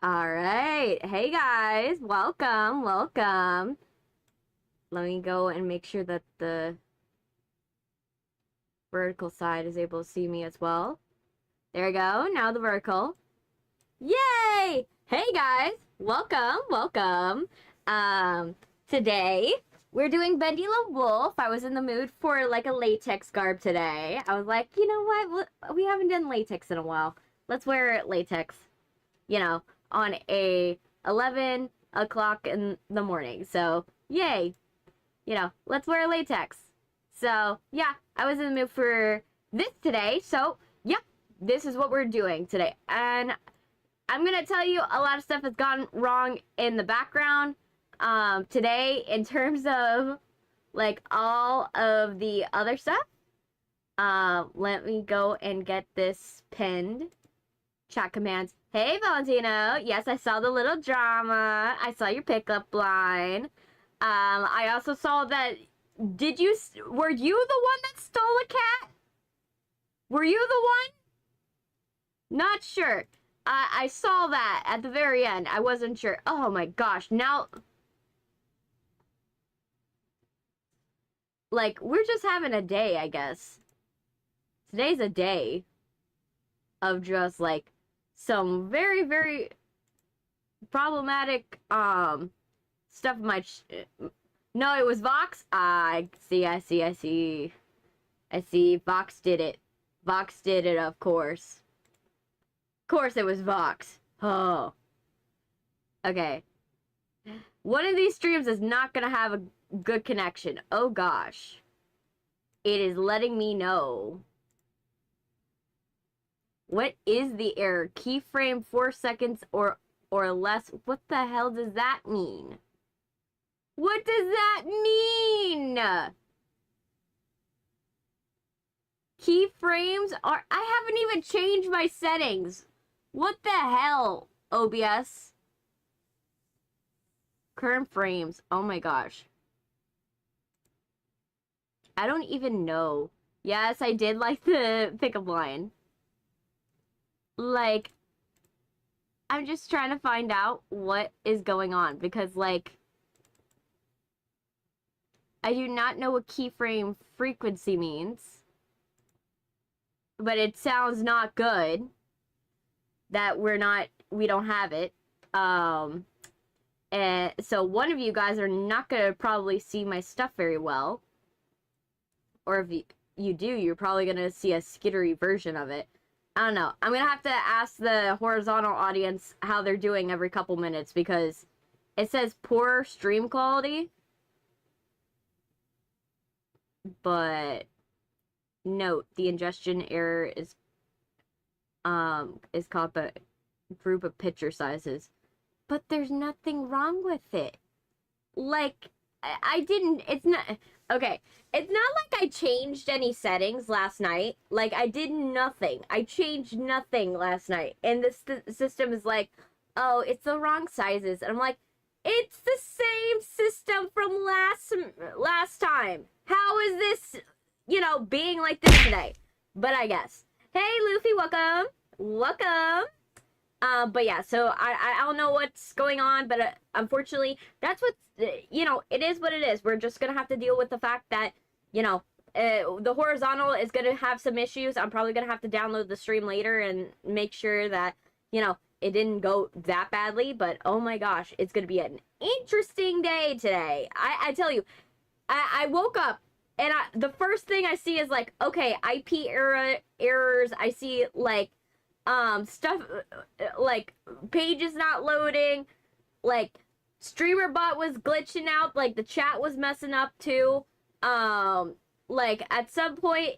All right. Hey guys, welcome. Let me go and make sure that the vertical side is able to see me as well. There we go. Now the vertical. Yay! Hey guys, welcome. Today we're doing Bendy the Wolf. I was in the mood for like a latex garb today. I was like, you know what? We haven't done latex in a while. Let's wear latex. On a 11 o'clock in the morning. So, yay. Let's wear latex. So, yeah, I was in the mood for this today. So, yeah, this is what we're doing today. And I'm going to tell you a lot of stuff has gone wrong in the background today in terms of, like, all of the other stuff. Let me go and get this pinned. Chat commands. Hey, Valentino. Yes, I saw the little drama. I saw your pickup line. I also saw that. Were you the one that stole a cat? Were you the one? Not sure. I saw that at the very end. I wasn't sure. Oh my gosh. Now, like, we're just having a day, I guess. Today's a day of just, like, some very, very problematic stuff. No, it was Vox. I see. Vox did it. Vox did it, of course. Of course it was Vox. Oh. Okay. One of these streams is not gonna have a good connection. Oh gosh. It is letting me know. What is the error? Keyframe 4 seconds or less. What the hell does that mean? What does that mean? Keyframes are... I haven't even changed my settings. What the hell, OBS? Current frames. Oh my gosh. I don't even know. Yes, I did like the pickup line. Like, I'm just trying to find out what is going on because, like, I do not know what keyframe frequency means, but it sounds not good that we don't have it. And so one of you guys are not gonna probably see my stuff very well, or if you do, you're probably gonna see a skittery version of it. I don't know. I'm gonna have to ask the horizontal audience how they're doing every couple minutes because it says poor stream quality. But note the ingestion error is called a group of picture sizes. But there's nothing wrong with it. Like, it's not, okay, it's not like I changed any settings last night. Like, I did nothing. I changed nothing last night. And this system is like, oh, it's the wrong sizes. And I'm like, it's the same system from last time. How is this, being like this today? But I guess. Hey, Luffy, welcome. But yeah, so I don't know what's going on, but unfortunately, that's what's, it is what it is. We're just gonna have to deal with the fact that, the horizontal is gonna have some issues. I'm probably gonna have to download the stream later and make sure that, it didn't go that badly, but oh my gosh, it's gonna be an interesting day today. I tell you, I woke up and the first thing I see is like, okay, IP errors. I see like, stuff like pages not loading, like streamer bot was glitching out, like the chat was messing up too. Like at some point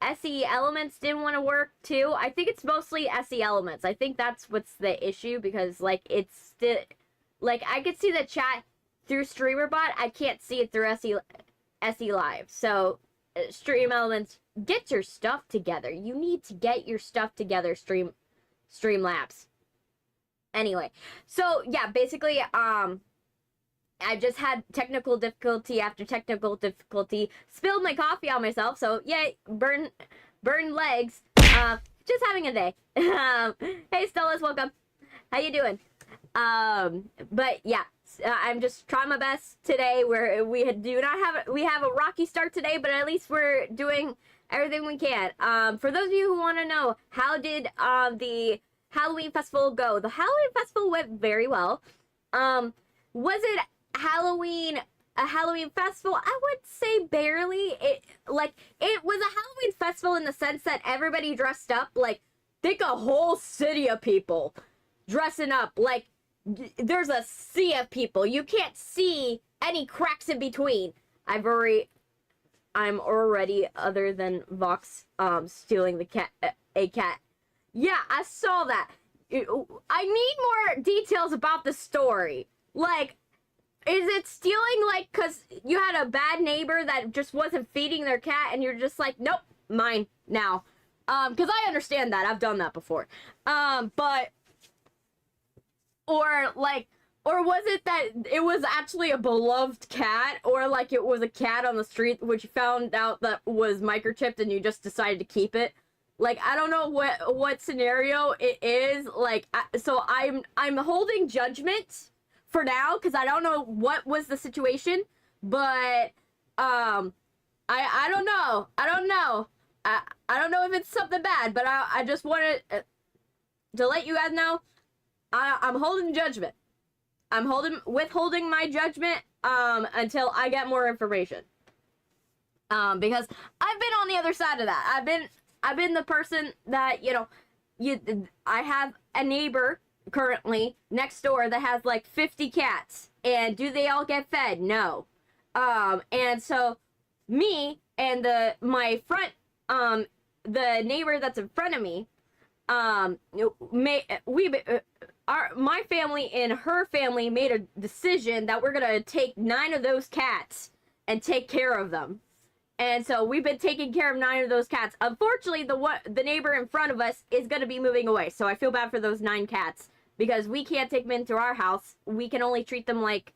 SE elements didn't want to work too. I think it's mostly SE elements. I think that's what's the issue because like it's still like I could see the chat through streamer bot. I can't see it through SE live. So stream elements, get your stuff together. You need to get your stuff together, Streamlabs. Anyway, so yeah, basically, I just had technical difficulty after technical difficulty. Spilled my coffee on myself, so yay, burn legs. Just having a day. Hey, Stella's welcome. How you doing? But yeah, I'm just trying my best today. We have a rocky start today, but at least we're doing everything we can. For those of you who want to know, how did the Halloween festival go? The Halloween festival went very well. Was it a Halloween festival? I would say barely. It was a Halloween festival in the sense that everybody dressed up. Like, think a whole city of people dressing up. Like, there's a sea of people. You can't see any cracks in between. I'm already, other than Vox stealing the cat, a cat. Yeah, I saw that. I need more details about the story. Like, is it stealing, like, because you had a bad neighbor that just wasn't feeding their cat and you're just like, nope, mine now. Because I understand that. I've done that before. Or was it that it was actually a beloved cat, or like it was a cat on the street which you found out that was microchipped and you just decided to keep it? Like, I don't know what scenario it is. Like, so I'm holding judgment for now because I don't know what was the situation, but I don't know. I don't know if it's something bad, but I just wanted to let you guys know I'm holding judgment. I'm withholding my judgment until I get more information. Because I've been on the other side of that. I've been the person that, I have a neighbor currently next door that has like 50 cats, and do they all get fed? No. And so me and the neighbor that's in front of me, my family and her family made a decision that we're gonna take 9 of those cats and take care of them. And so we've been taking care of 9 of those cats. Unfortunately, the neighbor in front of us is gonna be moving away, so I feel bad for those 9 cats because we can't take them into our house. We can only treat them like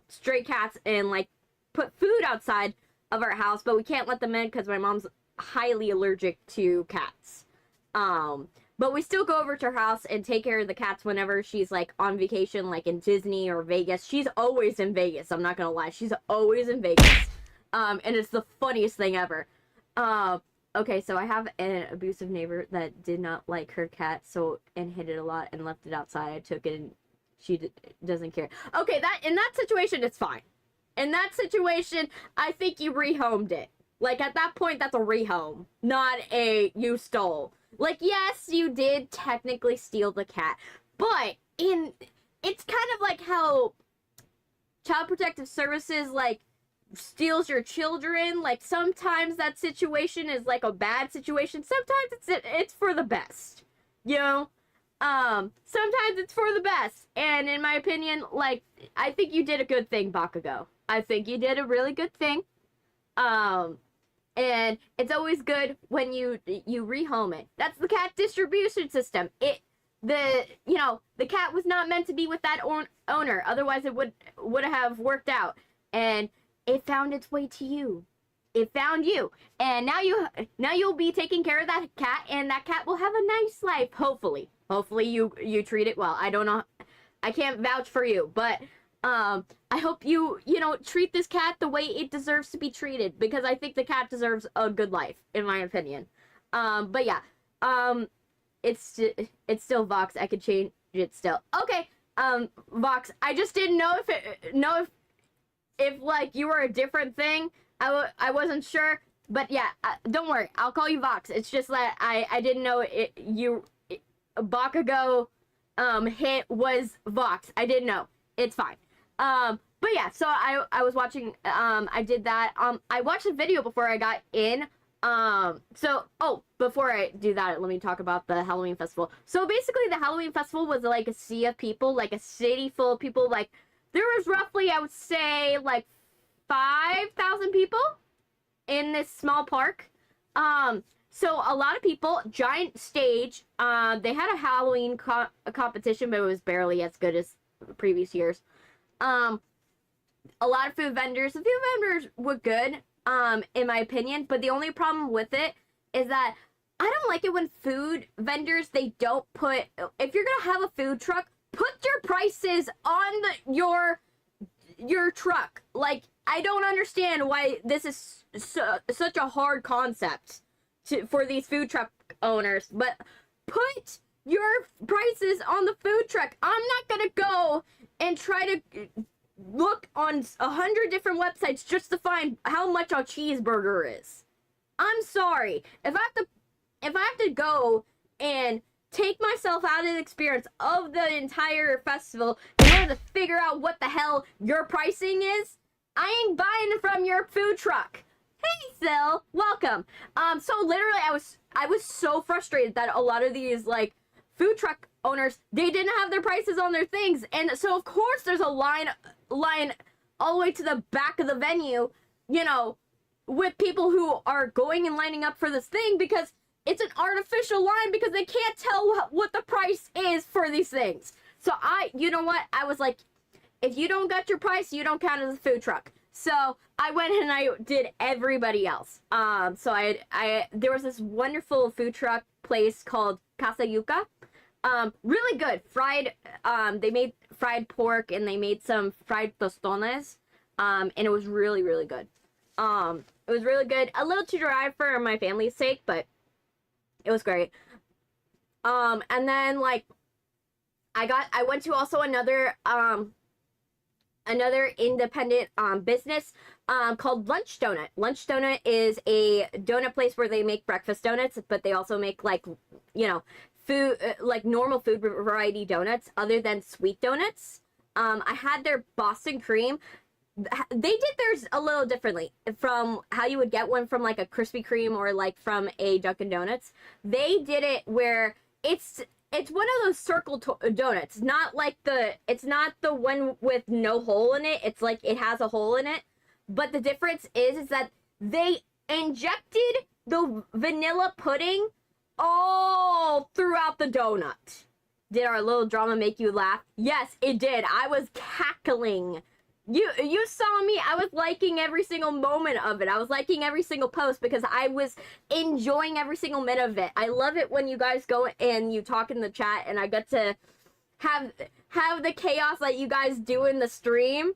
stray cats and like put food outside of our house, but we can't let them in because my mom's highly allergic to cats. But we still go over to her house and take care of the cats whenever she's like on vacation, like in Disney or Vegas. She's always in Vegas. I'm not gonna lie. She's always in Vegas. And it's the funniest thing ever. Okay, so I have an abusive neighbor that did not like her cat, and hit it a lot and left it outside. I took it and she doesn't care. Okay, in that situation, it's fine. In that situation, I think you rehomed it. Like, at that point, that's a rehome, not a you stole. Like, yes, you did technically steal the cat, but it's kind of like how Child Protective Services, like, steals your children. Like, sometimes that situation is, like, a bad situation. Sometimes it's for the best, sometimes it's for the best. And in my opinion, like, I think you did a good thing, Bakugo. I think you did a really good thing. And it's always good when you rehome it. That's the cat distribution system. The cat was not meant to be with that owner. Otherwise, it would have worked out. And it found its way to you. It found you. And now you'll be taking care of that cat, and that cat will have a nice life. Hopefully you treat it well. I don't know. I can't vouch for you, but I hope you treat this cat the way it deserves to be treated, because I think the cat deserves a good life, in my opinion. But yeah, it's still Vox. I could change it still. Okay, Vox, I just didn't know if like you were a different thing. I wasn't sure, but yeah, don't worry. I'll call you Vox. It's just that I didn't know Bakugo hit was Vox. I didn't know. It's fine. But yeah, so I was watching, I did that. I watched a video before I got in. Before I do that, let me talk about the Halloween festival. So basically the Halloween festival was like a sea of people, like a city full of people. Like, there was roughly, I would say, like 5,000 people in this small park. So a lot of people, giant stage. They had a Halloween competition, but it was barely as good as previous years. A lot of food vendors. The food vendors were good, in my opinion, but the only problem with it is that I don't like it when food vendors, they don't put, if you're gonna have a food truck, put your prices on your truck. Like, I don't understand why this is such a hard concept for these food truck owners, but put your prices on the food truck. I'm not gonna go and try to look on 100 different websites just to find how much a cheeseburger is. I'm sorry. If I have to go and take myself out of the experience of the entire festival in order to figure out what the hell your pricing is, I ain't buying from your food truck. Hey, Sil, welcome. So literally, I was so frustrated that a lot of these like food truck owners, they didn't have their prices on their things, and so of course there's a line all the way to the back of the venue, you know, with people who are going and lining up for this thing because it's an artificial line because they can't tell what the price is for these things. So you know what? I was like, if you don't got your price, you don't count as a food truck. So I went and I did everybody else. So there was this wonderful food truck place called Casa Yuca. Really good. They made fried pork and they made some fried tostones. And it was really, really good. It was really good. A little too dry for my family's sake, but it was great. And then like I went to also another independent business called Lunch Donut. Lunch Donut is a donut place where they make breakfast donuts, but they also make like, you know, food like normal food variety donuts other than sweet donuts. I had their Boston cream. They did theirs a little differently from how you would get one from like a Krispy Kreme or like from a Dunkin' Donuts. They did it where it's one of those circle donuts. It's not the one with no hole in it. It's like it has a hole in it. But the difference is that they injected the vanilla pudding all throughout the donut. Did our little drama make you laugh? Yes, it did. I was cackling. You saw me. I was liking every single moment of it. I was liking every single post because I was enjoying every single minute of it. I love it when you guys go and you talk in the chat and I get to have the chaos that you guys do in the stream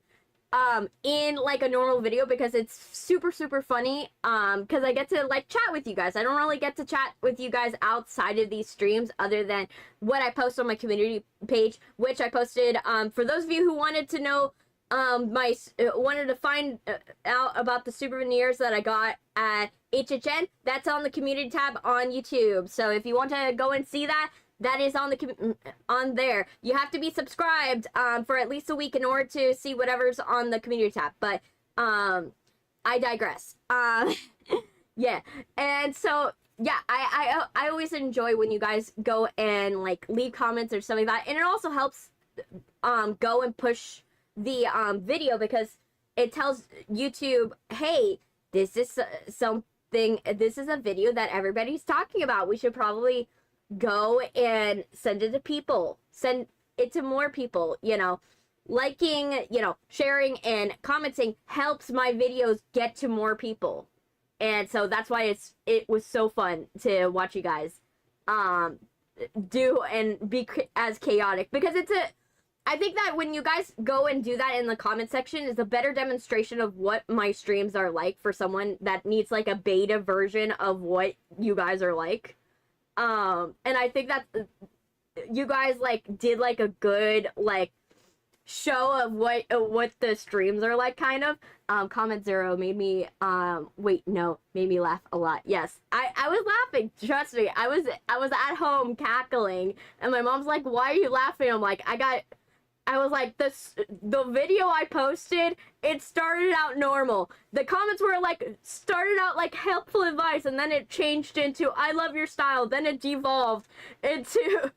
in like a normal video because it's super, super funny because I get to like chat with you guys. I don't really get to chat with you guys outside of these streams other than what I post on my community page, which I posted for those of you who wanted to know wanted to find out about the souvenirs that I got at HHN. That's on the community tab on YouTube. So if you want to go and see that, that is on there. You have to be subscribed for at least a week in order to see whatever's on the community tab. But I digress. Yeah, and so yeah, I always enjoy when you guys go and like leave comments or something like that, and it also helps go and push the video because it tells YouTube, hey, this is this is a video that everybody's talking about. We should probably go and send it to people, send it to more people, you know. Liking, you know, sharing and commenting helps my videos get to more people. And so that's why it was so fun to watch you guys do and be as chaotic, because I think that when you guys go and do that in the comment section is a better demonstration of what my streams are like for someone that needs like a beta version of what you guys are like. And I think that you guys like did like a good like show of what the streams are like, kind of. Comment 0 made me made me laugh a lot. Yes, I was laughing, trust me. I was at home cackling and my mom's like, why are you laughing? I'm like, I was like, the video I posted, it started out normal. The comments were like, started out like helpful advice, and then it changed into I love your style, then it devolved into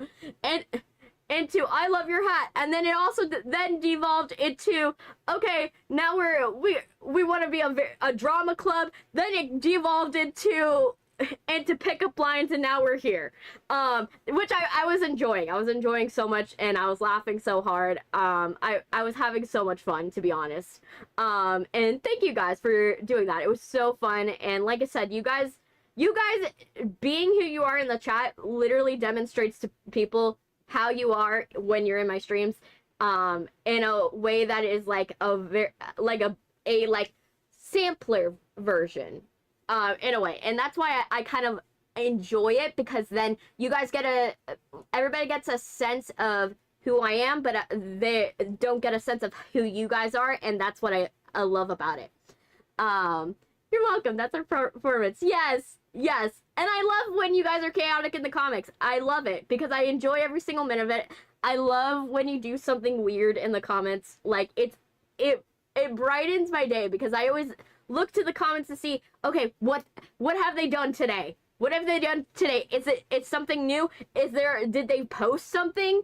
into I love your hat, and then it also then devolved into okay, now we want to be a drama club, then it devolved into pickup lines, and now we're here, which I was enjoying so much, and I was laughing so hard. I was having so much fun, to be honest, and thank you guys for doing that. It was so fun, and like I said, you guys you guys being who you are in the chat literally demonstrates to people how you are when you're in my streams, in a way that is like a like sampler version, in a way. And that's why I kind of enjoy it, because then you guys everybody gets a sense of who I am, but they don't get a sense of who you guys are, and that's what I love about it. You're welcome. That's our performance. Yes, yes. And I love when you guys are chaotic in the comics. I love it because I enjoy every single minute of it. I love when you do something weird in the comments. Like, it brightens my day, because I always look to the comments to see, okay, what have they done today? What have they done today? It's something new? Did they post something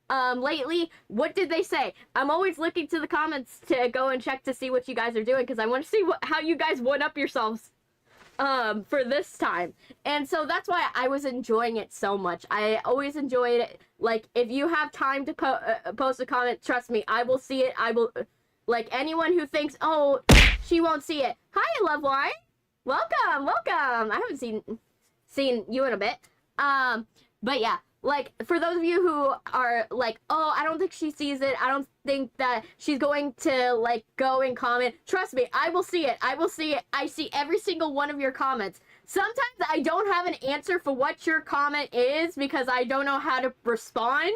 lately? What did they say? I'm always looking to the comments to go and check to see what you guys are doing, because I want to see how you guys one up yourselves for this time. And so that's why I was enjoying it so much. I always enjoyed it. Like, if you have time to post a comment, trust me, I will see it. I will, like, anyone who thinks, oh, she won't see it. Hi, Loveline. Welcome, welcome. I haven't seen you in a bit. But yeah, like, for those of you who are like, oh, I don't think she sees it, I don't think that she's going to, like, go and comment, trust me, I will see it. I will see it. I see every single one of your comments. Sometimes I don't have an answer for what your comment is, because I don't know how to respond.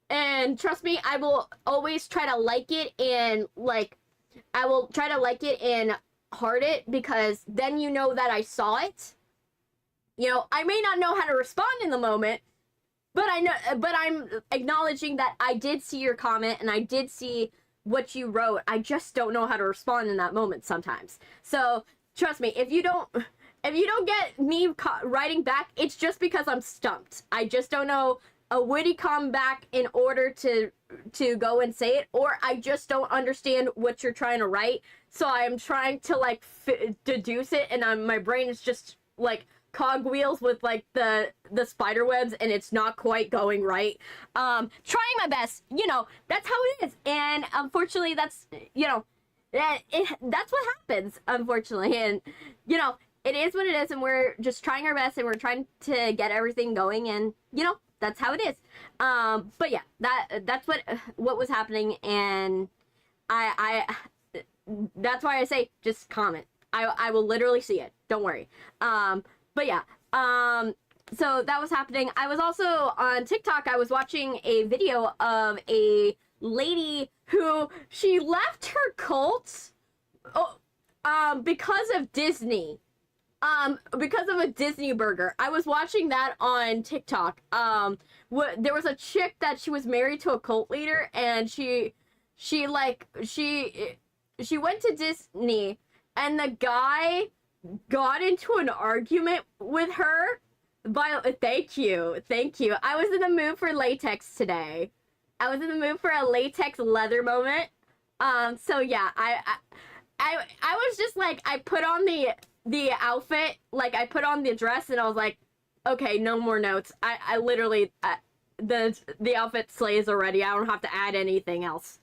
And trust me, I will always try to like it, and, like, I will try to like it and heart it, because then you know that I saw it. You know, I may not know how to respond in the moment, but I'm acknowledging that I did see your comment and I did see what you wrote. I just don't know how to respond in that moment sometimes. So trust me, if you don't get me writing back, it's just because I'm stumped. I just don't know a witty comeback in order to go and say it, or I just don't understand what you're trying to write. So I am trying to, like, deduce it, and my brain is just like cogwheels with, like, the spider webs, and it's not quite going right. Trying my best, you know, that's how it is. And unfortunately, that's, you know, that's what happens, unfortunately. And, you know, it is what it is, and we're just trying our best, and we're trying to get everything going, and, you know, that's how it is. But yeah, that's what was happening, and that's why I say, just comment. I will literally see it. Don't worry. But yeah, so that was happening. I was also on TikTok. I was watching a video of a lady who, she left her cult, because of Disney. Because of a Disney burger. I was watching that on TikTok. There was a chick that she was married to a cult leader, and she went to Disney, and the guy got into an argument with her. Thank you. I was in the mood for latex today. I was in the mood for a latex leather moment. So yeah, I was just like, I put on the outfit, like, I put on the dress, and I was like, okay, no more notes. I literally, the outfit slays already. I don't have to add anything else.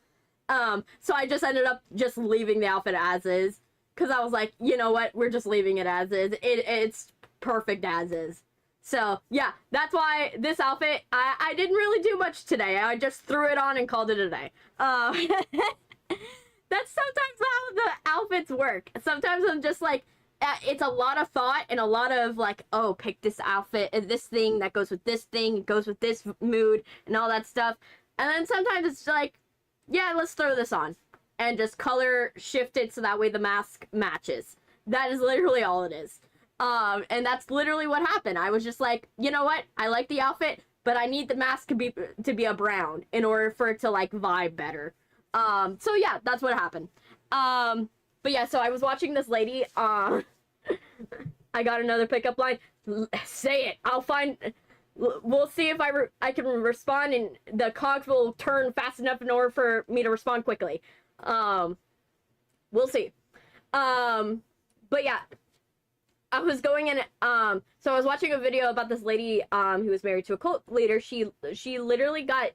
So I just ended up just leaving the outfit as is, because I was like, you know what, we're just leaving it as is. It's perfect as is. So yeah, that's why this outfit, I didn't really do much today. I just threw it on and called it a day. That's sometimes how the outfits work. Sometimes I'm just like, it's a lot of thought and a lot of, like, oh, pick this outfit and this thing that goes with this thing, goes with this mood and all that stuff. And then sometimes it's like, yeah, let's throw this on and just color shift it so that way the mask matches. That is literally all it is. And that's literally what happened. I was just like, you know what? I like the outfit, but I need the mask to be a brown in order for it to, like, vibe better. So yeah, that's what happened. But yeah, so I was watching this lady, I got another pickup line. Say it. We'll see if I can respond, and the cogs will turn fast enough in order for me to respond quickly. We'll see. But yeah, I was going in, so I was watching a video about this lady, who was married to a cult leader. She literally got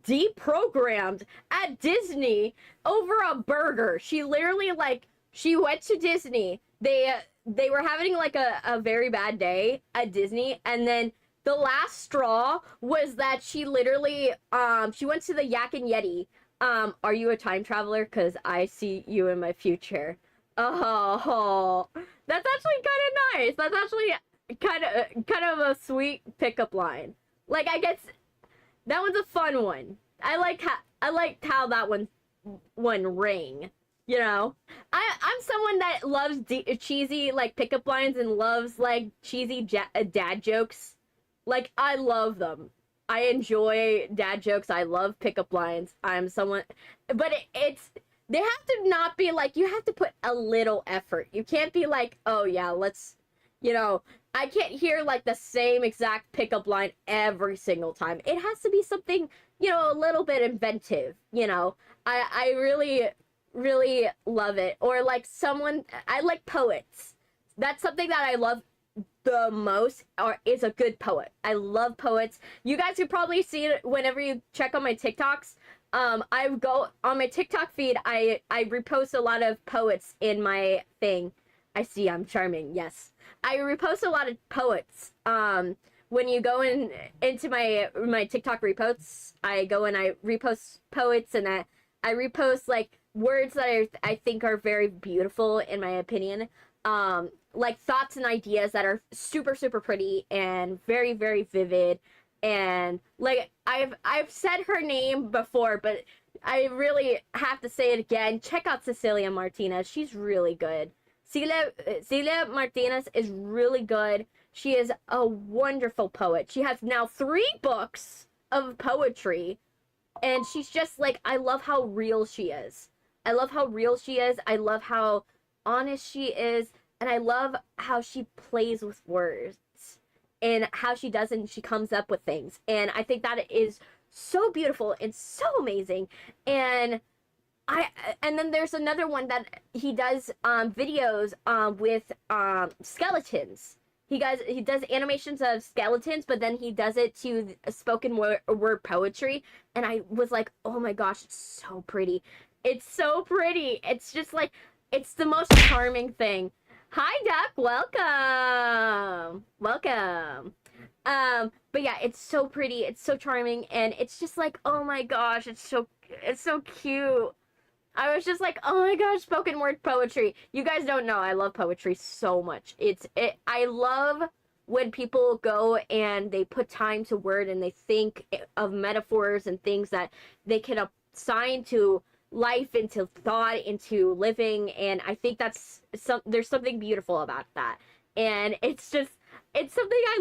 deprogrammed at Disney over a burger. She literally, like, she went to Disney. They they were having like a very bad day at Disney, and then the last straw was that she literally she went to the Yak and Yeti. Are you a time traveler? Because I see you in my future. Oh, that's actually kind of nice. That's actually kind of a sweet pickup line. Like, I guess that one's a fun one. I liked how that one rang. You know, I'm someone that loves cheesy like pickup lines and loves like cheesy dad jokes. Like, I love them. I enjoy dad jokes. I love pickup lines. I'm someone, but it's they have to not be like, you have to put a little effort. You can't be like, oh yeah, let's, you know, I can't hear like the same exact pickup line every single time. It has to be something, you know, a little bit inventive. You know, I really love it. Or like someone, I like poets. That's something that I love the most, or is a good poet. I love poets. You guys could probably see it whenever you check on my TikToks. I go on my TikTok feed, I repost a lot of poets in my thing. I see I'm charming, yes. I repost a lot of poets. When you go into my TikTok reposts, I go and I repost poets, and I repost like words that I think are very beautiful in my opinion. Like thoughts and ideas that are super pretty and very vivid. And like I've said her name before, but I really have to say it again. Check out Cecilia Martinez. She's really good. Celia Martinez is really good. She is a wonderful poet. She has now 3 books of poetry, and she's just like, I love how real she is. I love how real she is. I love how honest she is, and I love how she plays with words and how she does it, and she comes up with things. And I think that is so beautiful and so amazing. And then there's another one that he does videos with skeletons. He does animations of skeletons, but then he does it to spoken word poetry. And I was like, oh my gosh, it's so pretty. It's so pretty. It's just like, it's the most charming thing. Hi, Duck. Welcome. But yeah, it's so pretty. It's so charming, and it's just like, oh my gosh, it's so cute. I was just like, oh my gosh, spoken word poetry. You guys don't know, I love poetry so much. I love when people go and they put time to word and they think of metaphors and things that they can assign to life, into thought, into living, and I think there's something beautiful about that. And it's something I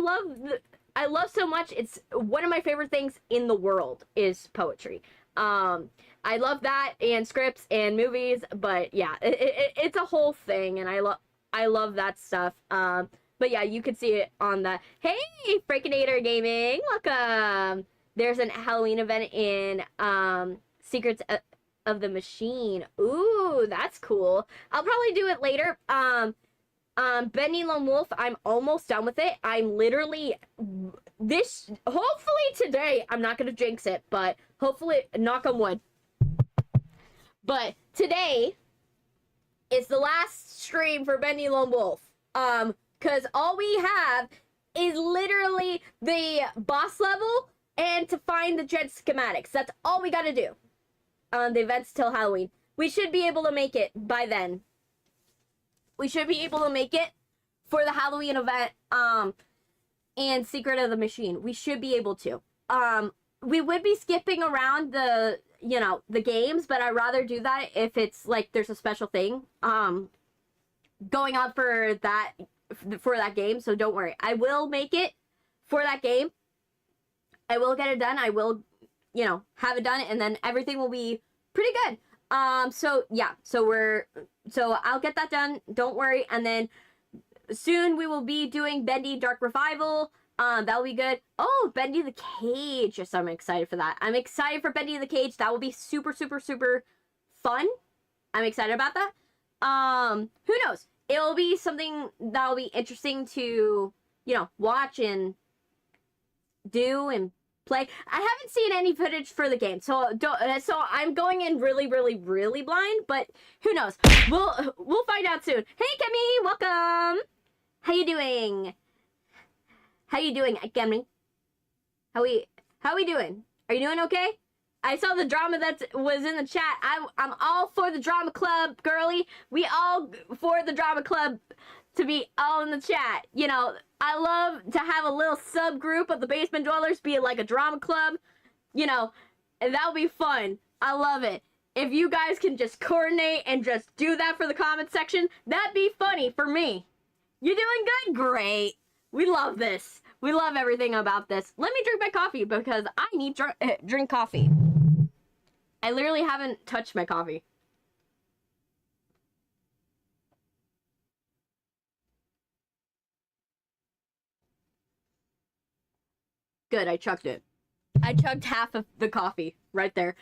love so much. It's one of my favorite things in the world is poetry. I love that, and scripts and movies, but yeah, it's a whole thing, and I love that stuff. But yeah, you can see it on the, hey, Freakinator Gaming, welcome. There's an Halloween event in Secrets of the Machine. Ooh, that's cool. I'll probably do it later. Bendy Lone Wolf, I'm almost done with it. I'm literally hopefully today, I'm not gonna jinx it, but hopefully, knock on wood. But today is the last stream for Bendy Lone Wolf. Cause all we have is literally the boss level and to find the Dread schematics. That's all we gotta do. The event's till Halloween. We should be able to make it by then. We should be able to make it for the Halloween event, and Secret of the Machine. We should be able to. We would be skipping around the games, but I'd rather do that if it's like there's a special thing going on for that game, so don't worry. I will make it for that game. I will get it done. I will, have it done, and then everything will be pretty good. So yeah, so I'll get that done. Don't worry. And then soon we will be doing Bendy Dark Revival. That'll be good. Oh, Bendy the Cage. Yes, I'm excited for that. I'm excited for Bendy the Cage. That will be super fun. I'm excited about that. Who knows? It'll be something that'll be interesting to, watch and do and play. I haven't seen any footage for the game, so so I'm going in really, really, really blind. But who knows? We'll find out soon. Hey, Kemi, welcome. How you doing? How you doing, Kemi? How we doing? Are you doing okay? I saw the drama that was in the chat. I'm all for the drama club, girly. We all for the drama club to be all in the chat. You know, I love to have a little subgroup of the basement dwellers be like a drama club. You know, and that would be fun. I love it. If you guys can just coordinate and just do that for the comment section, that'd be funny for me. You doing good? Great. We love this. We love everything about this. Let me drink my coffee because I need drink coffee. I literally haven't touched my coffee. Good, I chugged it. I chugged half of the coffee right there.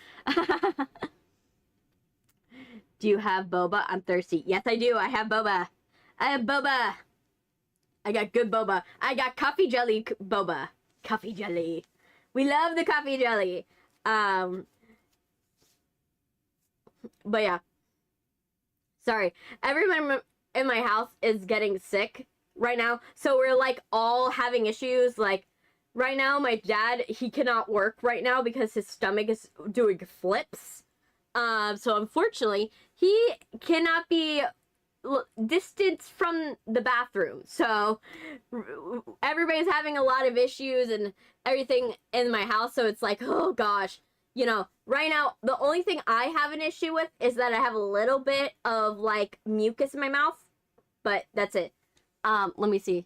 Do you have boba? I'm thirsty. Yes, I do. I have boba. I have boba. I got good boba. I got coffee jelly boba. Coffee jelly. We love the coffee jelly. But yeah. Sorry. Everyone in my house is getting sick right now. So we're like all having issues. Like right now, my dad, he cannot work right now because his stomach is doing flips. So unfortunately, he cannot be distance from the bathroom. So everybody's having a lot of issues and everything in my house. So it's like, oh gosh, you know, right now, the only thing I have an issue with is that I have a little bit of like mucus in my mouth, but that's it. Let me see.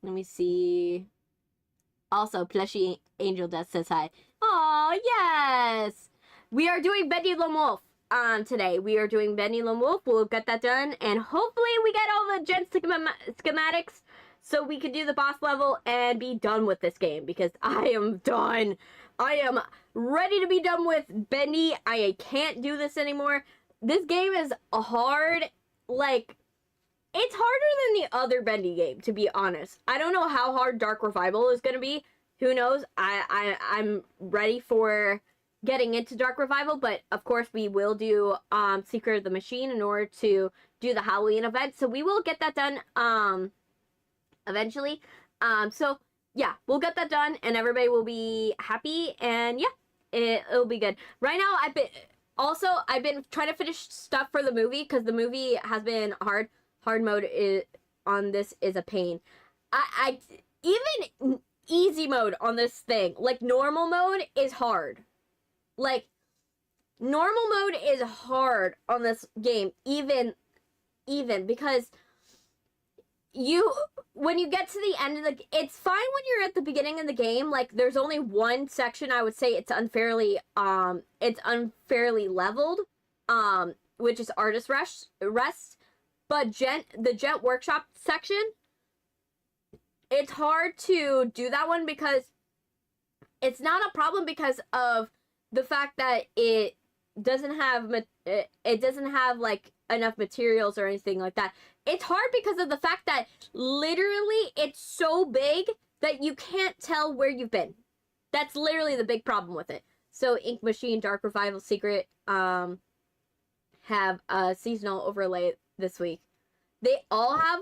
Let me see. Also, Plushy Angel Death says hi. Oh yes! We are doing Bendy Lone Wolf today. We are doing Bendy Lone Wolf. We'll get that done. And hopefully we get all the gen schematics so we can do the boss level and be done with this game. Because I am done. I am ready to be done with Bendy. I can't do this anymore. This game is hard. Like, it's harder than the other Bendy game, to be honest. I don't know how hard Dark Revival is going to be. Who knows? I'm ready for getting into Dark Revival, but of course we will do Secret of the Machine in order to do the Halloween event. So we will get that done eventually. So yeah, we'll get that done and everybody will be happy and yeah, it'll be good. Right now I've been trying to finish stuff for the movie because the movie has been hard. Hard mode on this is a pain. I even easy mode on this thing, like normal mode is hard. Like normal mode is hard on this game, even because when you get to the end of it's fine when you're at the beginning of the game. Like there's only one section I would say it's unfairly leveled, which is Artist Rest. But the Gent Workshop section, it's hard to do that one because it's not a problem because of the fact that it doesn't have like enough materials or anything like that. It's hard because of the fact that literally it's so big that you can't tell where you've been. That's literally the big problem with it. So Ink Machine, Dark Revival, Secret have a seasonal overlay this week. They all have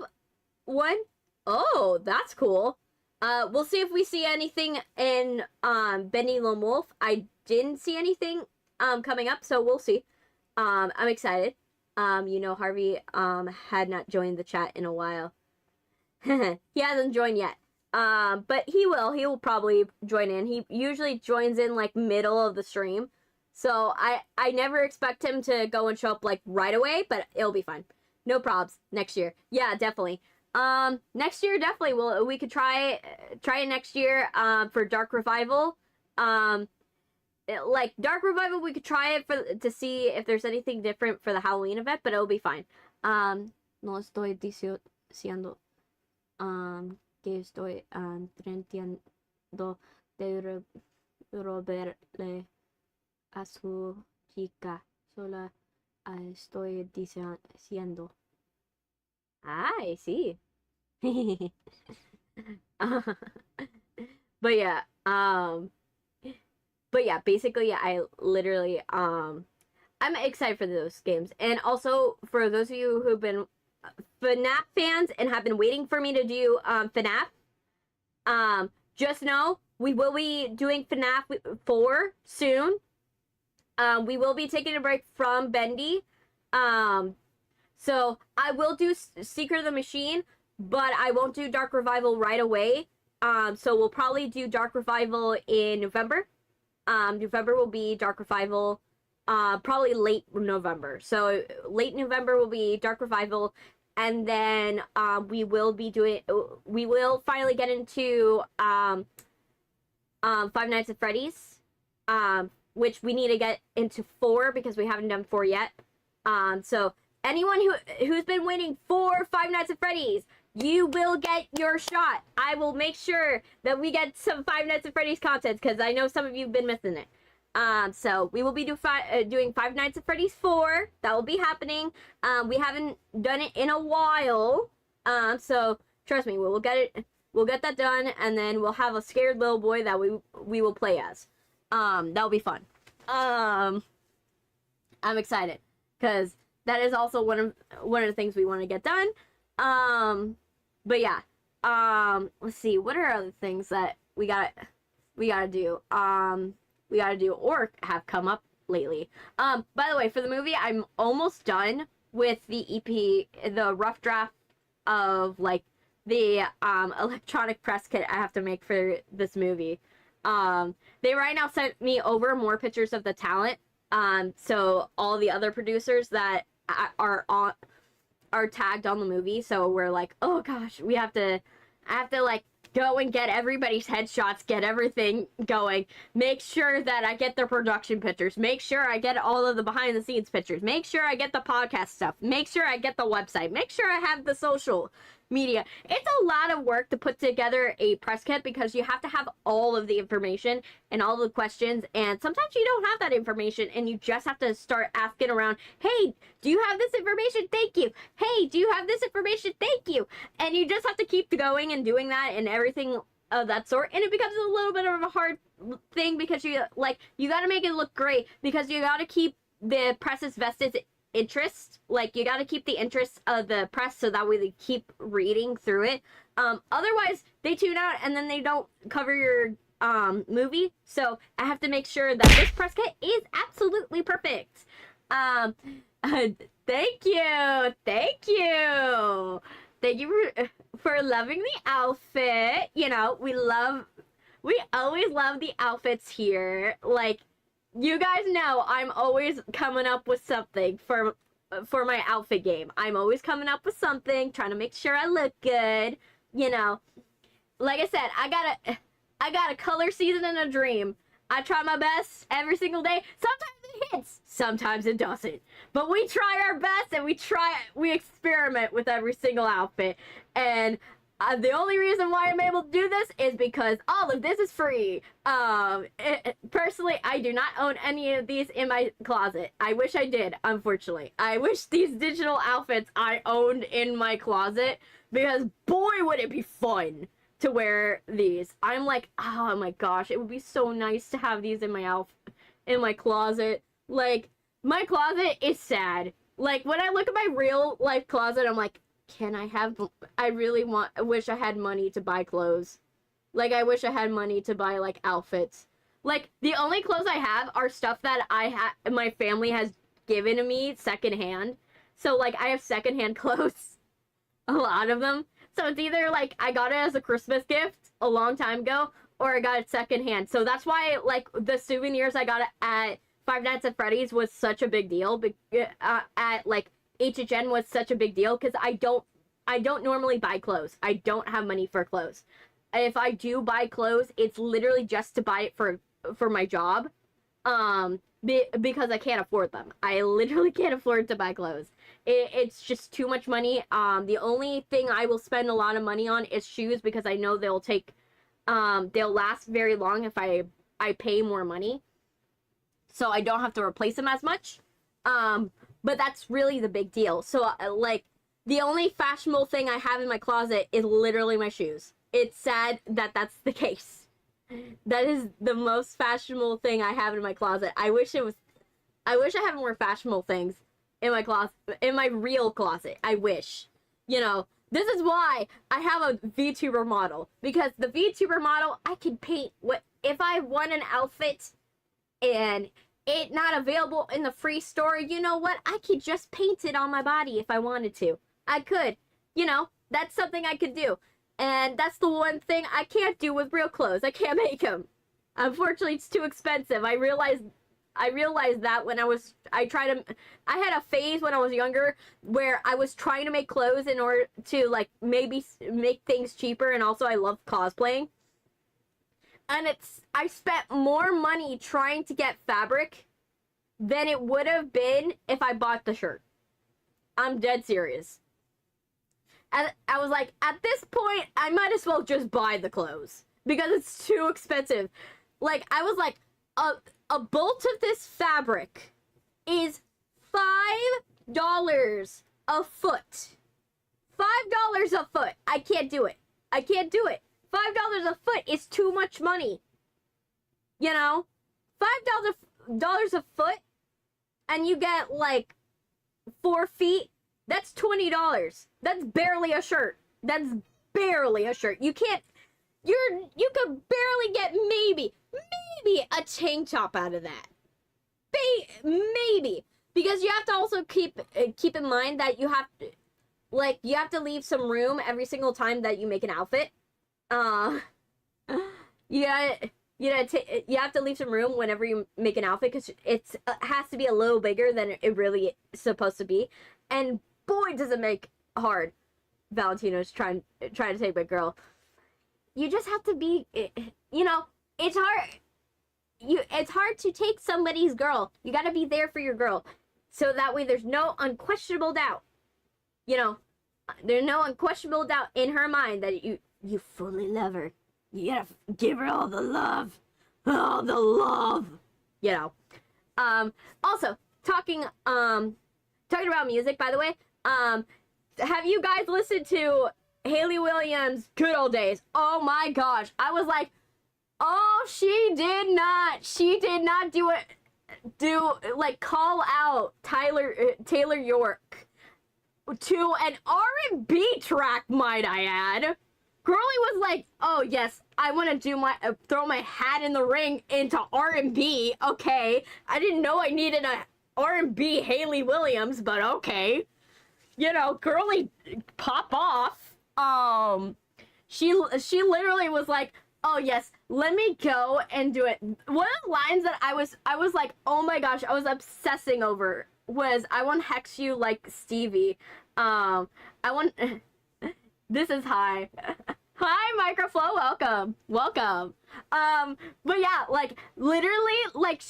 one. Oh, that's cool. We'll see if we see anything in Bendy Lone Wolf. I didn't see anything coming up, so we'll see. I'm excited. You know, Harvey had not joined the chat in a while. He hasn't joined yet. But he will. He will probably join in. He usually joins in like middle of the stream. So I never expect him to go and show up like right away, but it'll be fine. No probs. Next year. Yeah, definitely. Next year definitely we could try it next year for Dark Revival. Like Dark Revival we could try it to see if there's anything different for the Halloween event, but it'll be fine. No estoy diciendo que estoy tratando de robarle a su chica. Sola estoy diciendo. Ay, sí. Uh, but yeah, basically I literally I'm excited for those games. And also for those of you who've been FNAF fans and have been waiting for me to do FNAF, just know we will be doing FNAF 4 soon. We will be taking a break from Bendy. So I will do Secret of the Machine, but I won't do Dark Revival right away. So we'll probably do Dark Revival in November. November will be Dark Revival, probably late November. So late November will be Dark Revival, and then we will finally get into Five Nights at Freddy's, which we need to get into 4 because we haven't done 4 yet. So anyone who's been waiting for Five Nights at Freddy's, you will get your shot. I will make sure that we get some Five Nights at Freddy's content because I know some of you have been missing it. So we will be doing Five Nights at Freddy's 4. That will be happening. We haven't done it in a while. So trust me, we'll get it. We'll get that done, and then we'll have a scared little boy that we will play as. That'll be fun. I'm excited because that is also one of the things we want to get done. But yeah, let's see, what are other things that we gotta do? We gotta do or have come up lately. By the way, for the movie, I'm almost done with the EP, the rough draft of like the electronic press kit I have to make for this movie. They right now sent me over more pictures of the talent. So all the other producers that are tagged on the movie, so we're like, oh gosh, I have to like go and get everybody's headshots, get everything going, make sure that I get their production pictures, make sure I get all of the behind the scenes pictures, make sure I get the podcast stuff, make sure I get the website, make sure I have the social media. It's a lot of work to put together a press kit because you have to have all of the information and all the questions, and sometimes you don't have that information and you just have to start asking around. Hey, do you have this information? Thank you. Hey, do you have this information? Thank you. And you just have to keep going and doing that and everything of that sort, and it becomes a little bit of a hard thing because you got to make it look great because you got to keep the press's vested interest. Like, you got to keep the interest of the press so that way they keep reading through it. Otherwise they tune out and then they don't cover your movie. So I have to make sure that this press kit is absolutely perfect. Thank you for loving the outfit. You know, we always love the outfits here. Like, you guys know I'm always coming up with something for my outfit game. I'm always coming up with something, trying to make sure I look good. You know, like I said, I got a color season and a dream. I try my best every single day. Sometimes it hits, sometimes it doesn't. But we try our best and we experiment with every single outfit. And the only reason why I'm able to do this is because all of this is free. Personally, I do not own any of these in my closet. I wish I did, unfortunately. I wish these digital outfits I owned in my closet, because boy, would it be fun to wear these. I'm like, oh my gosh, it would be so nice to have these in my closet. Like, my closet is sad. Like, when I look at my real life closet, I'm like, I wish I had money to buy clothes. Like, I wish I had money to buy, like, outfits. Like, the only clothes I have are stuff that my family has given to me secondhand. So, like, I have secondhand clothes. A lot of them. So it's either, like, I got it as a Christmas gift a long time ago, or I got it secondhand. So that's why, like, the souvenirs I got at Five Nights at Freddy's was such a big deal. At, like, HHN was such a big deal because I don't normally buy clothes. I don't have money for clothes. If I do buy clothes, it's literally just to buy it for my job, because I can't afford them. I literally can't afford to buy clothes. It's just too much money. The only thing I will spend a lot of money on is shoes, because I know they'll last very long if I pay more money, so I don't have to replace them as much. But that's really the big deal. So, like, The only fashionable thing I have in my closet is literally my shoes. It's sad that that's the case. That is the most fashionable thing I have in my closet. I wish I had more fashionable things in my closet, in my real closet. I wish. You know, this is why I have a VTuber model, because the VTuber model, I can paint what if I want an outfit and it not available in the free store, you know what? I could just paint it on my body if I wanted to. I could. You know, that's something I could do. And that's the one thing I can't do with real clothes. I can't make them. Unfortunately, it's too expensive. I realized that when I had a phase when I was younger where I was trying to make clothes in order to, like, maybe make things cheaper, and also I love cosplaying. And I spent more money trying to get fabric than it would have been if I bought the shirt. I'm dead serious. And I was like, at this point, I might as well just buy the clothes because it's too expensive. Like, I was like, a bolt of this fabric is $5 a foot. $5 a foot. I can't do it. I can't do it. $5 a foot is too much money. You know? $5 a foot, and you get, like, 4 feet. That's $20. That's barely a shirt. That's barely a shirt. You could barely get maybe a tank top out of that. Maybe. Because you have to also keep in mind that you have to leave some room every single time that you make an outfit. You have to leave some room whenever you make an outfit, because it has to be a little bigger than it really is supposed to be. And boy, does it make hard. Valentino's trying to take my girl. You just have to be, you know, it's hard. It's hard to take somebody's girl. You gotta be there for your girl, so that way there's no unquestionable doubt. You know, there's no unquestionable doubt in her mind that you fully love her. You gotta give her all the love. You know. Also, talking about music, by the way, have you guys listened to Hayley Williams' Good Old Days? Oh my gosh. I was like, oh, she did not call out Taylor York to an R&B track, might I add. Girlie was like, oh yes, I want to throw my hat in the ring into R&B. Okay, I didn't know I needed a R&B Hayley Williams, but okay. You know, girlie pop off. She literally was like, oh yes, let me go and do it. One of the lines that I was like, oh my gosh, I was obsessing over was, I want to hex you like Stevie. This is high. Hi, Microflow, welcome. But yeah, like, literally, like,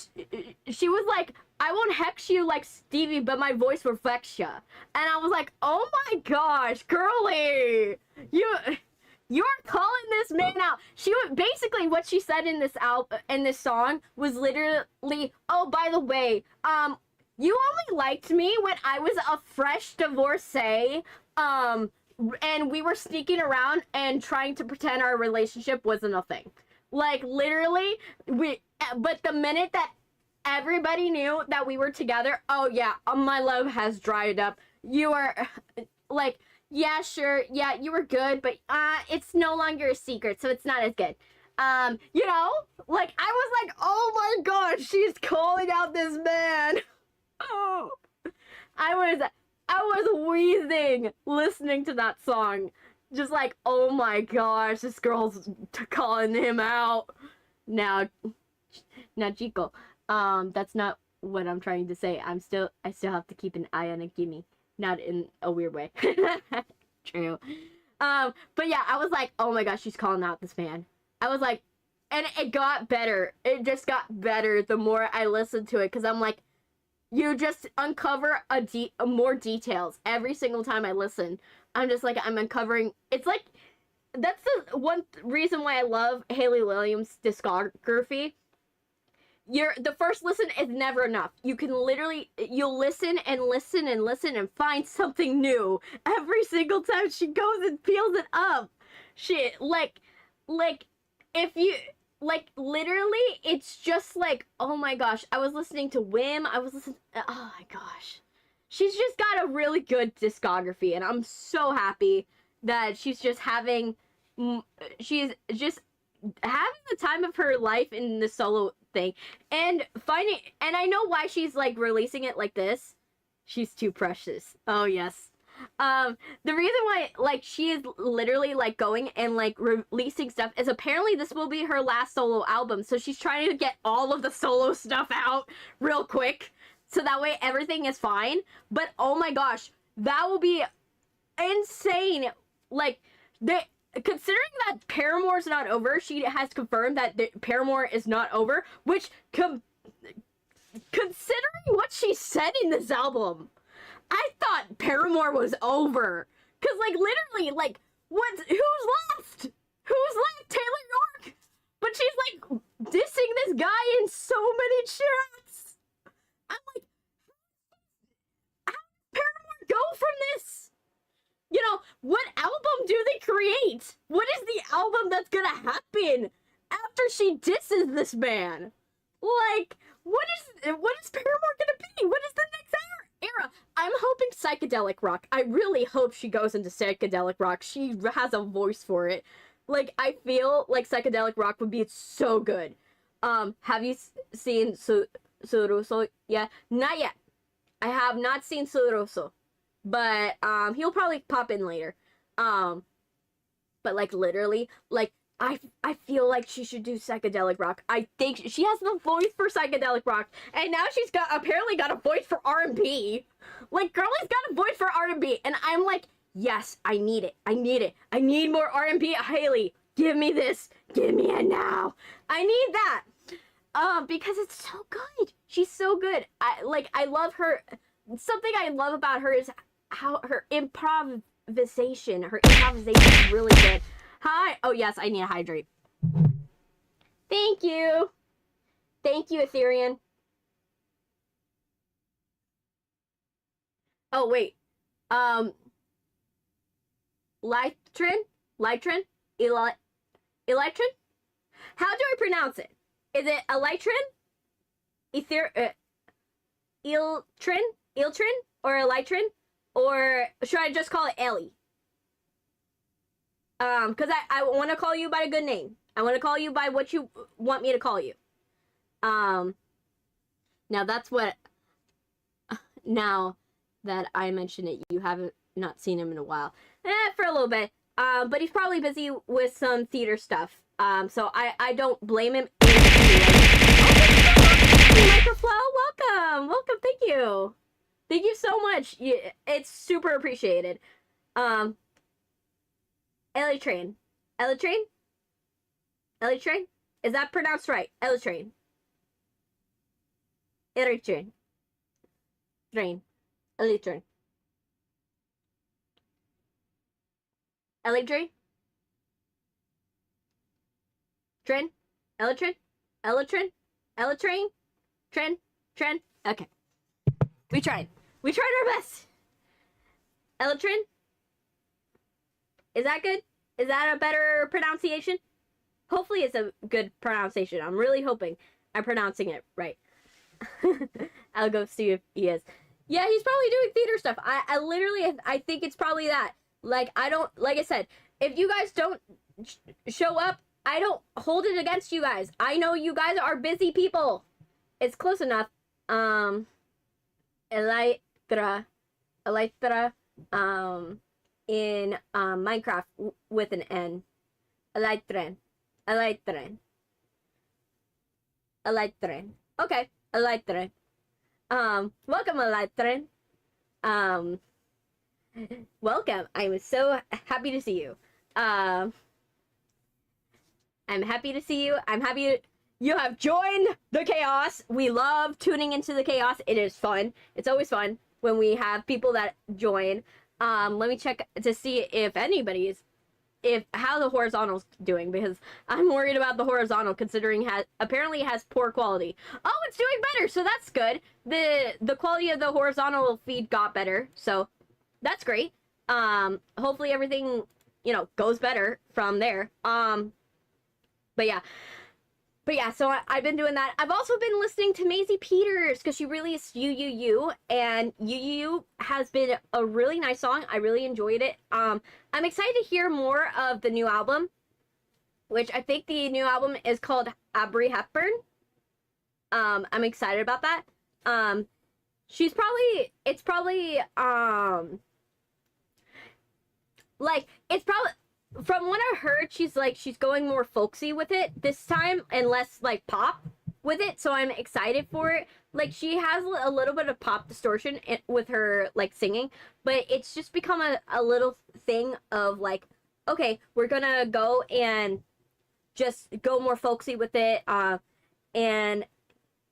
she was like, I won't hex you like Stevie, but my voice will vex ya. And I was like, oh my gosh, girlie, you're calling this man out. Basically what she said in this song was literally, oh, by the way, you only liked me when I was a fresh divorcee, and we were sneaking around and trying to pretend our relationship wasn't a thing. Like, literally, but the minute that everybody knew that we were together, oh yeah, my love has dried up. You are, like, yeah, sure, yeah, you were good, but it's no longer a secret, so it's not as good. You know, like, I was like, oh my god, she's calling out this man. Oh, I was wheezing listening to that song. Just like, oh my gosh, this girl's calling him out. Now, Chico, that's not what I'm trying to say. I still have to keep an eye on a gimme. Not in a weird way. True. But yeah, I was like, oh my gosh, she's calling out this man. I was like, and it got better. It just got better the more I listened to it, because I'm like, you just uncover more details every single time I listen. I'm just like, I'm uncovering. It's like, that's the one reason why I love Hayley Williams' discography. the first listen is never enough. You can literally, you'll listen and listen and listen and find something new every single time she goes and peels it up. She, like, if you, like, literally, it's just like, oh my gosh, I was listening to Wim, oh my gosh. She's just got a really good discography, and I'm so happy that she's just having the time of her life in the solo thing, and I know why she's like releasing it like this. She's too precious. Oh yes. The reason why like she is literally like going and like releasing stuff is apparently this will be her last solo album, so she's trying to get all of the solo stuff out real quick so that way everything is fine. But oh my gosh, that will be insane. Like, considering that Paramore's not over, she has confirmed that Paramore is not over, which, considering what she said in this album, I thought Paramore was over. Cause, like, literally, like, who's left? Who's left? Taylor York! But she's, like, dissing this guy in so many chats. I'm like, how does Paramore go from this? You know, what album do they create? What is the album that's gonna happen after she disses this man? Like, what is Paramore gonna be? What is the next era? I'm hoping psychedelic rock. I really hope she goes into psychedelic rock. She has a voice for it. Like, I feel like psychedelic rock would be so good. Have you seen Suruso? Yeah, not yet. I have not seen Suruso. But, he'll probably pop in later. But, like, literally, like, I feel like she should do psychedelic rock. I think she has the voice for psychedelic rock. And now she's apparently got a voice for R&B. Like, girlie's got a voice for R&B. And I'm like, yes, I need it. I need it. I need more R&B. Haley, give me this. Give me it now. I need that. Because it's so good. She's so good. I love her. Something I love about her is how her improvisation is really good. Hi. Oh yes, I need a hydrate. Thank you. Thank you, Ethereum. Oh wait. Electrin? How do I pronounce it? Is it Electrin? Iltrin? Or Elytrin? Or should I just call it Ellie? Because I want to call you by a good name. I want to call you by what you want me to call you. Now that's what... Now that I mention it, you haven't not seen him in a while. For a little bit. But he's probably busy with some theater stuff. So I don't blame him. Microflow, welcome, thank you. Thank you so much. It's super appreciated. Elytrain. Elytrain? Elytrain? Is that pronounced right? Elytrain. Elytrain. Train. Elytrain. Elytrain? Train? Elytrain? Elytrain? Elytrain? Train? Okay. We tried our best. Elytrin? Is that good? Is that a better pronunciation? Hopefully it's a good pronunciation. I'm really hoping I'm pronouncing it right. I'll go see if he is. Yeah, he's probably doing theater stuff. I literally, I think it's probably that. Like, like I said, if you guys don't show up, I don't hold it against you guys. I know you guys are busy people. It's close enough. Elytra, in Minecraft with an N. Elytren. Okay, Elytren. Welcome, Elytren. Welcome. I'm so happy to see you. I'm happy to see you. I'm happy you have joined the chaos. We love tuning into the chaos. It is fun. It's always fun when we have people that join. Let me check to see if anybody is if how the horizontal's doing, because I'm worried about the horizontal considering apparently has poor quality. Oh, it's doing better, so that's good. The quality of the horizontal feed got better, so that's great. Hopefully everything, you know, goes better from there. But yeah, so I've been doing that. I've also been listening to Maisie Peters because she released You, and You has been a really nice song. I really enjoyed it. I'm excited to hear more of the new album, which I think the new album is called Aubrey Hepburn. I'm excited about that. It's probably from what I heard, she's going more folksy with it this time and less like pop with it, so I'm excited for it. Like, she has a little bit of pop distortion with her like singing, but it's just become a little thing of like, okay, we're gonna go and just go more folksy with it, and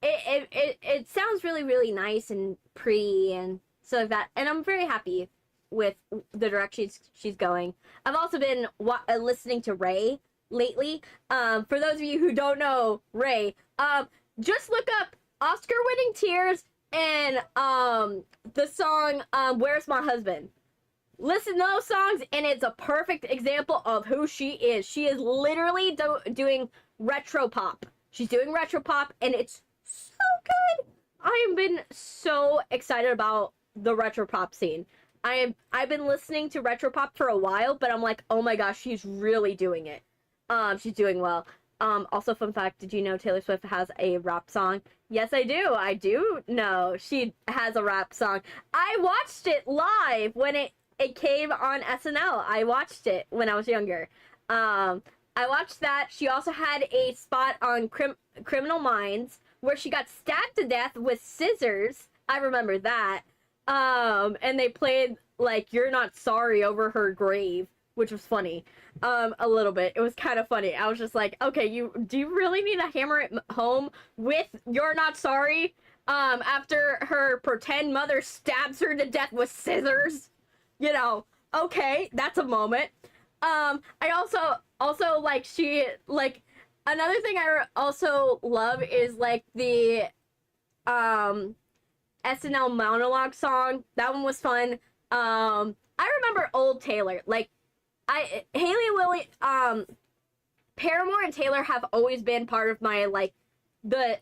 it sounds really, really nice and pretty and stuff like that, and I'm very happy with the direction she's going. I've also been listening to Ray lately. For those of you who don't know Ray, just look up Oscar-winning Tears and the song Where's My Husband. Listen to those songs, and it's a perfect example of who she is. She is literally doing retro pop. She's doing retro pop, and it's so good. I have been so excited about the retro pop scene. I've been listening to retro pop for a while, but I'm like, oh my gosh, she's really doing it. She's doing well. Also, fun fact, did you know Taylor Swift has a rap song? Yes, I do. I do know she has a rap song. I watched it live when it came on SNL. I watched it when I was younger. I watched that. She also had a spot on Criminal Minds where she got stabbed to death with scissors. I remember that. And they played like You're Not Sorry over her grave, which was funny. A little bit. It was kind of funny. I was just like, okay, do you really need to hammer it home with You're Not Sorry? After her pretend mother stabs her to death with scissors? You know, okay, that's a moment. I also like another thing I also love is like the SNL monologue song. That one was fun. I remember old Taylor. Like, Paramore and Taylor have always been part of my, like,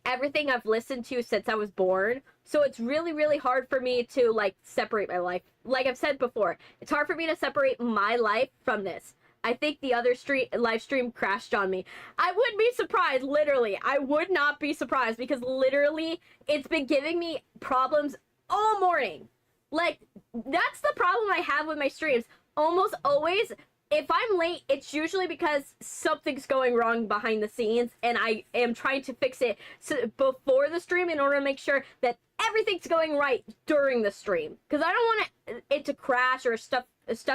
everything I've listened to since I was born. So it's really, really hard for me to, like, separate my life. Like I've said before, it's hard for me to separate my life from this. I think the other live stream crashed on me. I would be surprised, literally. I would not be surprised because literally it's been giving me problems all morning. Like, that's the problem I have with my streams. Almost always, if I'm late, it's usually because something's going wrong behind the scenes and I am trying to fix it before the stream in order to make sure that everything's going right during the stream. Because I don't want it to crash or stuff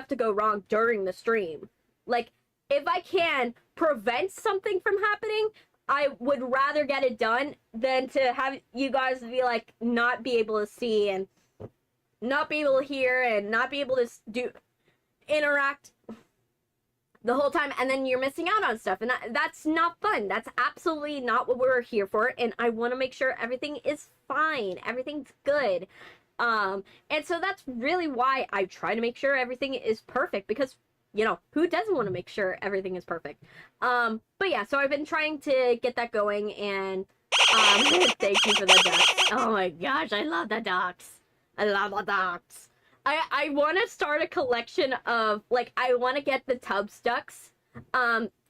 to go wrong during the stream. Like, if I can prevent something from happening, I would rather get it done than to have you guys be like, not be able to see and not be able to hear and not be able to interact the whole time, and then you're missing out on stuff, and that's not fun. That's absolutely not what we're here for, and I want to make sure everything is fine, everything's good. And so that's really why I try to make sure everything is perfect, because you know, who doesn't want to make sure everything is perfect? But yeah, so I've been trying to get that going, and thank you for the ducks. Oh my gosh, I love the ducks. I love the ducks. I want to start a collection of, like, I want to get the Tubbs ducks.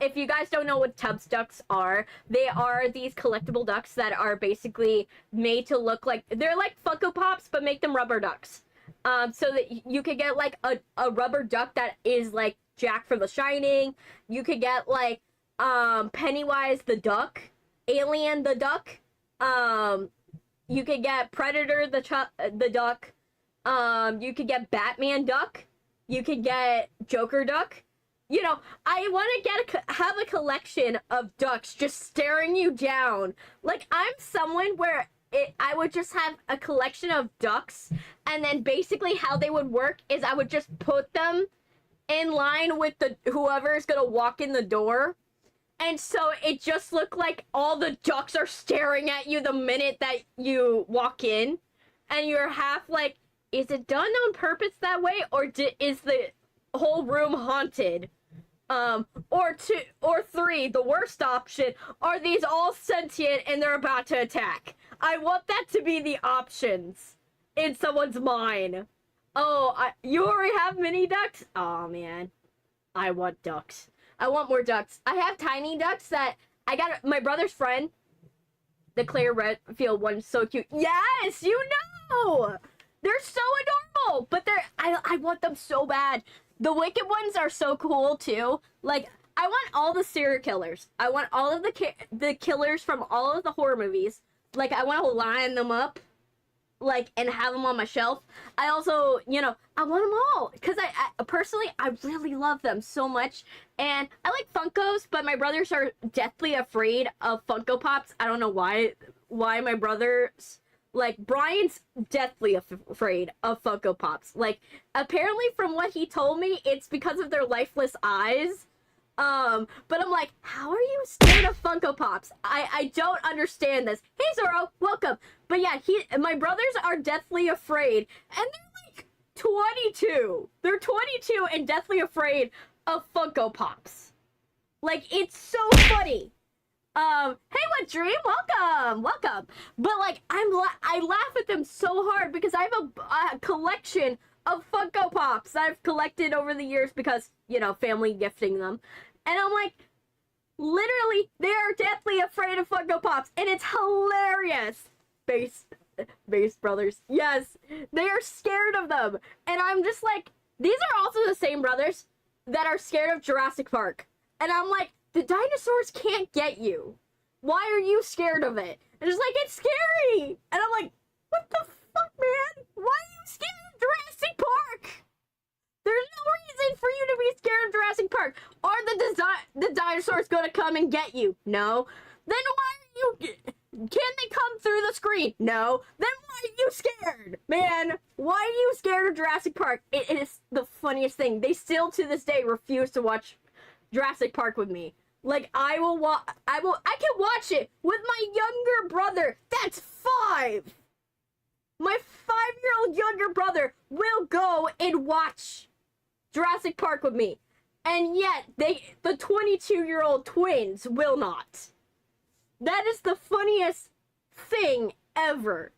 If you guys don't know what Tubbs ducks are, they are these collectible ducks that are basically made to look like, they're like Funko Pops, but make them rubber ducks. So that you could get, like, a rubber duck that is, like, Jack from The Shining. You could get, like, Pennywise the duck, Alien the duck. You could get Predator the duck. You could get Batman duck. You could get Joker duck. You know, I want to have a collection of ducks just staring you down. Like, I'm someone where I would just have a collection of ducks, and then basically how they would work is I would just put them in line with the whoever is gonna walk in the door. And so it just looked like all the ducks are staring at you the minute that you walk in. And you're half like, is it done on purpose that way? Or is the whole room haunted? Or two, or three, the worst option, are these all sentient and they're about to attack? I want that to be the options in someone's mind. Oh, you already have mini ducks? Oh, man. I want ducks. I want more ducks. I have tiny ducks that I got. My brother's friend, the Claire Redfield one, so cute. Yes, you know, they're so adorable. But I want them so bad. The wicked ones are so cool too. Like, I want all the serial killers. I want all of the killers from all of the horror movies. Like, I want to line them up, like, and have them on my shelf. I also, you know, I want them all because I personally, I really love them so much. And I like Funkos, but my brothers are deathly afraid of Funko Pops. I don't know why my brothers, like, Brian's deathly afraid of Funko Pops. Like, apparently from what he told me, it's because of their lifeless eyes. But I'm like, how are you scared of Funko Pops? I don't understand this. Hey, Zoro, welcome. But yeah, my brothers are deathly afraid, and they're like 22. They're 22 and deathly afraid of Funko Pops. Like, it's so funny. Hey, what dream? Welcome. But like, I laugh at them so hard because I have a collection of Funko Pops that I've collected over the years because, you know, family gifting them. And I'm like, literally, they are deathly afraid of Funko Pops, and it's hilarious. Base brothers, yes, they are scared of them, and I'm just like, these are also the same brothers that are scared of Jurassic Park, and I'm like, the dinosaurs can't get you. Why are you scared of it? And it's like, it's scary, and I'm like, what the fuck, man? Why are you scared of Jurassic Park? There's no reason for you to be scared of Jurassic Park. Are the dinosaurs gonna come and get you? No. Then why are you... Can they come through the screen? No. Then why are you scared? Man, why are you scared of Jurassic Park? It is the funniest thing. They still, to this day, refuse to watch Jurassic Park with me. Like, I can watch it with my younger brother. That's 5. My 5-year-old younger brother will go and watch Jurassic Park with me, and yet the 22-year-old twins will not. That is the funniest thing ever.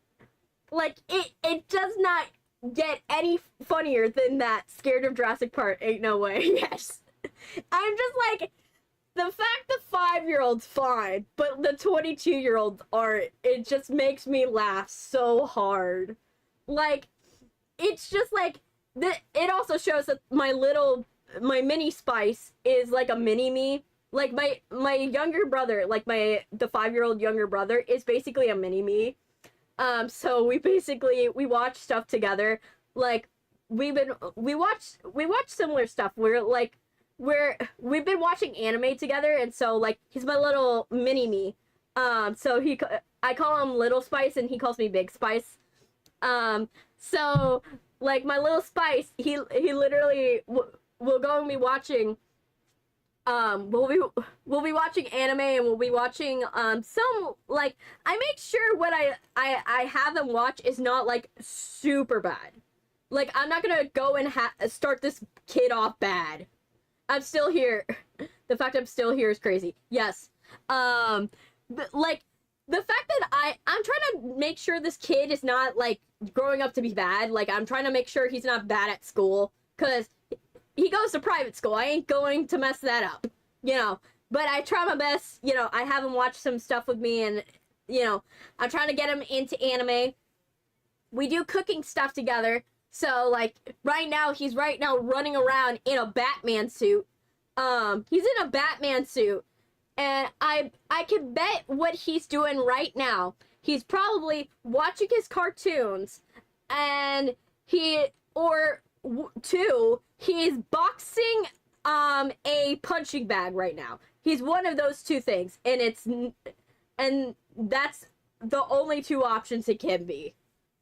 Like, it does not get any funnier than that. Scared of Jurassic Park, ain't no way. Yes. I'm just like, the fact the 5-year-old's fine, but the 22-year-olds aren't, it just makes me laugh so hard. Like, it's just like, it also shows that my mini Spice is like a mini-me. Like, my younger brother, like the 5-year-old younger brother, is basically a mini-me. So we watch stuff together. Like, we watch similar stuff. We've been watching anime together, and so, like, he's my little mini-me. So I call him Little Spice, and he calls me Big Spice. So, like, my little Spice, he literally will go and be watching, we'll be watching anime, and we'll be watching, some, like, I make sure what I have them watch is not, like, super bad. Like, I'm not gonna go and start this kid off bad. I'm still here. The fact I'm still here is crazy. Yes. But, like, the fact that I'm trying to make sure this kid is not, like, growing up to be bad. Like, I'm trying to make sure he's not bad at school, because he goes to private school. I ain't going to mess that up, you know. But I try my best, you know. I have him watch some stuff with me, and, you know, I'm trying to get him into anime. We do cooking stuff together. So, like, he's right now running around in a Batman suit. He's in a Batman suit. And I can bet what he's doing right now. He's probably watching his cartoons. And he's boxing, a punching bag right now. He's one of those two things. And that's the only two options it can be.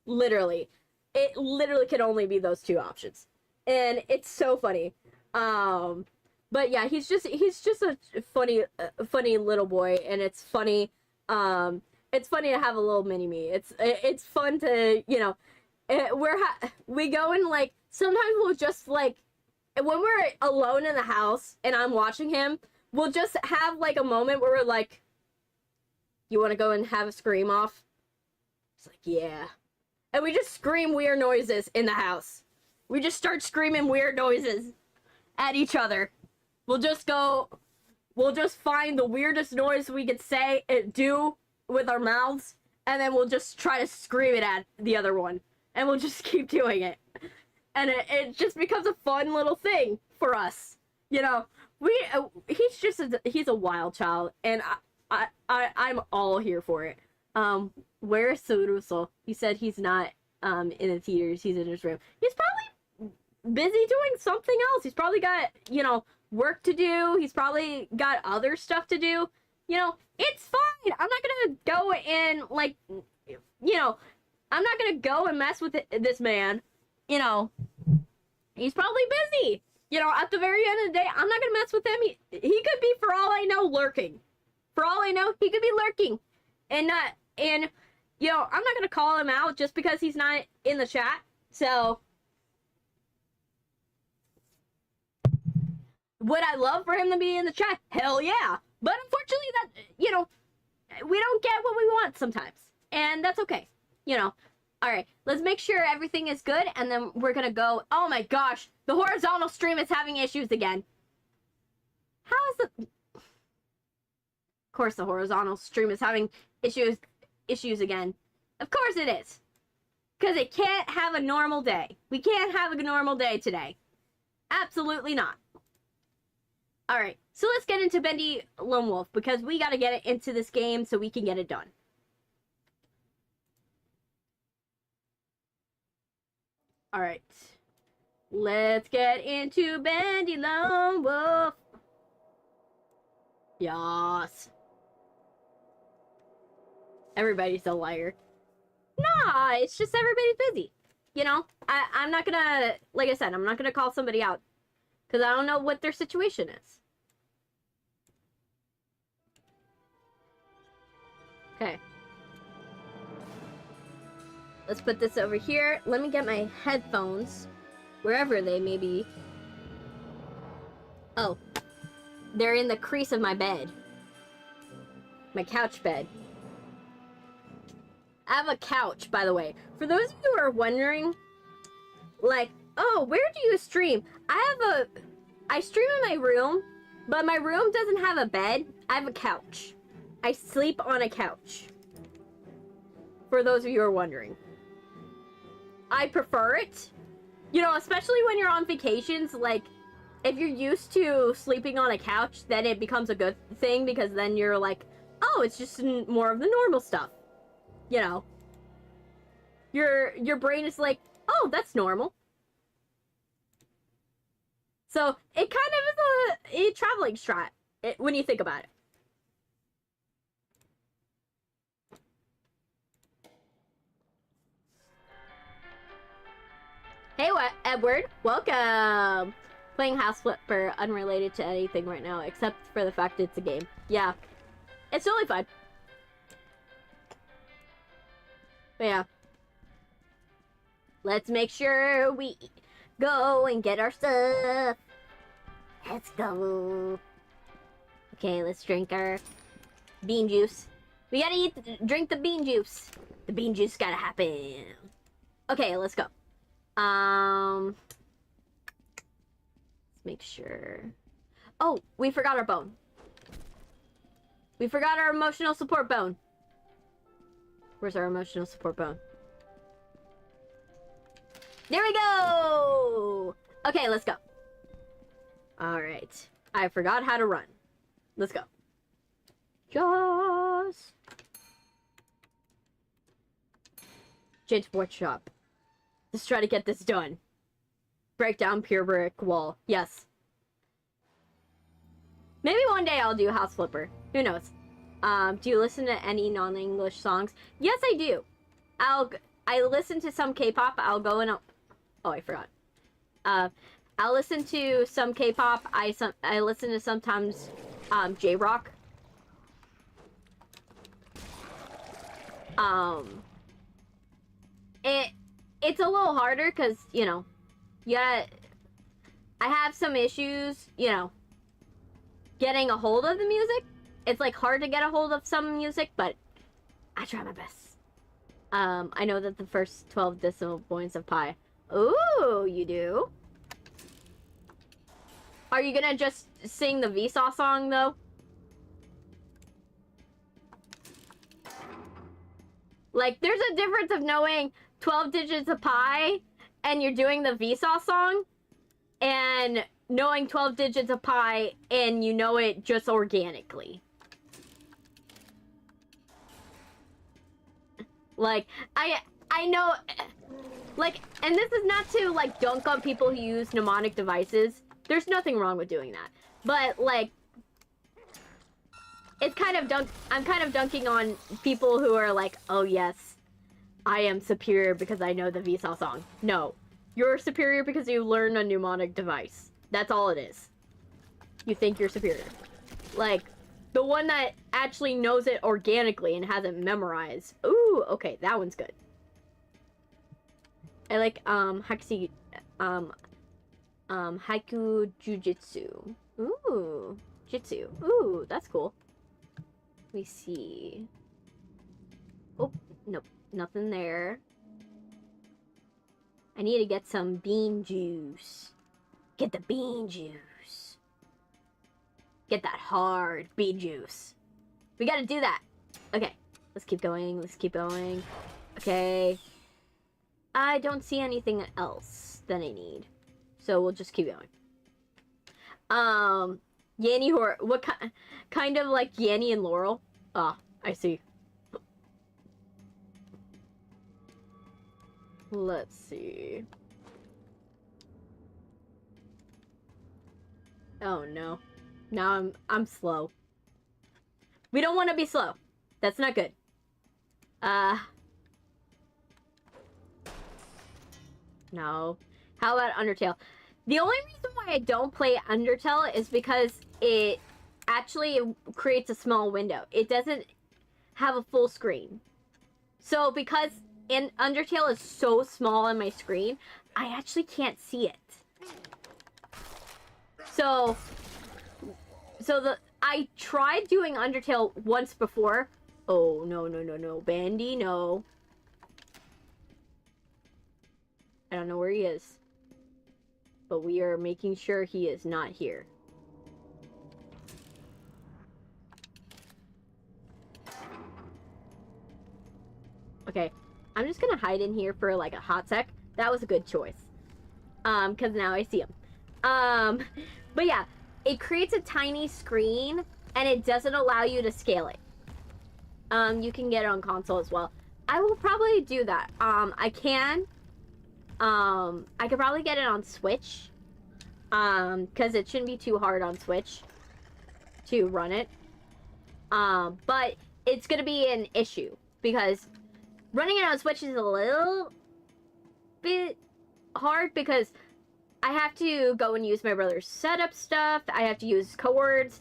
Literally. It literally can only be those two options. And it's so funny. But yeah, he's just a funny little boy, and it's funny. It's funny to have a little mini me. It's fun to, you know, we go and like sometimes we'll just like when we're alone in the house and I'm watching him, we'll just have like a moment where we're like, "You want to go and have a scream off?" It's like, "Yeah," and we just scream weird noises in the house. We just start screaming weird noises at each other. We'll just find the weirdest noise we could say and do with our mouths, and then we'll just try to scream it at the other one. And we'll just keep doing it. And it just becomes a fun little thing for us. You know, he's a wild child, and I'm all here for it. Where's Soruso? He said he's not in the theaters, he's in his room. He's probably busy doing something else. He's probably got, you know, work to do. He's probably got other stuff to do. You know, it's fine. I'm not gonna go and like, you know, I'm not gonna go and mess with this man. You know, he's probably busy. You know, at the very end of the day, I'm not gonna mess with him. He could be, for all I know, lurking. For all I know, he could be lurking, and you know, I'm not gonna call him out just because he's not in the chat. So, would I love for him to be in the chat? Hell yeah. But unfortunately, that, you know, we don't get what we want sometimes. And that's okay. You know. Alright, let's make sure everything is good, and then we're gonna go. Oh my gosh, the horizontal stream is having issues again. How is the... Of course the horizontal stream is having issues again. Of course it is. Because it can't have a normal day. We can't have a normal day today. Absolutely not. Alright, so let's get into Bendy Lone Wolf, because we gotta get it into this game so we can get it done. Alright. Let's get into Bendy Lone Wolf. Yas. Everybody's a liar. Nah, it's just everybody's busy. You know, I'm not gonna, like I said, I'm not gonna call somebody out, because I don't know what their situation is. Okay. Let's put this over here. Let me get my headphones, wherever they may be. Oh. They're in the crease of my bed. My couch bed. I have a couch, by the way. For those of you who are wondering, like, oh, where do you stream? I stream in my room, but my room doesn't have a bed. I have a couch. I sleep on a couch. For those of you who are wondering. I prefer it. You know, especially when you're on vacations, like, if you're used to sleeping on a couch, then it becomes a good thing, because then you're like, oh, it's just more of the normal stuff. You know. Your brain is like, oh, that's normal. So, it kind of is a traveling strat, when you think about it. Hey, Edward. Welcome. Playing House Flipper, unrelated to anything right now, except for the fact it's a game. Yeah. It's totally fine. But yeah. Let's make sure we go and get our stuff. Let's go. Okay, let's drink our bean juice. We gotta drink the bean juice. The bean juice gotta happen. Okay, let's go. Let's make sure. Oh, we forgot our bone. We forgot our emotional support bone. Where's our emotional support bone? There we go! Okay, let's go. Alright. I forgot how to run. Let's go. Just... Change sports shop. Let's try to get this done. Break down pure brick wall. Yes. Maybe one day I'll do House Flipper. Who knows? Do you listen to any non-English songs? Yes, I do. I listen to some K-pop. I'll go and oh, I forgot. I'll listen to some K-pop. I listen to sometimes J-rock. It's a little harder because, you know, I have some issues, you know, getting a hold of the music. It's like hard to get a hold of some music, but I try my best. I know that the first 12 decimal points of pi. Ooh, you do? Are you gonna just sing the Vsauce song, though? Like, there's a difference of knowing 12 digits of pi and you're doing the Vsauce song, and knowing 12 digits of pi and you know it just organically. Like, I know, like, and this is not to, like, dunk on people who use mnemonic devices. There's nothing wrong with doing that. But, like, it's kind of I'm kind of dunking on people who are like, oh yes, I am superior because I know the Vsauce song. No, you're superior because you learn a mnemonic device. That's all it is. You think you're superior. Like, the one that actually knows it organically and has it memorized. Ooh, okay, that one's good. I like, haiku jujitsu. Ooh, jitsu. Ooh, that's cool. Let me see. Oh, nope, nothing there. I need to get some bean juice. Get the bean juice. Get that hard bean juice. We gotta do that. Okay, let's keep going. Let's keep going. Okay. I don't see anything else that I need. So we'll just keep going. Yanny Horror. What kind of like Yanny and Laurel? Ah, I see. Let's see. Oh no. Now I'm slow. We don't want to be slow. That's not good. No. How about Undertale? The only reason why I don't play Undertale is because it actually creates a small window. It doesn't have a full screen. So because Undertale is so small on my screen, I actually can't see it. So I tried doing Undertale once before. Oh, no. Bendy, no. I don't know where he is. But we are making sure he is not here. Okay. I'm just gonna hide in here for like a hot sec. That was a good choice. Because now I see him. But yeah. It creates a tiny screen, and it doesn't allow you to scale it. You can get it on console as well. I will probably do that. I can. I could probably get it on Switch. Because it shouldn't be too hard on Switch to run it. But it's gonna be an issue, because running it on Switch is a little bit hard, because I have to go and use my brother's setup stuff. I have to use coords,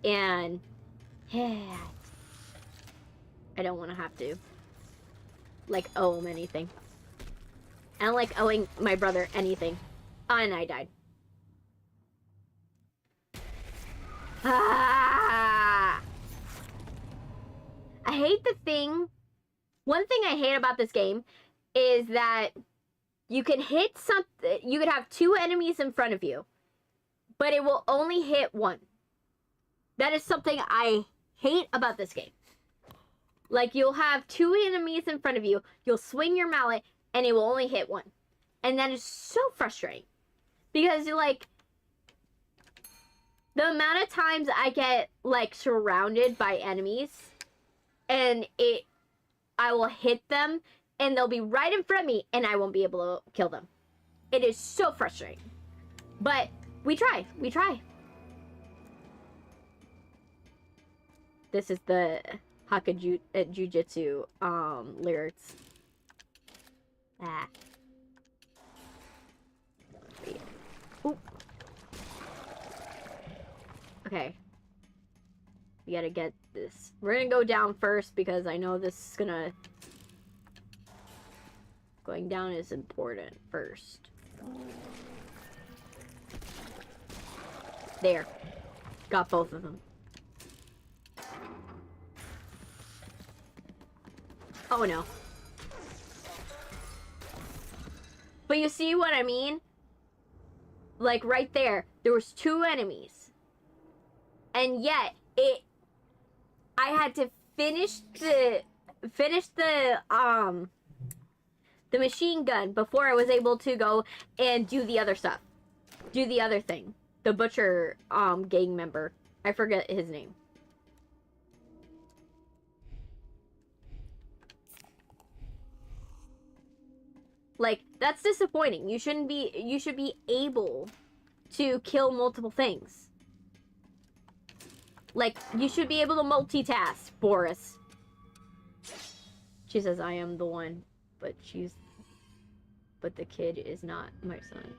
and yeah, I don't want to have to like owe him anything. I don't like owing my brother anything. And I died. Ah! I hate the thing. One thing I hate about this game is that you can hit something. You could have two enemies in front of you, but it will only hit one. That is something I hate about this game. Like, you'll have two enemies in front of you, you'll swing your mallet, and it will only hit one. And that is so frustrating. Because, like, the amount of times I get, like, surrounded by enemies, and I will hit them, and they'll be right in front of me, and I won't be able to kill them. It is so frustrating. But we try. We try. This is the Jujitsu lyrics. Ah. Ooh. We gotta get this. We're gonna go down first because I know this is gonna... Going down is important first. There. Got both of them. Oh no. But you see what I mean? Like right there was 2 enemies. And yet I had to finish the machine gun before I was able to go and do the other stuff. Do the other thing. The butcher gang member. I forget his name. Like, that's disappointing. You should be able to kill multiple things. Like, you should be able to multitask, Boris. She says, I am the one, but the kid is not my son.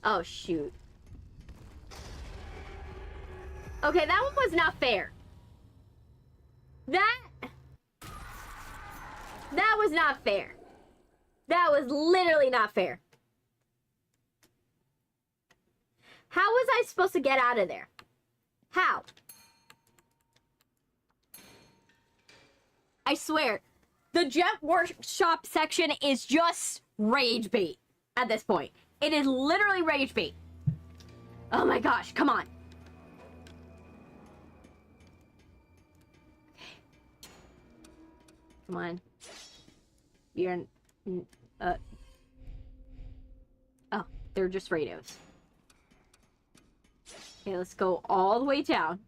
Oh, shoot. Okay, that one was not fair. That was not fair. That was literally not fair. How was I supposed to get out of there? How? I swear, the jet workshop section is just rage bait at this point. It is literally rage bait. Oh my gosh, come on. Okay. Come on. You're... Oh, they're just radios. Okay, let's go all the way down.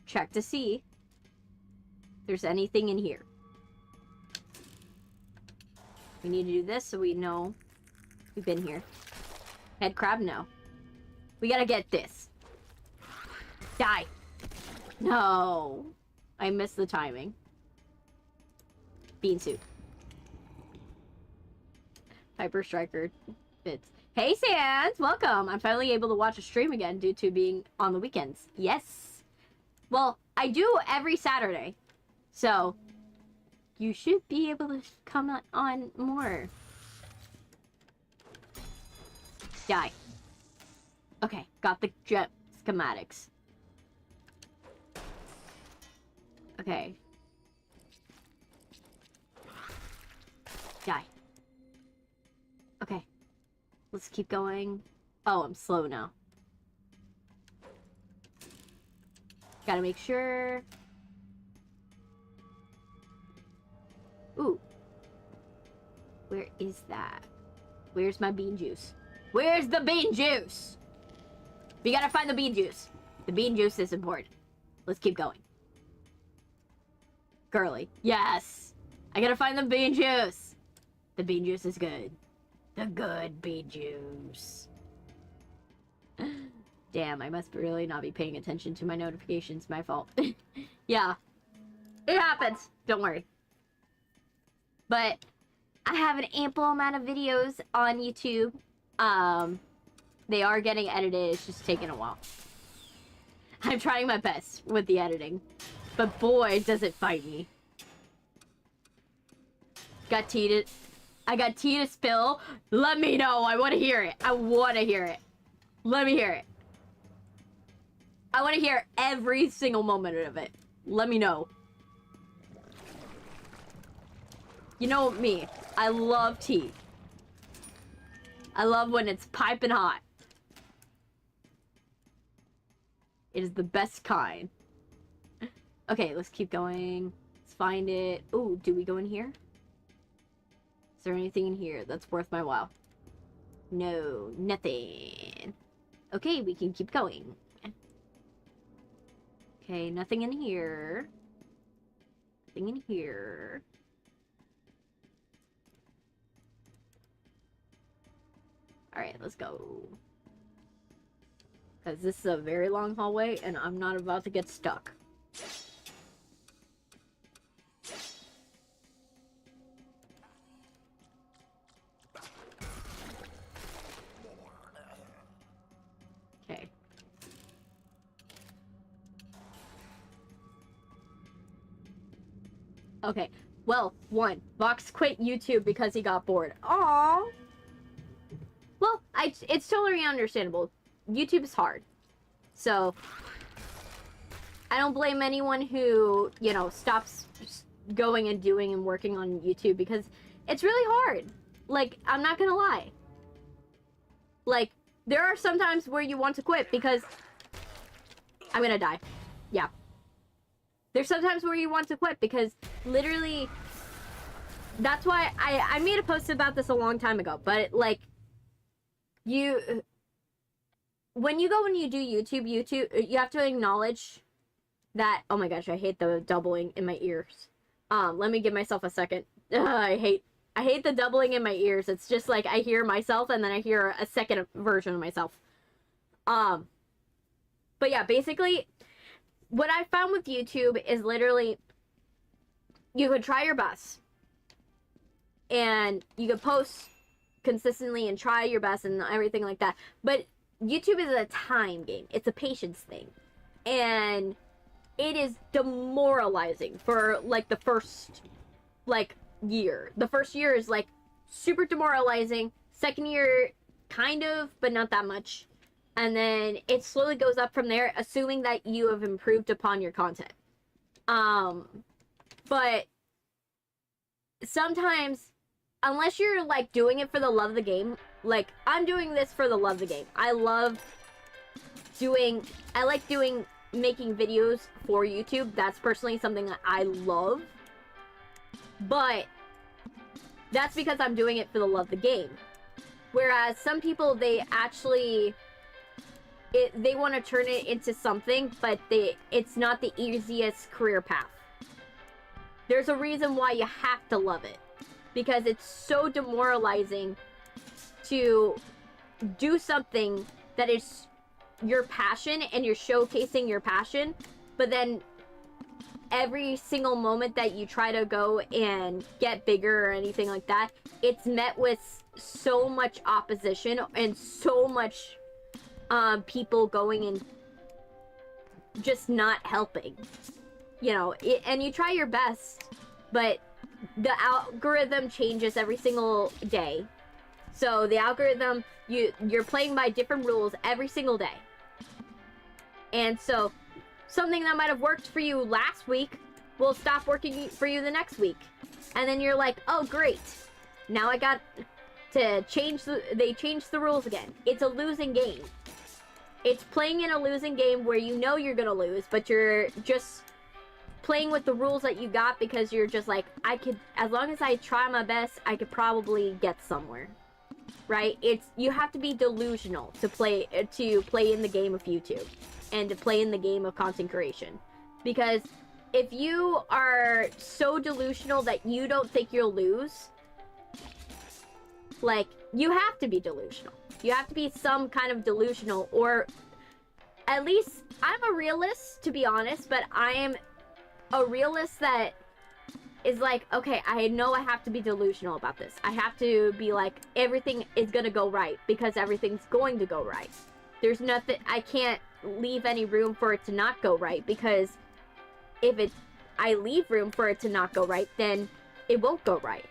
Check to see if there's anything in here. We need to do this so we know we've been here. Head crab, no. We gotta get this. Die. No. I missed the timing. Bean soup. Hyper Striker bits. Hey Sans, welcome. I'm finally able to watch a stream again due to being on the weekends. Yes. Well, I do every Saturday. So, you should be able to come on more. Die. Okay, got the jet schematics. Okay. Die. Okay. Let's keep going. Oh, I'm slow now. Gotta make sure. Ooh. Where is that? Where's my bean juice? Where's the bean juice? We gotta find the bean juice. The bean juice is important. Let's keep going. Girly. Yes! I gotta find the bean juice. The bean juice is good. The good bean juice. Damn, I must really not be paying attention to my notifications. My fault. Yeah. It happens. Don't worry. But I have an ample amount of videos on YouTube. They are getting edited. It's just taking a while. I'm trying my best with the editing. But boy, does it fight me. Got tea to... I got tea to spill. Let me know. I want to hear it. I want to hear it. Let me hear it. I want to hear every single moment of it. Let me know. You know me. I love tea. I love when it's piping hot. It is the best kind. Okay, let's keep going. Let's find it. Ooh, do we go in here? Is there anything in here that's worth my while? No, nothing. Okay, we can keep going. Okay, nothing in here. Nothing in here. Alright, let's go. Because this is a very long hallway, and I'm not about to get stuck. Okay. Well, 1. Vox quit YouTube because he got bored. Aww. Well, it's totally understandable. YouTube is hard. So, I don't blame anyone who, you know, stops going and doing and working on YouTube because it's really hard. Like, I'm not gonna lie. Like, there are some times where you want to quit because I'm gonna die. Yeah. There's sometimes where you want to quit because literally that's why I made a post about this a long time ago, but like when you go and you do YouTube, you have to acknowledge that, oh my gosh, I hate the doubling in my ears. Let me give myself a second. I hate the doubling in my ears. It's just like I hear myself and then I hear a second version of myself. But yeah, basically what I found with YouTube is literally you could try your best and you could post consistently and try your best and everything like that. But YouTube is a time game. It's a patience thing. And it is demoralizing for like the first like year. The first year is like super demoralizing. Second year kind of, but not that much. And then it slowly goes up from there, assuming that you have improved upon your content. But sometimes, unless you're like doing it for the love of the game, like I'm doing this for the love of the game. I like making videos for YouTube. That's personally something that I love. But that's because I'm doing it for the love of the game. Whereas some people, they actually they want to turn it into something, but it's not the easiest career path. There's a reason why you have to love it. Because it's so demoralizing to do something that is your passion and you're showcasing your passion, but then every single moment that you try to go and get bigger or anything like that, it's met with so much opposition and so much people going and just not helping, you know. And you try your best, but the algorithm changes every single day. So the algorithm, you're playing by different rules every single day. And so something that might have worked for you last week will stop working for you the next week. And then you're like, oh great, now I got to change they changed the rules again. It's a losing game. It's playing in a losing game where you know you're gonna lose, but you're just playing with the rules that you got because you're just like, as long as I try my best, I could probably get somewhere. Right? You have to be delusional to play in the game of YouTube and to play in the game of content creation. Because if you are so delusional that you don't think you'll lose, like, you have to be delusional. You have to be some kind of delusional, or at least I'm a realist, to be honest, but I am a realist that is like, okay, I know I have to be delusional about this. I have to be like, everything is gonna go right because everything's going to go right. There's nothing, I can't leave any room for it to not go right, because if I leave room for it to not go right, then it won't go right.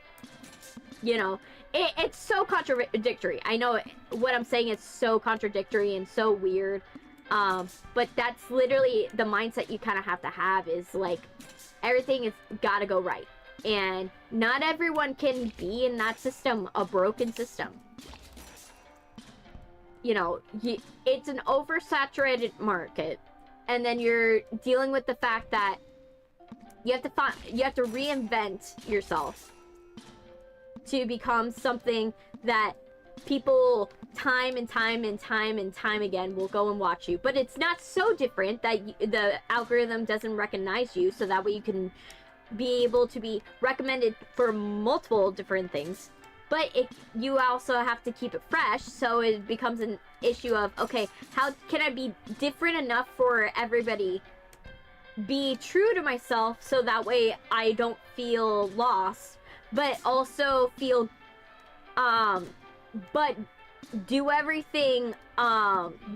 You know, it's so contradictory. I know what I'm saying is so contradictory and so weird. But that's literally the mindset you kind of have is like, everything has got to go right. And not everyone can be in that system, a broken system. You know, it's an oversaturated market. And then you're dealing with the fact that you have to reinvent yourself to become something that people time and time again will go and watch you. But it's not so different that the algorithm doesn't recognize you, so that way you can be able to be recommended for multiple different things. But you also have to keep it fresh, so it becomes an issue of, okay, how can I be different enough for everybody, be true to myself, so that way I don't feel lost, but also feel but do everything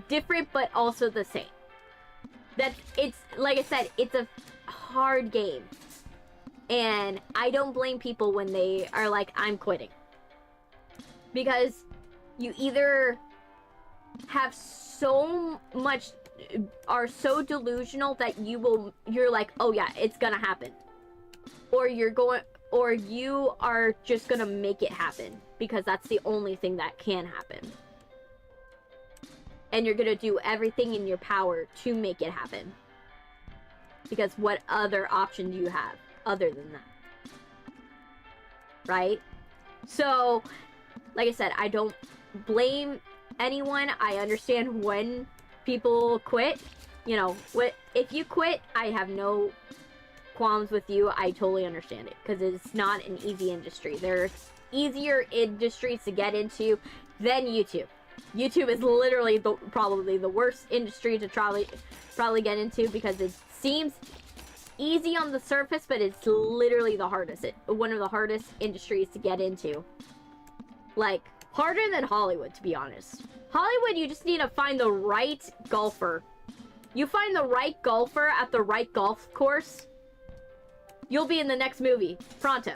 different but also the same. It's like I said, it's a hard game. And I don't blame people when they are like, I'm quitting. Because you either have so much, are so delusional that you're like, oh yeah, it's gonna happen. Or you are just gonna make it happen. Because that's the only thing that can happen. And you're gonna do everything in your power to make it happen. Because what other option do you have other than that? Right? So, like I said, I don't blame anyone. I understand when people quit. You know, if you quit, I have no qualms with you. I totally understand it. Because it's not an easy industry. There's easier industries to get into than YouTube. YouTube is literally probably the worst industry to probably get into because it seems easy on the surface, but it's literally the hardest. One of the hardest industries to get into. Like, harder than Hollywood, to be honest. Hollywood, you just need to find the right golfer. You find the right golfer at the right golf course, you'll be in the next movie, pronto.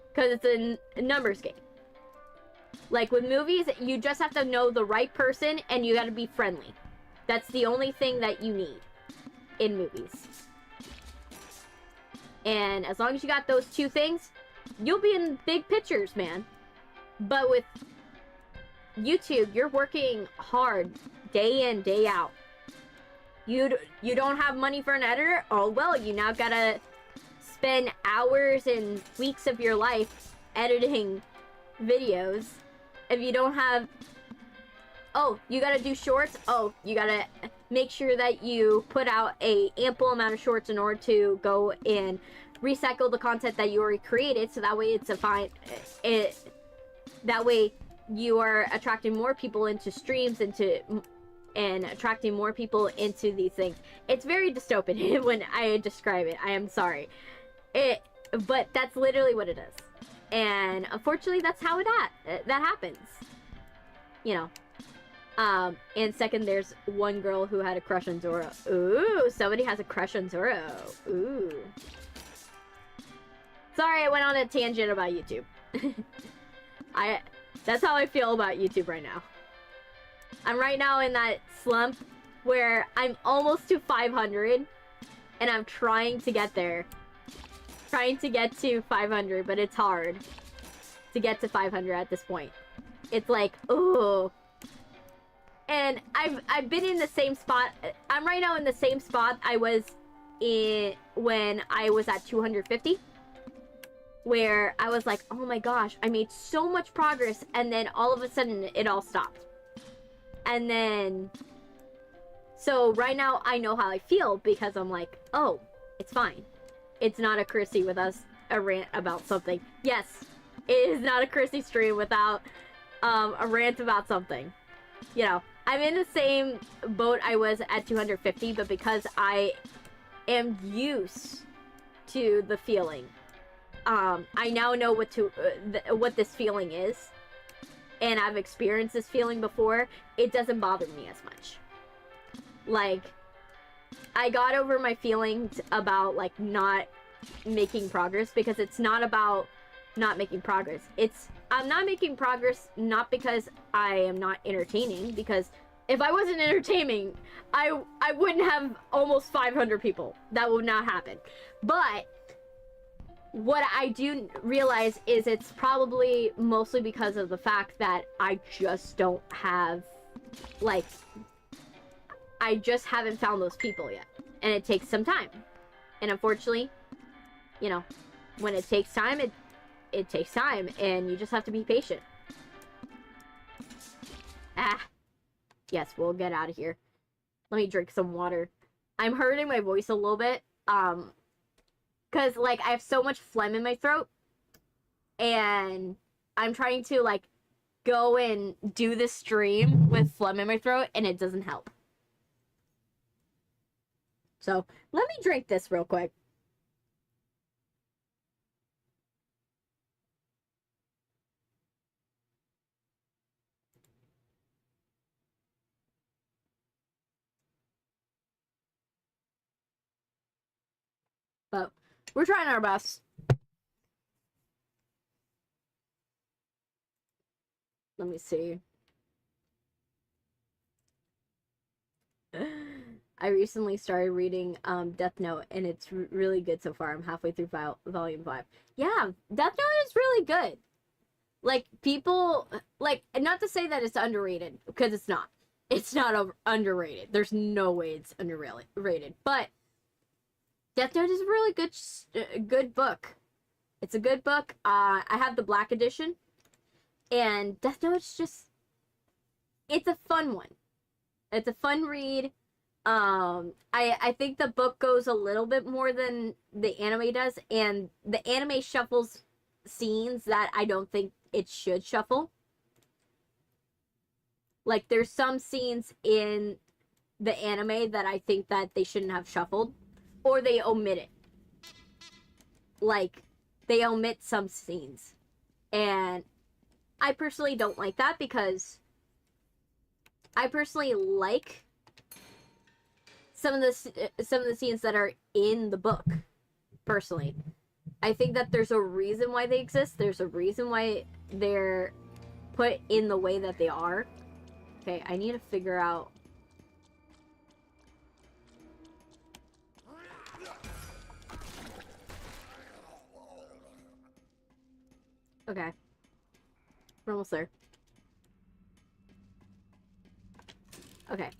Because it's a numbers game. Like, with movies, you just have to know the right person, and you gotta be friendly. That's the only thing that you need in movies. And as long as you got those two things, you'll be in big pictures, man. But with YouTube, you're working hard day in, day out. You don't have money for an editor? Oh, well, you now gotta spend hours and weeks of your life editing videos. If you don't have... Oh, you gotta do shorts? Oh, you gotta make sure that you put out a ample amount of shorts in order to go and recycle the content that you already created, so that way it's that way you are attracting more people into streams, and attracting more people into these things. It's very dystopian when I describe it. I am sorry. But that's literally what it is. And unfortunately, that's how that happens. You know. And second, there's one girl who had a crush on Zoro. Ooh, somebody has a crush on Zoro. Ooh. Sorry, I went on a tangent about YouTube. That's how I feel about YouTube right now. I'm right now in that slump where I'm almost to 500, and I'm trying to get there. Trying to get to 500, but it's hard to get to 500 at this point. It's like, ooh. And I've been in the same spot. I'm right now in the same spot I was in when I was at 250. Where I was like, oh my gosh, I made so much progress, and then all of a sudden it all stopped. And then, so right now I know how I feel because I'm like, oh, it's fine. It's not a Chrissy without a rant about something. Yes, it is not a Chrissy stream without a rant about something. You know, I'm in the same boat I was at 250, but because I am used to the feeling. I now know what this feeling is, and I've experienced this feeling before. It doesn't bother me as much. Like, I got over my feelings about, like, not making progress, because it's not about not making progress. I'm not making progress not because I am not entertaining, because if I wasn't entertaining, I wouldn't have almost 500 people. That would not happen. But what I do realize is it's probably mostly because of the fact that I just don't have, like, I just haven't found those people yet. And it takes some time. And unfortunately, you know, when it takes time, it takes time. And you just have to be patient. Ah. Yes, we'll get out of here. Let me drink some water. I'm hurting my voice a little bit. Because, like, I have so much phlegm in my throat. And I'm trying to, like, go and do this stream with phlegm in my throat, and it doesn't help. So, let me drink this real quick. We're trying our best. Let me see. I recently started reading Death Note, and it's really good so far. I'm halfway through volume 5. Yeah, Death Note is really good. Like, people, like, not to say that it's underrated, because it's not. It's not underrated. There's no way it's underrated. But Death Note is a really good book. It's a good book. I have the Black Edition, and Death Note's just, it's a fun one. It's a fun read. I think the book goes a little bit more than the anime does, and the anime shuffles scenes that I don't think it should shuffle. Like, there's some scenes in the anime that I think that they shouldn't have shuffled, or they omit it. Like, they omit some scenes, and I personally don't like that, because I personally like some of the scenes that are in the book. Personally, I think that there's a reason why they exist. There's a reason why they're put in the way that they are. Okay, I need to figure out. Okay, we're almost there. Okay.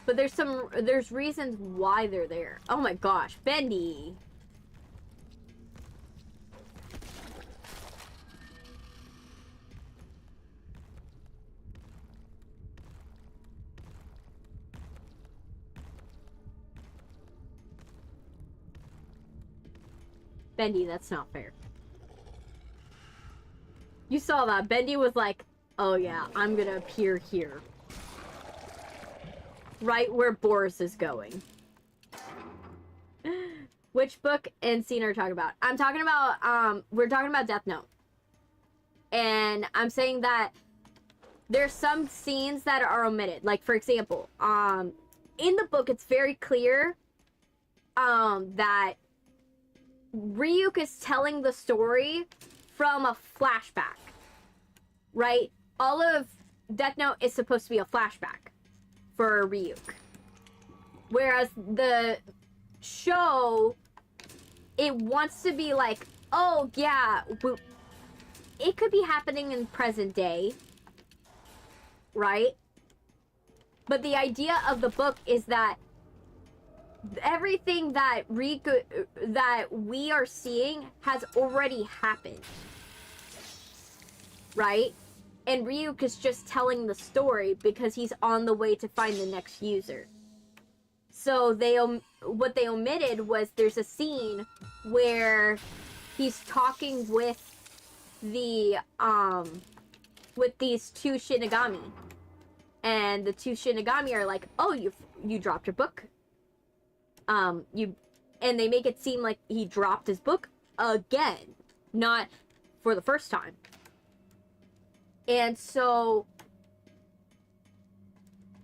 But there's reasons why they're there. Oh my gosh, Bendy. Bendy, that's not fair. You saw that. Bendy was like, oh yeah, I'm gonna appear here. Right where Boris is going. Which book and scene are we talking about? I'm talking about, we're talking about Death Note. And I'm saying that there's some scenes that are omitted. Like, for example, in the book, it's very clear, that Ryuk is telling the story from a flashback. Right? All of Death Note is supposed to be a flashback for Ryuk. Whereas the show, it wants to be like, oh yeah, it could be happening in present day, right? But the idea of the book is that everything that we are seeing has already happened, right? And Ryuk is just telling the story because he's on the way to find the next user. So what they omitted was there's a scene where he's talking with the with these two Shinigami, and the two Shinigami are like, "Oh, you dropped your book." And they make it seem like he dropped his book again, not for the first time. And so,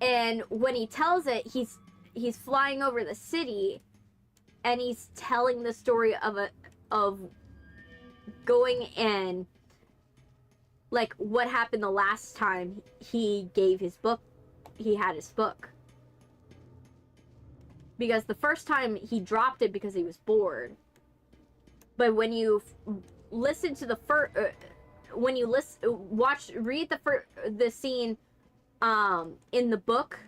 and when he tells it, he's flying over the city, and he's telling the story of going and, like, what happened the last time he gave his book, he had his book. Because the first time he dropped it because he was bored. But when you listen to the first, when you read the scene, in the book,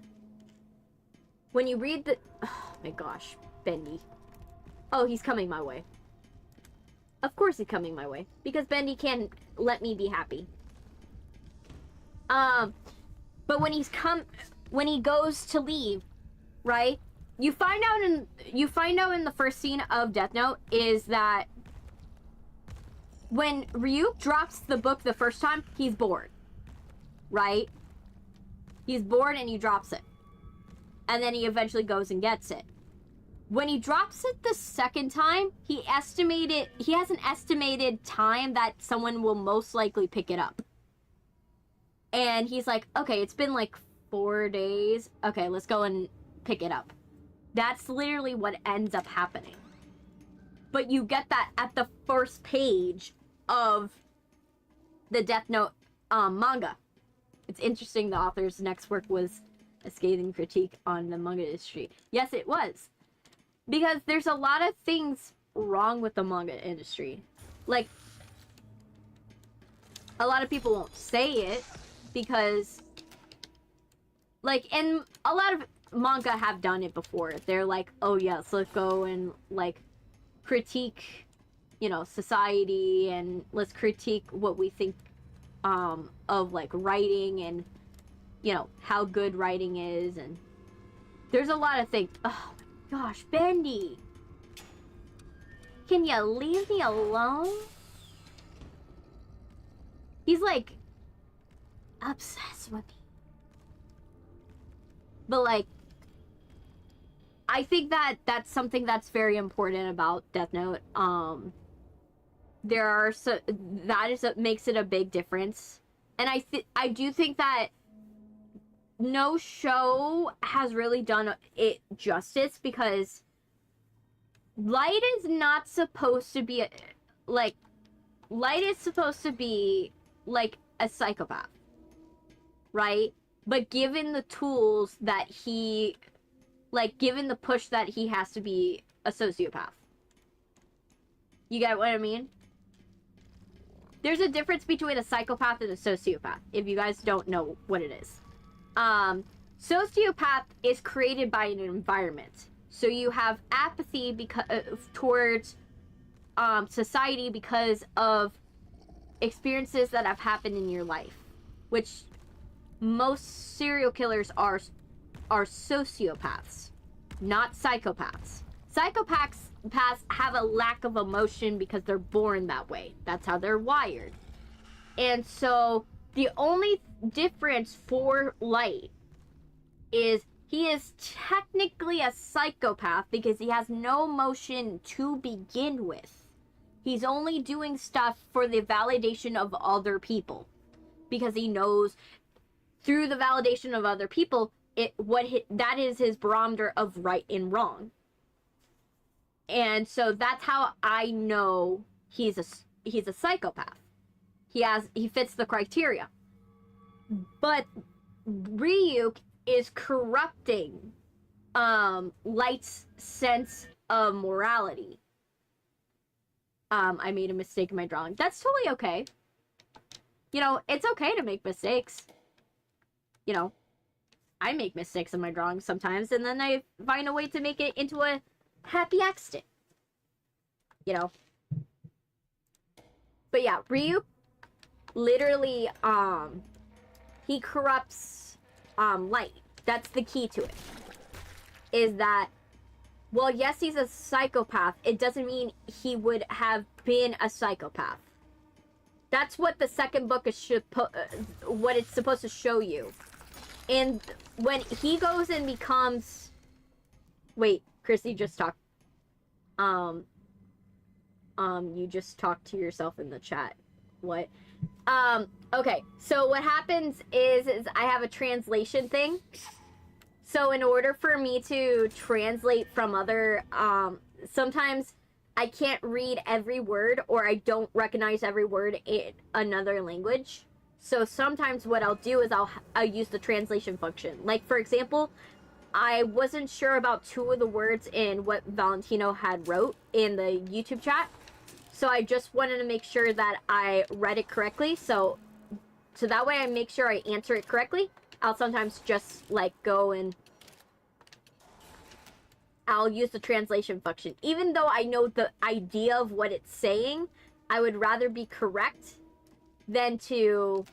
when you read the, oh my gosh, Bendy. Oh, he's coming my way. Of course he's coming my way, because Bendy can't let me be happy. But when he goes to leave, right? You find out in the first scene of Death Note is that when Ryuk drops the book the first time, he's bored. Right? He's bored and he drops it. And then he eventually goes and gets it. When he drops it the second time, he has an estimated time that someone will most likely pick it up. And he's like, okay, it's been like 4 days. Okay, let's go and pick it up. That's literally what ends up happening. but you get that at the first page of the Death Note manga. It's interesting the author's next work was a scathing critique on the manga industry. Yes, it was. Because there's a lot of things wrong with the manga industry. Like, a lot of people won't say it because, like, and a lot of manga have done it before. They're like, oh yes, let's go and, like, critique, you know, society, and let's critique what we think of, like, writing and, you know, how good writing is, and there's a lot of things. Oh my gosh, Bendy! Can you leave me alone? He's, like, obsessed with me. But, like, I think that that's something that's very important about Death Note. There are that is what makes it a big difference, and I do think that no show has really done it justice, because Light is not supposed to be Light is supposed to be like a psychopath, right? But given the tools that he, like, given the push that he has to be a sociopath. You get what I mean? There's a difference between a psychopath and a sociopath, if you guys don't know what it is. Sociopath is created by an environment. So you have apathy towards society because of experiences that have happened in your life, which most serial killers are sociopaths, not psychopaths. Psychopaths have a lack of emotion because they're born that way. That's how they're wired. And so the only difference for Light is he is technically a psychopath because he has no emotion to begin with. He's only doing stuff for the validation of other people, because he knows through the validation of other people, that is his barometer of right and wrong. And so that's how I know he's a psychopath. He fits the criteria. But Ryuk is corrupting Light's sense of morality. I made a mistake in my drawing. That's totally okay. You know, it's okay to make mistakes. You know, I make mistakes in my drawings sometimes, and then I find a way to make it into a happy accident. You know? But yeah, Ryuk literally, he corrupts, Light. That's the key to it. Is that, well, yes, he's a psychopath. It doesn't mean he would have been a psychopath. That's what the second book is what it's supposed to show you. And when he goes and becomes... Wait, Chrissy just talked. You just talked to yourself in the chat. What? Okay, so what happens is I have a translation thing. So in order for me to translate from other, sometimes I can't read every word, or I don't recognize every word in another language. So sometimes what I'll do is I'll use the translation function. Like, for example, I wasn't sure about 2 of the words in what Valentino had wrote in the YouTube chat. So I just wanted to make sure that I read it correctly. So that way I make sure I answer it correctly. I'll sometimes just, like, go and I'll use the translation function. Even though I know the idea of what it's saying, I would rather be correct than to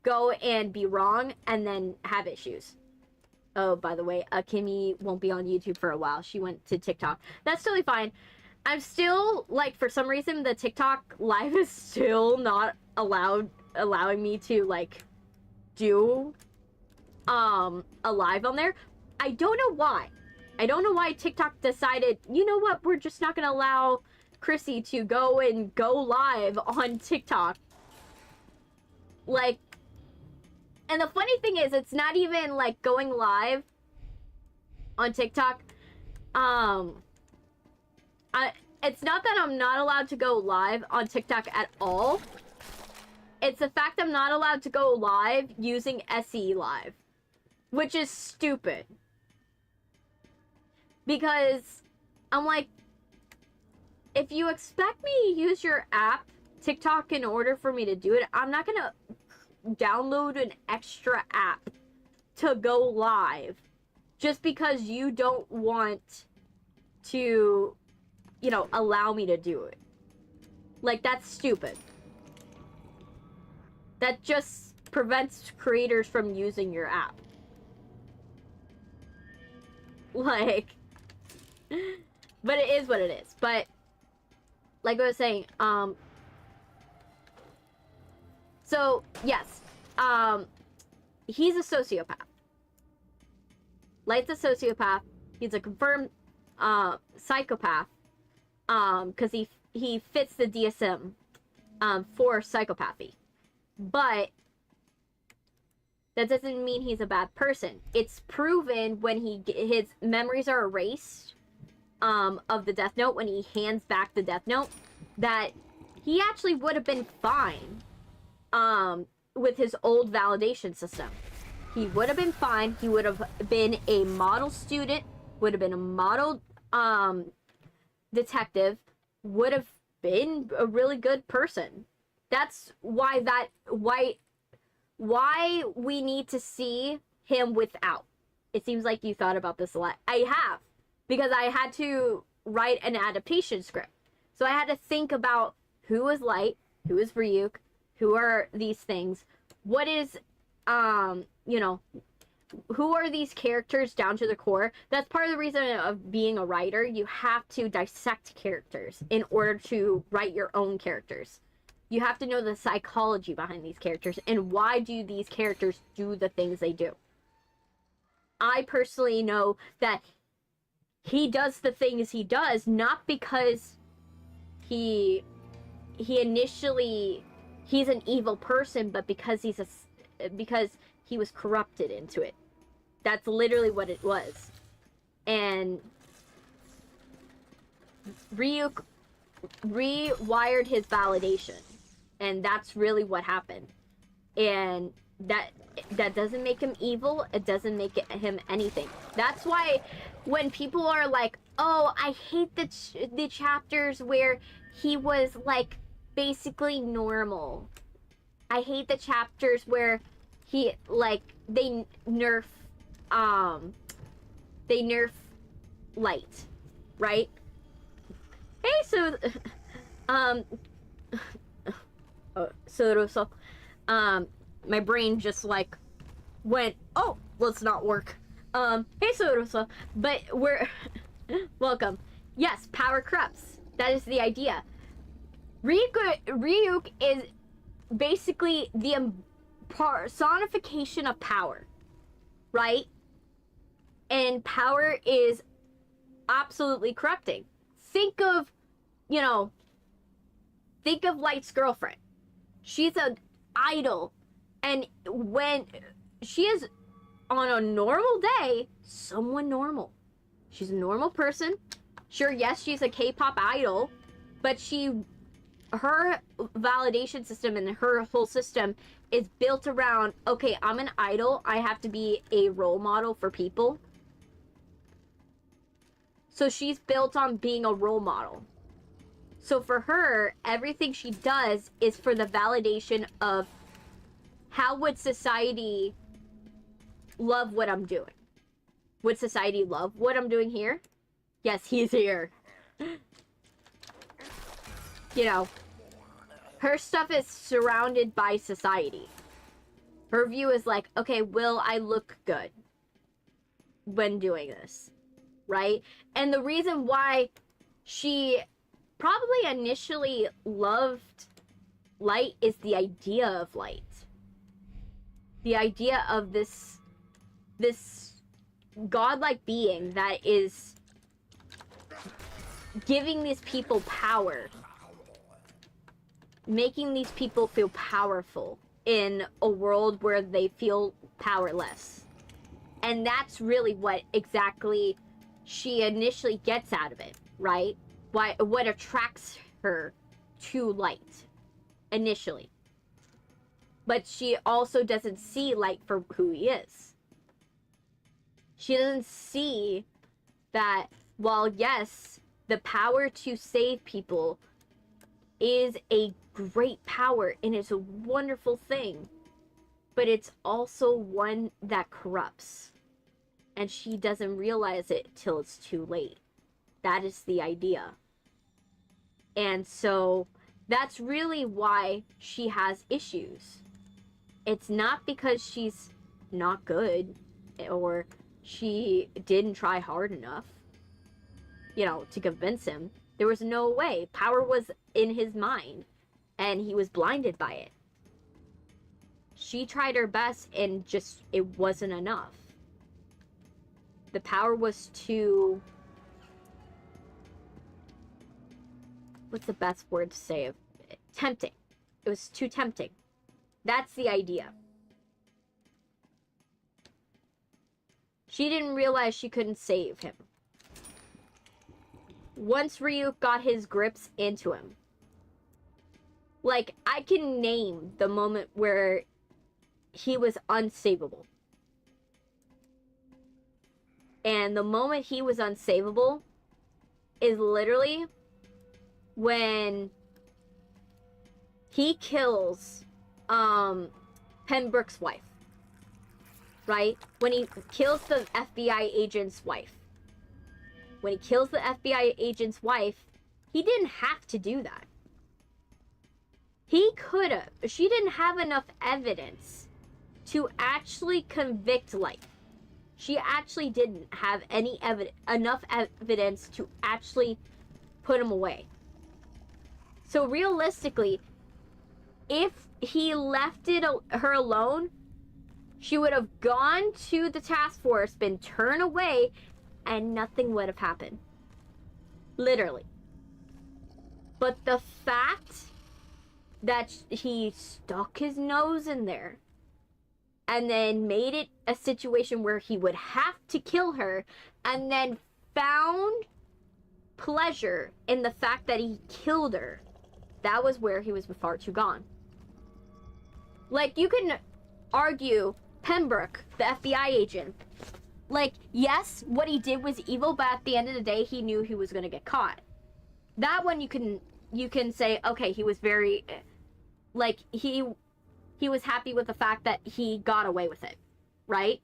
go and be wrong and then have issues. Oh, by the way, Kimmy won't be on YouTube for a while. She went to TikTok. That's totally fine. I'm still, like, for some reason, the TikTok live is still not allowing me to, like, do a live on there. I don't know why. I don't know why TikTok decided, you know what, we're just not gonna allow Chrissy to go live on TikTok. Like, and the funny thing is, it's not even, like, going live on TikTok. it's not that I'm not allowed to go live on TikTok at all. It's the fact I'm not allowed to go live using SE Live, which is stupid. Because I'm like, if you expect me to use your app, TikTok, in order for me to do it, I'm not gonna download an extra app to go live just because you don't want to, you know, allow me to do it. Like, that's stupid. That just prevents creators from using your app. Like, but it is what it is. But like I was saying, so yes, he's a sociopath. Light's a sociopath. He's a confirmed psychopath, because he fits the DSM for psychopathy. But that doesn't mean he's a bad person. It's proven when his memories are erased of the Death Note, when he hands back the Death Note, that he actually would have been fine with his old validation system. He would have been fine. He would have been a model student, would have been a model detective, would have been a really good person. That's why why we need to see him without. It seems like you thought about this a lot. I have, because I had to write an adaptation script. So I had to think about who is Light, who is Ryuk, who are these things, what is, you know, who are these characters down to the core. That's part of the reason of being a writer. You have to dissect characters in order to write your own characters. You have to know the psychology behind these characters and why do these characters do the things they do. I personally know that he does the things he does not because he's an evil person, but because because he was corrupted into it. That's literally what it was. And Ryuk rewired his validation. And that's really what happened. And that doesn't make him evil. It doesn't make him anything. That's why when people are like, oh, I hate the chapters where he was like basically normal. I hate the chapters where he like they nerf Light, right? Hey, so so my brain just like went, oh, let's not work. Hey, so but we're welcome. Yes, power corrupts. That is the idea. Ryuk is basically the personification of power, right? And power is absolutely corrupting. Think of Light's girlfriend. She's an idol, and when she is on a normal day, someone normal. She's a normal person. Sure, yes, she's a K-pop idol, but her validation system and her whole system is built around, okay, I'm an idol, I have to be a role model for people. So she's built on being a role model. So for her, everything she does is for the validation of how would society love what I'm doing? Would society love what I'm doing here? Yes, he's here. You know, her stuff is surrounded by society. Her view is like, okay, will I look good when doing this? Right? And the reason why she probably initially loved Light is the idea of Light. The idea of this godlike being that is giving these people power. Making these people feel powerful in a world where they feel powerless. And that's really what exactly she initially gets out of it, right? what attracts her to light initially. But she also doesn't see light for who he is. She doesn't see that while yes, the power to save people is a great power and it's a wonderful thing, but it's also one that corrupts. And she doesn't realize it till it's too late. That is the idea. And so that's really why she has issues. It's not because she's not good or she didn't try hard enough, you know, to convince him. There was no way. Power was in his mind and he was blinded by it. She tried her best and just, it wasn't enough. The power was too... What's the best word to say? Tempting. It was too tempting. That's the idea. She didn't realize she couldn't save him. Once Ryuk got his grips into him. Like, I can name the moment where he was unsavable. And the moment he was unsavable is literally when he kills Pembroke's wife. Right? When he kills the FBI agent's wife. When he kills the FBI agent's wife, he didn't have to do that. He could have. She didn't have enough evidence to actually convict Light. She actually didn't have enough evidence to actually put him away. So realistically, if he left her alone, she would have gone to the task force, been turned away, and nothing would have happened. Literally. But the fact that he stuck his nose in there and then made it a situation where he would have to kill her and then found pleasure in the fact that he killed her, that was where he was far too gone. Like, you can argue Pembroke, the FBI agent, like, yes, what he did was evil, but at the end of the day, he knew he was going to get caught. That one you can say, okay, he was very, like, he was happy with the fact that he got away with it, right?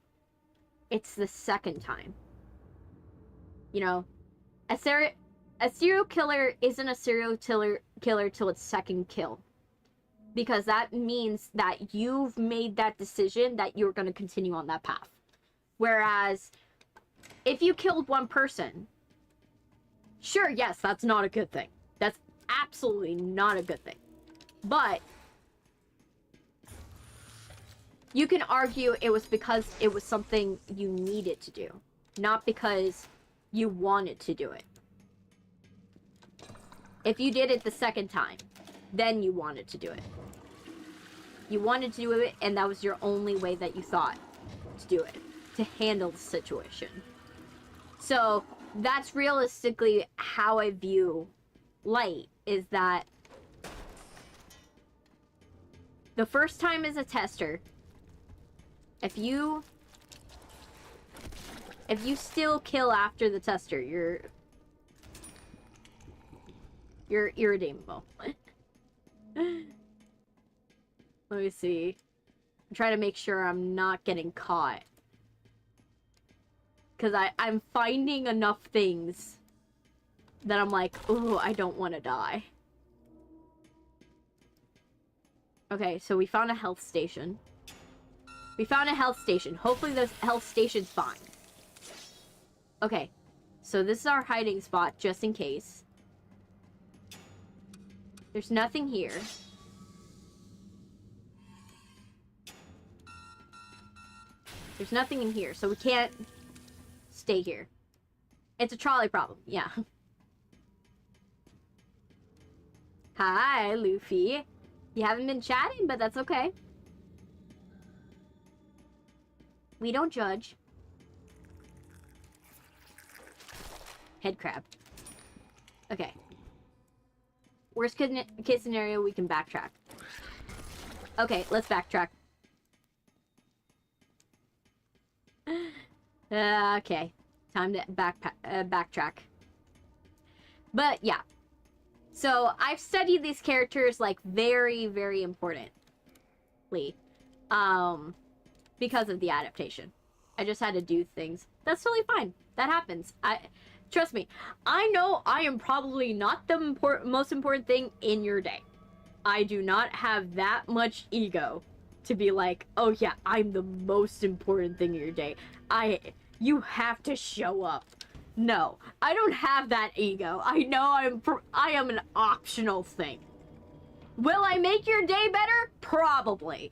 It's the second time. You know, a serial killer isn't a serial killer till its second kill. Because that means that you've made that decision that you're going to continue on that path. Whereas, if you killed one person, sure, yes, that's not a good thing. That's absolutely not a good thing. But you can argue it was because it was something you needed to do, not because you wanted to do it. If you did it the second time, then you wanted to do it. You wanted to do it, and that was your only way that you thought to do it, to handle the situation. So that's realistically how I view Light, is that the first time as a tester, if you still kill after the tester, you're irredeemable. Let me see. I'm trying to make sure I'm not getting caught. Because I'm finding enough things that I'm like, oh, I don't want to die. Okay, so we found a health station. We found a health station. Hopefully this health station's fine. Okay, so this is our hiding spot, just in case. There's nothing here. There's nothing in here, so we can't stay here. It's a trolley problem, yeah. Hi, Luffy. You haven't been chatting, but that's okay. We don't judge. Head crab. Okay. Worst case scenario, we can backtrack. Okay, let's backtrack. Okay. Time to backtrack. But, yeah. So, I've studied these characters, like, very, very importantly. Because of the adaptation. I just had to do things. That's totally fine. That happens. Trust me. I know I am probably not the most important thing in your day. I do not have that much ego to be like, oh yeah, I'm the most important thing in your day. You have to show up. No, I don't have that ego. I know I am an optional thing. Will I make your day better? Probably.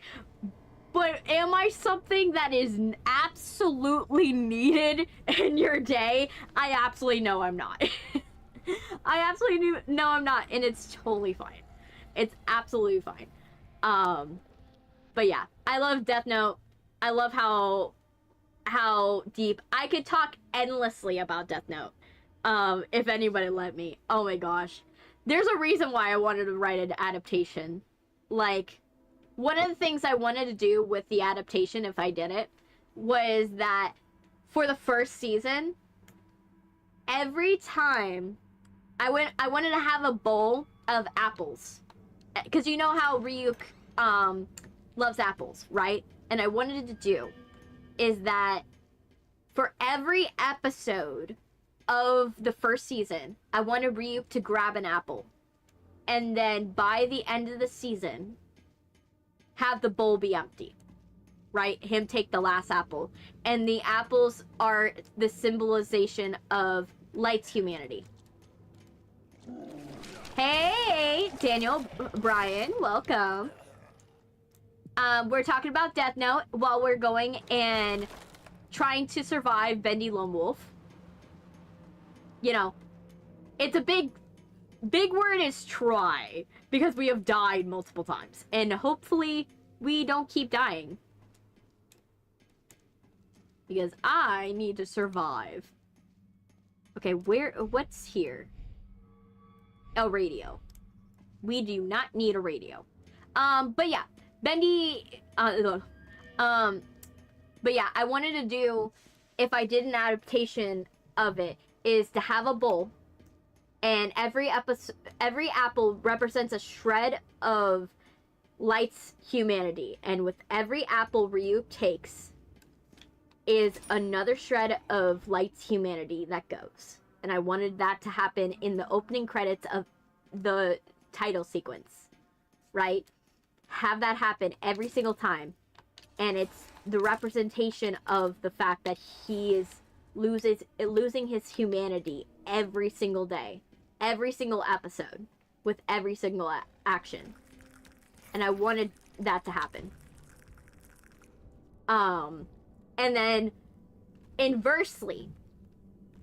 But am I something that is absolutely needed in your day? I absolutely know I'm not. I absolutely know I'm not, and it's totally fine. It's absolutely fine. But yeah, I love Death Note. I love how deep. I could talk endlessly about Death Note. If anybody let me. Oh my gosh. There's a reason why I wanted to write an adaptation. Like, one of the things I wanted to do with the adaptation, if I did it, was that for the first season, every time I wanted to have a bowl of apples. Because you know how Ryuk loves apples, right? And I wanted to do is that for every episode of the first season, I wanted Ryuk to grab an apple. And then by the end of the season, have the bowl be empty, right? Him take the last apple. And the apples are the symbolization of Light's humanity. Hey, Daniel, Brian, welcome. We're talking about Death Note while we're going and trying to survive Bendy Lone Wolf. You know, it's a big word is try, because we have died multiple times. And hopefully we don't keep dying. Because I need to survive. Okay, what's here? A radio. We do not need a radio. But yeah, Bendy, but yeah, I wanted to do, if I did an adaptation of it, is to have a bowl, and every apple represents a shred of Light's humanity, and with every apple Ryuk takes is another shred of Light's humanity that goes. And I wanted that to happen in the opening credits of the title sequence, right? Have that happen every single time, and it's the representation of the fact that he is losing his humanity every single day, every single episode, with every single action. And I wanted that to happen. And then inversely,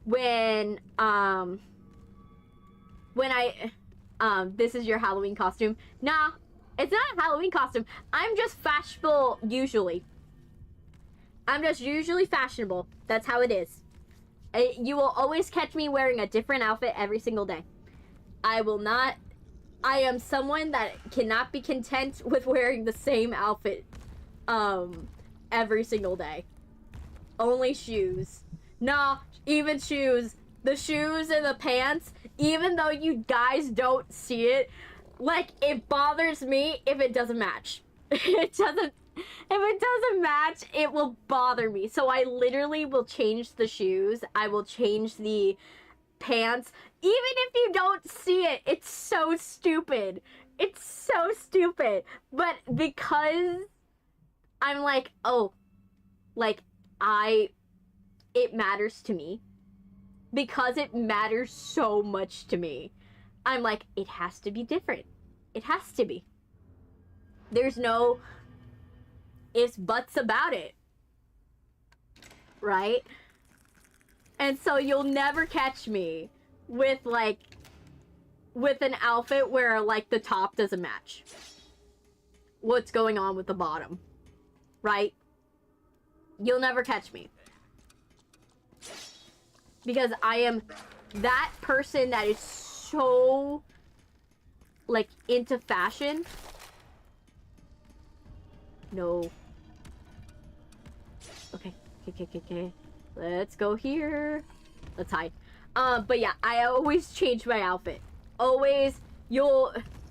when this is your Halloween costume. Nah, it's not a Halloween costume. I'm just fashionable usually. I'm just usually fashionable. That's how it is. You will always catch me wearing a different outfit every single day. I am someone that cannot be content with wearing the same outfit every single day. Only shoes. Nah, even shoes. The shoes and the pants, even though you guys don't see it, like, it bothers me if it doesn't match. If it doesn't match, it will bother me. So I literally will change the shoes. I will change the pants. Even if you don't see it, it's so stupid. It's so stupid. But because I'm like, oh, like, it matters to me. Because it matters so much to me, I'm like, it has to be different. It has to be. There's no ifs, buts about it. Right? And so you'll never catch me with an outfit where, like, the top doesn't match what's going on with the bottom. Right? You'll never catch me. Because I am that person that is so, like, into fashion. No. Okay. Okay. Let's go here. Let's hide. But yeah, I always change my outfit. Always.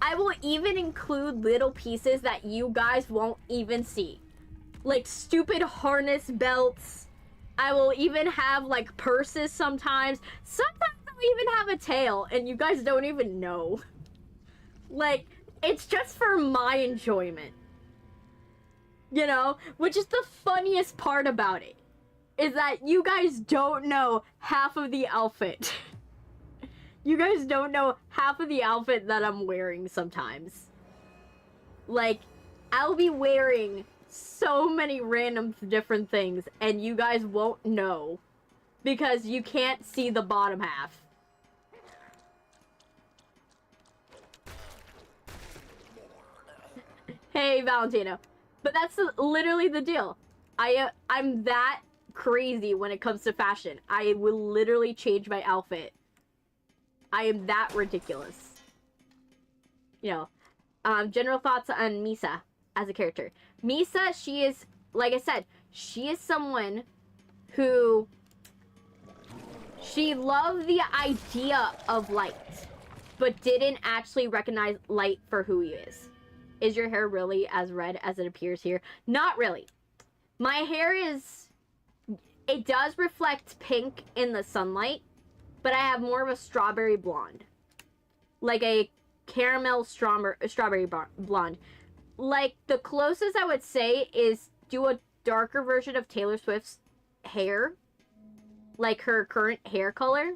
I will even include little pieces that you guys won't even see. Like stupid harness belts. I will even have like purses sometimes. Sometimes I'll even have a tail and you guys don't even know. Like, it's just for my enjoyment. You know? Which is the funniest part about it. Is that you guys don't know half of the outfit. You guys don't know half of the outfit that I'm wearing sometimes. Like, I'll be wearing so many random different things, and you guys won't know. Because you can't see the bottom half. Hey, Valentino. But that's literally the deal. I'm that crazy when it comes to fashion. I will literally change my outfit. I am that ridiculous. You know, general thoughts on Misa as a character. Misa, she is, like I said, she is someone who, she loved the idea of light, but didn't actually recognize light for who he is. Is your hair really as red as it appears here? Not really. My hair is, it does reflect pink in the sunlight, but I have more of a strawberry blonde. Like a caramel strawberry blonde. Like, the closest I would say is do a darker version of Taylor Swift's hair. Like her current hair color.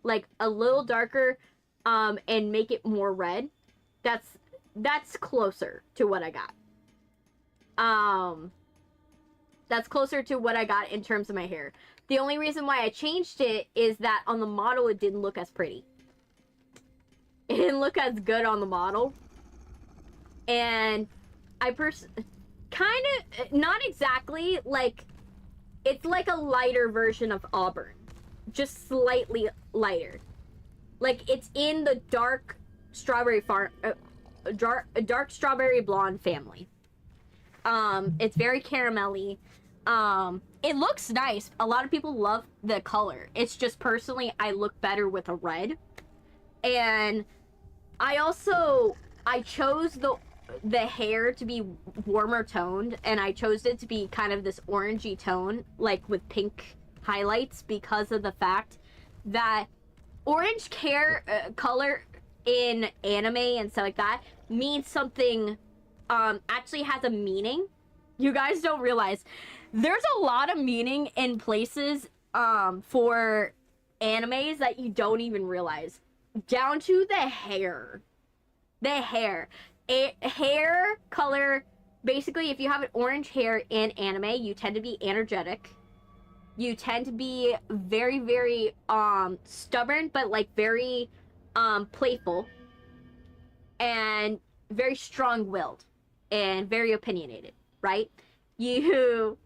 Like, a little darker, and make it more red. That's closer to what I got. That's closer to what I got in terms of my hair. The only reason why I changed it is that on the model it didn't look as pretty. It didn't look as good on the model. And I kind of, not exactly, like, it's like a lighter version of auburn. Just slightly lighter. Like, it's in the dark strawberry dark strawberry blonde family. It's very caramelly. It looks nice. A lot of people love the color. It's just personally, I look better with a red. And I chose the hair to be warmer toned, and I chose it to be kind of this orangey tone, like with pink highlights, because of the fact that orange color in anime and stuff like that means something, actually has a meaning. You guys don't realize there's a lot of meaning in places for animes that you don't even realize, down to the hair. Hair color, basically, if you have an orange hair in anime, you tend to be energetic. You tend to be very, very stubborn, but like very playful, and very strong-willed, and very opinionated, right? You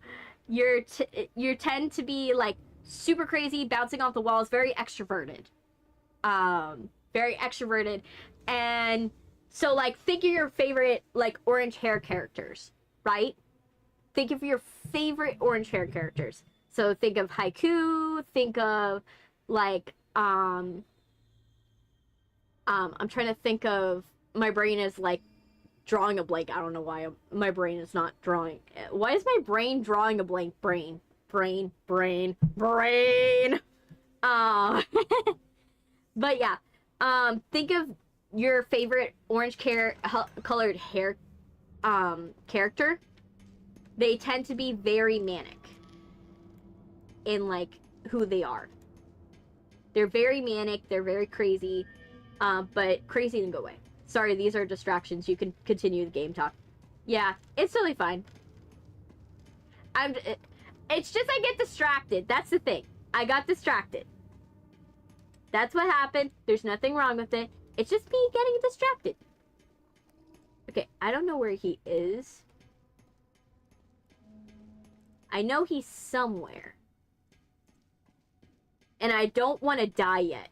tend to be like super crazy, bouncing off the walls, very extroverted. And so, like, think of your favorite, like, orange hair characters, right? Think of your favorite orange hair characters. So think of Haiku, think of, like, I'm trying to think of, my brain is, like, drawing a blank. I don't know why my brain is not drawing. Why is my brain drawing a blank? Brain. But yeah, think of your favorite orange colored hair character. They tend to be very manic in, like, who they are. They're very manic, they're very crazy, but crazy in a good way. Sorry, these are distractions. You can continue the game talk. Yeah, it's totally fine. It's just I get distracted. That's the thing. I got distracted. That's what happened. There's nothing wrong with it. It's just me getting distracted. Okay, I don't know where he is. I know he's somewhere. And I don't want to die yet.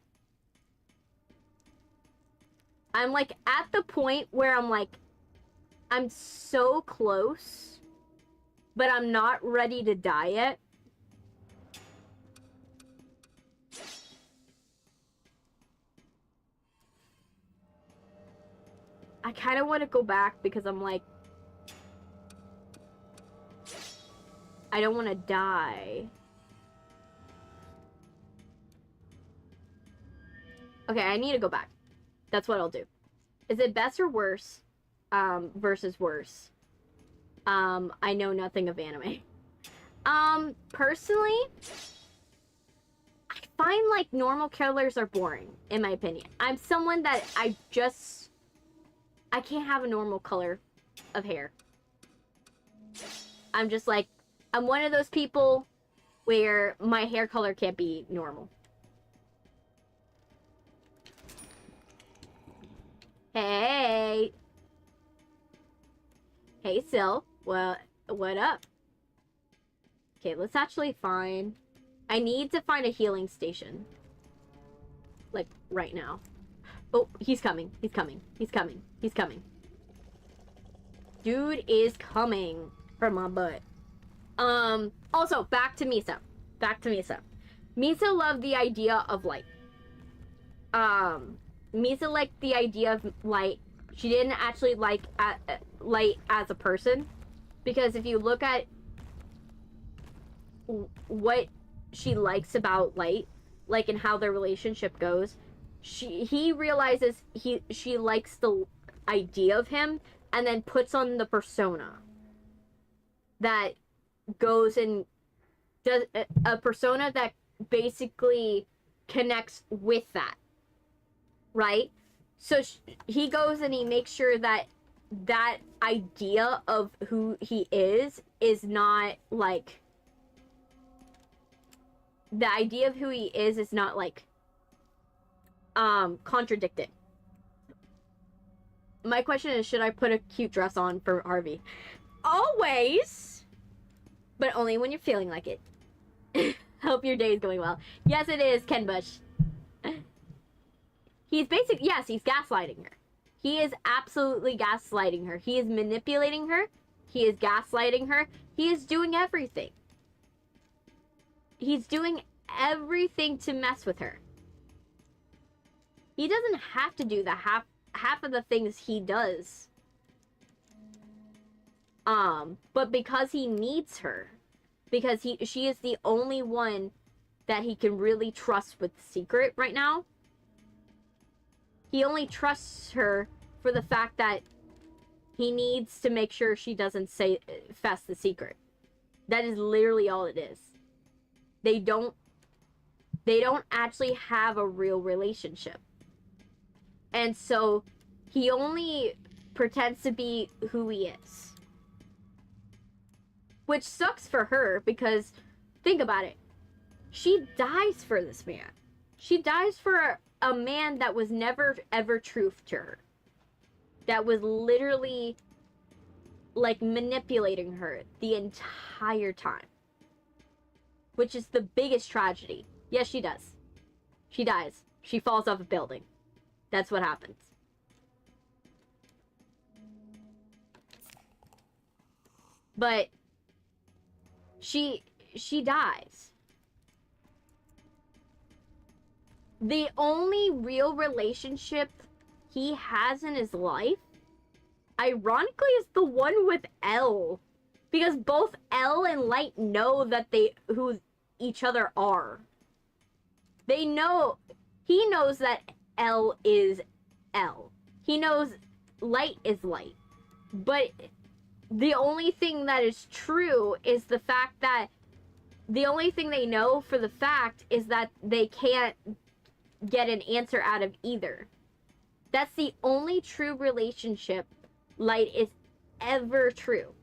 I'm like at the point where I'm like, I'm so close, but I'm not ready to die yet. I kind of want to go back because I'm like, I don't want to die. Okay, I need to go back. That's what I'll do. Is it best or worse? Versus worse. I know nothing of anime. Personally, I find like normal colors are boring, in my opinion. I'm someone that I can't have a normal color of hair. I'm just like, I'm one of those people where my hair color can't be normal. Hey. Hey, Sil. What up? Okay, let's actually find... I need to find a healing station. Like, right now. Oh, he's coming. He's coming. He's coming. He's coming. Dude is coming from my butt. Also, back to Misa. Back to Misa. Misa loved the idea of light. Misa liked the idea of light. She didn't actually like light as a person. Because if you look at what she likes about light, like in how their relationship goes, he realizes she likes the idea of him and then puts on the persona that goes and does a persona that basically connects with that, right? So he goes and he makes sure that that idea of who he is not like, the idea of who he is not like contradicted. My question is, should I put a cute dress on for Harvey? Always, but only when you're feeling like it. Hope your day is going well. Yes, it is, Ken Bush. He's basically, yes, he's gaslighting her. He is absolutely gaslighting her. He is manipulating her. He is gaslighting her. He is doing everything. He's doing everything to mess with her. He doesn't have to do the half of the things he does. But because he needs her, because she is the only one that he can really trust with the secret right now. He only trusts her for the fact that he needs to make sure she doesn't fess the secret. That is literally all it is. They don't actually have a real relationship. And so he only pretends to be who he is. Which sucks for her because, think about it. She dies for this man. She dies for a man that was never ever truth to her. That was literally like manipulating her the entire time. Which is the biggest tragedy. Yes, she does. She dies. She falls off a building. That's what happens. But she dies. The only real relationship he has in his life, ironically, is the one with Elle. Because both Elle and Light know that who each other are. They know, he knows that Elle is Elle. He knows Light is Light. But the only thing that is true is the fact that the only thing they know for the fact is that they can't get an answer out of either. That's the only true relationship Light is ever true.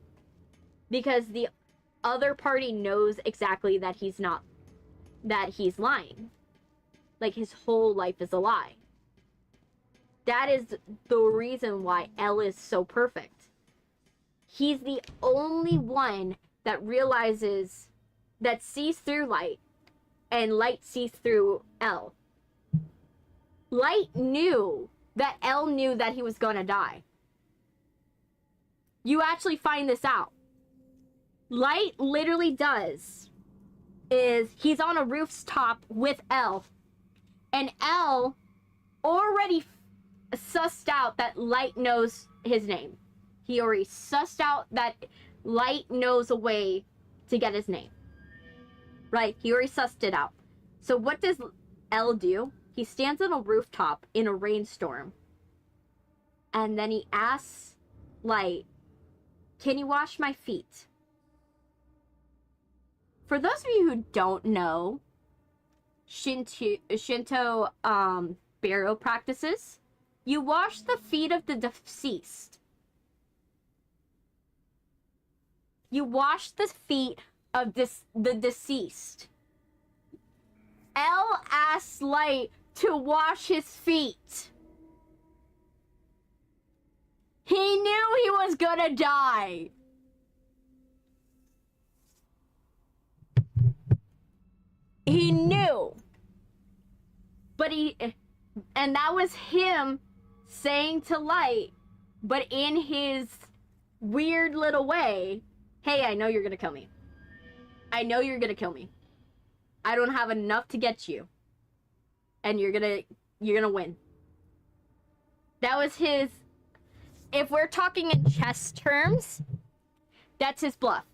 Because the other party knows exactly that he's lying. Like, his whole life is a lie. That is the reason why Elle is so perfect. He's the only one that realizes, that sees through Light, and Light sees through Elle. Light knew that L knew that he was gonna die. You actually find this out. Light literally does is he's on a rooftop with L, and L already sussed out that Light knows his name. He already sussed out that Light knows a way to get his name. Right? He already sussed it out. So what does L do? He stands on a rooftop in a rainstorm, and then he asks Light, "Can you wash my feet?" For those of you who don't know Shinto burial practices, you wash the feet of the deceased. You wash the feet of the deceased. L asks Light to wash his feet. He knew he was gonna die. He knew. But and that was him saying to Light, but in his weird little way, "Hey, I know you're gonna kill me. I know you're gonna kill me. I don't have enough to get you. And you're gonna win." That was his, if we're talking in chess terms, that's his bluff.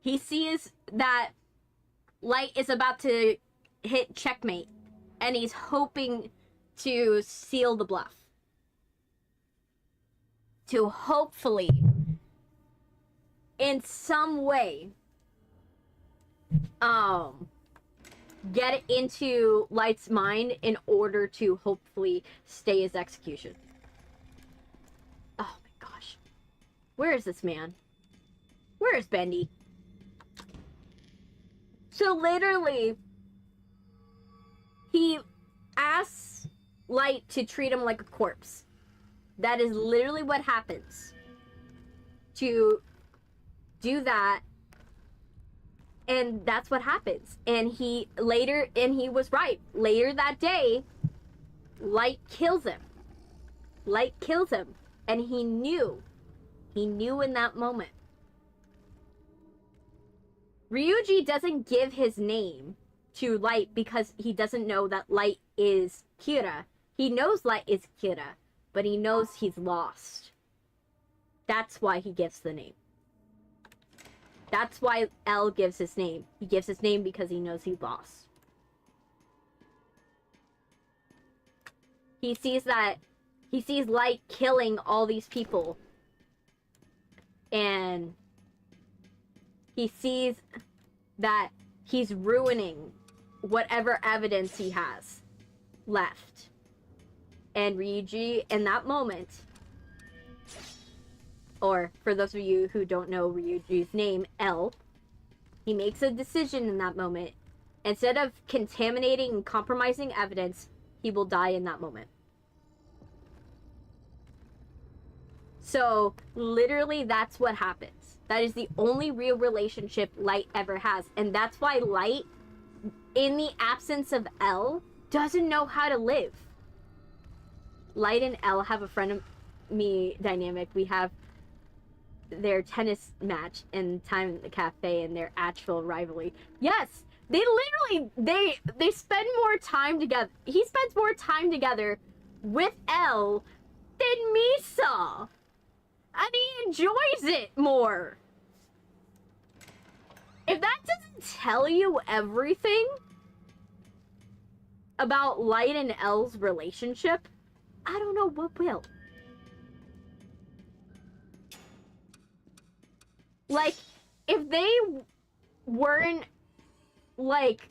He sees that Light is about to hit checkmate, and he's hoping to seal the bluff. To hopefully, in some way, get it into Light's mind in order to hopefully stay his execution. Oh my gosh. Where is this man? Where is Bendy? So literally, he asks Light to treat him like a corpse. That is literally what happens. To do that, and that's what happens. And he was right. Later that day, Light kills him. Light kills him. And he knew. He knew in that moment. Ryuji doesn't give his name to Light because he doesn't know that Light is Kira. He knows Light is Kira, but he knows he's lost. That's why he gives the name. That's why L gives his name. He gives his name because he knows he lost. He sees Light killing all these people. And he sees that he's ruining whatever evidence he has left. And Ryuji, in that moment, or for those of you who don't know Ryuji's name, L, he makes a decision in that moment. Instead of contaminating and compromising evidence, he will die in that moment. So, literally, that's what happens. That is the only real relationship Light ever has. And that's why Light, in the absence of L, doesn't know how to live. Light and L have a friend of me dynamic. We have their tennis match and time in the cafe and their actual rivalry. Yes, they literally, they spend more time together. He spends more time together with L than Misa. And he enjoys it more. If that doesn't tell you everything about Light and L's relationship, I don't know what will. Like, if they weren't, like,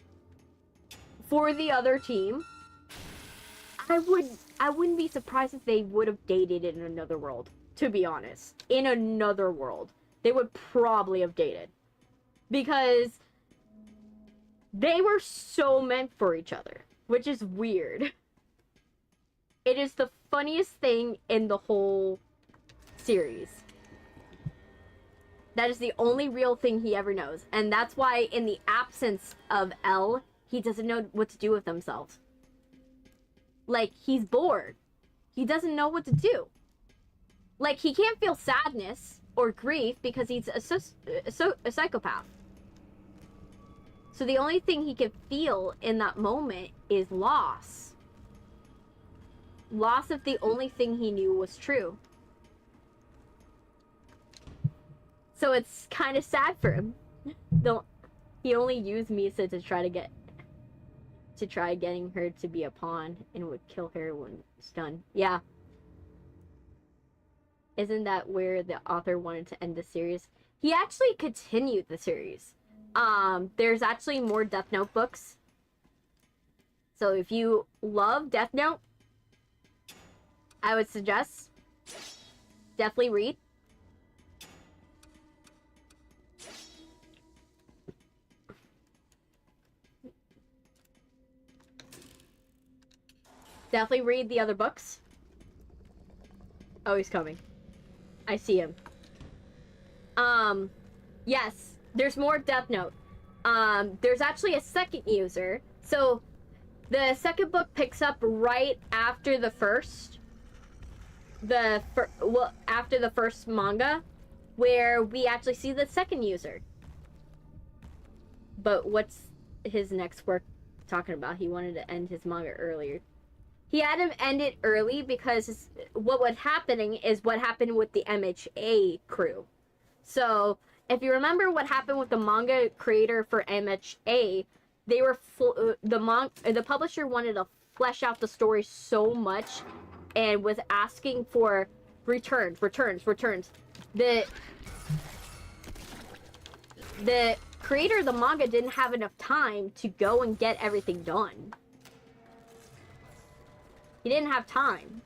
for the other team, I wouldn't be surprised if they would have dated in another world, to be honest. In another world. They would probably have dated. Because they were so meant for each other, which is weird. It is the funniest thing in the whole series. That is the only real thing he ever knows. And that's why in the absence of L, he doesn't know what to do with himself. Like, he's bored. He doesn't know what to do. Like, he can't feel sadness or grief because he's a psychopath. So the only thing he can feel in that moment is loss. Loss if the only thing he knew was true. So it's kind of sad for him. He only used Misa to try getting her to be a pawn and would kill her when it's done. Yeah. Isn't that where the author wanted to end the series? He actually continued the series. There's actually more Death Note books. So if you love Death Note, I would suggest definitely read. Definitely read the other books. Oh, he's coming. I see him. Yes, there's more Death Note. There's actually a second user. So, the second book picks up right after the first. After the first manga, where we actually see the second user. But what's his next work talking about? He wanted to end his manga earlier. He had him end it early because what was happening is what happened with the MHA crew. So, if you remember what happened with the manga creator for MHA, they were the publisher wanted to flesh out the story so much and was asking for returns. The creator of the manga didn't have enough time to go and get everything done. He didn't have time.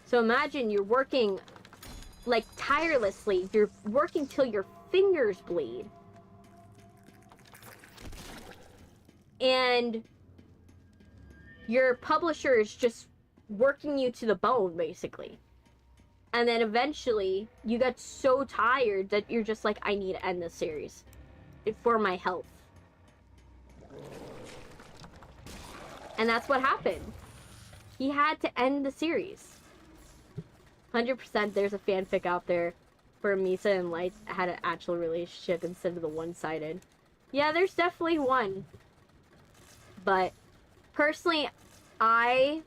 So imagine you're working like tirelessly. You're working till your fingers bleed. And your publisher is just working you to the bone, basically. And then eventually you get so tired that you're just like, I need to end this series for my health. And that's what happened. He had to end the series. 100% there's a fanfic out there where Misa and Light had an actual relationship instead of the one-sided. Yeah, there's definitely one. But personally, I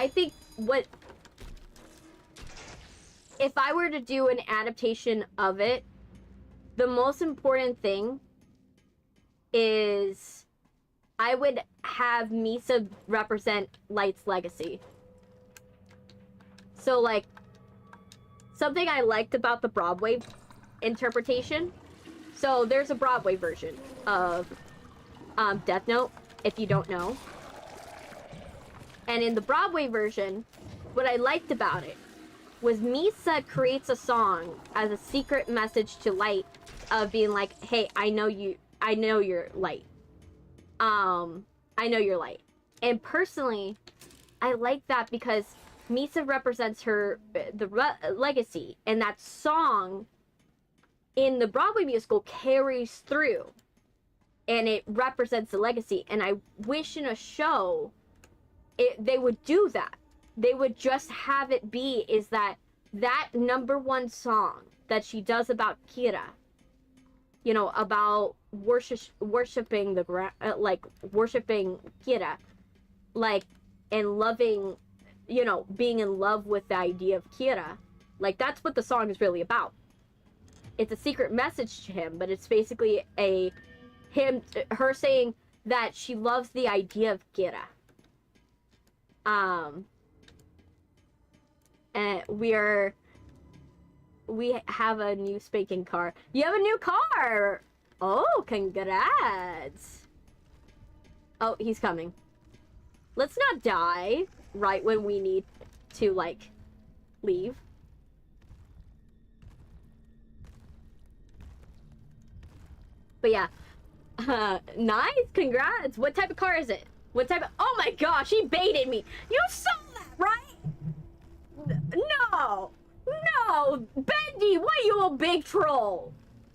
think if I were to do an adaptation of it, the most important thing is I would have Misa represent Light's legacy. So, like, something I liked about the Broadway interpretation. So, there's a Broadway version of Death Note, if you don't know. And in the Broadway version, what I liked about it was Misa creates a song as a secret message to Light of being like, hey, I know you're Light. I know you're Light. And personally, I like that because Misa represents her legacy, and that song in the Broadway musical carries through, and it represents the legacy. And I wish in a show they would do that. They would just have it be is that #1 song that she does about Kira, you know, about worshiping worshiping Kira, like, and loving, you know, being in love with the idea of Kira. Like, that's what the song is really about. It's a secret message to him, but it's basically her saying that she loves the idea of Kira. And we have a new spanking car. You have a new car! Oh, congrats! Oh, he's coming. Let's not die right when we need to, like, leave. But yeah. Nice, congrats! What type of car is it? What type of... Oh my gosh, he baited me! You saw that, right? No! No! Bendy, what are you, a big troll?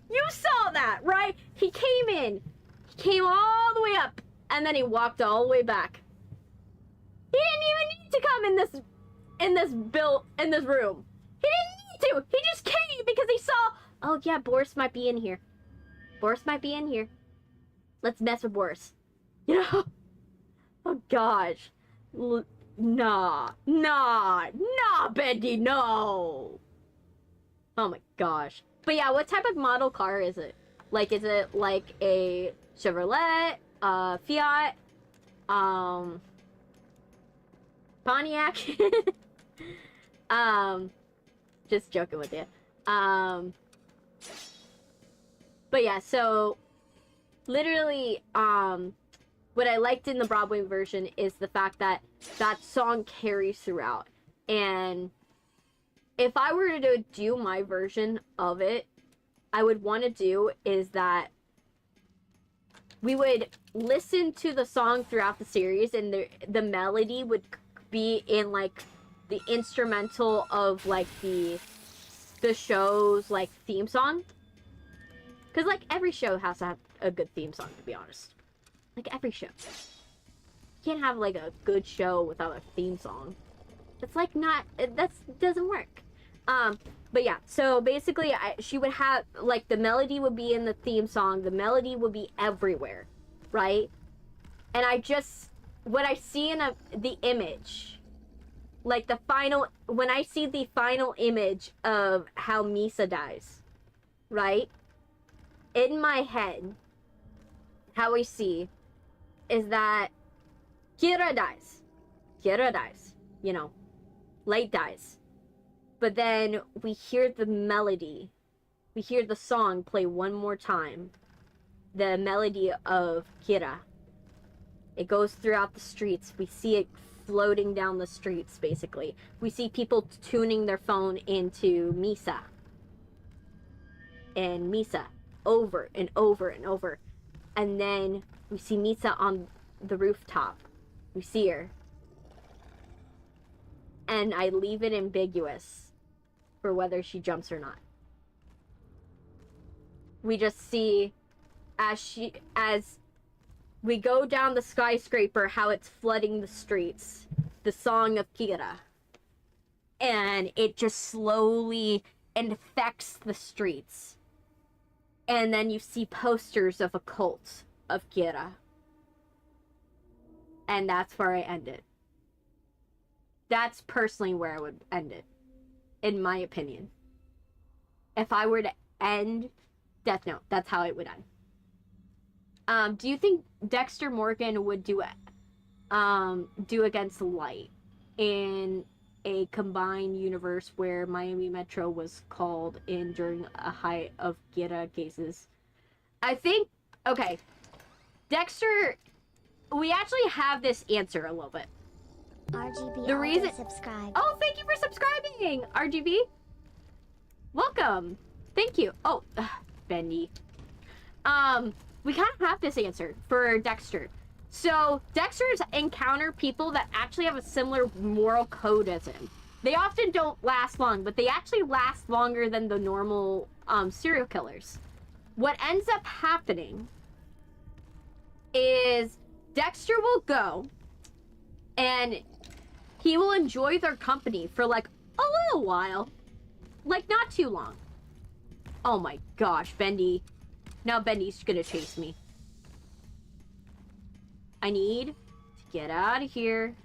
You saw that, right? He came in. He came all the way up, and then he walked all the way back. He didn't even need to come in this room. He didn't need to. He just came because he saw, oh yeah, Boris might be in here. Boris might be in here. Let's mess with Boris. You know? Oh gosh. Nah, Bendy, no. Oh my gosh. But yeah, what type of model car is it? Like, is it like a Chevrolet, Fiat, Pontiac? Just joking with you. But yeah, so literally, what I liked in the Broadway version is the fact that that song carries throughout. And if I were to do my version of it, I would want to do is that we would listen to the song throughout the series, and the melody would be in like the instrumental of like the show's like theme song. Because like every show has to have a good theme song, to be honest. Like every show. You can't have like a good show without a theme song. It's like not, that doesn't work. But yeah, so basically she would have, like, the melody would be in the theme song, the melody would be everywhere, right? And when I see in the image, like when I see the final image of how Misa dies, right? In my head, how I see is that Kira dies, you know, Light dies. But then we hear the melody. We hear the song play one more time. The melody of Kira. It goes throughout the streets. We see it floating down the streets, basically. We see people tuning their phone into Misa. And Misa. Over and over and over. And then we see Misa on the rooftop. We see her. And I leave it ambiguous for whether she jumps or not. We just see as we go down the skyscraper how it's flooding the streets, the song of Kira. And it just slowly infects the streets. And then you see posters of a cult of Kira. And that's where I end it. That's personally where I would end it. In my opinion. If I were to end Death Note, that's how it would end. Do you think Dexter Morgan would do against Light in a combined universe where Miami Metro was called in during a height of Gira cases? I think, okay, Dexter, we actually have this answer a little bit. RGB, the reason subscribe. Oh, thank you for subscribing, RGB. Welcome. Thank you. Oh, Bendy. We kind of have this answer for Dexter. So Dexter's encounter people that actually have a similar moral code as him. They often don't last long, but they actually last longer than the normal serial killers. What ends up happening is Dexter will go and he will enjoy their company for like a little while. Like not too long. Oh my gosh, Bendy. Now Bendy's gonna chase me. I need to get out of here.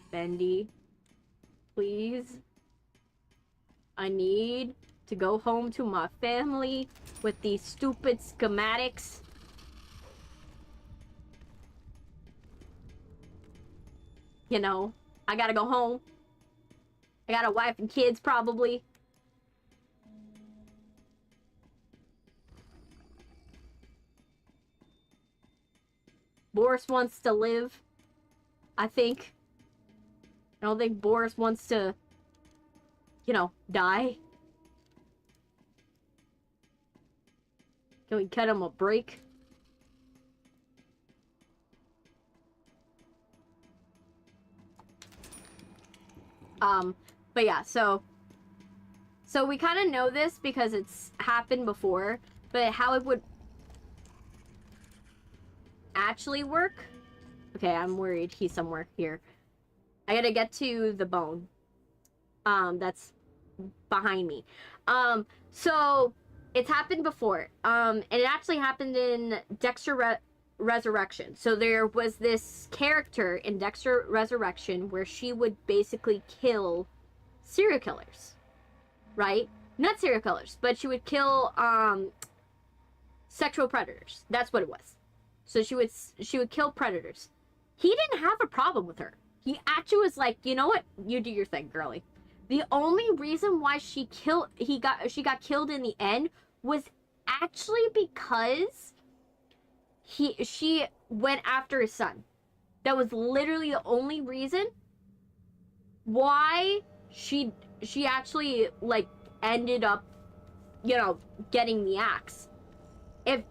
Bendy, please. I need to go home to my family with these stupid schematics. You know, I gotta go home. I got a wife and kids, probably. Boris wants to live, I think. I don't think Boris wants to, you know, die. Can we cut him a break? But yeah, so we kind of know this because it's happened before, but how it would actually work. Okay, I'm worried he's somewhere here. I gotta get to the bone. That's behind me. So it's happened before. And it actually happened in Dexter Resurrection. So there was this character in Dexter Resurrection where she would basically kill serial killers, right? Not serial killers, but she would kill sexual predators. That's what it was. So she would kill predators. He didn't have a problem with her. He actually was like, you know what? You do your thing, girly. The only reason why she got killed in the end was actually because she went after his son. That was literally the only reason why she actually like ended up, you know, getting the axe. If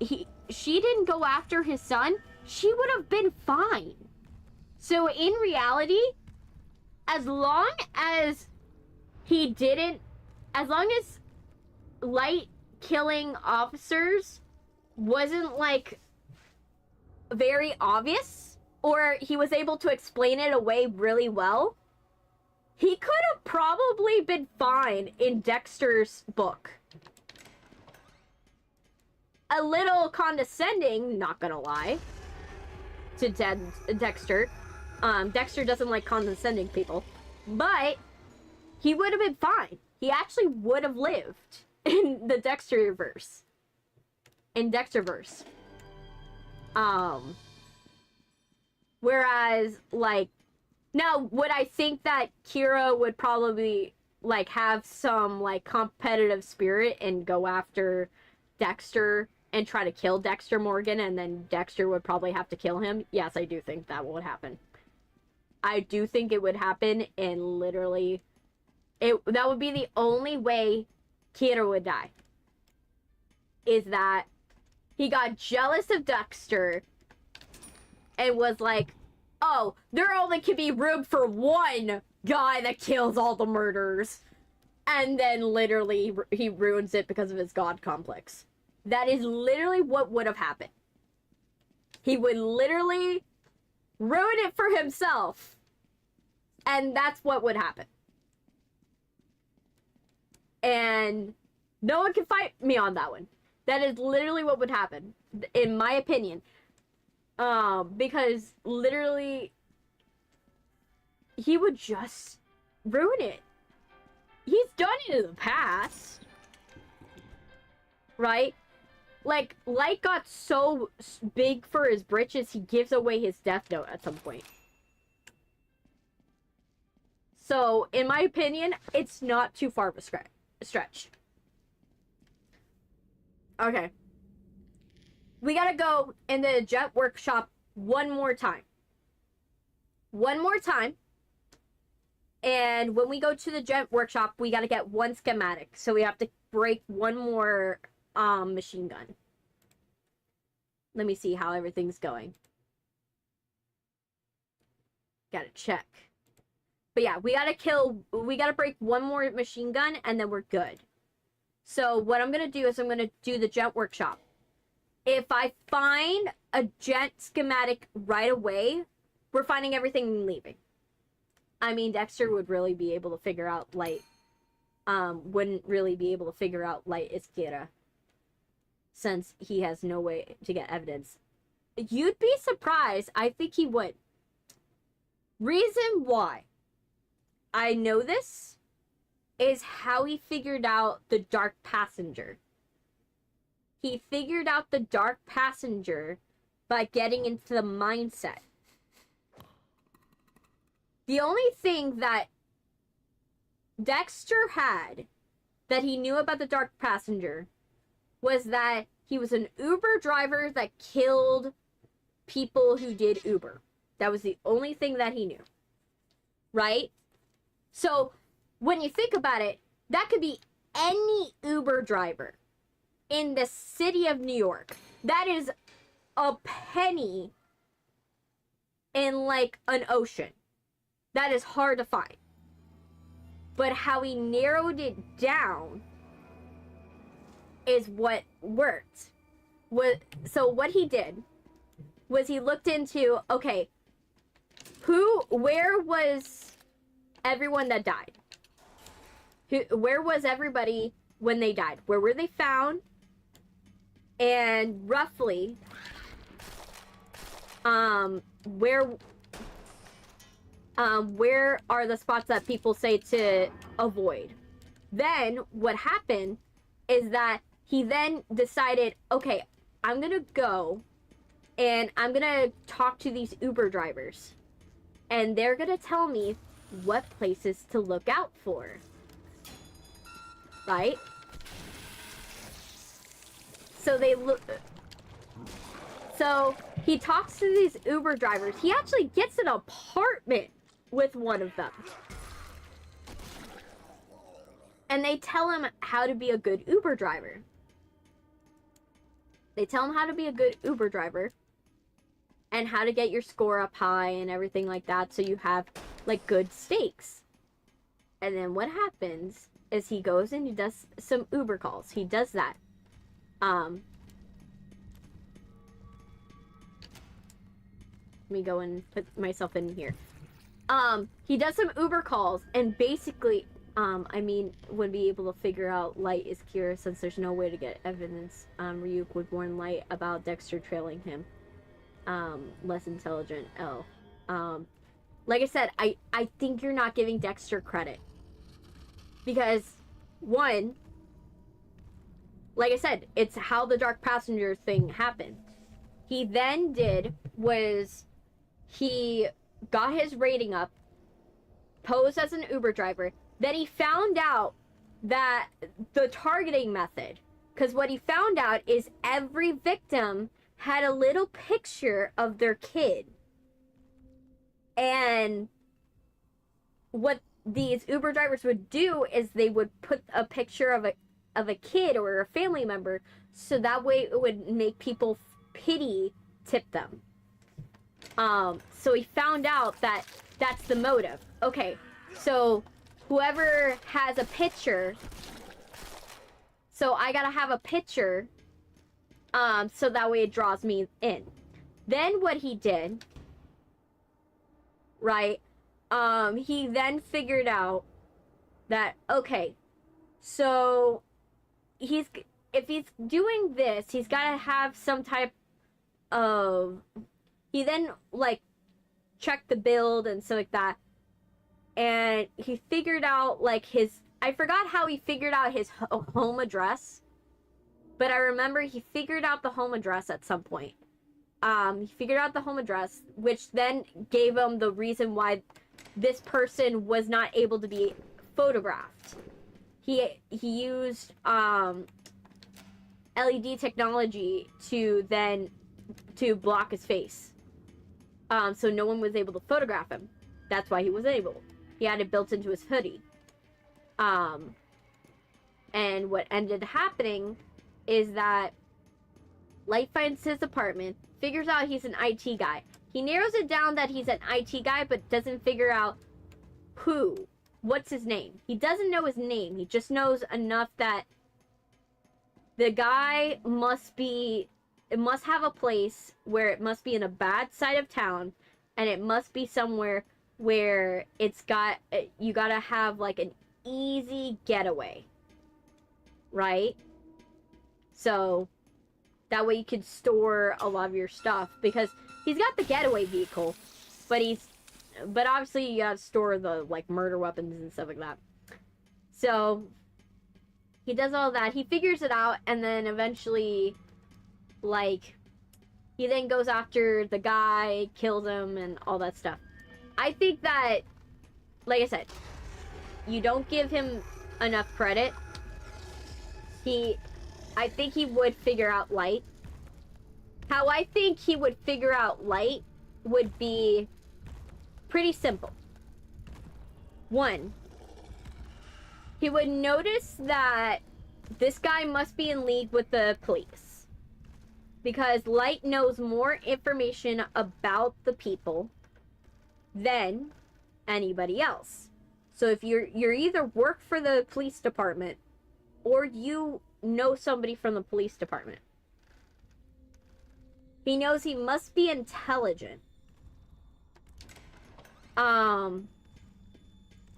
she didn't go after his son, she would have been fine. So in reality, as long as Light killing officers wasn't like very obvious, or he was able to explain it away really well, he could have probably been fine in Dexter's book. A little condescending, not gonna lie, to Dexter. Dexter doesn't like condescending people, but he would have been fine. He actually would have lived in the Dexterverse. In Dexterverse. Whereas, like, now, would I think that Kira would probably, like, have some, like, competitive spirit and go after Dexter and try to kill Dexter Morgan, and then Dexter would probably have to kill him? Yes, I do think that would happen. I do think it would happen, and literally, that would be the only way Kira would die. Is that he got jealous of Dexter and was like, oh, there only can be room for one guy that kills all the murderers. And then literally he ruins it because of his god complex. That is literally what would have happened. He would literally ruin it for himself. And that's what would happen. And no one can fight me on that one. That is literally what would happen, in my opinion. Because literally, he would just ruin it. He's done it in the past. Right? Like, Light got so big for his britches, he gives away his death note at some point. So, in my opinion, it's not too far of a stretch. Okay. We gotta go in the jet workshop one more time. One more time. And when we go to the jet workshop, we gotta get one schematic. So we have to break one more machine gun. Let me see how everything's going. Gotta check. But yeah, we gotta break one more machine gun and then we're good. So what I'm gonna do is I'm gonna do the jet workshop. If I find a jet schematic right away, we're finding everything and leaving. I mean, Dexter would really be able to figure out Light. Wouldn't really be able to figure out Light is Kira, since he has no way to get evidence. You'd be surprised. I think he would. Reason why I know this is how he figured out the Dark Passenger. He figured out the Dark Passenger by getting into the mindset. The only thing that Dexter had that he knew about the Dark Passenger was that he was an Uber driver that killed people who did Uber. That was the only thing that he knew. Right? So, when you think about it, that could be any Uber driver in the city of New York. That is a penny in, like, an ocean. That is hard to find. but how he narrowed it down is what worked. So what he did was he looked into, okay, where was everyone that died? Where was everybody when they died? Where were they found? And roughly, where are the spots that people say to avoid? Then what happened is that he then decided, okay, I'm gonna go and I'm gonna talk to these Uber drivers, and they're gonna tell me what places to look out for, right? So he talks to these Uber drivers. He actually gets an apartment with one of them. And they tell him how to be a good Uber driver. They tell him how to be a good Uber driver and how to get your score up high and everything like that, so you have like good stakes. And then what happens is he goes and he does some Uber calls. He does that. Let me go and put myself in here. He does some Uber calls, and basically, would be able to figure out Light is curious since there's no way to get evidence. Ryuk would warn Light about Dexter trailing him. Less intelligent L. Like I said, I think you're not giving Dexter credit. Because, one, like I said, it's how the Dark Passenger thing happened. He then he got his rating up, posed as an Uber driver. Then he found out that the targeting method, because what he found out is every victim had a little picture of their kid. And what these Uber drivers would do is they would put a picture of a kid or a family member, so that way it would make people tip them. So he found out that that's the motive. Okay, so whoever has a picture, so I gotta have a picture, so that way it draws me in. Then what he did, right, he then figured out that, okay, so if he's doing this, he's gotta have some type of, he then, like, checked the build and stuff like that, and he figured out, like, I forgot how he figured out his home address, but I remember he figured out the home address at some point. He figured out the home address, which then gave him the reason why this person was not able to be photographed. He used LED technology to block his face. So no one was able to photograph him. That's why he was able. He had it built into his hoodie. And what ended happening is that Light finds his apartment, figures out he's an IT guy. He narrows it down that he's an IT guy, but doesn't figure out what's his name. He doesn't know his name. He just knows enough that the guy must have a place where it must be in a bad side of town, and it must be somewhere where you gotta have like an easy getaway, right? So that way you can store a lot of your stuff, because he's got the getaway vehicle, but obviously you gotta store the like murder weapons and stuff like that. So he does all that, he figures it out, and then eventually, like, he then goes after the guy, kills him, and all that stuff. I think that, like I said, you don't give him enough credit. I think he would figure out Light. How I think he would figure out Light would be pretty simple. One, he would notice that this guy must be in league with the police, because Light knows more information about the people than anybody else. So if you're either work for the police department or you know somebody from the police department. He knows he must be intelligent.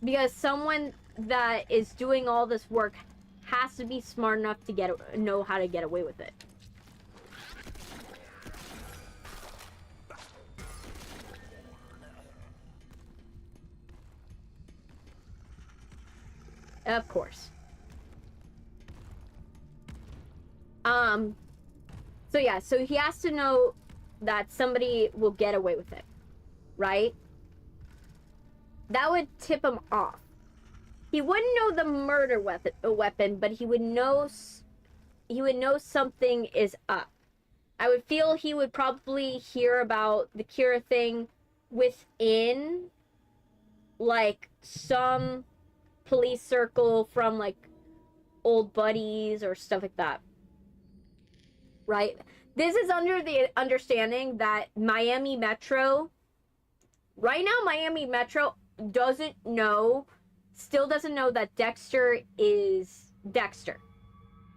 Because someone that is doing all this work has to be smart enough to know how to get away with it. Of course. So yeah, so he has to know that somebody will get away with it, right? That would tip him off. He wouldn't know the murder weapon, but he would know something is up. I would feel he would probably hear about the Kira thing within, like, some police circle from, like, old buddies or stuff like that. Right? This is under the understanding that Miami Metro, right now, Miami Metro still doesn't know that Dexter is Dexter.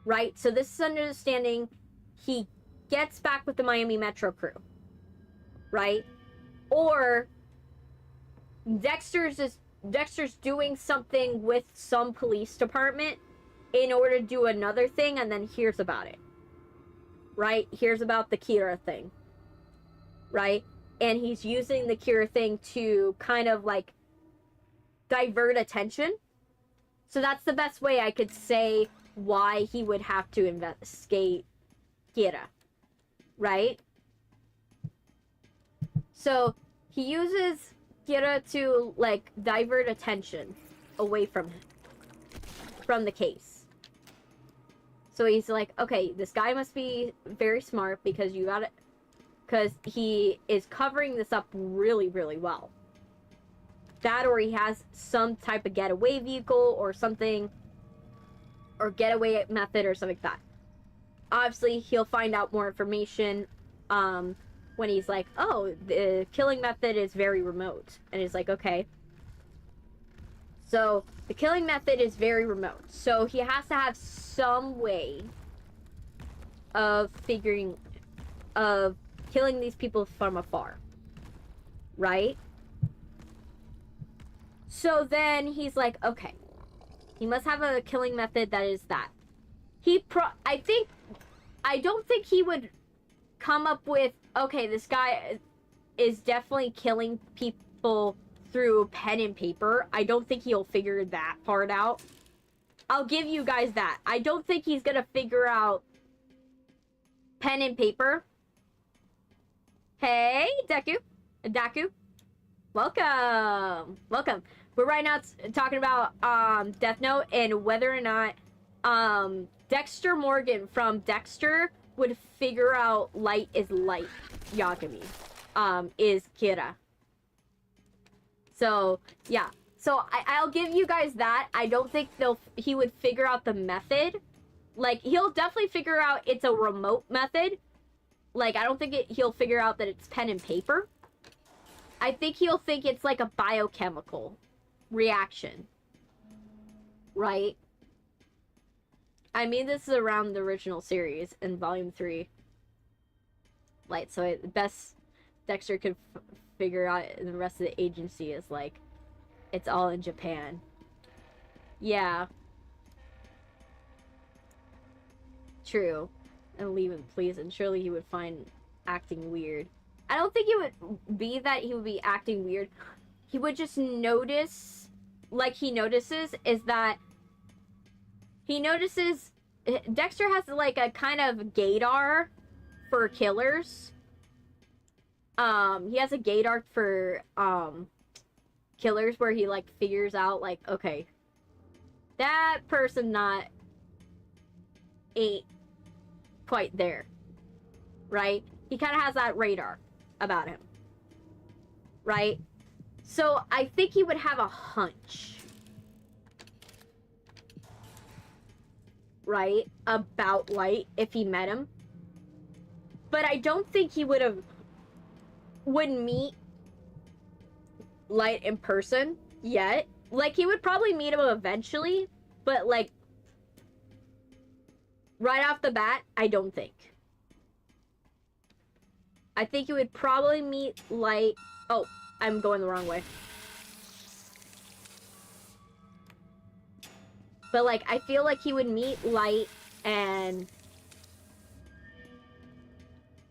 Right? So this is understanding he gets back with the Miami Metro crew. Right? Or Dexter's doing something with some police department in order to do another thing and then hears about it. Right? Hears about the Kira thing. Right? And he's using the Kira thing to kind of like divert attention. So that's the best way I could say why he would have to investigate Kira. Right? So he uses Kira to like divert attention away from the case. So he's like, okay, this guy must be very smart because he is covering this up really, really well. That, or he has some type of getaway vehicle or something, or getaway method or something like that. Obviously, he'll find out more information when he's like, oh, the killing method is very remote. And he's like, okay. So the killing method is very remote. So he has to have some way of killing these people from afar. Right? So then he's like, okay. He must have a killing method that is that. I don't think he would come up with, okay, this guy is definitely killing people through pen and paper. I don't think he'll figure that part out. I'll give you guys that. I don't think he's gonna figure out pen and paper. Hey, Daku. Welcome. We're right now talking about Death Note and whether or not Dexter Morgan from Dexter would figure out light is light. Yagami is Kira. So, yeah. So, I'll give you guys that. I don't think he would figure out the method. Like, he'll definitely figure out it's a remote method. Like, I don't think he'll figure out that it's pen and paper. I think he'll think it's like a biochemical reaction. Right? I mean, this is around the original series in Volume 3. Like, so the best Dexter could figure out the rest of the agency is like, it's all in Japan. Yeah. True. And leave him, please. And surely he would find acting weird. I don't think it would be that he would be acting weird. He would just notice, like he notices, is that he notices Dexter has like a kind of gaydar for killers. He has a gaydar for killers where he like figures out like, okay, that person ain't quite there, right? He kind of has that radar about him, right? So I think he would have a hunch, right, about Light if he met him. But I don't think he would meet Light in person yet. Like, he would probably meet him eventually, but, like, right off the bat, I don't think. I think he would probably meet Light... Oh, I'm going the wrong way. But, like, I feel like he would meet Light and...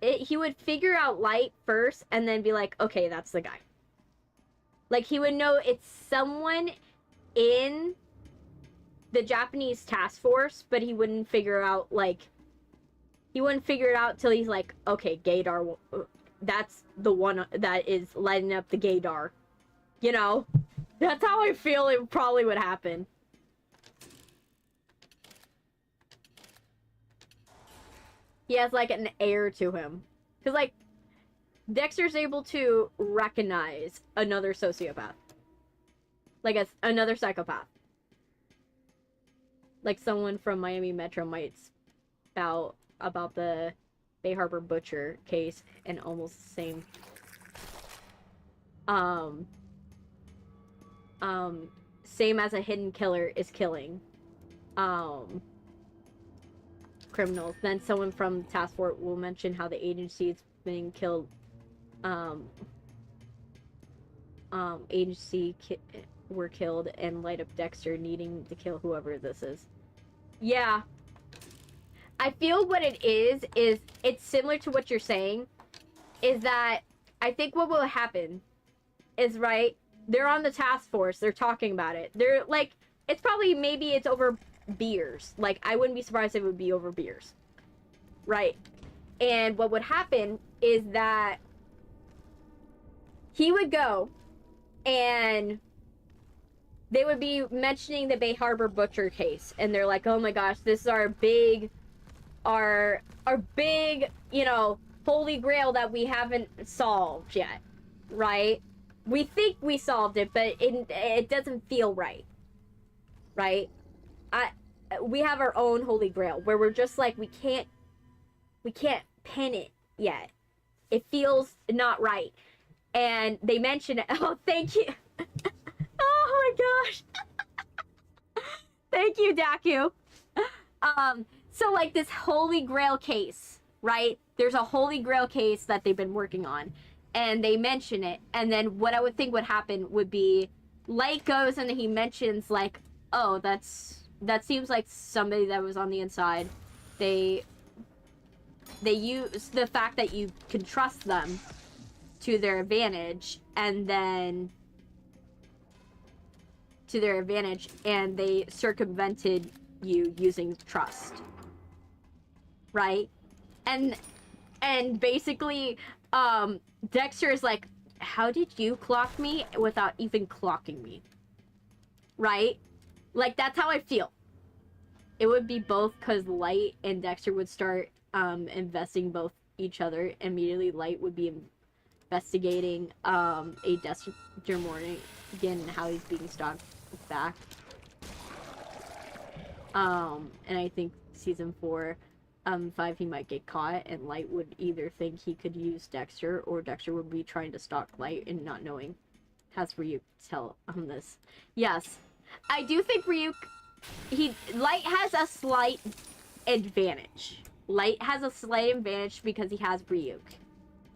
he would figure out Light first and then be like, okay, that's the guy. Like, he would know it's someone in the Japanese task force, but he wouldn't figure out, like... He wouldn't figure it out till he's like, okay, Gaydar, that's the one that is lighting up the Gaydar. You know? That's how I feel it probably would happen. He has, like, an air to him. Because, like, Dexter's able to recognize another sociopath. Like, another psychopath. Like, someone from Miami Metro might spout about the Bay Harbor Butcher case and almost the same. Same as a hidden killer is killing. Criminals. Then someone from task force will mention how the agency is being killed. Were killed and light up Dexter needing to kill whoever this is. Yeah. I feel what it is it's similar to what you're saying. Is that I think what will happen is, right, they're on the task force, they're talking about it. They're like, it's probably, maybe it's over beers. Like, I wouldn't be surprised if it would be over beers. Right? And what would happen is that he would go and they would be mentioning the Bay Harbor Butcher case. And they're like, oh my gosh, this is our big, you know, holy grail that we haven't solved yet. Right? We think we solved it, but it doesn't feel right. Right? We have our own holy grail where we're just like, we can't pin it yet. It feels not right. And they mention it. Oh, thank you. Oh my gosh. Thank you, Daku. So like this holy grail case, right? There's a holy grail case that they've been working on, and they mention it. And then what I would think would happen would be Light goes and he mentions like, oh, that seems like somebody that was on the inside. They use the fact that you can trust them to their advantage, and then they circumvented you using trust. Right? And basically, Dexter is like, how did you clock me without even clocking me? Right? Like, that's how I feel. It would be both, because Light and Dexter would start investing both each other. Immediately, Light would be investigating a Dexter Morning, again, how he's being stalked back. And I think season 4, 5, he might get caught, and Light would either think he could use Dexter, or Dexter would be trying to stalk Light and not knowing. Has Ryuk tell on this. Yes. I do think Ryuk, Light has a slight advantage. Light has a slight advantage because he has Ryuk.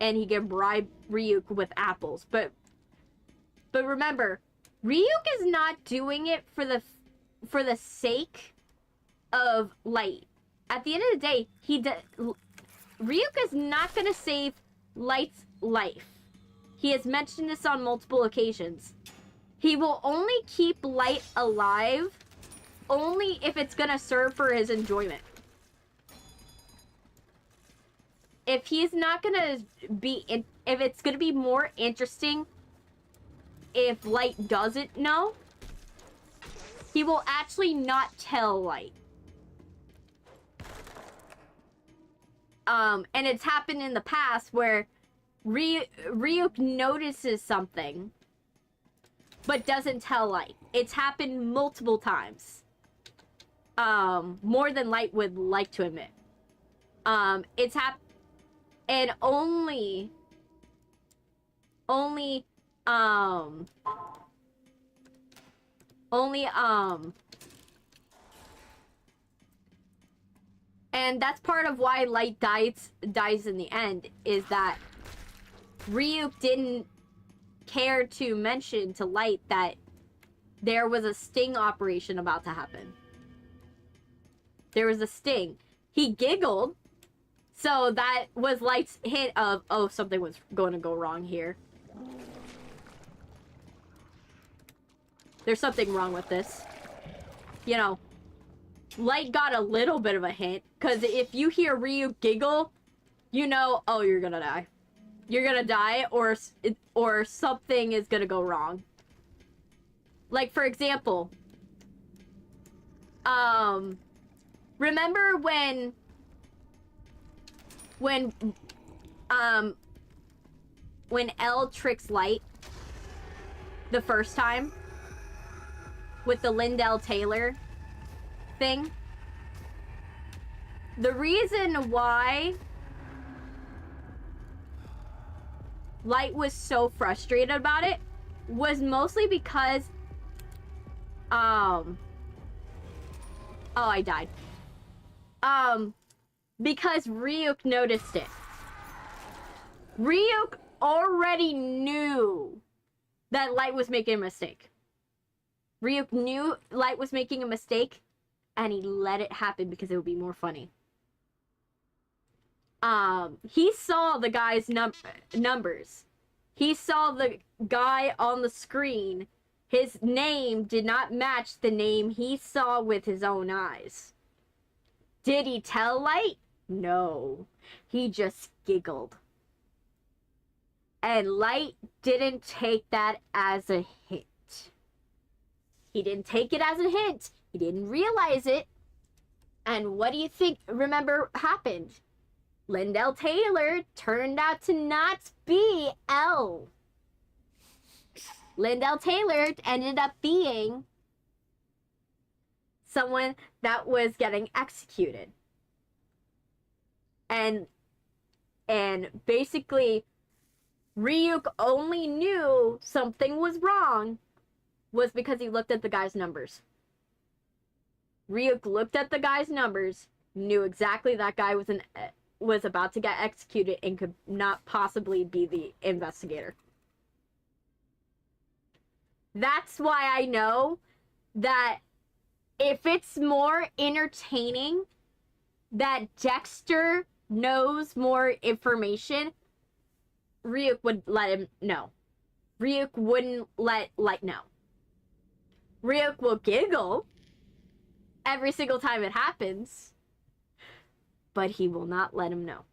And he can bribe Ryuk with apples. But remember, Ryuk is not doing it for the sake of Light. At the end of the day, Ryuk is not going to save Light's life. He has mentioned this on multiple occasions. He will only keep Light alive only if it's going to serve for his enjoyment. If he's not going to be... if it's going to be more interesting if Light doesn't know, he will actually not tell Light. And it's happened in the past where Ryuk notices something but doesn't tell Light. It's happened multiple times. More than Light would like to admit. It's and only Only, and that's part of why Light dies in the end, is that Ryuk didn't care to mention to Light that there was a sting operation about to happen. There was a sting. He giggled, so that was Light's hint of, oh, something was going to go wrong here. There's something wrong with this. You know, Light got a little bit of a hint, because if you hear Ryuk giggle, you know, oh, you're gonna die. You're gonna die, or something is gonna go wrong. Like, for example, remember when L tricks Light the first time with the Lindell Taylor thing? The reason why Light was so frustrated about it was mostly because oh, I died. Because Ryuk noticed it. Ryuk already knew that Light was making a mistake. Ryuk knew Light was making a mistake, and he let it happen because it would be more funny. He saw the guy's numbers. He saw the guy on the screen. His name did not match the name he saw with his own eyes. Did he tell Light? No. He just giggled. And Light didn't take that as a hint. He didn't take it as a hint. He didn't realize it. And what do you think, remember, happened? Lindell Taylor turned out to not be L. Lindell Taylor ended up being someone that was getting executed. And basically, Ryuk only knew something was wrong was because he looked at the guy's numbers. Ryuk looked at the guy's numbers, knew exactly that guy was about to get executed and could not possibly be the investigator. That's why I know that if it's more entertaining that Dexter knows more information, Ryuk would let him know. Ryuk wouldn't let Light know. Ryuk will giggle every single time it happens, but he will not let him know.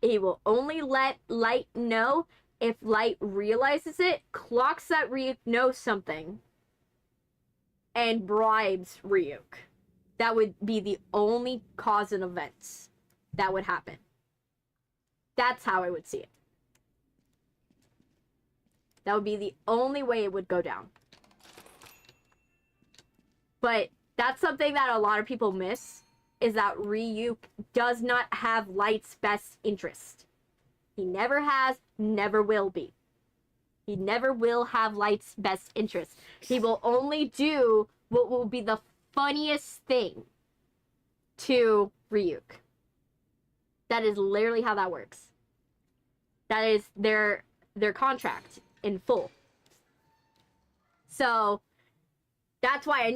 He will only let Light know if Light realizes it, clocks that Ryuk knows something, and bribes Ryuk. That would be the only cause and events that would happen. That's how I would see it. That would be the only way it would go down. But that's something that a lot of people miss, is that Ryuk does not have Light's best interest. He never has, never will be. He never will have Light's best interest. He will only do what will be the funniest thing to Ryuk. That is literally how that works. That is their contract in full. So that's why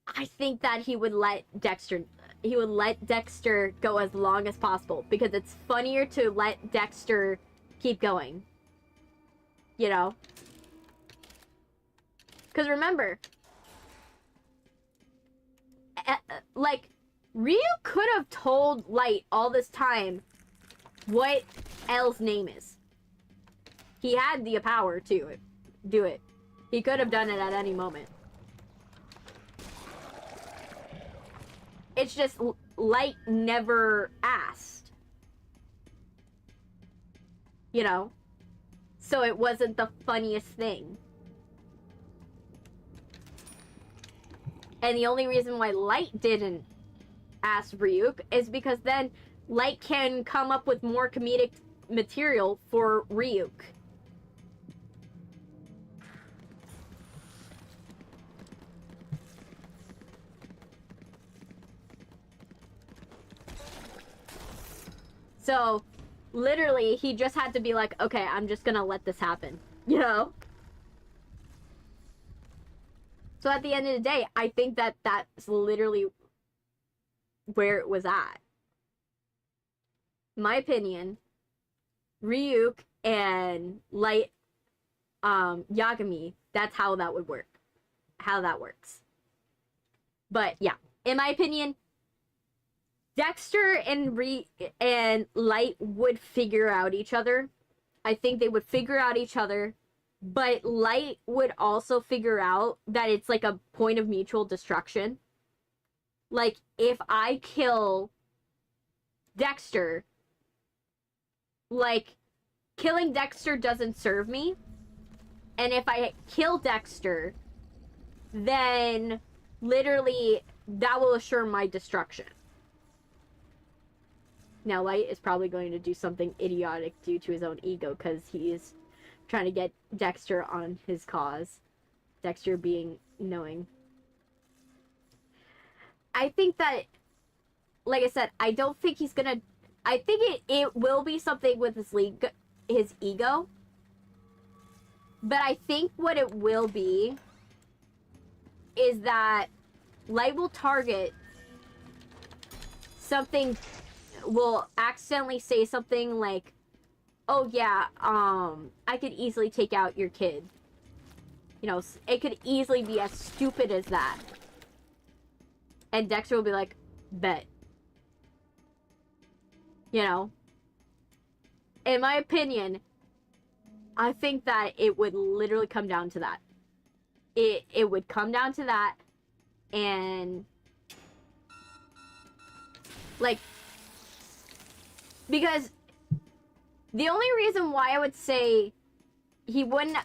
I think that he would let Dexter go as long as possible, because it's funnier to let Dexter keep going. You know? Because remember, like, Ryu could have told Light all this time what L's name is. He had the power to do it. He could have done it at any moment. It's just Light never asked. You know? So it wasn't the funniest thing. And the only reason why Light didn't ask Ryuk is because then Light can come up with more comedic material for Ryuk. So, literally, he just had to be like, okay, I'm just gonna let this happen, you know? So at the end of the day, I think that that's literally where it was at. My opinion, Ryuk and Light Yagami, that's how that would work. How that works. But yeah, in my opinion, Dexter and Light would figure out each other. I think they would figure out each other, but Light would also figure out that it's like a point of mutual destruction. Like, if I kill Dexter, like, killing Dexter doesn't serve me. And if I kill Dexter, then literally that will assure my destruction. Now, Light is probably going to do something idiotic due to his own ego because he is trying to get Dexter on his cause. Dexter being knowing. I think that, like I said, I don't think he's gonna... I think it will be something with his ego. But I think what it will be is that Light will target something, will accidentally say something like, oh yeah, I could easily take out your kid. You know, it could easily be as stupid as that. And Dexter will be like, bet. You know? In my opinion, I think that it would literally come down to that. It would come down to that, and like, because the only reason why I would say he wouldn't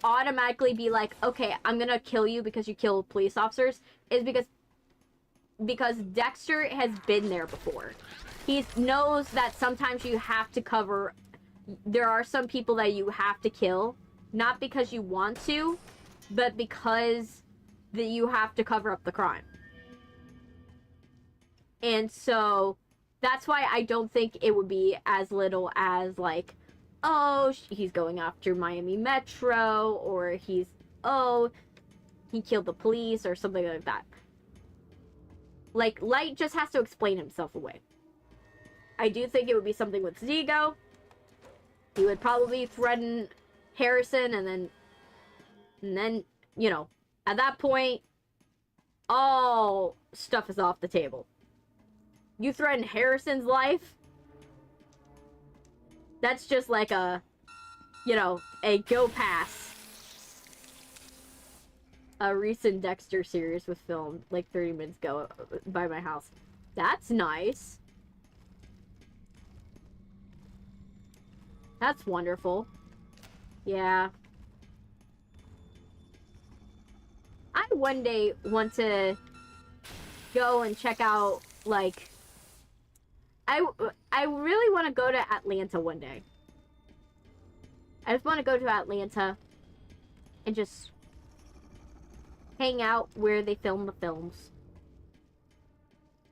automatically be like, okay, I'm gonna kill you because you kill police officers, is because Dexter has been there before. He knows that sometimes you have to cover... There are some people that you have to kill, not because you want to, but because that you have to cover up the crime. And so that's why I don't think it would be as little as like, oh, he's going after Miami Metro, or he killed the police or something like that. Like, Light just has to explain himself away. I do think it would be something with Zigo. He would probably threaten Harrison, and then, you know, at that point, all stuff is off the table. You threaten Harrison's life? That's just like a, you know, a go pass. A recent Dexter series was filmed like 30 minutes ago by my house. That's nice. That's wonderful. Yeah. I one day want to go and check out, like... I really want to go to Atlanta one day. I just want to go to Atlanta and just hang out where they film the films.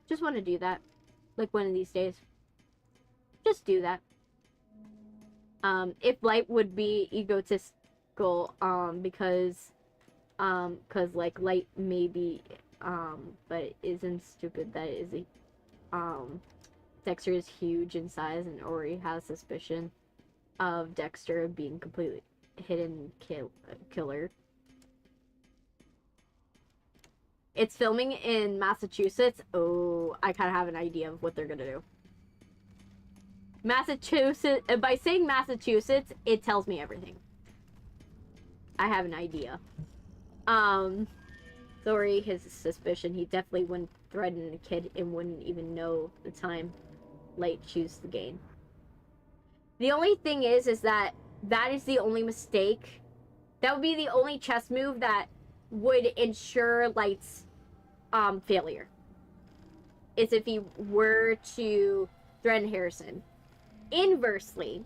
Just want to do that. Like, one of these days. Just do that. If Light would be egotistical, because like Light maybe, but it isn't stupid that it is Dexter is huge in size, and Ori has suspicion of Dexter being completely hidden killer. It's filming in Massachusetts. Oh, I kind of have an idea of what they're gonna do. Massachusetts, by saying Massachusetts, it tells me everything. I have an idea. Sorry, his suspicion, he definitely wouldn't threaten a kid and wouldn't even know the time Light choose the game. The only thing is that is the only mistake. That would be the only chess move that would ensure Light's failure. Is if he were to threaten Harrison. Inversely,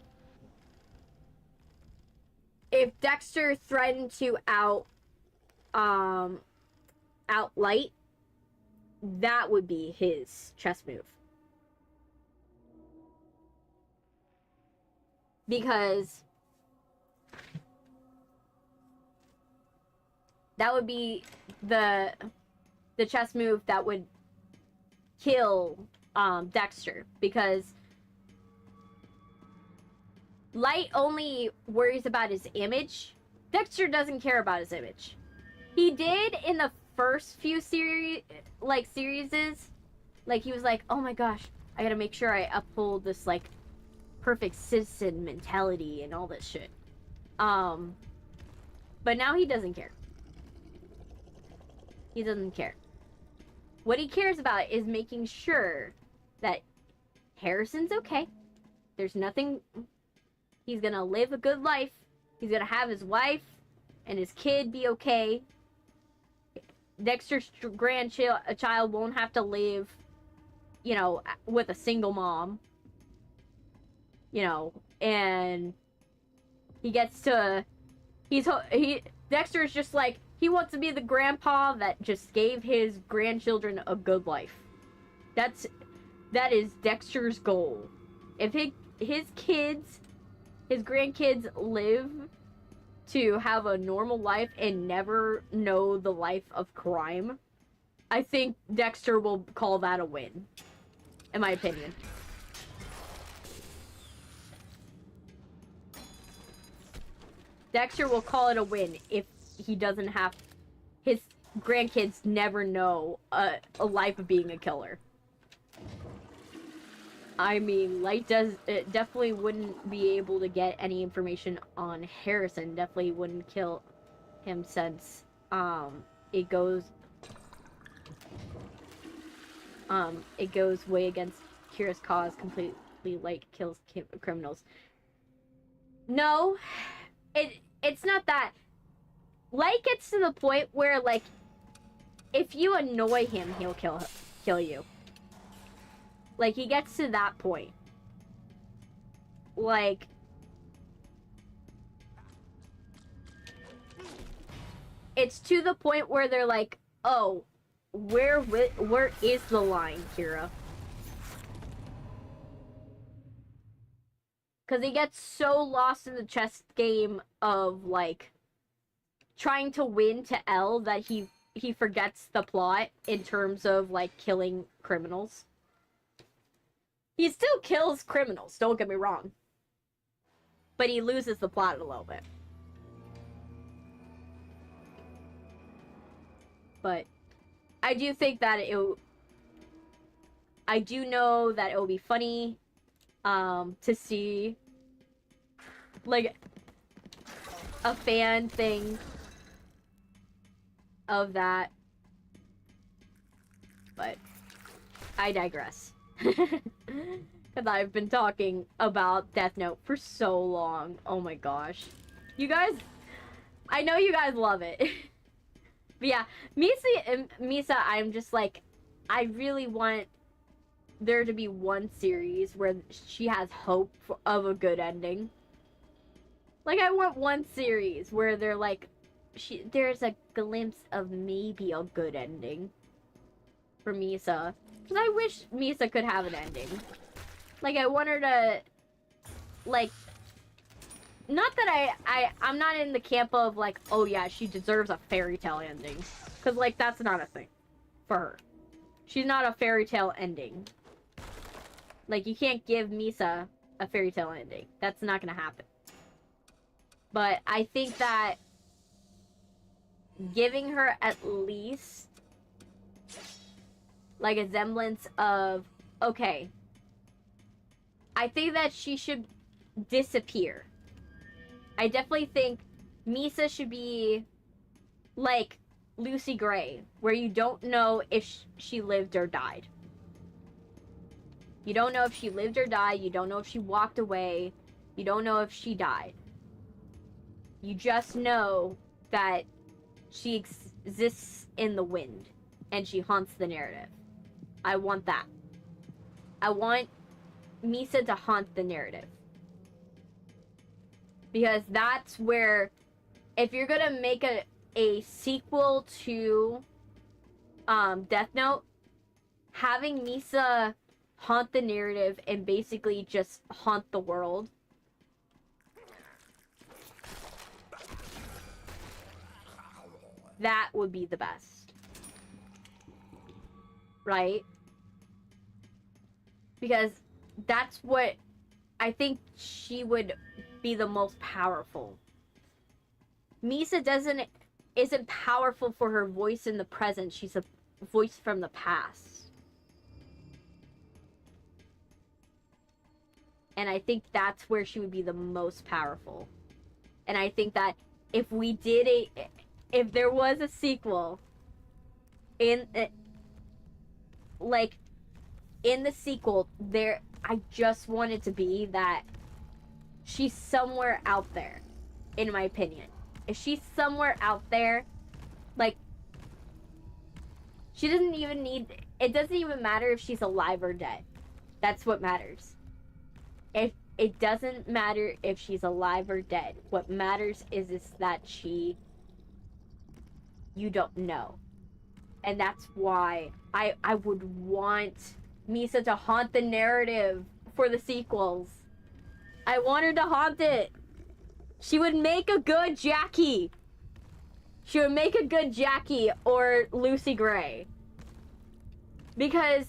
if Dexter threatened to out Light, that would be his chess move. Because that would be the chess move that would kill Dexter, because Light only worries about his image. Dexter doesn't care about his image. He did in the first few series, like he was like, oh my gosh, I gotta make sure I uphold this like perfect citizen mentality and all this shit. But now he doesn't care. He doesn't care. What he cares about is making sure that Harrison's okay. There's nothing. He's gonna live a good life. He's gonna have his wife and his kid be okay. Dexter's grandchild won't have to live, you know, with a single mom. You know, and he gets to. Dexter is just like, he wants to be the grandpa that just gave his grandchildren a good life. That is Dexter's goal. If his grandkids live to have a normal life and never know the life of crime, I think Dexter will call that a win, in my opinion. Dexter will call it a win if he doesn't have his grandkids never know a life of being a killer. I mean, Light definitely wouldn't be able to get any information on Harrison. Definitely wouldn't kill him, since it goes way against Kira's cause. Completely, Light kills criminals. No, it's not that. Light gets to the point where, like, if you annoy him, he'll kill you. Like, he gets to that point. Like, it's to the point where they're like, oh, where is the line, Kira? Because he gets so lost in the chess game of, like, trying to win to L that he forgets the plot in terms of, like, killing criminals. He still kills criminals, don't get me wrong. But he loses the plot a little bit. But I do think that I do know that it will be funny to see, like, a fan thing of that. But I digress. Because I've been talking about Death Note for so long. Oh my gosh. You guys, I know you guys love it. But yeah, Misa, I'm just like, I really want there to be one series where she has hope of a good ending. Like, I want one series where they're like, there's a glimpse of maybe a good ending for Misa. Because I wish Misa could have an ending. Like, I want her to, like, not that I'm not in the camp of, like, oh yeah, she deserves a fairy tale ending. Because, like, that's not a thing for her. She's not a fairy tale ending. Like, you can't give Misa a fairy tale ending. That's not gonna happen. But I think that giving her at least, like, a semblance of, okay, I think that she should disappear. I definitely think Misa should be like Lucy Gray, where you don't know if she lived or died. You don't know if she lived or died. You don't know if she walked away. You don't know if she died. You just know that she exists in the wind and she haunts the narrative. I want that. I want Misa to haunt the narrative. Because that's where, if you're gonna make a sequel to Death Note, having Misa haunt the narrative and basically just haunt the world that would be the best. Right? Because that's what I think she would be the most powerful. Misa isn't powerful for her voice in the present. She's a voice from the past. And I think that's where she would be the most powerful. And I think that if we did if there was a sequel in the sequel, I just want it to be that she's somewhere out there, in my opinion. If she's somewhere out there, like, she doesn't even need, it doesn't even matter if she's alive or dead. That's what matters. If it doesn't matter if she's alive or dead. What matters is that you don't know. And that's why I would want Misa to haunt the narrative for the sequels. I want her to haunt it. She would make a good Jackie. She would make a good Jackie or Lucy Gray. Because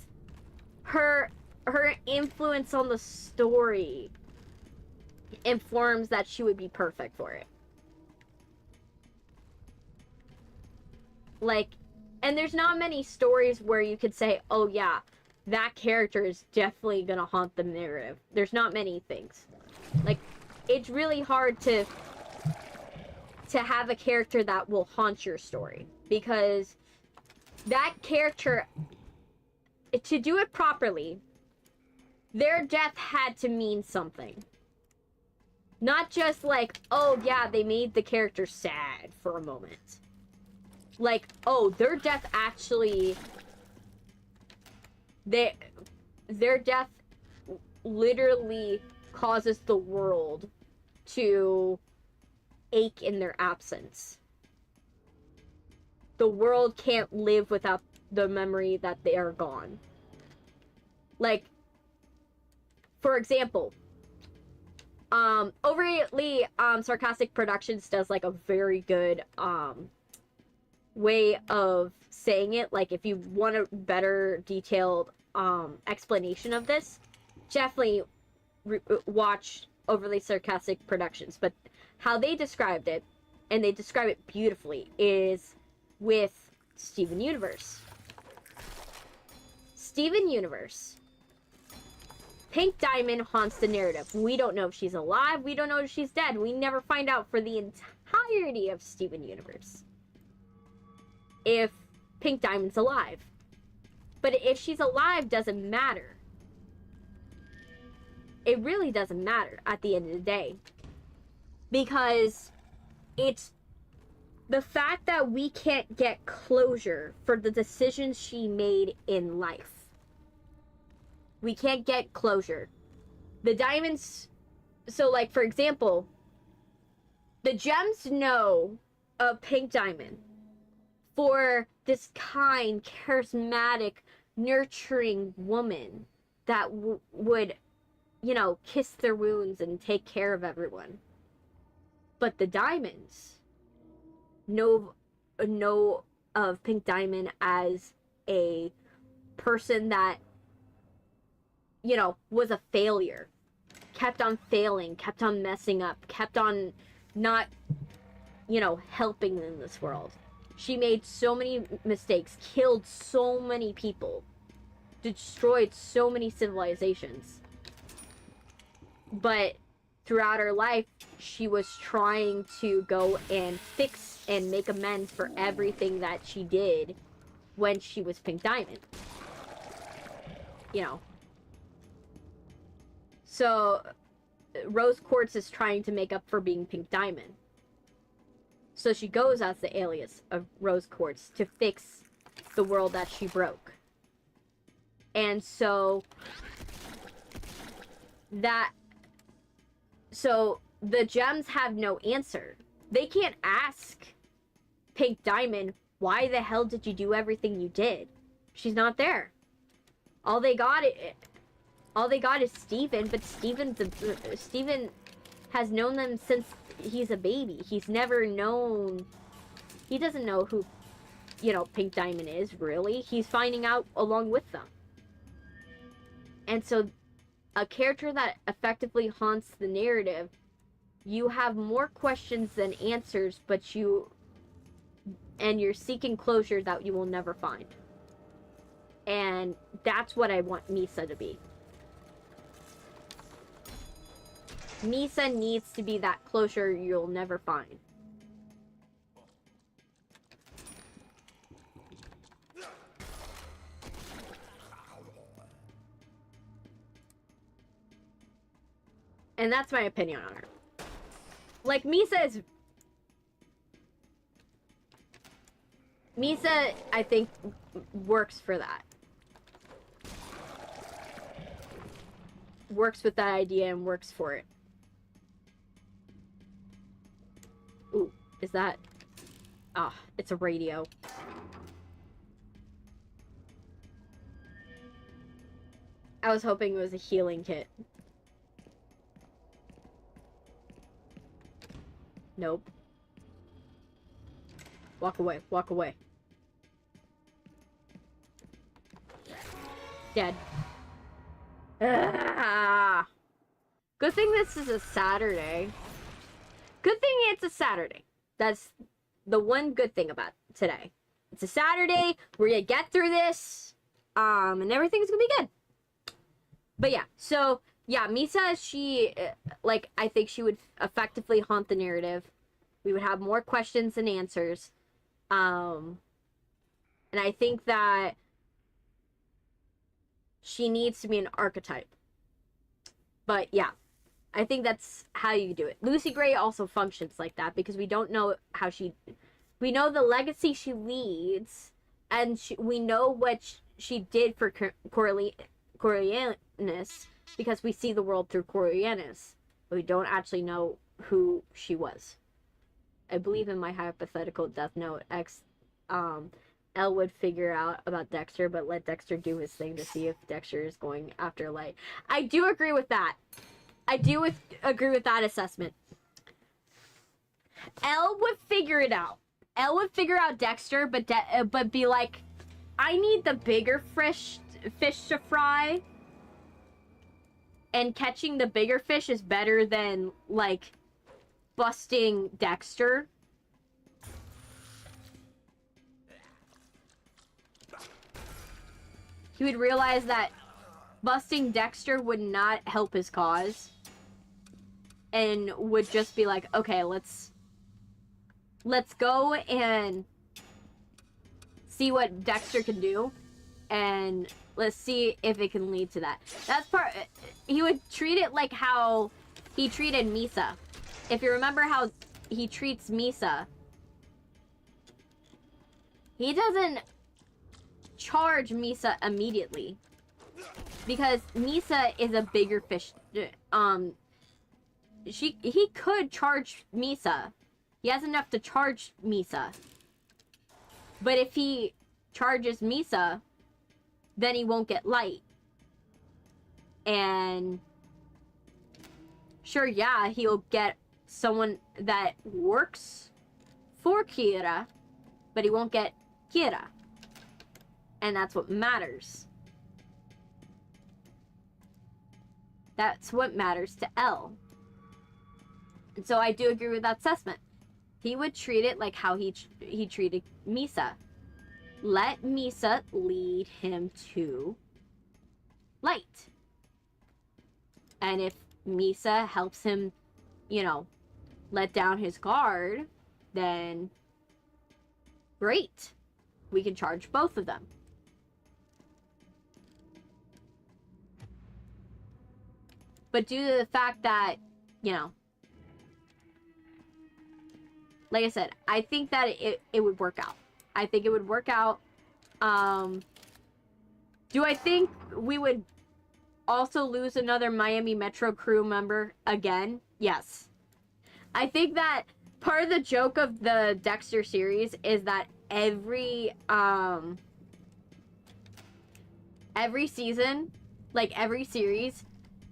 her influence on the story informs that she would be perfect for it. Like, and there's not many stories where you could say, oh yeah, that character is definitely gonna haunt the narrative. There's not many things. Like, it's really hard to have a character that will haunt your story. Because that character, to do it properly, their death had to mean something. Not just like, oh yeah, they made the character sad for a moment. Like, oh, their death actually... Their death literally causes the world to ache in their absence. The world can't live without the memory that they are gone. Like, for example, overtly sarcastic productions does like a very good way of saying it. Like, if you want a better detailed explanation of this, definitely watch overly sarcastic productions. But how they described it, and they describe it beautifully, is with Steven Universe. Steven Universe. Pink Diamond haunts the narrative. We don't know if she's alive. We don't know if she's dead. We never find out for the entirety of Steven Universe if Pink Diamond's alive. But if she's alive, doesn't matter. It really doesn't matter at the end of the day. Because it's the fact that we can't get closure for the decisions she made in life. We can't get closure. The diamonds... So, like, for example, the gems know of Pink Diamond for this kind, charismatic, nurturing woman that would, you know, kiss their wounds and take care of everyone. But the diamonds know of Pink Diamond as a person that, you know, was a failure. Kept on failing, kept on messing up, kept on not, you know, helping in this world. She made so many mistakes, killed so many people, destroyed so many civilizations. But throughout her life, she was trying to go and fix and make amends for everything that she did when she was Pink Diamond. You know. So, Rose Quartz is trying to make up for being Pink Diamond. So she goes as the alias of Rose Quartz to fix the world that she broke. And so the gems have no answer. They can't ask Pink Diamond, why the hell did you do everything you did? She's not there. All they got is Steven, but Steven has known them since he's a baby. He's never known He doesn't know who, you know, Pink Diamond is, really. He's finding out along with them. And so, a character that effectively haunts the narrative, you have more questions than answers, but you're seeking closure that you will never find. And that's what I want Misa to be. Misa needs to be that closure you'll never find. And that's my opinion on her. Like, Misa, I think, works for that. Works with that idea and works for it. Ooh, is that... Ah, it's a radio. I was hoping it was a healing kit. Nope. Walk away, walk away. Dead. Ah. Good thing this is a Saturday. Good thing it's a Saturday. That's the one good thing about today. It's a Saturday. We're gonna get through this. And everything's gonna be good. But yeah, so yeah, Misa, she, like, I think she would effectively haunt the narrative. We would have more questions than answers. And I think that she needs to be an archetype. But yeah, I think that's how you do it. Lucy Gray also functions like that because we don't know how she... We know the legacy she leads, and we know what she did for Coriolanus because we see the world through Coriolanus, but we don't actually know who she was. I believe in my hypothetical Death Note, Elle would figure out about Dexter, but let Dexter do his thing to see if Dexter is going after Light. I do agree with that. I do agree with that assessment. Elle would figure it out. Elle would figure out Dexter, but be like, I need the bigger fish to fry. And catching the bigger fish is better than, like, busting Dexter. He would realize that busting Dexter would not help his cause. And would just be like, okay, let's go and see what Dexter can do. And let's see if it can lead to that. That's part... He would treat it like how he treated Misa. If you remember how he treats Misa, he doesn't charge Misa immediately. Because Misa is a bigger fish. He could charge Misa. He has enough to charge Misa. But if he charges Misa, then he won't get Light. And sure, yeah, he'll get someone that works for Kira, but he won't get Kira. And that's what matters. That's what matters to Elle. And so I do agree with that assessment. He would treat it like how he treated Misa. Let Misa lead him to Light. And if Misa helps him, you know, let down his guard, then great. We can charge both of them. But due to the fact that, you know, like I said, I think that it would work out. I think it would work out. Do I think we would also lose another Miami Metro crew member again? Yes. I think that part of the joke of the Dexter series is that every season, like every series,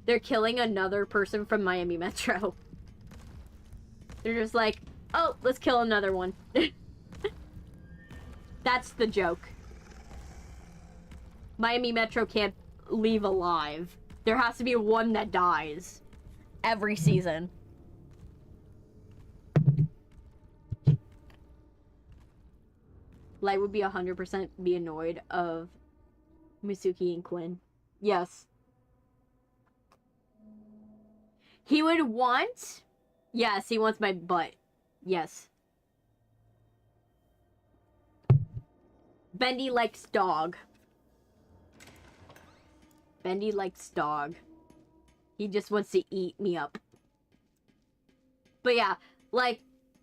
they're killing another person from Miami Metro. They're just like, oh, let's kill another one. That's the joke. Miami Metro can't leave alive. There has to be one that dies every season. Light would be 100% be annoyed of Misuki and Quinn. Yes. He would want... Yes, he wants my butt. Yes. Bendy likes dog. Bendy likes dog. He just wants to eat me up. But yeah, like,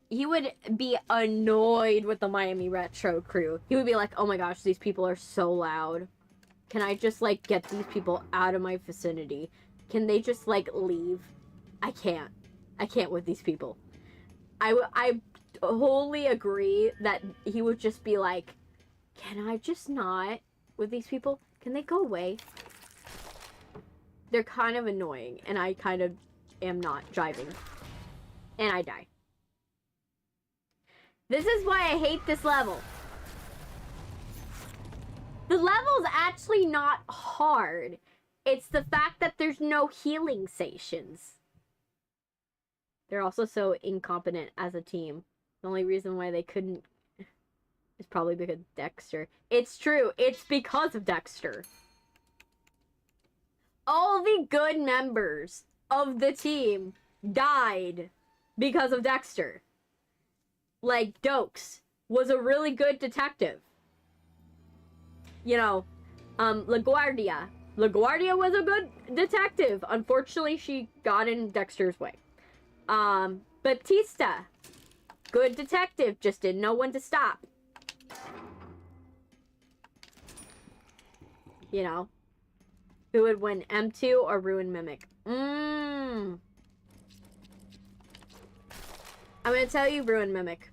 he would be annoyed with the Miami Retro crew. He would be like, oh my gosh, these people are so loud. Can I just, like, get these people out of my vicinity? Can they just, like, leave? I can't. I can't with these people. I wholly agree that he would just be like, can I just not with these people? Can they go away? They're kind of annoying, and I kind of am not driving. And I die. This is why I hate this level. The level's actually not hard. It's the fact that there's no healing stations. They're also so incompetent as a team. The only reason why they couldn't is probably because of Dexter. It's true. It's because of Dexter. All the good members of the team died because of Dexter. Like, Dokes was a really good detective. You know, LaGuardia. LaGuardia was a good detective. Unfortunately, she got in Dexter's way. Batista. Good detective, just didn't know when to stop. You know? Who would win, M2 or Ruin Mimic? I'm gonna tell you Ruin Mimic.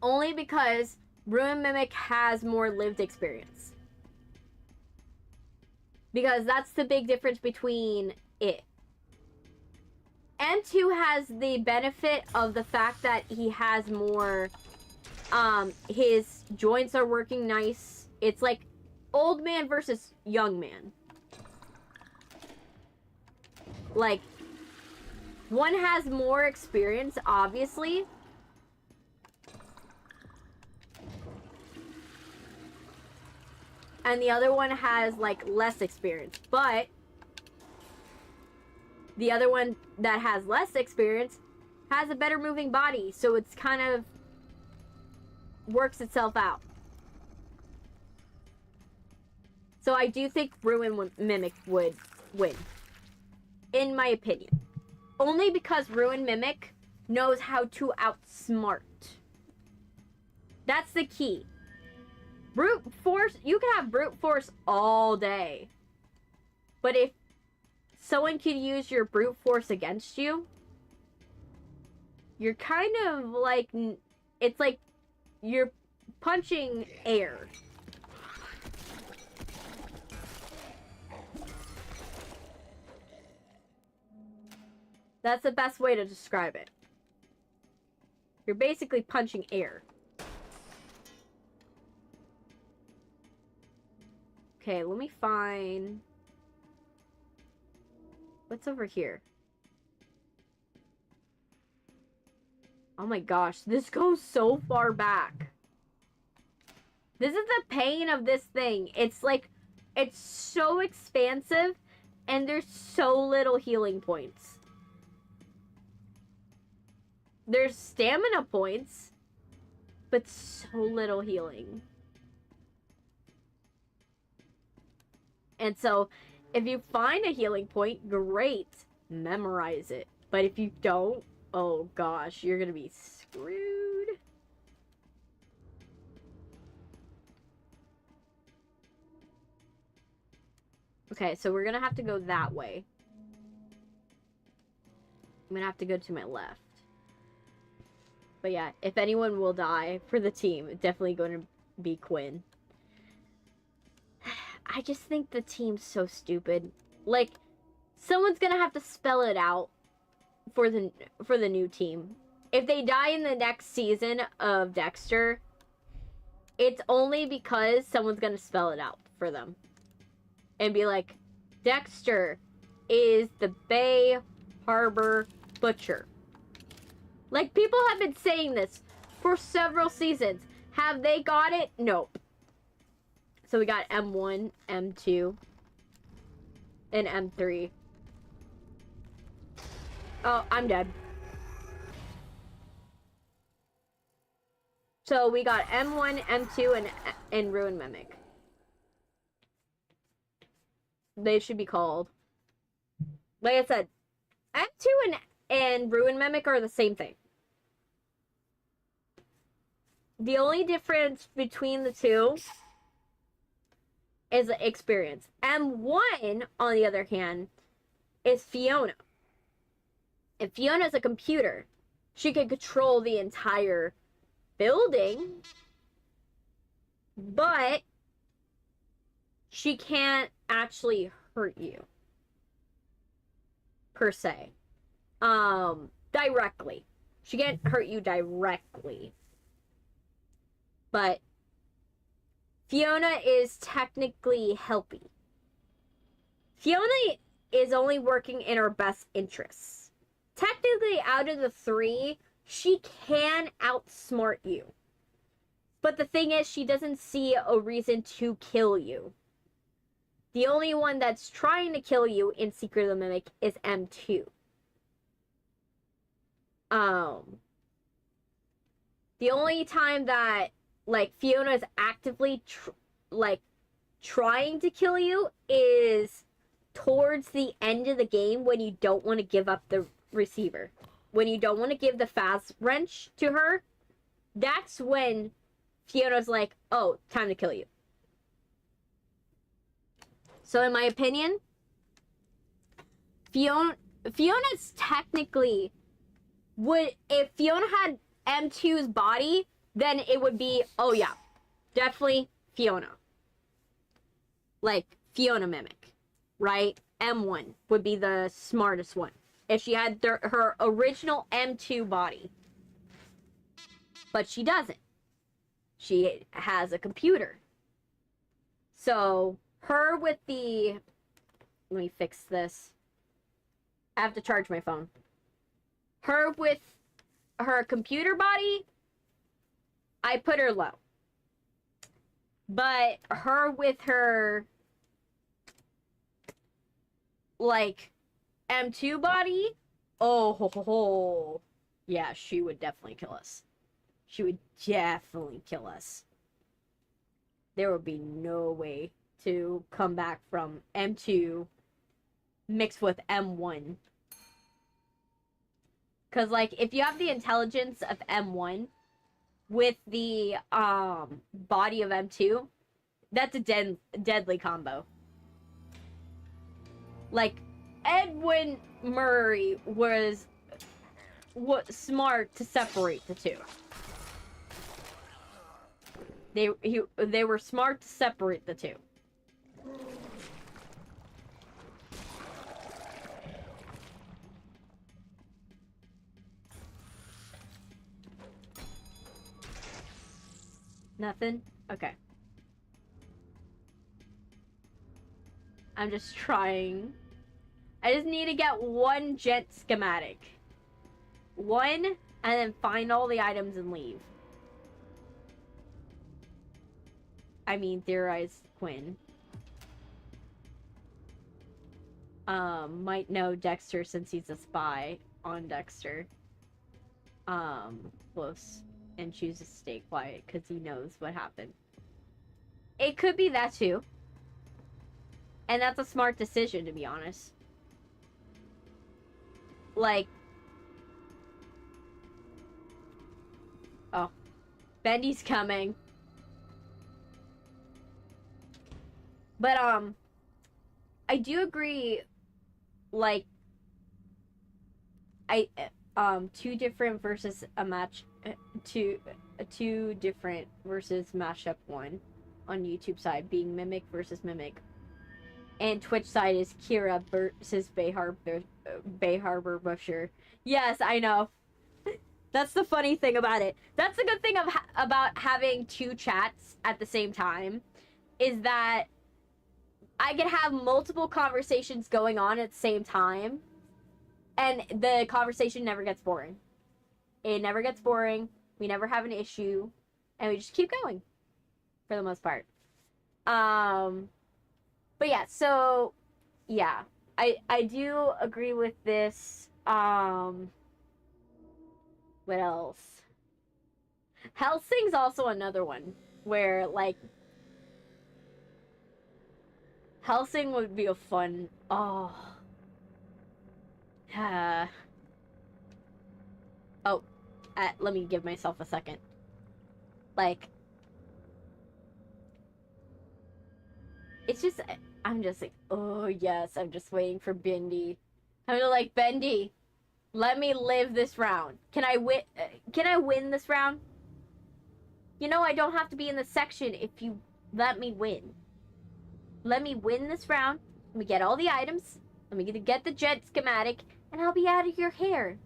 Only because Ruin Mimic has more lived experience. Because that's the big difference between it. M2 has the benefit of the fact that he has more, his joints are working nice. It's like old man versus young man. Like, one has more experience, obviously. And the other one has, like, less experience. But the other one that has less experience has a better moving body. So it's kind of works itself out. So I do think Ruin Mimic would win. In my opinion. Only because Ruin Mimic knows how to outsmart. That's the key. Brute force, you can have brute force all day. But if someone could use your brute force against you, you're kind of like, it's like you're punching air. That's the best way to describe it. You're basically punching air. Okay, let me find... What's over here? Oh my gosh, this goes so far back. This is the pain of this thing. It's like, it's so expansive, and there's so little healing points. There's stamina points, but so little healing. And so, if you find a healing point, great. Memorize it. But if you don't, oh gosh, you're gonna be screwed. Okay, so we're gonna have to go that way. I'm gonna have to go to my left. But yeah, if anyone will die for the team, it's definitely going to be Quinn. I just think the team's so stupid. Like, someone's gonna have to spell it out for the new team. If they die in the next season of Dexter, it's only because someone's gonna spell it out for them. And be like, Dexter is the Bay Harbor Butcher. Like, people have been saying this for several seasons. Have they got it? Nope. So we got M1, M2, and M3. Oh, I'm dead. So we got M1, M2, and Ruin Mimic. They should be called. Like I said, M2 and Ruin Mimic are the same thing. The only difference between the two is experience. M1, on the other hand, is Fiona. If Fiona's a computer, she can control the entire building, but she can't actually hurt you, per se. Directly. She can't hurt you directly. But Fiona is technically helpy. Fiona is only working in her best interests. Technically, out of the three, she can outsmart you. But the thing is, she doesn't see a reason to kill you. The only one that's trying to kill you in Secret of the Mimic is M2. The only time that, like, Fiona is actively, trying to kill you is towards the end of the game when you don't want to give up the receiver. When you don't want to give the fast wrench to her, that's when Fiona's like, oh, time to kill you. So in my opinion, Fiona's technically would, if Fiona had M2's body, then it would be, oh yeah, definitely Fiona. Like, Fiona Mimic, right? M1 would be the smartest one. If she had her original M2 body. But she doesn't. She has a computer. So, her with the... Let me fix this. I have to charge my phone. Her with her computer body, I put her low. But her with her, like, M2 body, oh, yeah, she would definitely kill us. She would definitely kill us. There would be no way to come back from M2 mixed with M1. Because, like, if you have the intelligence of M1 with the body of M2, that's a deadly combo. Like, Edwin Murray was smart to separate the two. They were smart to separate the two. Nothing? Okay. I'm just trying. I just need to get one jet schematic. One, and then find all the items and leave. I mean, theorize Quinn. Might know Dexter since he's a spy on Dexter. Close. And choose to stay quiet because he knows what happened. It could be that too. And that's a smart decision, to be honest. Like... Oh. Bendy's coming. But, I do agree, like... two different versus a match... two different versus mashup one on YouTube side being Mimic versus Mimic, and Twitch side is Kira versus Bay Harbor Butcher. Yes, I know. That's the funny thing about it. That's the good thing of about having two chats at the same time, is that I can have multiple conversations going on at the same time, and the conversation never gets boring. It never gets boring. We never have an issue, and we just keep going for the most part. But yeah, so yeah, I do agree with this. What else? Helsing's also another one where, like, Helsing would be a fun. Oh. Oh, let me give myself a second. Like, it's just, I'm just like, oh yes, I'm just waiting for Bendy. I'm like, Bendy, let me live this round. Can I win? Can I win this round? You know, I don't have to be in the section if you let me win. Let me win this round. Let me get all the items. Let me get the jet schematic, and I'll be out of your hair.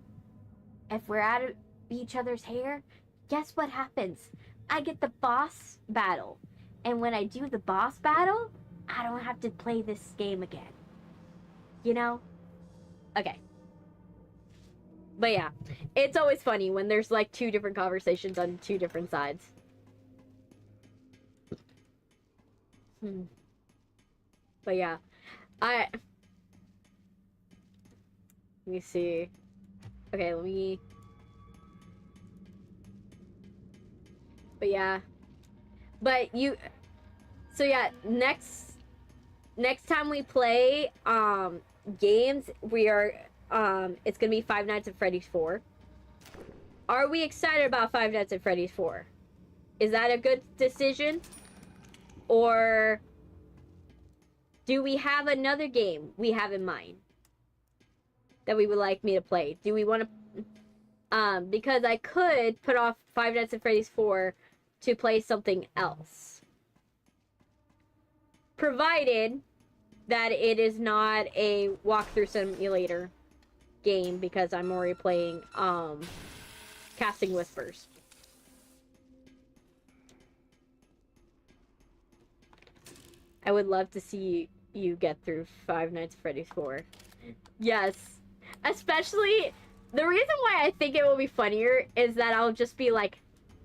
If we're out of each other's hair, guess what happens? I get the boss battle. And when I do the boss battle, I don't have to play this game again. You know? Okay. But yeah, it's always funny when there's like two different conversations on two different sides. But yeah, let me see. Okay, but yeah. So yeah, next time we play games, we are it's gonna be Five Nights at Freddy's 4. Are we excited about Five Nights at Freddy's 4? Is that a good decision? Or do we have another game we have in mind that we would like me to play? Do we want to... because I could put off Five Nights at Freddy's 4 to play something else. Provided that it is not a walkthrough simulator game, because I'm already playing Casting Whispers. I would love to see you get through Five Nights at Freddy's 4. Yes. Especially, the reason why I think it will be funnier is that I'll just be like,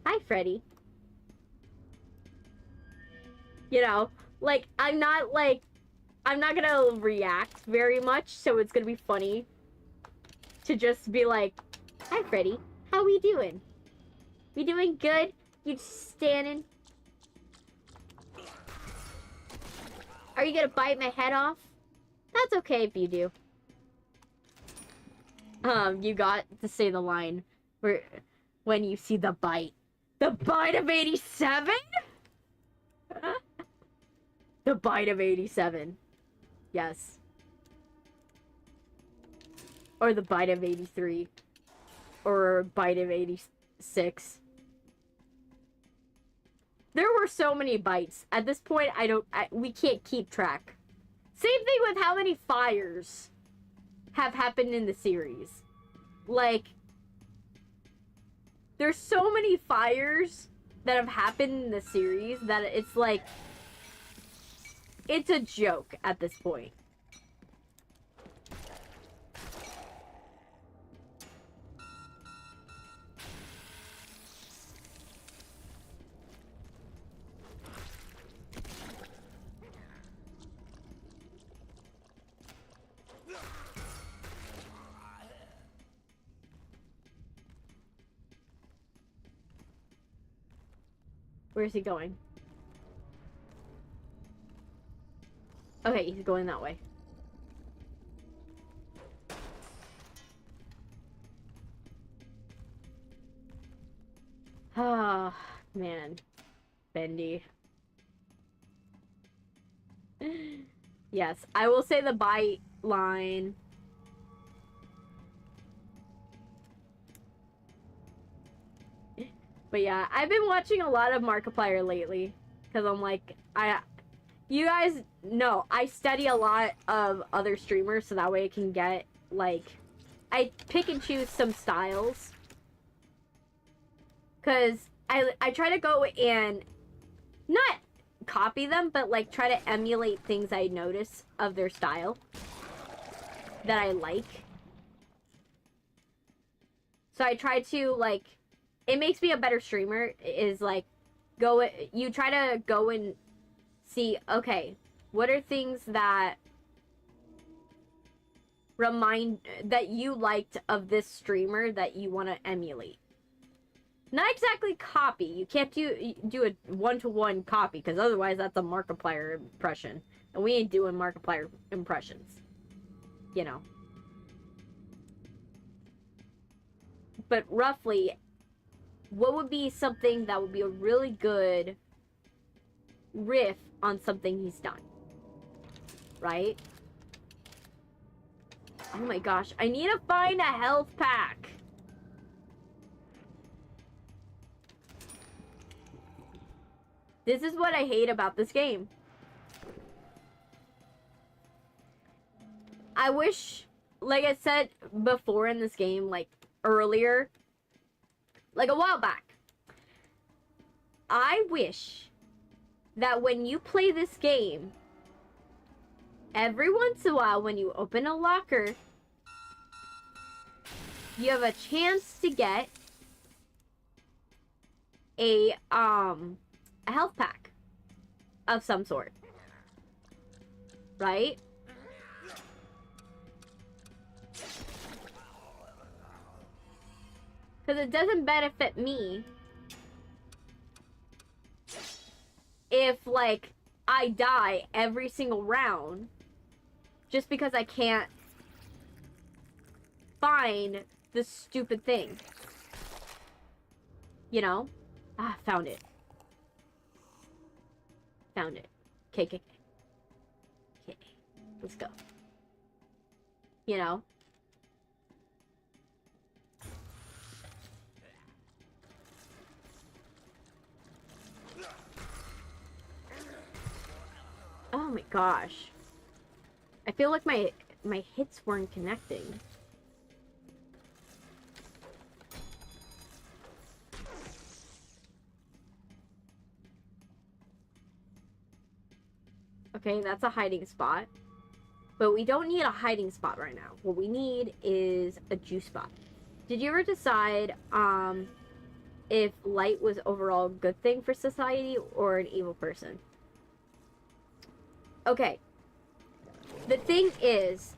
hi, Freddy. You know? Like, I'm not gonna react very much, so it's gonna be funny to just be like, hi, Freddy. How we doing? We doing good? You just standing? Are you gonna bite my head off? That's okay if you do. You got to say the line where when you see the bite. The bite of 87? The bite of 87. Yes. Or the bite of 83. Or bite of 86. There were so many bites. At this point, we can't keep track. Same thing with how many fires have happened in the series. Like, there's so many fires that have happened in the series that it's like, it's a joke at this point. Where is he going? Okay, he's going that way. Ah, man. Bendy. Yes, I will say the bite line. But yeah, I've been watching a lot of Markiplier lately. Because I'm like, you guys know, I study a lot of other streamers. So that way I can get, like, I pick and choose some styles Because I try to go and not copy them, but like try to emulate things I notice of their style that I like. So I try to, like, it makes me a better streamer, is like, you try to go and see, okay, what are things that that you liked of this streamer that you want to emulate? Not exactly copy. You can't do a one-to-one copy, because otherwise that's a Markiplier impression. And we ain't doing Markiplier impressions. You know. But roughly, what would be something that would be a really good riff on something he's done? Right? Oh my gosh, I need to find a health pack. This is what I hate about this game. I wish, like I said before in this game, like earlier, like a while back, I wish that when you play this game, every once in a while when you open a locker, you have a chance to get a health pack of some sort. Right? Because it doesn't benefit me if, like, I die every single round just because I can't find this stupid thing. You know? Ah, found it. Found it. Okay. Let's go. You know? Oh my gosh. I feel like my hits weren't connecting. Okay, that's a hiding spot. But we don't need a hiding spot right now. What we need is a juice spot. Did you ever decide if light was overall a good thing for society or an evil person? Okay. The thing is,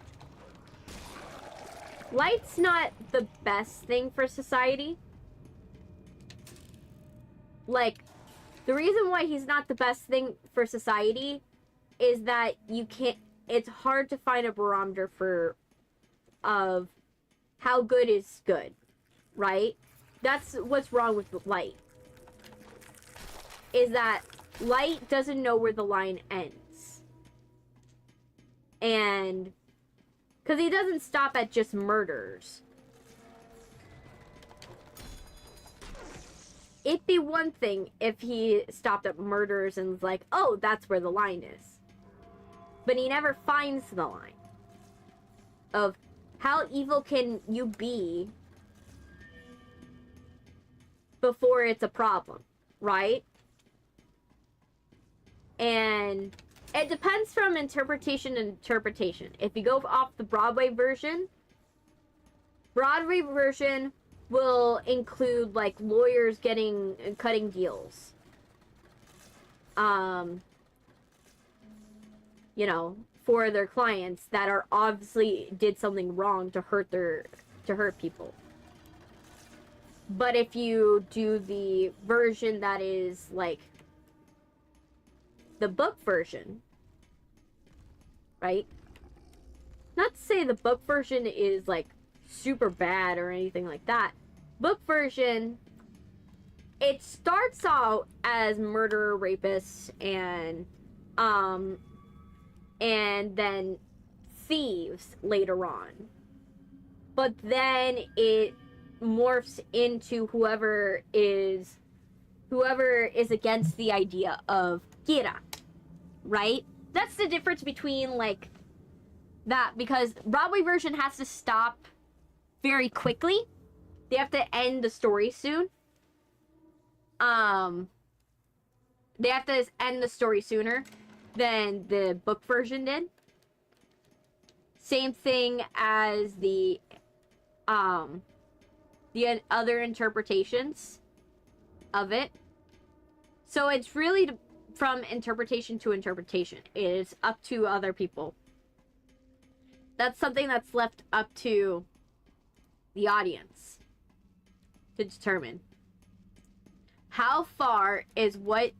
light's not the best thing for society. Like, the reason why he's not the best thing for society is that you can't, it's hard to find a barometer of how good is good, right? That's what's wrong with light. Is that light doesn't know where the line ends. And because he doesn't stop at just murders. It'd be one thing if he stopped at murders and was like, oh, that's where the line is. But he never finds the line of how evil can you be before it's a problem, right? And it depends from interpretation to interpretation. If you go off the Broadway version will include, like, lawyers cutting deals. You know, for their clients that are obviously did something wrong to hurt people. But if you do the version that is, like, the book version, right? Not to say the book version is, like, super bad or anything like that. Book version, it starts out as murderer, rapists, and then thieves later on. But then it morphs into whoever is against the idea of Kira, right? That's the difference between, like, that, because Broadway version has to stop very quickly. They have to end the story soon. they have to end the story sooner than the book version did. Same thing as the other interpretations of it. So it's really from interpretation to interpretation. It is up to other people. That's something that's left up to the audience to determine. How far is what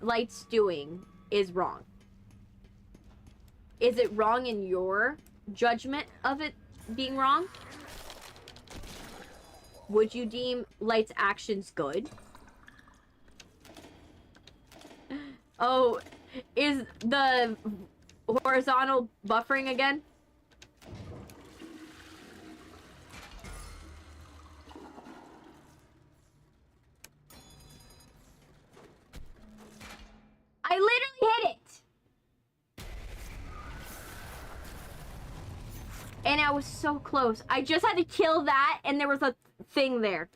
Light's doing is wrong? Is it wrong in your judgment of it being wrong? Would you deem Light's actions good? Oh, is the horizontal buffering again? I literally hit it! And I was so close. I just had to kill that, and there was a thing there.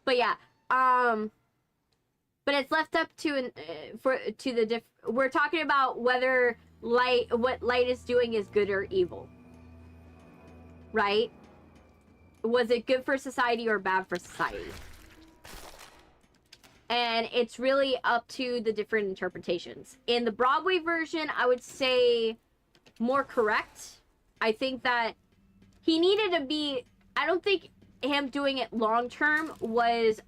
But yeah, but it's left up to we're talking about whether what Light is doing is good or evil, right? Was it good for society or bad for society? And it's really up to the different interpretations. In the Broadway version, I would say more correct. I think that he needed to be, I don't think him doing it long term was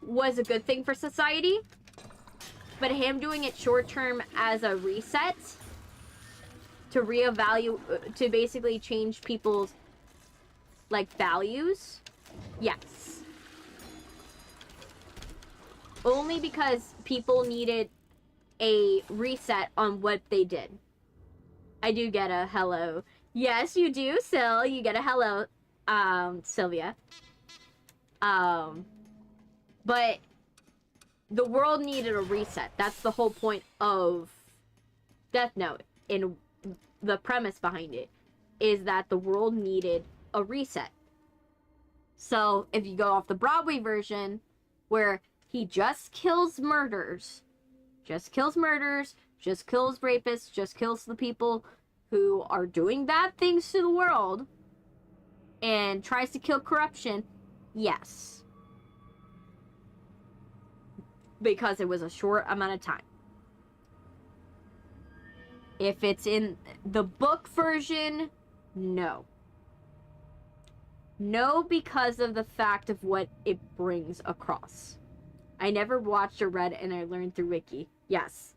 a good thing for society, but him doing it short term as a reset to reevaluate, to basically change people's like values, yes, only because people needed a reset on what they did. I do get a hello. Yes, you do, Sil. You get a hello, Sylvia. But the world needed a reset. That's the whole point of Death Note. In the premise behind it is that the world needed a reset. So if you go off the Broadway version, where he just kills murders, just kills rapists, just kills the people who are doing bad things to the world, and tries to kill corruption, yes. Because it was a short amount of time. If it's in the book version, no. No, because of the fact of what it brings across. I never watched or read, and I learned through Wiki. Yes.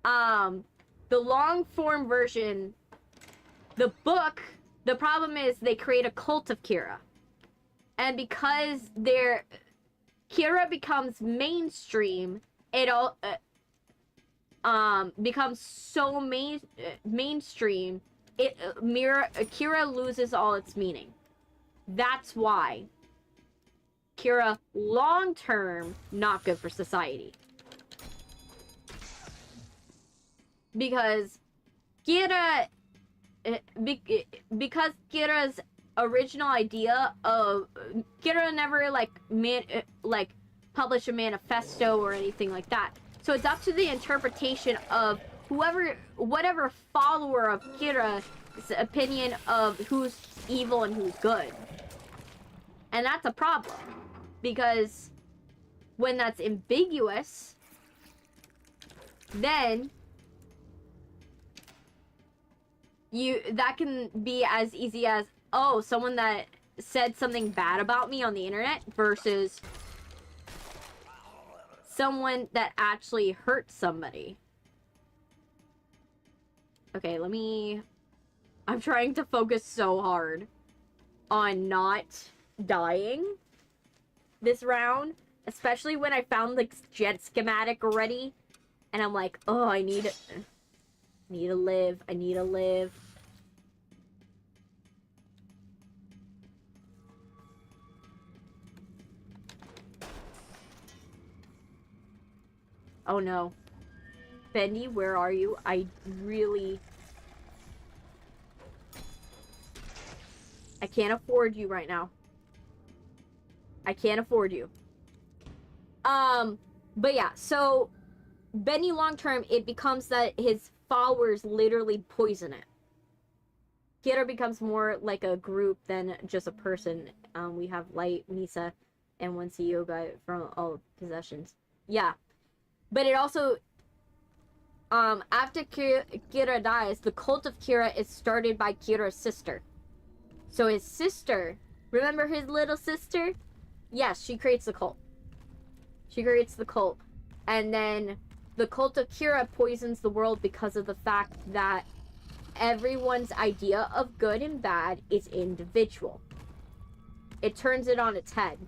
The long form version, the book, the problem is they create a cult of Kira. And because Kira becomes mainstream, it all becomes so mainstream, Kira loses all its meaning. That's why Kira, long term, not good for society. Because Kira's original idea of Kira never publish a manifesto or anything like that. So it's up to the interpretation of whatever follower of Kira's opinion of who's evil and who's good. And that's a problem, because when that's ambiguous, then that can be as easy as, oh, someone that said something bad about me on the internet versus someone that actually hurt somebody. Okay, I'm trying to focus so hard on not dying this round, especially when I found the jet schematic already, and I'm like, oh, I need to live. Oh no. Bendy, where are you? I really can't afford you right now. I can't afford you. But yeah, so Bendy long term, it becomes that his followers literally poison it. Kira becomes more like a group than just a person. We have Light, Misa, and one CEO guy from all possessions. Yeah. But it also, after Kira dies, the cult of Kira is started by Kira's sister. So his sister, remember his little sister? Yes, she creates the cult. She creates the cult. And then the cult of Kira poisons the world because of the fact that everyone's idea of good and bad is individual. It turns it on its head.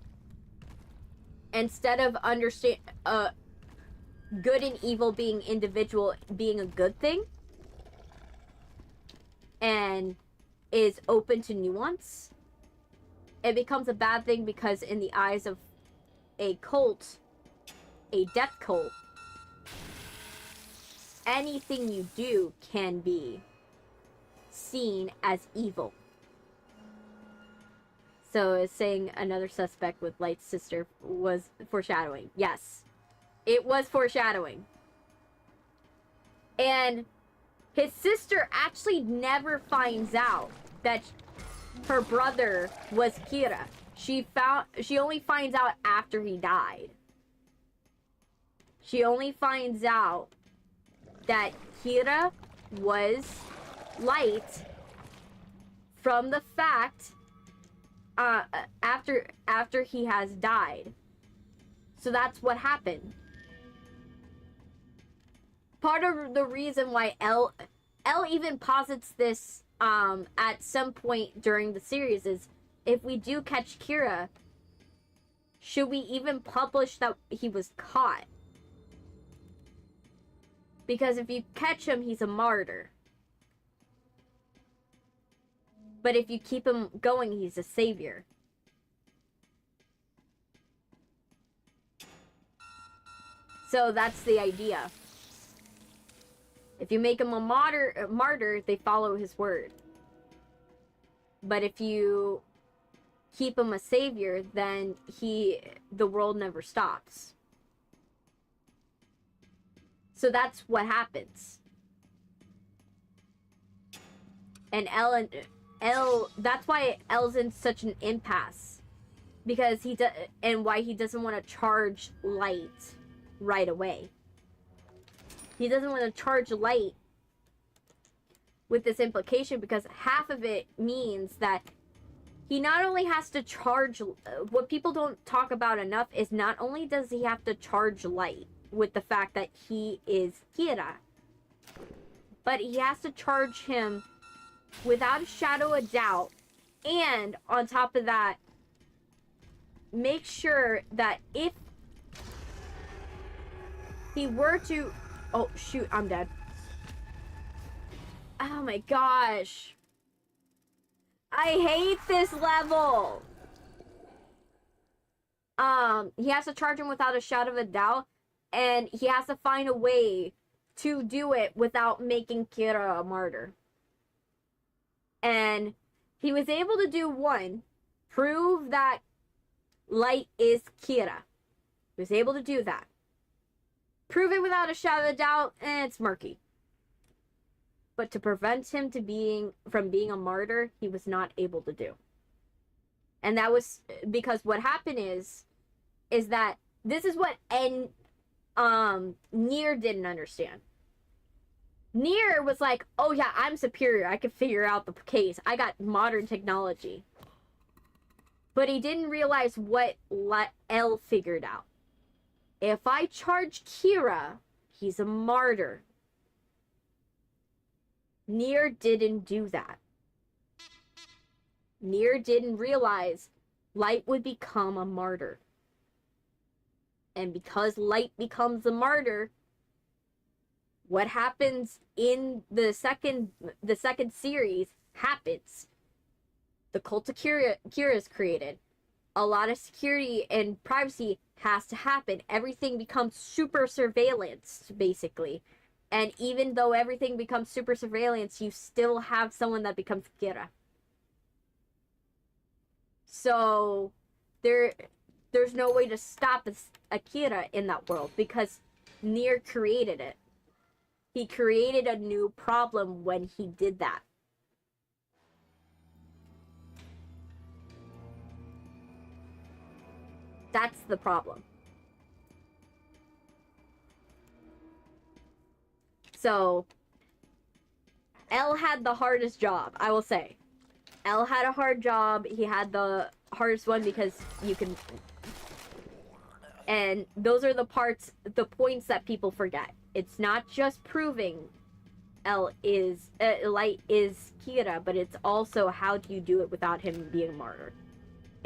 Instead of good and evil being individual, being a good thing, and is open to nuance, it becomes a bad thing because in the eyes of a cult, a death cult, anything you do can be seen as evil. So it's saying another suspect with Light's sister was foreshadowing. Yes, it was foreshadowing. And his sister actually never finds out that her brother was Kira. She only finds out after he died. She only finds out that Kira was Light from the fact after he has died. So that's what happened. Part of the reason why L even posits this at some point during the series is, if we do catch Kira, should we even publish that he was caught? Because if you catch him, he's a martyr. But if you keep him going, he's a savior. So that's the idea. If you make him a martyr, they follow his word. But if you keep him a savior, then the world never stops. So that's what happens. And that's why L's in such an impasse, because and why he doesn't want to charge Light right away. He doesn't want to charge Light with this implication, because half of it means that he not only has to charge, what people don't talk about enough is not only does he have to charge Light with the fact that he is Kira, but he has to charge him without a shadow of doubt, and on top of that, make sure that if he were to... Oh, shoot, I'm dead. Oh my gosh. I hate this level. He has to charge him without a shadow of a doubt, and he has to find a way to do it without making Kira a martyr. And he was able to do one, prove that Light is Kira. He was able to do that. Prove it without a shadow of doubt, and it's murky. But to prevent him from being a martyr, he was not able to do. And that was because what happened is that this is what Nier didn't understand. Nier was like, oh yeah, I'm superior. I can figure out the case. I got modern technology. But he didn't realize what L figured out. If I charge Kira, he's a martyr. Nier didn't do that. Nier didn't realize Light would become a martyr. And because Light becomes a martyr, what happens in the second series happens. The cult of Kira is created. A lot of security and privacy has to happen. Everything becomes super surveillance, basically. And even though everything becomes super surveillance, you still have someone that becomes Kira. So there's no way to stop Akira in that world because Nier created it. He created a new problem when he did that. That's the problem. So, L had the hardest job, I will say. L had a hard job. He had the hardest one because you can... And those are the points that people forget. It's not just proving Light is Kira, but it's also how do you do it without him being martyred.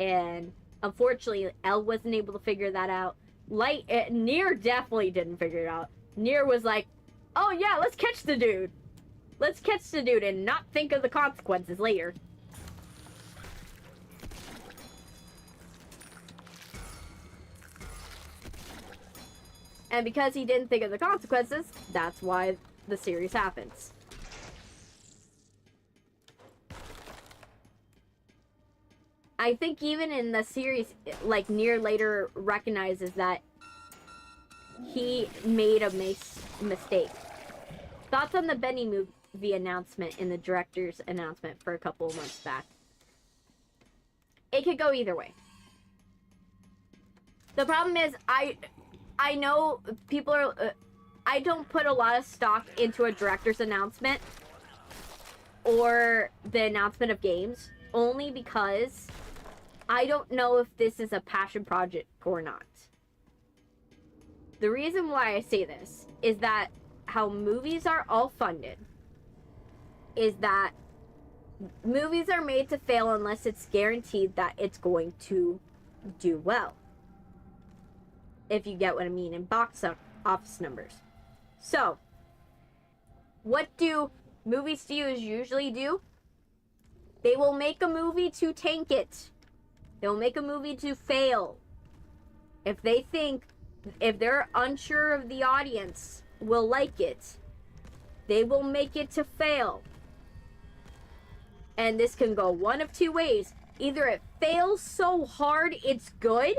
And unfortunately, L wasn't able to figure that out. Nier definitely didn't figure it out. Nier was like, oh yeah, let's catch the dude. Let's catch the dude and not think of the consequences later. And because he didn't think of the consequences, that's why the series happens. I think even in the series, like, Nier later recognizes that he made a mistake. Thoughts on the Bendy movie announcement in the director's announcement for a couple of months back? It could go either way. The problem is, I know people are... I don't put a lot of stock into a director's announcement or the announcement of games, only because I don't know if this is a passion project or not. The reason why I say this is that how movies are all funded is that movies are made to fail unless it's guaranteed that it's going to do well. If you get what I mean in box office numbers. So, what do movie studios usually do? They will make a movie to tank it. They'll make a movie to fail. If they're unsure of the audience will like it, they will make it to fail. And this can go one of two ways. Either it fails so hard it's good,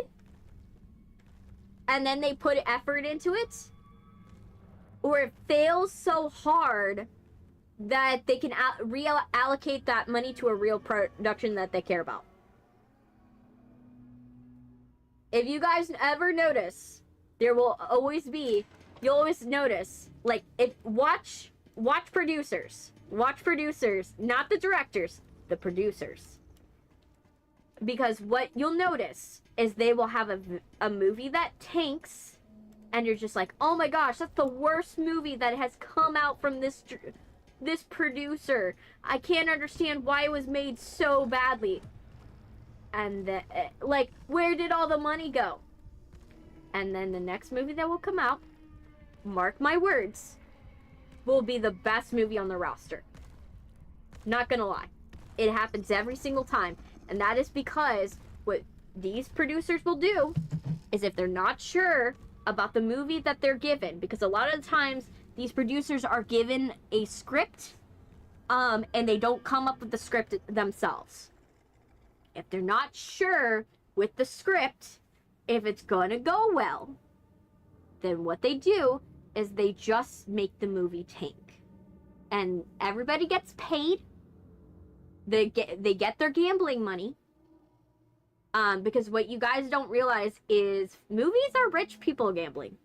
and then they put effort into it, or it fails so hard that they can reallocate that money to a real production that they care about. If you guys ever notice, there will always be, you'll always notice, like, if watch producers, not the directors, the producers. Because what you'll notice is they will have a movie that tanks, and you're just like, oh my gosh, that's the worst movie that has come out from this producer. I can't understand why it was made so badly. And like, where did all the money go? And then the next movie that will come out, mark my words, will be the best movie on the roster. Not gonna lie. It happens every single time. And that is because what these producers will do is, if they're not sure about the movie that they're given, because a lot of the times these producers are given a script and they don't come up with the script themselves. If they're not sure with the script if it's gonna go well, then what they do is they just make the movie tank. And everybody gets paid. They get their gambling money. Because what you guys don't realize is movies are rich people gambling.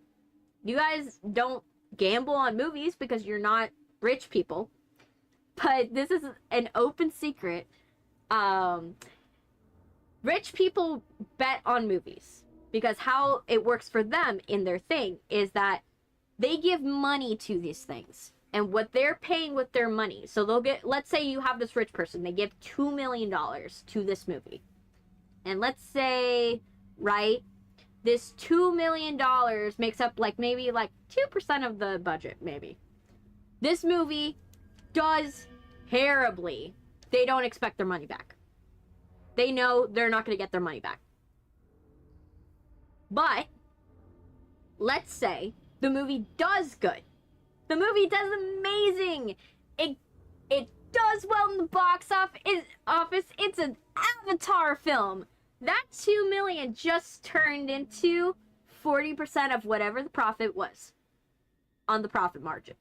You guys don't gamble on movies because you're not rich people. But this is an open secret. Rich people bet on movies. Because how it works for them in their thing is that they give money to these things. And what they're paying with their money. So they'll get, let's say you have this rich person. They give $2 million to this movie. And let's say, right, this $2 million makes up like maybe like 2% of the budget, maybe. This movie does terribly. They don't expect their money back. They know they're not going to get their money back. But, let's say the movie does good. The movie does amazing. It does well in the box office, it's an Avatar film. That 2 million just turned into 40% of whatever the profit was on the profit margin.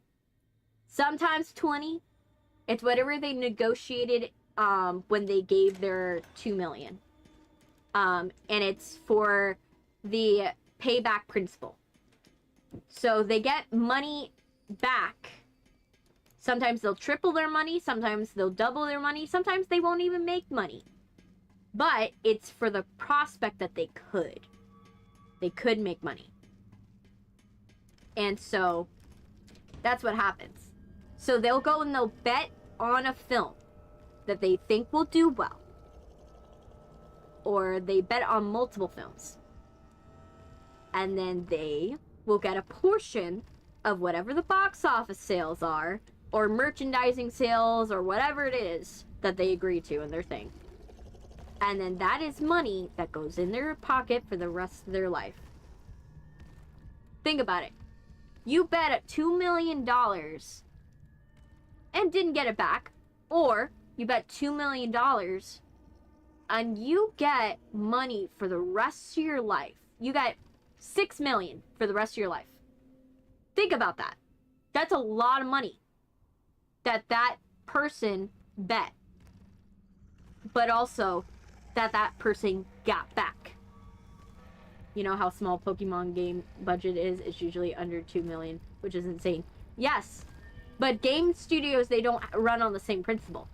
Sometimes 20. It's whatever they negotiated when they gave their 2 million. And it's for the payback principle. So they get money back. Sometimes they'll triple their money, sometimes they'll double their money, sometimes they won't even make money. But it's for the prospect that they could. They could make money. And so that's what happens. So they'll go and they'll bet on a film that they think will do well. Or they bet on multiple films. And then they will get a portion of whatever the box office sales are, or merchandising sales, or whatever it is that they agree to in their thing. And then that is money that goes in their pocket for the rest of their life. Think about it. You bet at $2 million and didn't get it back. Or you bet $2 million and you get money for the rest of your life. You get $6 million for the rest of your life. Think about that. That's a lot of money that person bet. But also that person got back. You know how small Pokemon game budget is? It's usually under 2 million, which is insane. Yes, but game studios, they don't run on the same principle.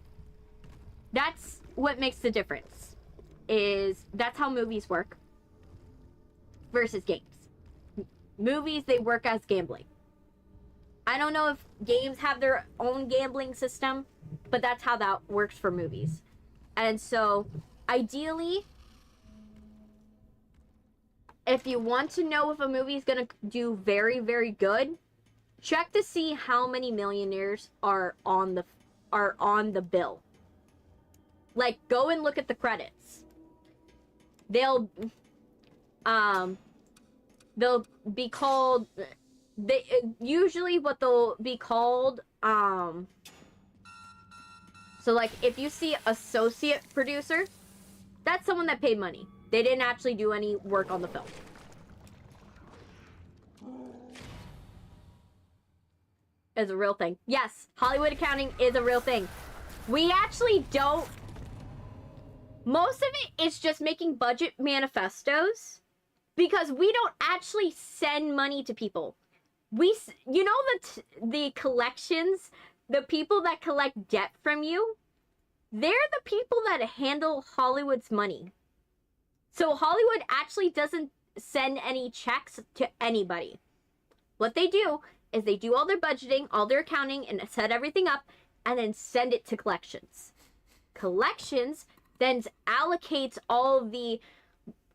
That's what makes the difference. That's how movies work versus games. Movies, they work as gambling. I don't know if games have their own gambling system, but that's how that works for movies. And so, ideally, if you want to know if a movie is going to do very, very good, check to see how many millionaires are on the bill. Like, go and look at the credits. They'll be called, usually what they'll be called, so like, if you see associate producer, that's someone that paid money. They didn't actually do any work on the film. Is a real thing. Yes, Hollywood accounting is a real thing. We actually don't... Most of it is just making budget manifestos because we don't actually send money to people. You know the collections, the people that collect debt from you, they're the people that handle Hollywood's money. So Hollywood actually doesn't send any checks to anybody. What they do is they do all their budgeting, all their accounting, and set everything up, and then send it to collections. Collections then allocates all of the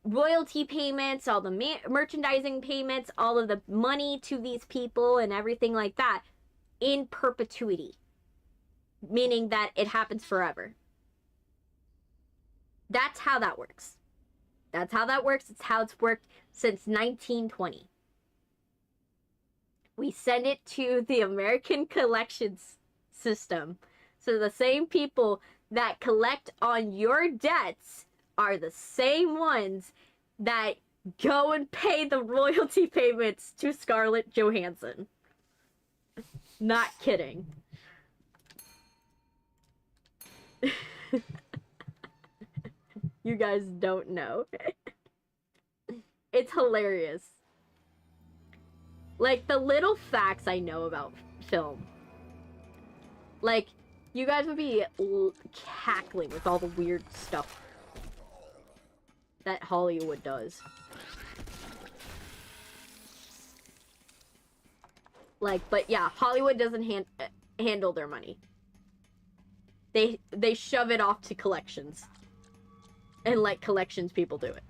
royalty payments, all the merchandising payments, all of the money to these people and everything like that in perpetuity. Meaning that it happens forever. That's how that works. That's how that works. It's how it's worked since 1920. We send it to the American collections system. So the same people that collect on your debts are the same ones that go and pay the royalty payments to Scarlett Johansson. Not kidding. You guys don't know. It's hilarious. Like, the little facts I know about film. Like, you guys would be cackling with all the weird stuff that Hollywood does. Like, but yeah, Hollywood doesn't handle their money. They shove it off to collections. And let collections people do it.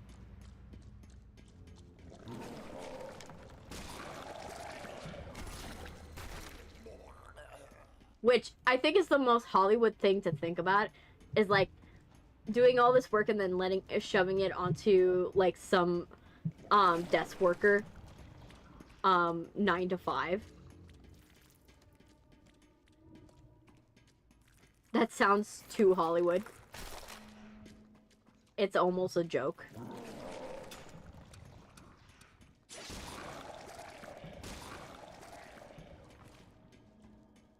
Which I think is the most Hollywood thing to think about, is like doing all this work and then shoving it onto like some desk worker 9 to 5. That sounds too Hollywood. It's almost a joke.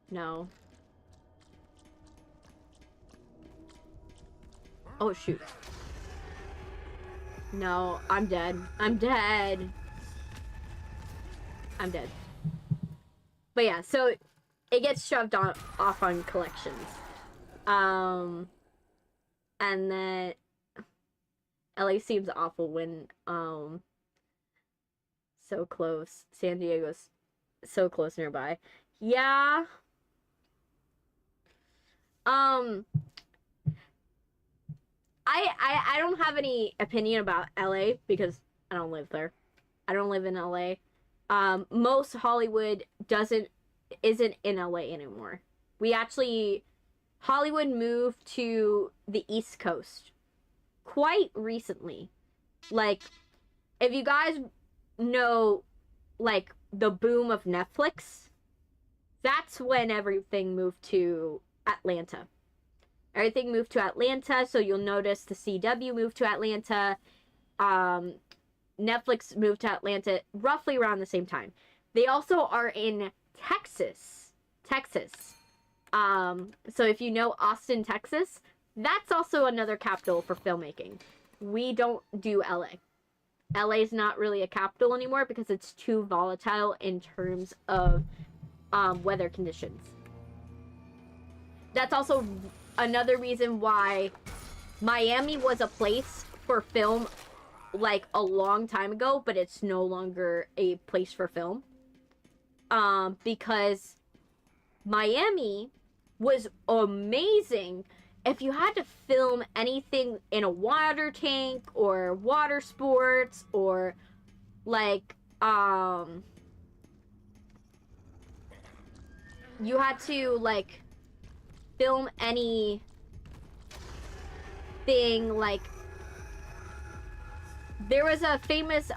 No. Oh, shoot. No, I'm dead. I'm dead. I'm dead. But yeah, so it gets shoved off on collections. And then LA seems awful when so close. San Diego's so close nearby. Yeah. I don't have any opinion about LA because I don't live there. I don't live in LA. Most Hollywood isn't in LA anymore. Hollywood moved to the East Coast quite recently. Like, if you guys know, like, the boom of Netflix, that's when everything moved to Atlanta. Everything moved to Atlanta, so you'll notice the CW moved to Atlanta. Netflix moved to Atlanta roughly around the same time. They also are in Texas. So if you know Austin, Texas, that's also another capital for filmmaking. We don't do LA. LA is not really a capital anymore because it's too volatile in terms of weather conditions. That's also another reason why Miami was a place for film like a long time ago, but it's no longer a place for film. Because Miami was amazing if you had to film anything in a water tank or water sports or like you had to like film any thing. Like there was a famous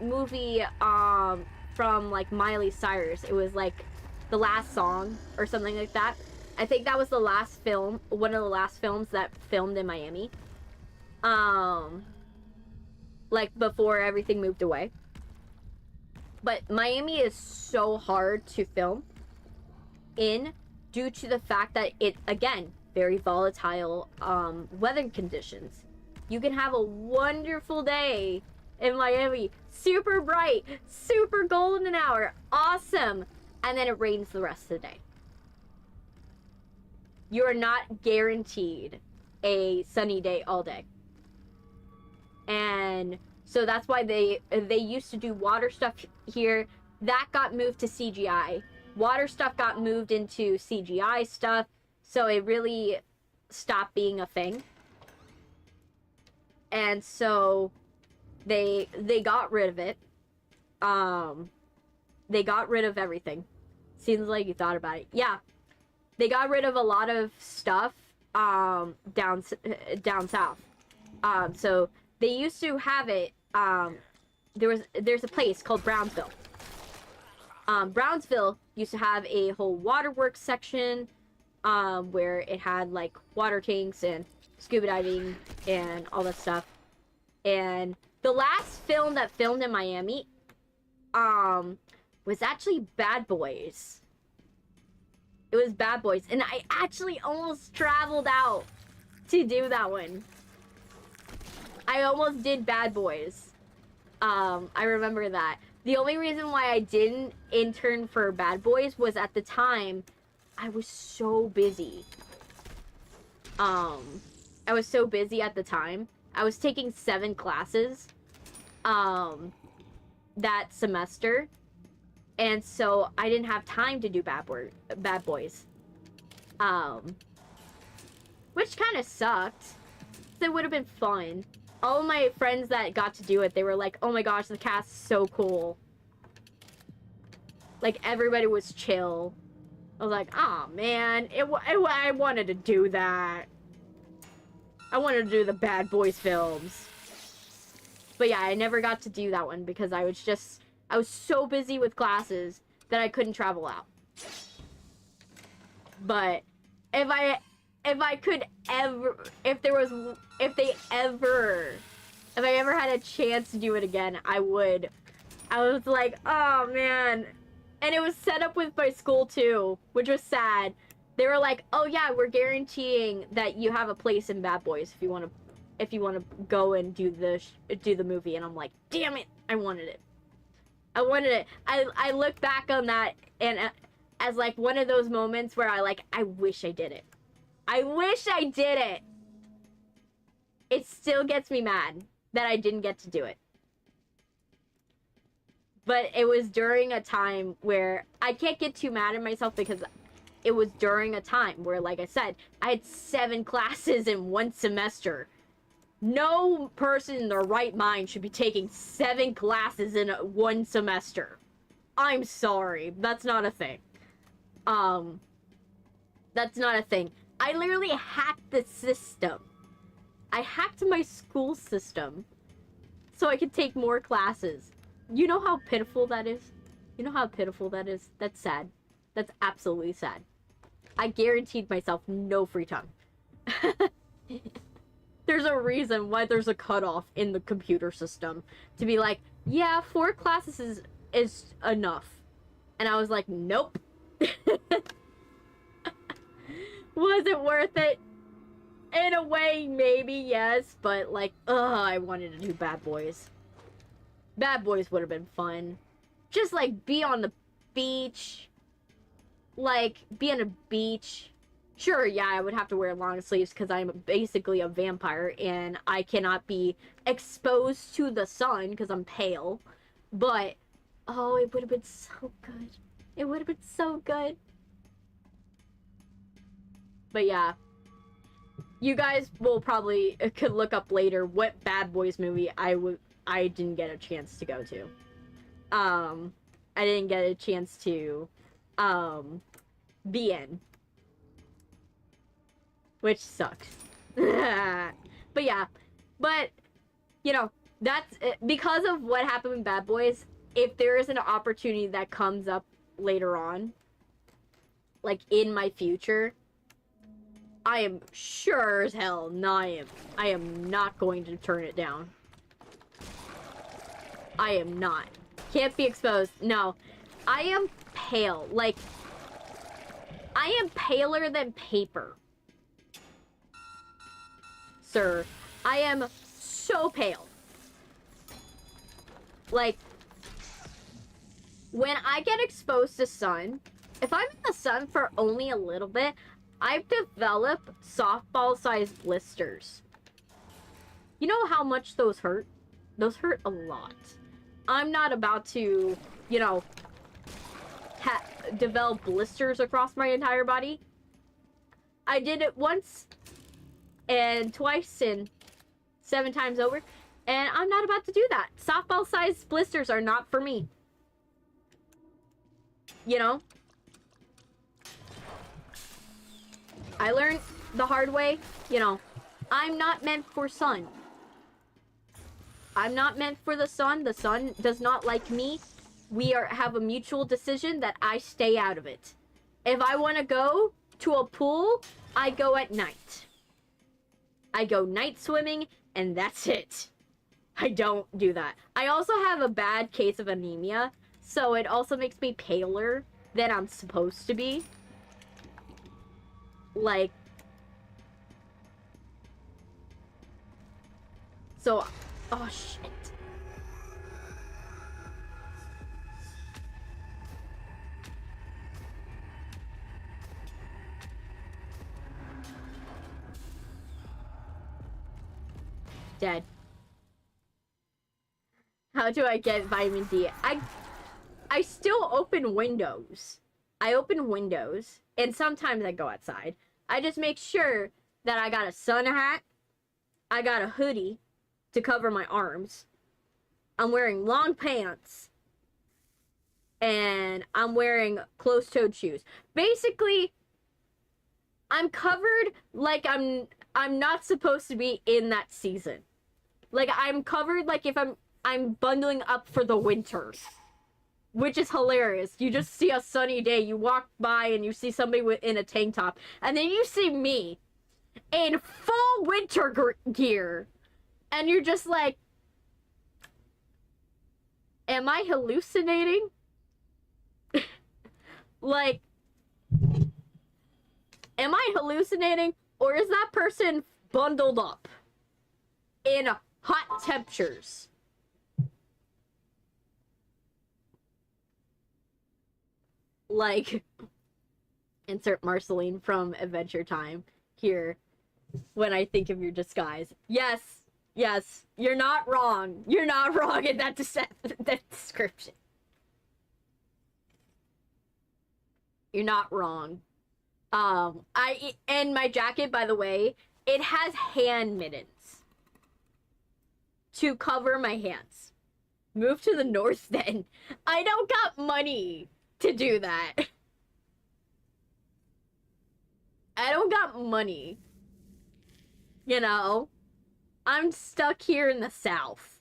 movie from like Miley Cyrus. It was like The Last Song or something like that. I think that was the last film, one of the last films that filmed in Miami. Like before everything moved away. But Miami is so hard to film in due to the fact that it, again, very volatile weather conditions. You can have a wonderful day in Miami, super bright, super golden hour, awesome, and then it rains the rest of the day. You are not guaranteed a sunny day all day. And so that's why they used to do water stuff here. That got moved to CGI. Water stuff got moved into CGI stuff, so it really stopped being a thing. And so they got rid of it. They got rid of everything. Seems like you thought about it. Yeah. They got rid of a lot of stuff down south. So they used to have it. There's a place called Brownsville. Brownsville used to have a whole waterworks section where it had like water tanks and scuba diving and all that stuff. And the last film that filmed in Miami was actually Bad Boys. It was Bad Boys, and I actually almost traveled out to do that one. I almost did Bad Boys. I remember that. The only reason why I didn't intern for Bad Boys was at the time I was so busy. I was so busy at the time. I was taking 7 classes that semester. And so I didn't have time to do Bad Boys. Which kind of sucked. It would have been fun. All of my friends that got to do it, they were like, oh my gosh, the cast is so cool. Like, everybody was chill. I was like, oh man, I wanted to do that. I wanted to do the Bad Boys films. But yeah, I never got to do that one because I was so busy with classes that I couldn't travel out. But if if I could ever, if I ever had a chance to do it again, I would. I was like, oh man. And it was set up with my school too, which was sad. They were like, oh yeah, we're guaranteeing that you have a place in Bad Boys if you want to go and do the movie. And I'm like, damn it, I wanted it. I look back on that and as like one of those moments where I wish I did it. I wish I did it. It still gets me mad that I didn't get to do it. But it was during a time where I can't get too mad at myself because it was during a time where, like I said, I had 7 classes in one semester. No person in their right mind should be taking 7 classes in one semester. I'm sorry. That's not a thing. That's not a thing. I literally hacked the system. I hacked my school system so I could take more classes. You know how pitiful that is? You know how pitiful that is? That's sad. That's absolutely sad. I guaranteed myself no free time. There's a reason why there's a cutoff in the computer system to be like, yeah, 4 classes is enough. And I was like, nope. Was it worth it? In a way, maybe, yes. But like, I wanted to do Bad Boys. Bad Boys would have been fun. Just like be on the beach. Like, be on a beach. Sure, yeah, I would have to wear long sleeves because I'm basically a vampire and I cannot be exposed to the sun because I'm pale. But, oh, it would have been so good. It would have been so good. But yeah. You guys will probably could look up later what Bad Boys movie I didn't get a chance to go to. I didn't get a chance to be in. Which sucks. But yeah. But, you know, that's because of what happened in Bad Boys, if there is an opportunity that comes up later on, like in my future, I am sure as hell I am not going to turn it down. I am not. Can't be exposed. No. I am pale. Like, I am paler than paper. Sir, I am so pale. Like, when I get exposed to sun, if I'm in the sun for only a little bit, I've developed softball-sized blisters. You know how much those hurt? Those hurt a lot. I'm not about to, you know, develop blisters across my entire body. I did it once and twice and 7 times over, and I'm not about to do that. Softball-sized blisters are not for me. You know? I learned the hard way, you know, I'm not meant for sun. I'm not meant for the sun. The sun does not like me. We have a mutual decision that I stay out of it. If I want to go to a pool, I go at night. I go night swimming, and that's it. I don't do that. I also have a bad case of anemia, so it also makes me paler than I'm supposed to be. Like, so, oh shit. Dead. How do I get vitamin D? I still open windows. I open windows, and sometimes I go outside. I just make sure that I got a sun hat, I got a hoodie to cover my arms, I'm wearing long pants, and I'm wearing closed-toed shoes. Basically, I'm covered like I'm not supposed to be in that season. Like, I'm covered like if I'm bundling up for the winter. Which is hilarious. You just see a sunny day, you walk by and you see somebody in a tank top, and then you see me in full winter gear. And you're just like, am I hallucinating? Like, am I hallucinating? Or is that person bundled up in hot temperatures? Like, insert Marceline from Adventure Time here when I think of your disguise. Yes, yes, you're not wrong. You're not wrong in that description. You're not wrong. And my jacket, by the way, it has hand mittens to cover my hands. Move to the north then. I don't got money to do that. I don't got money. You know? I'm stuck here in the south.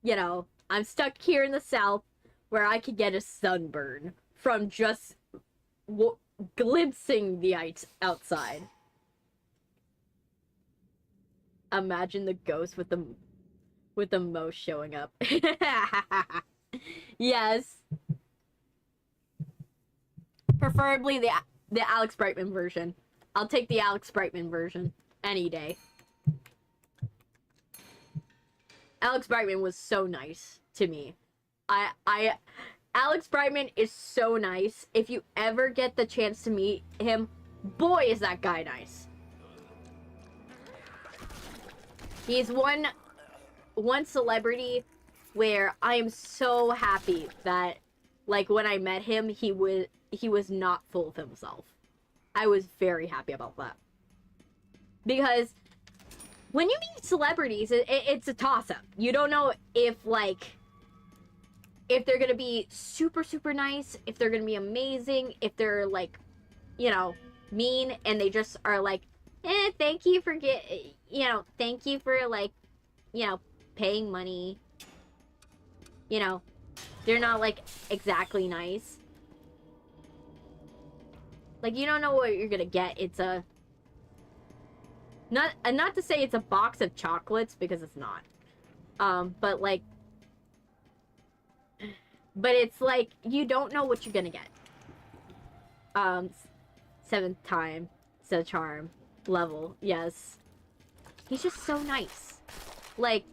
You know? I'm stuck here in the south where I could get a sunburn from just glimpsing the outside. Imagine the ghost with the most showing up. Yes. Preferably the Alex Brightman version. I'll take the Alex Brightman version any day. Alex Brightman was so nice to me. Alex Brightman is so nice. If you ever get the chance to meet him, boy, is that guy nice. He's one celebrity where I am so happy that, like, when I met him, he was not full of himself. I was very happy about that. Because when you meet celebrities, it's a toss-up. You don't know if they're gonna be super, super nice, if they're gonna be amazing, if they're, like, you know, mean, and they just are like, thank you for thank you for, like, you know, paying money. You know, they're not, like, exactly nice. Like, you don't know what you're gonna get. It's a... Not to say it's a box of chocolates, because it's not. But, like... But it's like, you don't know what you're gonna get. 7th time. So charm. Level. Yes. He's just so nice. Like,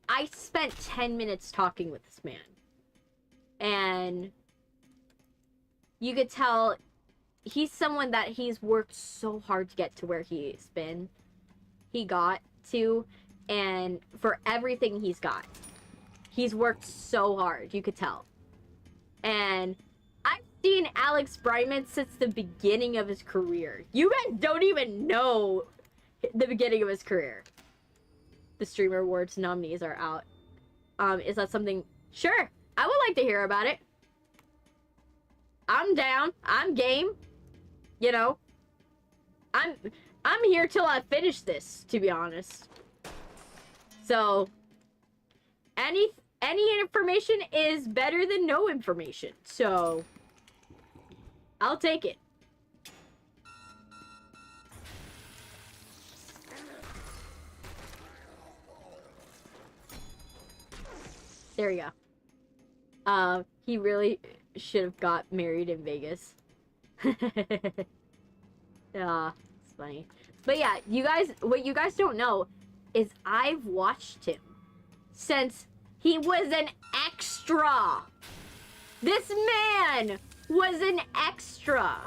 I spent 10 minutes talking with this man. And you could tell he's someone that he's worked so hard to get to where he got to, and for everything he's got. He's worked so hard, you could tell. And I've seen Alex Brightman since the beginning of his career. You guys don't even know the beginning of his career. The Streamer Awards nominees are out. Is that something? Sure, I would like to hear about it. I'm down. I'm game. You know, I'm here till I finish this, to be honest. So, any information is better than no information. So, I'll take it. There we go. He really should have got married in Vegas. Yeah, it's funny. But yeah, what you guys don't know is I've watched him since he was an extra. This man was an extra.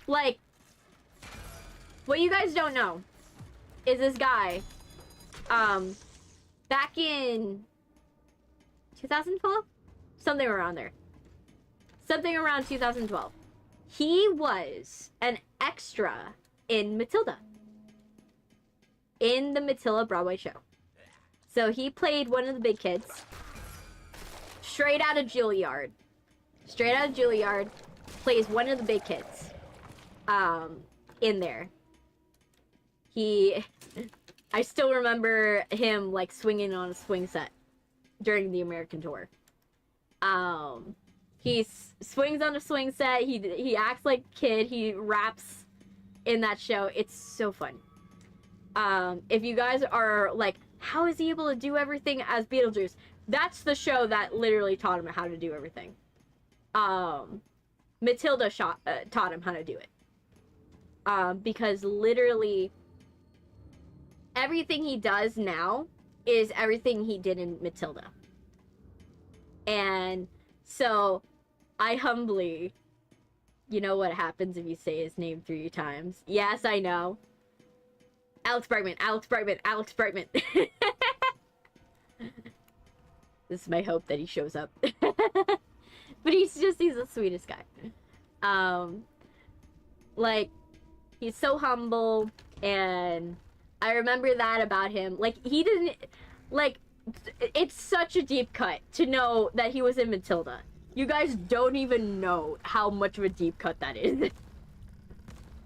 Like, what you guys don't know is this guy, back in 2012? Something around there. Something around 2012. He was an extra in Matilda. In the Matilda Broadway show. So he played one of the big kids. Straight out of Juilliard. Straight out of Juilliard. Plays one of the big kids. In there. I still remember him, like, swinging on a swing set during the American tour. He swings on a swing set. He acts like a kid. He raps in that show. It's so fun. If you guys are like, how is he able to do everything as Beetlejuice? That's the show that literally taught him how to do everything. Matilda taught him how to do it. Because literally everything he does now is everything he did in Matilda. And so I humbly, you know what happens if you say his name 3 times? Yes, I know. Alex Brightman, Alex Brightman, Alex Brightman. This is my hope that he shows up. But he's the sweetest guy. Like, he's so humble, and I remember that about him. Like, he didn't, like, it's such a deep cut to know that he was in Matilda. You guys don't even know how much of a deep cut that is.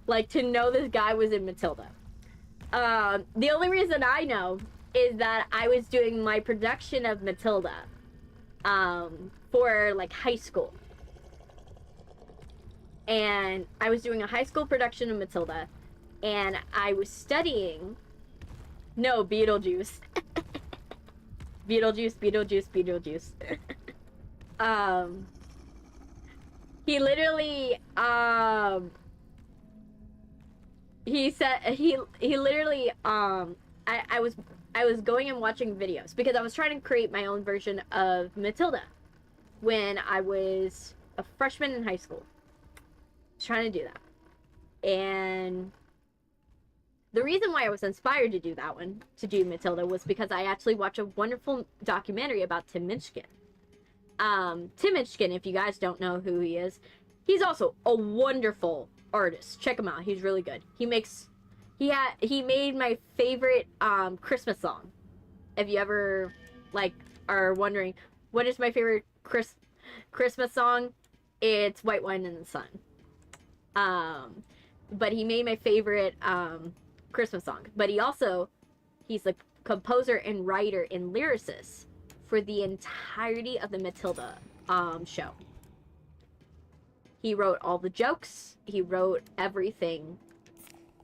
Like, to know this guy was in Matilda. The only reason I know is that I was doing my production of Matilda, for, like, high school. And I was doing a high school production of Matilda, and I was studying, no, Beetlejuice. Beetlejuice, Beetlejuice, Beetlejuice. He literally, he said, he literally, I was going and watching videos because I was trying to create my own version of Matilda when I was a freshman in high school. I was trying to do that. And the reason why I was inspired to do that one, to do Matilda, was because I actually watched a wonderful documentary about Tim Minchin. Tim Minchin, if you guys don't know who he is, he's also a wonderful artist. Check him out. He's really good. He made my favorite Christmas song. If you ever like are wondering what is my favorite Christmas song, it's White Wine in the Sun. But he made my favorite Christmas song. But he's the composer and writer and lyricist for the entirety of the Matilda show. He wrote all the jokes. He wrote everything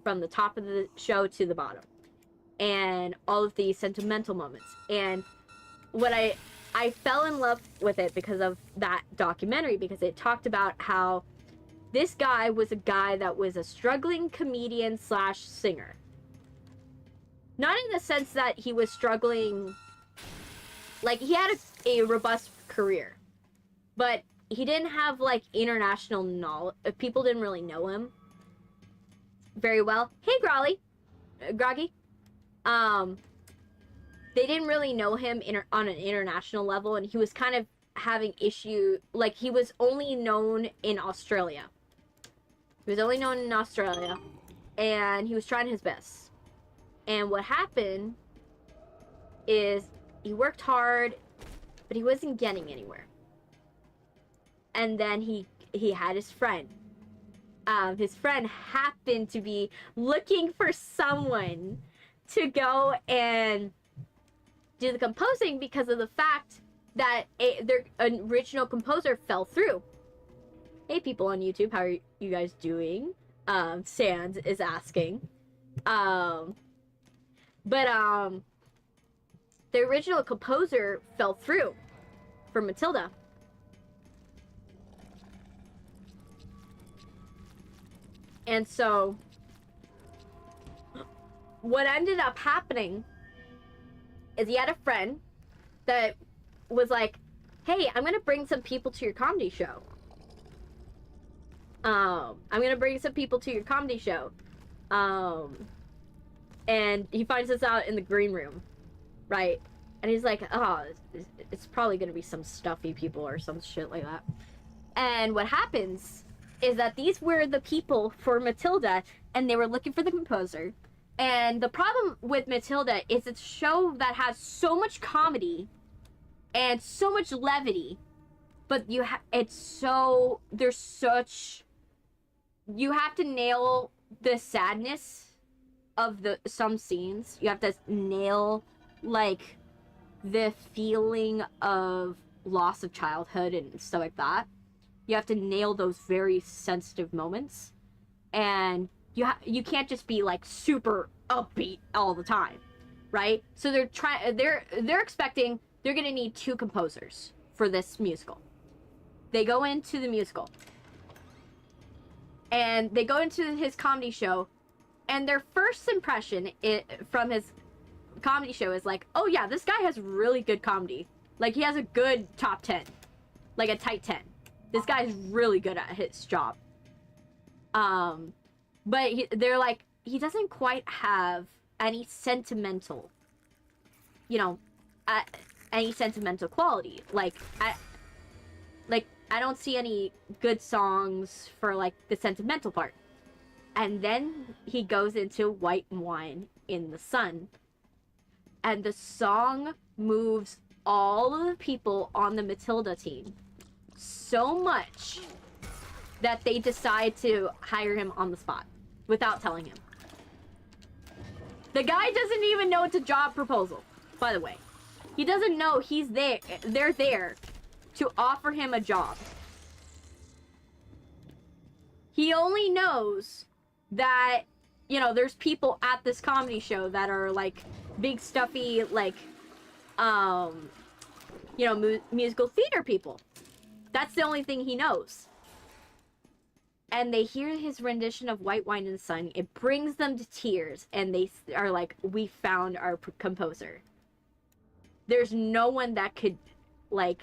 from the top of the show to the bottom. And all of the sentimental moments. And what I fell in love with it because of that documentary, because it talked about how this guy was a guy that was a struggling comedian / singer. Not in the sense that he was struggling, like, he had a robust career, but he didn't have, like, international knowledge. People didn't really know him very well. Hey, Groggy. They didn't really know him on an international level, and he was kind of having issue. Like, he was only known in Australia. And he was trying his best. And what happened is he worked hard, but he wasn't getting anywhere. And then he had his friend. His friend happened to be looking for someone to go and do the composing because of the fact that their original composer fell through. Hey, people on YouTube, how are you guys doing? Sands is asking. But the original composer fell through for Matilda. And so what ended up happening is he had a friend that was like, hey, I'm gonna bring some people to your comedy show. And he finds us out in the green room, right? And he's like, oh, it's probably gonna be some stuffy people or some shit like that. And what happens is that these were the people for Matilda, and they were looking for the composer. And the problem with Matilda is it's a show that has so much comedy and so much levity, but you have to nail the sadness of some scenes. You have to nail, like, the feeling of loss of childhood and stuff like that. You have to nail those very sensitive moments, and you can't just be like super upbeat all the time, right? So they're expecting they're gonna need 2 composers for this musical. They go into the musical, and they go into his comedy show, and their first impression from his comedy show is like, oh yeah, this guy has really good comedy. Like, he has a good top 10, like a tight 10. This guy's really good at his job. But they're like, he doesn't quite have any sentimental, any sentimental quality. Like, I don't see any good songs for, like, the sentimental part. And then he goes into White Wine in the Sun. And the song moves all of the people on the Matilda team so much that they decide to hire him on the spot without telling him. The guy doesn't even know it's a job proposal, by the way. He doesn't know they're there to offer him a job. He only knows that, there's people at this comedy show that are, like, big stuffy, like, musical theater people. That's the only thing he knows. And they hear his rendition of White Wine in the Sun. It brings them to tears, and they are like, we found our composer. There's no one that could, like,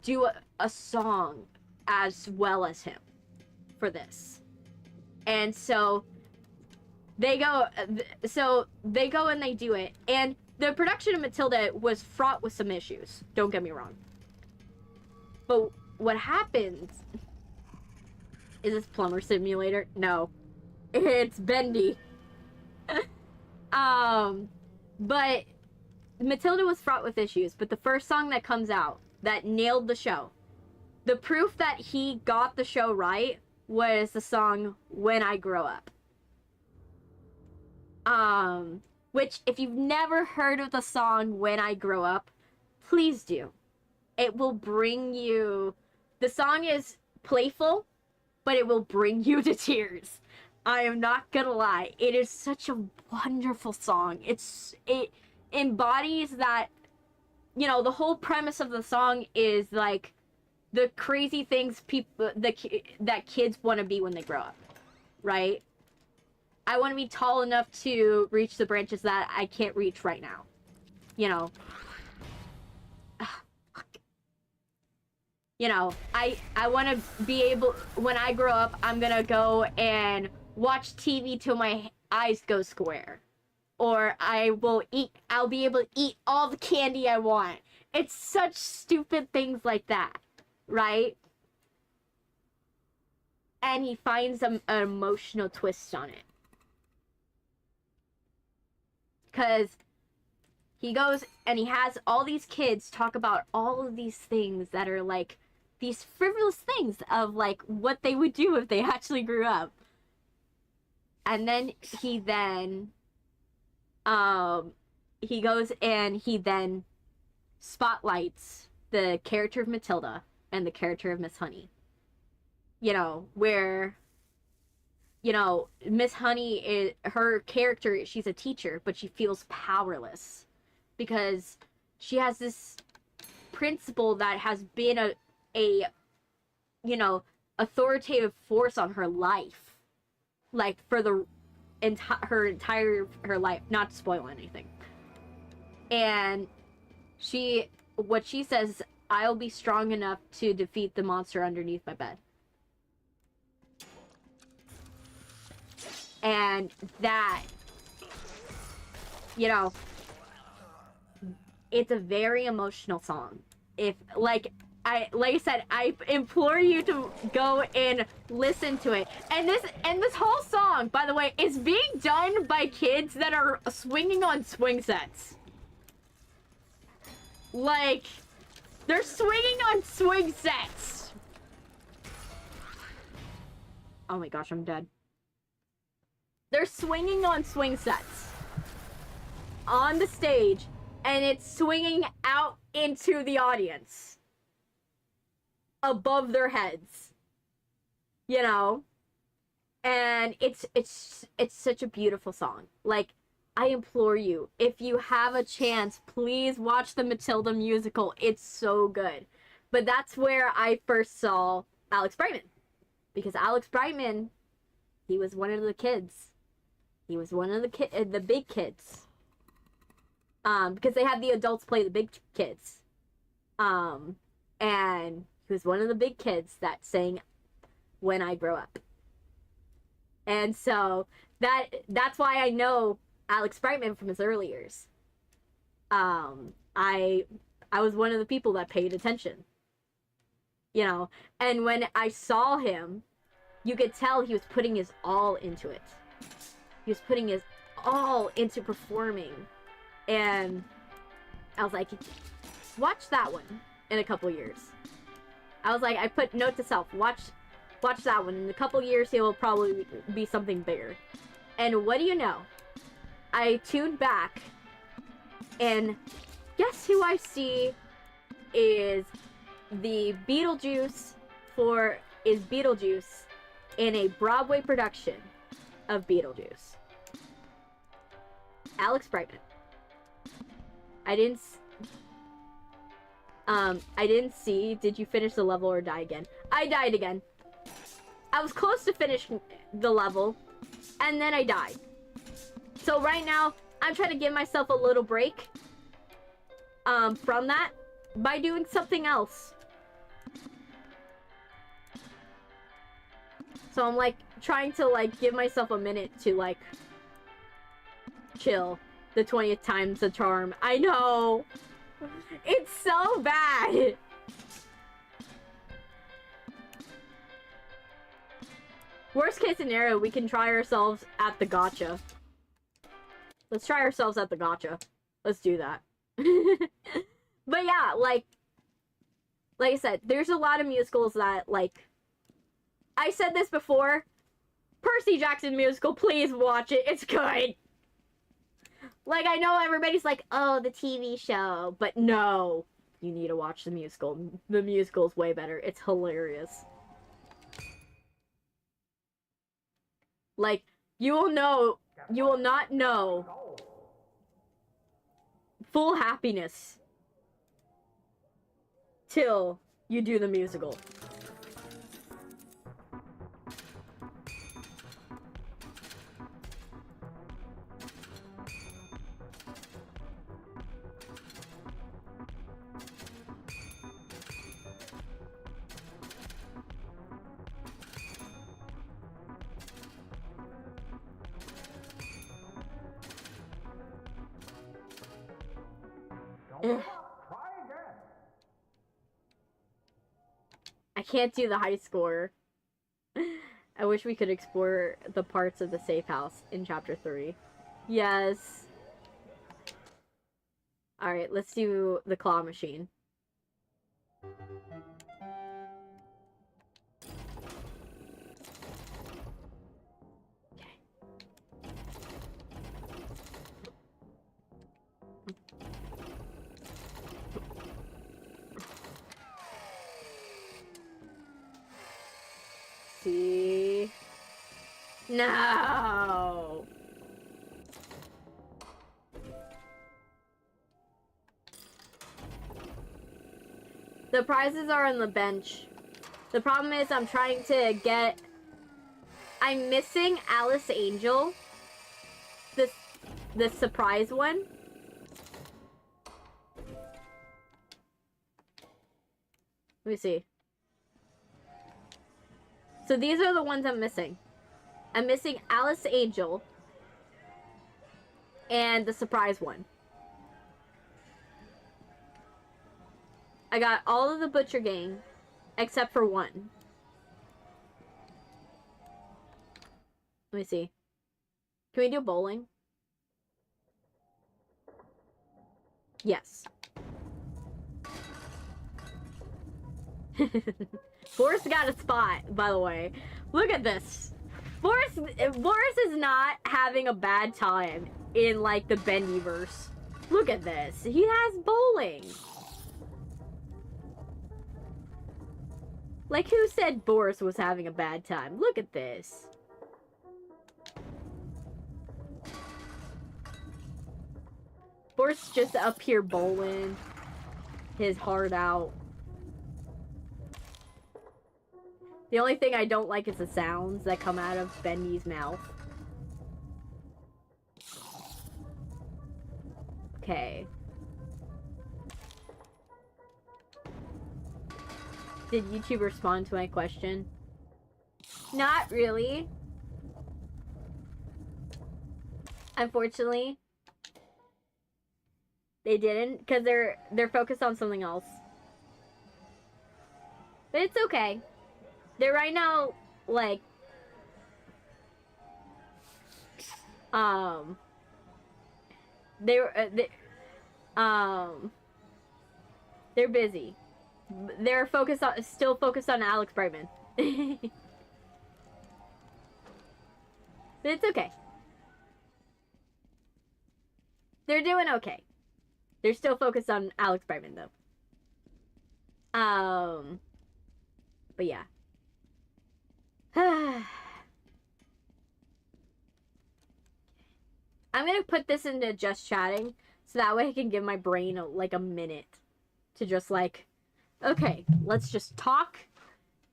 do a song as well as him for this. And so they go and they do it. And the production of Matilda was fraught with some issues. Don't get me wrong. But what happens... Is this Plumber Simulator? No. It's Bendy. But Matilda was fraught with issues, but the first song that comes out that nailed the show, the proof that he got the show right, was the song When I Grow Up. Which, if you've never heard of the song When I Grow Up, please do. It will bring you... The song is playful, but it will bring you to tears. I am not gonna lie. It is such a wonderful song. It embodies that, the whole premise of the song is, like, the crazy things that kids want to be when they grow up, right? I want to be tall enough to reach the branches that I can't reach right now. I want to be able, when I grow up, I'm gonna go and watch TV till my eyes go square. Or I'll be able to eat all the candy I want. It's such stupid things like that, right? And he finds an emotional twist on it. Because he goes and he has all these kids talk about all of these things that are like, these frivolous things of, like, what they would do if they actually grew up. And then he goes and he then spotlights the character of Matilda and the character of Miss Honey. Where, Miss Honey, her character, she's a teacher, but she feels powerless. Because she has this principal that has been a authoritative force on her life, like, for her entire life, not to spoil anything. And what she says, I'll be strong enough to defeat the monster underneath my bed. And that, it's a very emotional song. Like I said, I implore you to go and listen to it. And this whole song, by the way, is being done by kids that are swinging on swing sets. Like, they're swinging on swing sets. Oh my gosh, I'm dead. They're swinging on swing sets on the stage, and it's swinging out into the audience. above their heads, you know? And it's such a beautiful song. Like, I implore you, if you have a chance, please watch the Matilda musical. It's so good. But that's where I first saw Alex Brightman. Because Alex Brightman, he was one of the kids. He was one of the big kids. Because they had the adults play the big kids. And he was one of the big kids that sang When I Grow Up. And so that's why I know Alex Brightman from his early years. I was one of the people that paid attention. You know, and when I saw him, you could tell he was putting his all into it. He was putting his all into performing. And I was like, watch that one in a couple years. I was like, I put note to self, watch that one. In a couple years, he will probably be something bigger. And what do you know? I tuned back, and guess who I see is the Beetlejuice in a Broadway production of Beetlejuice. Alex Brightman. I didn't see. Did you finish the level or die again? I died again. I was close to finishing the level, and then I died. So right now, I'm trying to give myself a little break from that by doing something else. So I'm like trying to like give myself a minute to like chill. The 20th time's a charm. I know. It's so bad. Worst case scenario, we can try ourselves at the gacha. Let's try ourselves at the gacha. Let's do that. But yeah, like I said, there's a lot of musicals that, like, I said this before. Percy Jackson musical, please watch it. It's good. Like, I know everybody's like, oh, the TV show. But no. You need to watch the musical. The musical's way better. It's hilarious. Like, you will not know full happiness till you do the musical. I can't do the high score. I wish we could explore the parts of the safe house in chapter 3. Yes. Alright, let's do the claw machine. See? No! The prizes are on the bench. The problem is I'm trying to get... I'm missing Alice Angel. This surprise one. Let me see. So these are the ones I'm missing. I'm missing Alice Angel. And the surprise one. I got all of the Butcher Gang. Except for one. Let me see. Can we do bowling? Yes. Boris got a spot, by the way. Look at this. Boris is not having a bad time in, like, the Bendyverse. Look at this. He has bowling. Like, who said Boris was having a bad time? Look at this. Boris just up here bowling his heart out. The only thing I don't like is the sounds that come out of Bendy's mouth. Okay. Did YouTube respond to my question? Not really. Unfortunately. They didn't, because they're focused on something else. But it's okay. They're right now, like, they're busy. They're focused on, still focused on Alex Brightman. But it's okay. They're doing okay. They're still focused on Alex Brightman, though. But yeah. I'm gonna put this into just chatting, so that way I can give my brain like a minute to just like, okay, let's just talk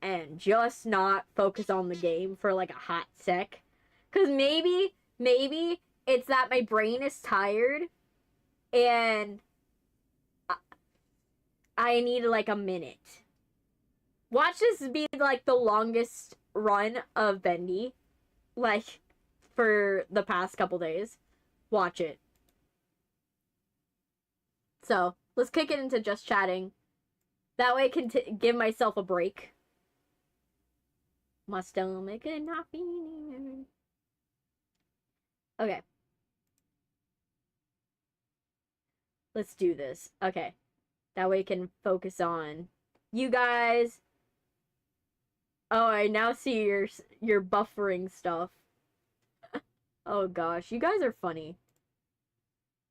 and just not focus on the game for like a hot sec. Because maybe it's that my brain is tired and I need like a minute. Watch this be like the longest run of Bendy, like, for the past couple days. Watch it. So, let's kick it into just chatting. That way I can give myself a break. My stomach and not feeling. Okay. Let's do this. Okay. That way I can focus on you guys. Oh, I now see your buffering stuff. Oh gosh, you guys are funny.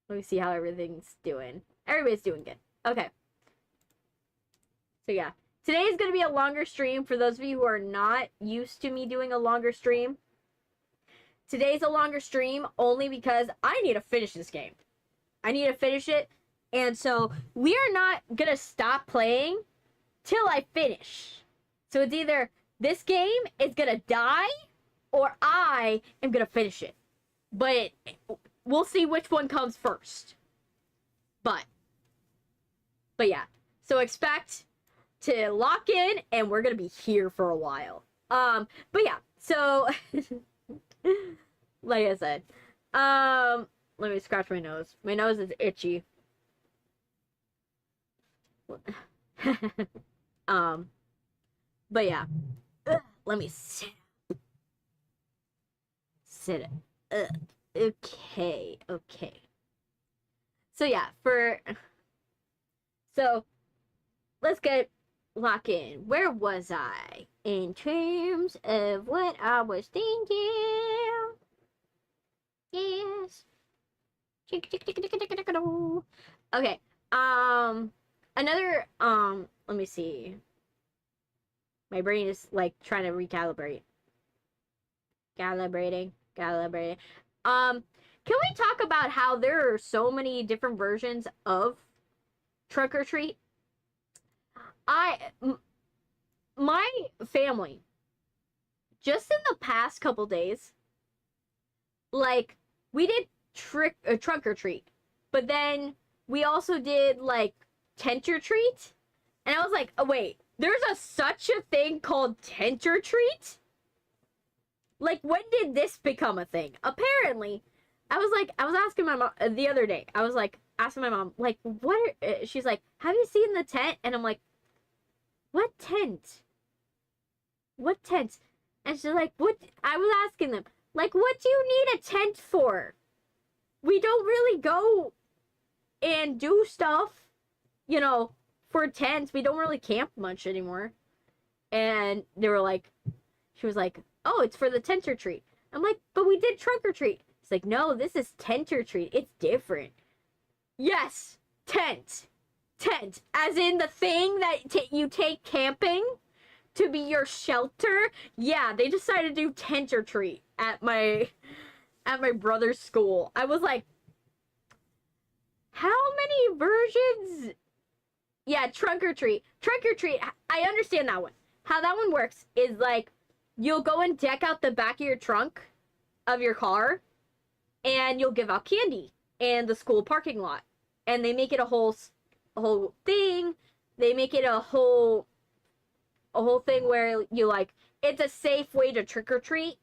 Let me see how everything's doing. Everybody's doing good. Okay. So yeah, today is going to be a longer stream for those of you who are not used to me doing a longer stream. Today's a longer stream only because I need to finish this game. I need to finish it, and so we are not going to stop playing till I finish. So it's either this game is going to die or I am going to finish it. But we'll see which one comes first. But yeah. So expect to lock in and we're going to be here for a while. But yeah. So like I said, let me scratch my nose. My nose is itchy. But yeah. Let me sit up. Okay. So yeah, so let's get lock in. Where was I in terms of what I was thinking? Yes. Okay. Another let me see. My brain is like trying to recalibrate. Calibrating. Can we talk about how there are so many different versions of Trunk or Treat? My family, just in the past couple days, like, we did Trunk or Treat, but then we also did, like, Tent or Treat, and I was like, oh, wait, there's such a thing called Tent or Treat? Like, when did this become a thing? Apparently, I was asking my mom the other day. I was like, asking my mom, like, she's like, have you seen the tent? And I'm like, what tent? What tent? And she's like, what? I was asking them, like, what do you need a tent for? We don't really go and do stuff, you know, for tents. We don't really camp much anymore. And they were like, she was like, oh, it's for the tent or treat. I'm like, but we did trunk or treat. It's like, no, this is tent or treat. It's different. Yes, tent. Tent. As in the thing that you take camping. to be your shelter. Yeah, they decided to do tent or treat at my brother's school. I was like, how many versions? Yeah, trunk or treat. Trunk or treat, I understand that one. How that one works is like, you'll go and deck out the back of your trunk of your car, and you'll give out candy in the school parking lot. And they make it a whole thing. They make it a whole thing where you like, it's a safe way to trick or treat.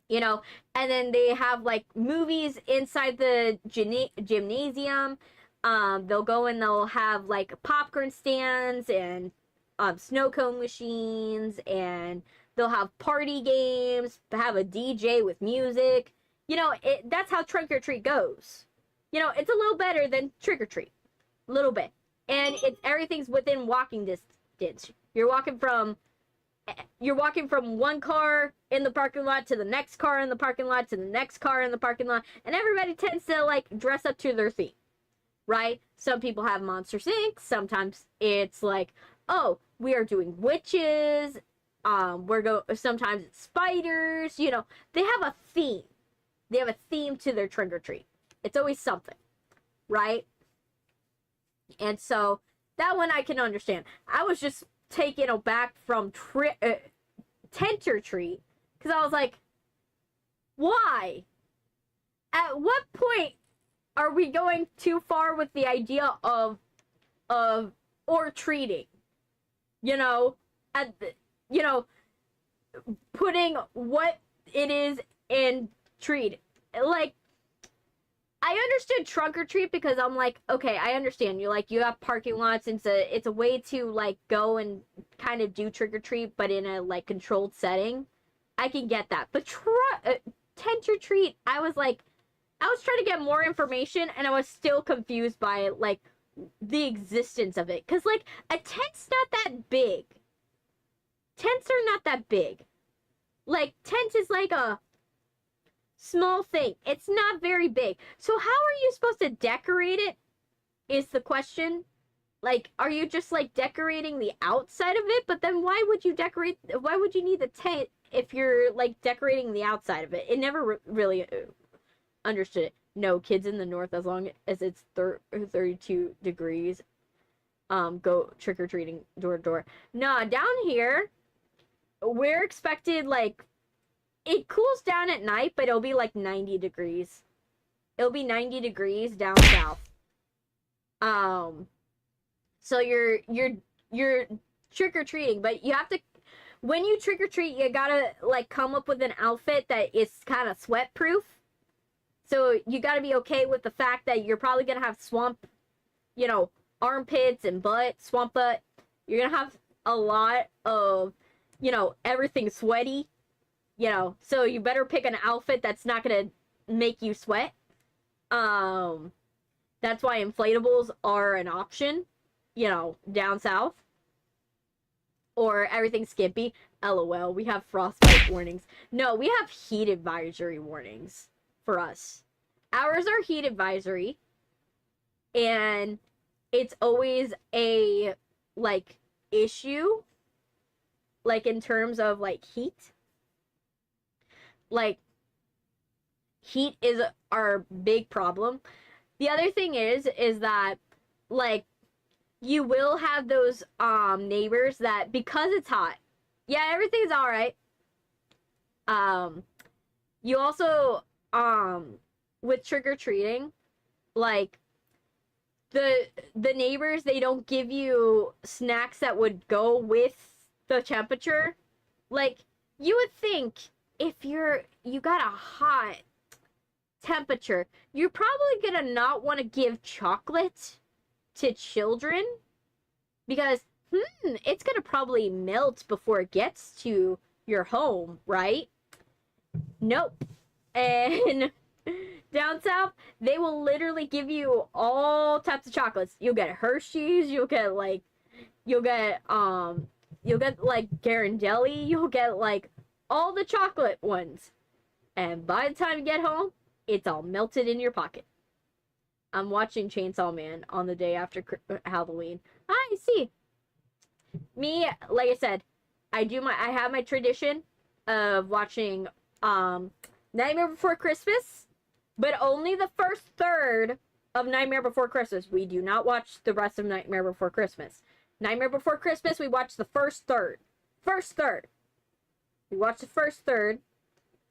You know, and then they have like movies inside the gymnasium. They'll go and they'll have like popcorn stands and snow cone machines, and they'll have party games, have a DJ with music. You know, that's how trunk or treat goes. You know, it's a little better than trick or treat, a little bit, and everything's within walking distance. You're walking from one car in the parking lot to the next car in the parking lot to the next car in the parking lot, and everybody tends to like dress up to their theme, right? Some people have Monster Inc. Sometimes it's like, oh, we are doing witches. Sometimes it's spiders. You know, they have a theme. They have a theme to their trick or treat. It's always something, right? And so that one I can understand. I was just taken aback from tent or treat, because I was like, why? At what point are we going too far with the idea of or treating? You know, putting what it is in treat. Like, I understood trunk or treat because I'm like, okay, I understand. You have parking lots, and it's a way to like go and kind of do trick or treat, but in a like controlled setting. I can get that. But tent or treat, I was trying to get more information, and I was still confused by like the existence of it, because like a tent's not that big. Tents are not that big. Like, tent is like a small thing. It's not very big. So how are you supposed to decorate it is the question. Like, are you just like decorating the outside of it? But then why would you need the tent if you're like decorating the outside of it? It never really understood it. No, kids in the north, as long as it's 32 degrees, go trick-or-treating door to door. Nah, down here, we're expected, like, it cools down at night, but it'll be like 90 degrees. It'll be 90 degrees down south. So you're trick-or-treating, but you have to, when you trick-or-treat, you gotta like come up with an outfit that is kind of sweat-proof. So you gotta be okay with the fact that you're probably gonna have swamp, armpits and butt, swamp butt. You're gonna have a lot of, everything sweaty, so you better pick an outfit that's not gonna make you sweat. That's why inflatables are an option, down south. Or everything skimpy. LOL, we have frostbite warnings. No, we have heat advisory warnings for us. Ours are heat advisory. And it's always a, issue. In terms of, heat. Heat is our big problem. The other thing is that, you will have those neighbors that, because it's hot, yeah, everything's all right. You also with trick-or-treating, the neighbors, they don't give you snacks that would go with the temperature. You would think if you got a hot temperature, you're probably gonna not want to give chocolate to children, because it's gonna probably melt before it gets to your home, right? Nope. And down south, they will literally give you all types of chocolates. You'll get Hershey's, you'll get Ghirardelli, you'll get all the chocolate ones, and by the time you get home, it's all melted in your pocket. I'm watching Chainsaw Man on the day after Halloween. I see. Me, like I said, I have my tradition of watching Nightmare Before Christmas, but only the first third of Nightmare Before Christmas. We do not watch the rest of Nightmare Before Christmas. Nightmare Before Christmas, we watch the first third. First third. We watch the first third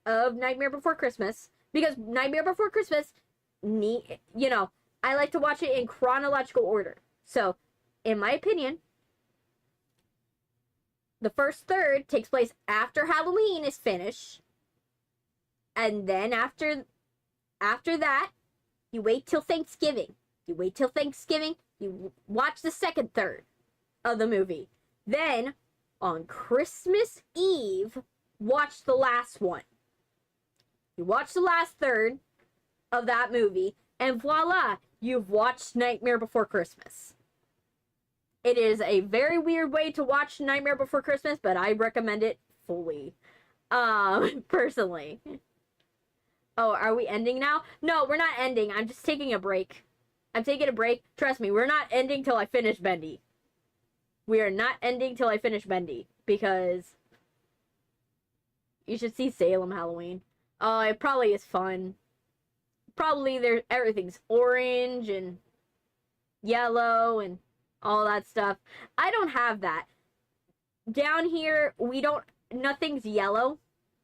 of Nightmare Before Christmas because Nightmare Before Christmas, I like to watch it in chronological order. So, in my opinion, the first third takes place after Halloween is finished, and then after that, you wait till Thanksgiving. You watch the second third of the movie. Then, on Christmas Eve, watch the last one. You watch the last third of that movie, and voila, you've watched Nightmare Before Christmas. It is a very weird way to watch Nightmare Before Christmas, but I recommend it fully. Personally. Oh, are we ending now? No, we're not ending. I'm just taking a break. I'm taking a break. Trust me, we're not ending till I finish Bendy. We are not ending till I finish Bendy, because you should see Salem Halloween. Oh, it probably is fun. Probably everything's orange and yellow and all that stuff. I don't have that. Down here, nothing's yellow.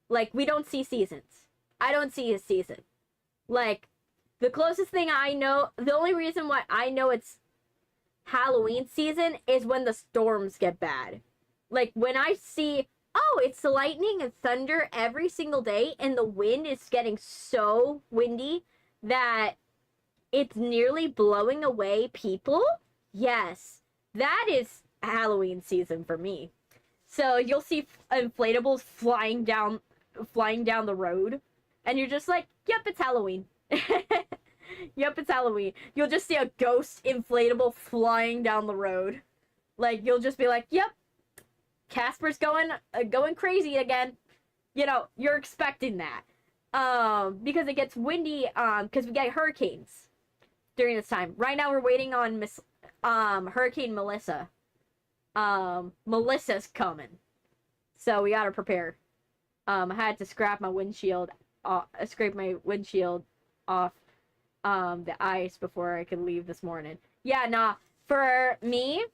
Like, we don't see seasons. I don't see a season. Like, the closest thing I know, the only reason why I know it's Halloween season is when the storms get bad. Like, when I see, oh, it's lightning and thunder every single day, and the wind is getting so windy that it's nearly blowing away people. Yes, that is Halloween season for me. So you'll see inflatables flying down the road, and you're just like, yep, it's Halloween. Yep, it's Halloween. You'll just see a ghost inflatable flying down the road. Like, you'll just be like, yep, Casper's going crazy again. You're expecting that. Because it gets windy, because we get hurricanes during this time. Right now we're waiting on Hurricane Melissa. Melissa's coming. So we gotta prepare. I had to scrape my windshield off the ice before I could leave this morning. Yeah, for me,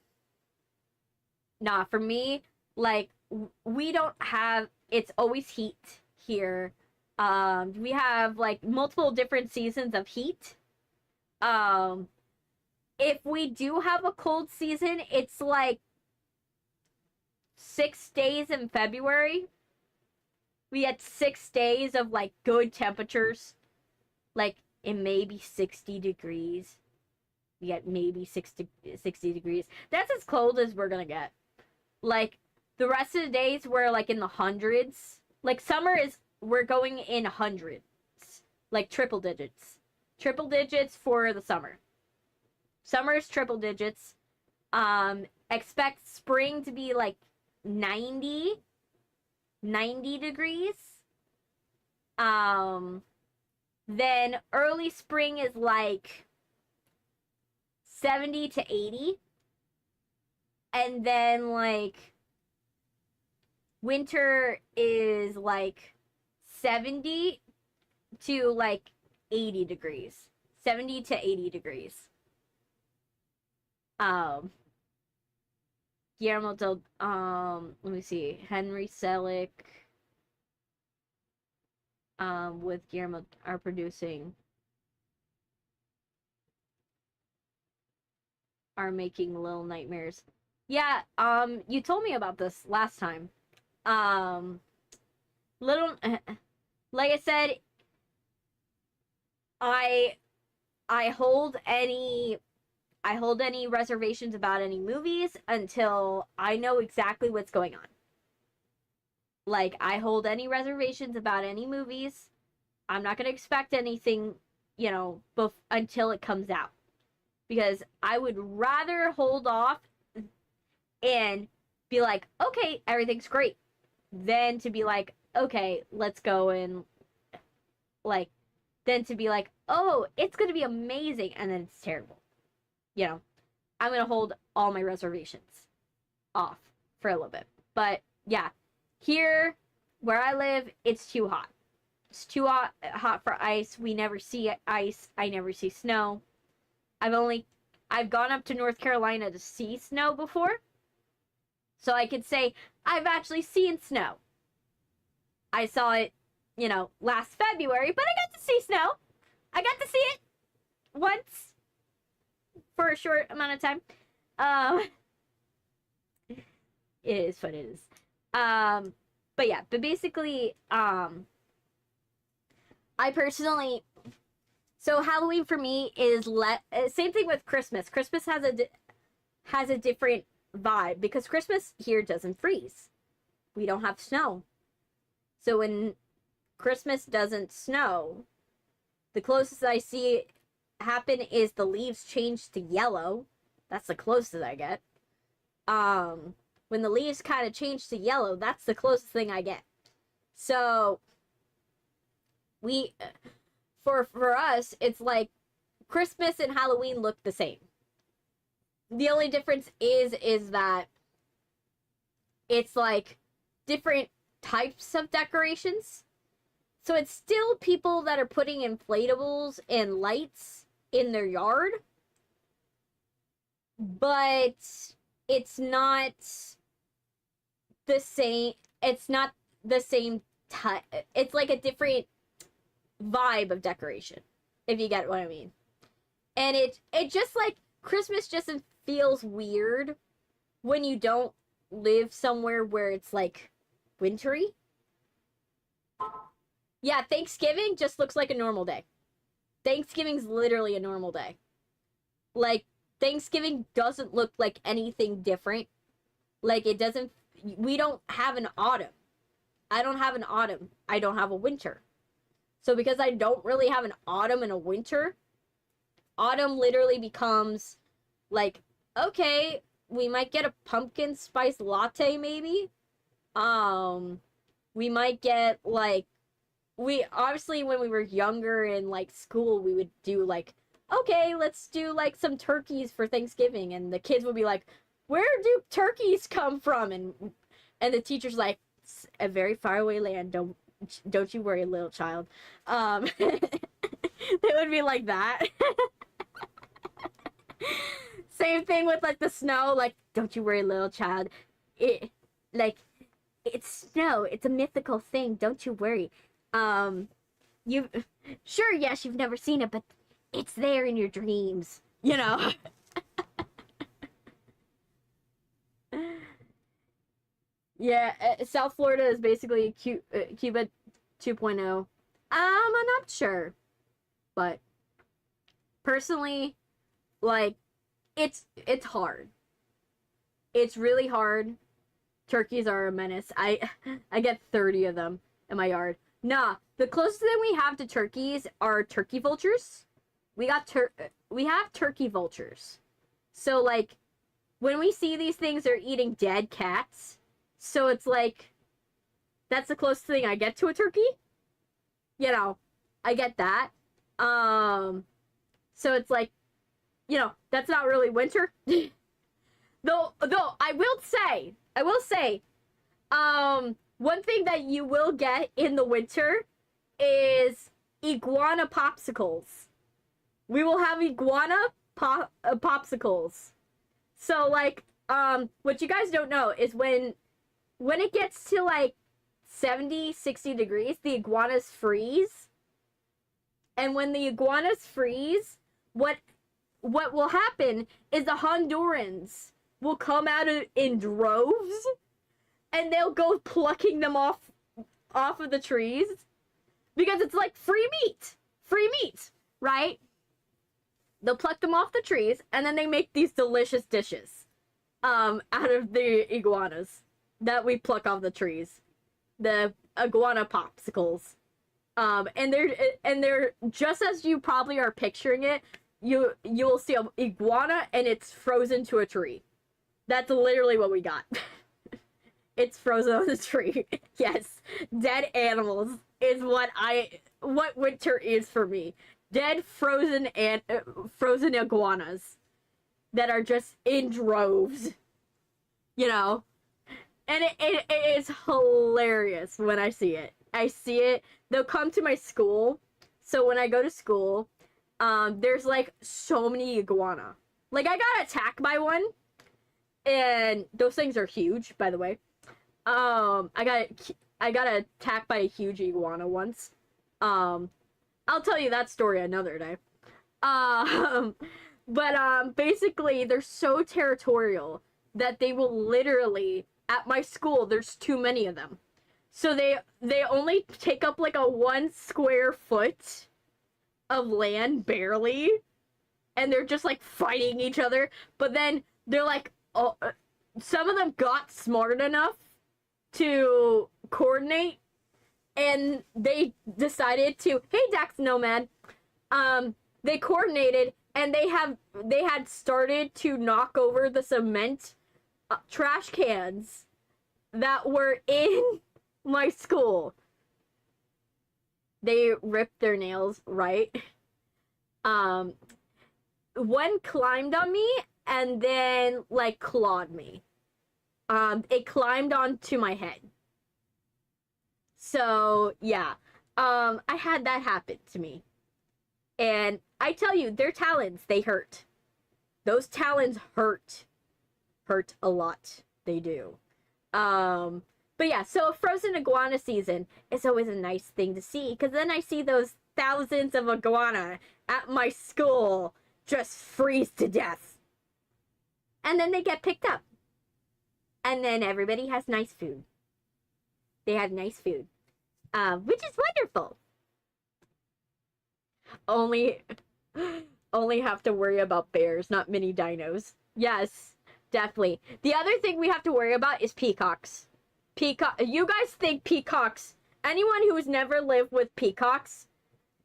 like, we don't have, it's always heat here. We have, like, multiple different seasons of heat. If we do have a cold season, it's like 6 days in February. We get 6 days of, like, good temperatures. Like, it may be 60 degrees. We get maybe 60 degrees. That's as cold as we're gonna get. Like, the rest of the days, we're, like, in the hundreds. Like, we're going in hundreds. Like, triple digits. Triple digits for the summer. Summer's triple digits. Expect spring to be, like, 90 degrees. Then early spring is, like, 70 to 80. And then, like, winter is, like, 70 to, like, 80 degrees. 70 to 80 degrees. Guillermo del, let me see, Henry Selick, with Guillermo are making Little Nightmares. Yeah, you told me about this last time. Like I said, I hold any reservations about any movies until I know exactly what's going on. Like, I hold any reservations about any movies. I'm not going to expect anything, until it comes out. Because I would rather hold off and be like, okay, everything's great, than to be like, okay, let's go, and, like, then to be like, oh, it's going to be amazing, and then it's terrible. I'm going to hold all my reservations. off for a little bit. But yeah, here where I live, it's too hot. It's too hot for ice. We never see ice. I never see snow. I've gone up to North Carolina to see snow before. So I could say I've actually seen snow. I saw it, you know, last February, but I got to see snow. I got to see it once for a short amount of time. It is what it is. But yeah, but basically, I personally, so Halloween for me is same thing with Christmas. Christmas has a different vibe because Christmas here doesn't freeze. We don't have snow. So when Christmas doesn't snow, the closest I see happen is the leaves change to yellow. That's the closest I get. When the leaves kind of change to yellow, that's the closest thing I get. So for us, it's like Christmas and Halloween look the same. The only difference is that it's like different types of decorations. So it's still people that are putting inflatables and lights in their yard, but it's not the same. It's not the same type. It's like a different vibe of decoration, if you get what I mean. And it just like Christmas just feels weird when you don't live somewhere where it's like wintry. Yeah, Thanksgiving just looks like a normal day. Thanksgiving's literally a normal day. Like, Thanksgiving doesn't look like anything different. Like, it doesn't... We don't have an autumn. I don't have an autumn. I don't have a winter. So because I don't really have an autumn and a winter, autumn literally becomes, like, okay, we might get a pumpkin spice latte, maybe. We might get, like... We, obviously, when we were younger in, like, school, we would do, like, okay, let's do, like, some turkeys for Thanksgiving. And the kids would be like, where do turkeys come from? And the teacher's like, it's a very faraway land. Don't you worry, little child. They would be like that. Same thing with, like, the snow. Like, don't you worry, little child. It's snow. It's a mythical thing. Don't you worry. Sure, yes, you've never seen it, but it's there in your dreams, you know? Yeah, South Florida is basically Cuba 2.0. I'm not sure, but personally, like, it's hard. It's really hard. Turkeys are a menace. I get 30 of them in my yard. Nah, the closest thing we have to turkeys are turkey vultures. We have turkey vultures. So, like, when we see these things, they're eating dead cats. So it's like, that's the closest thing I get to a turkey. You know, I get that. So it's like, you know, that's not really winter. Though I will say, one thing that you will get in the winter is iguana popsicles. We will have iguana popsicles. So, like, what you guys don't know is when it gets to, like, 70, 60 degrees, the iguanas freeze. And when the iguanas freeze, what will happen is the Hondurans will come out in droves, and they'll go plucking them off of the trees, because it's like free meat, right? They'll pluck them off the trees, and then they make these delicious dishes out of the iguanas that we pluck off the trees, the iguana popsicles. And they're just as you probably are picturing it. You'll see an iguana, and it's frozen to a tree. That's literally what we got. It's frozen on the tree. Yes, dead animals is what winter is for me. Dead frozen iguanas that are just in droves. you know? And it is hilarious when I see it. I see it. They'll come to my school. So when I go to school, there's like so many iguana. Like I got attacked by one, and those things are huge, by the way. I got attacked by a huge iguana once. I'll tell you that story another day. Um, but basically they're so territorial that they will literally at my school. There's too many of them, so they only take up like a 1 square foot of land barely, and they're just like fighting each other. But then they're like, oh, some of them got smart enough to coordinate, and they decided to, hey Dax Nomad, they coordinated, and they had started to knock over the cement trash cans that were in my school. They ripped their nails, right? One climbed on me and then like clawed me. It climbed onto my head. So yeah, I had that happen to me. And I tell you, their talons, they hurt. Those talons hurt a lot. They do. But yeah, so frozen iguana season is always a nice thing to see, because then I see those thousands of iguana at my school just freeze to death. And then they get picked up. And then everybody has nice food. They have nice food. Which is wonderful. Only have to worry about bears, not mini dinos. Yes. Definitely. The other thing we have to worry about is peacocks. You guys think peacocks, anyone who has never lived with peacocks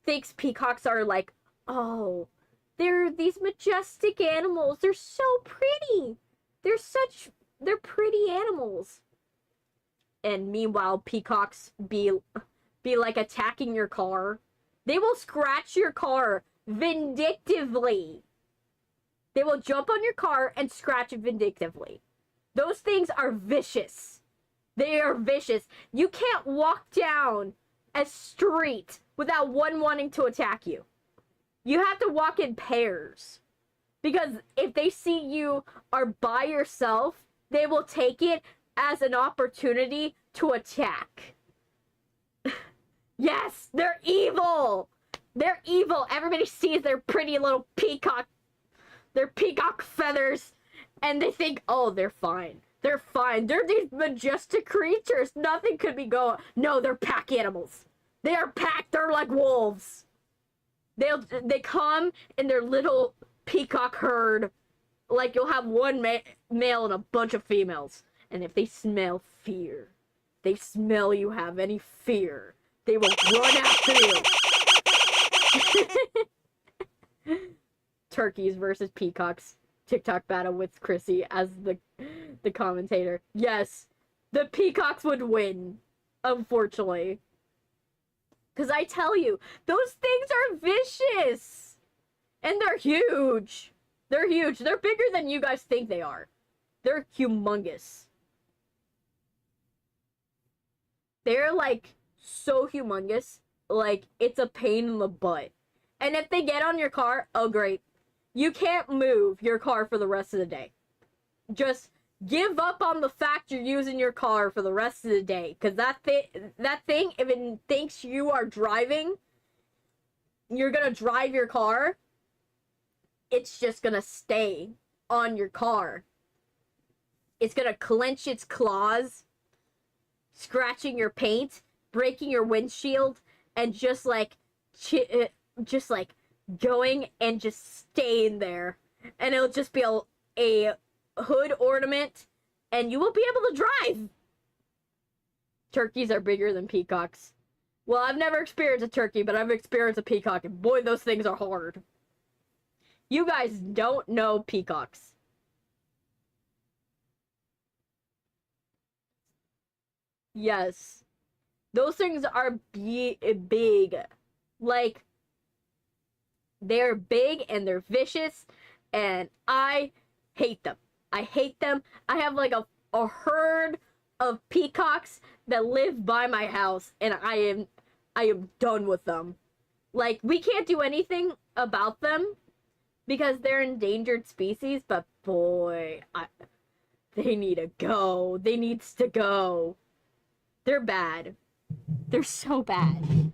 thinks peacocks are like, oh, they're these majestic animals. They're so pretty. They're pretty animals. And meanwhile, peacocks be like attacking your car. They will scratch your car vindictively. They will jump on your car and scratch it vindictively. Those things are vicious. They are vicious. You can't walk down a street without one wanting to attack you. You have to walk in pairs. Because if they see you are by yourself, they will take it as an opportunity to attack. Yes, they're evil. They're evil. Everybody sees their pretty little peacock. Their peacock feathers, and they think, oh, they're fine. They're fine. They're these majestic creatures. Nothing could be going. No, they're pack animals. They are pack. They're like wolves. They come in their little peacock herd. Like you'll have one male and a bunch of females. And if they smell fear, they smell you have any fear, they will run after you. Turkeys versus peacocks. TikTok battle with Chrissy as the commentator. Yes, the peacocks would win, unfortunately. Because I tell you, those things are vicious. And they're huge. They're huge. They're bigger than you guys think they are. They're humongous. They're like so humongous. Like it's a pain in the butt. And if they get on your car, oh great. You can't move your car for the rest of the day. Just give up on the fact you're using your car for the rest of the day. Because that thing, if it thinks you are driving, you're going to drive your car, it's just going to stay on your car. It's going to clench its claws, scratching your paint, breaking your windshield, and just like going and just staying there, and it'll just be a hood ornament, and you will be able to drive. Turkeys are bigger than peacocks. Well, I've never experienced a turkey, but I've experienced a peacock, and boy, those things are hard. You guys don't know peacocks. Yes. Those things are big. Like, they're big and they're vicious, and I hate them. I hate them. I have like a a herd of peacocks that live by my house, and I am done with them. Like, we can't do anything about them because they're endangered species, but boy, they need to go. They needs to go. They're bad. They're so bad.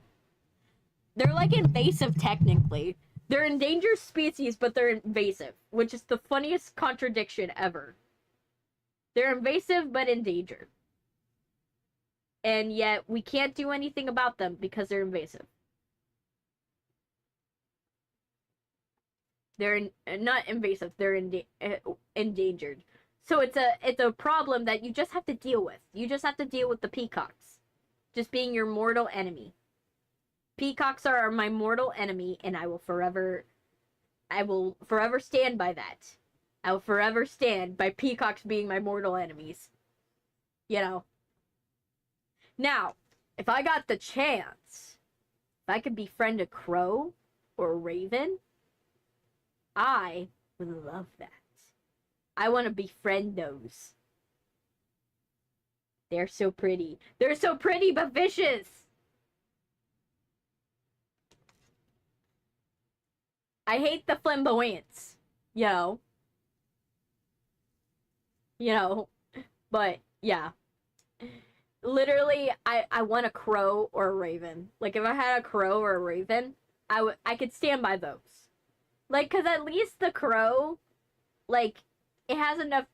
They're like invasive technically. They're endangered species, but they're invasive, which is the funniest contradiction ever. They're invasive but endangered. And yet we can't do anything about them because they're invasive. They're not invasive, they're endangered. So it's a problem that you just have to deal with. You just have to deal with the peacocks. Just being your mortal enemy. Peacocks are my mortal enemy, and I will forever stand by that. I will forever stand by peacocks being my mortal enemies. You know. Now, if I got the chance, if I could befriend a crow or a raven, I would love that. I want to befriend those. They're so pretty. They're so pretty but vicious. I hate the flamboyance, you know. But yeah. Literally, I want a crow or a raven. Like, if I had a crow or a raven, I could stand by those. Like, because at least the crow, like, it has enough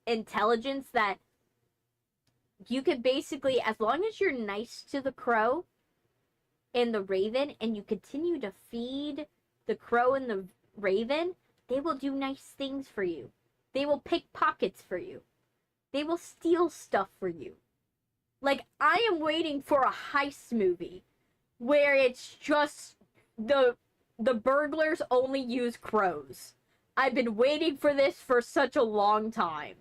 intelligence that you could basically, as long as you're nice to the crow and the raven, and you continue to feed the crow and the raven, they will do nice things for you. They will pick pockets for you. They will steal stuff for you. Like, I am waiting for a heist movie where it's just the burglars only use crows. I've been waiting for this for such a long time.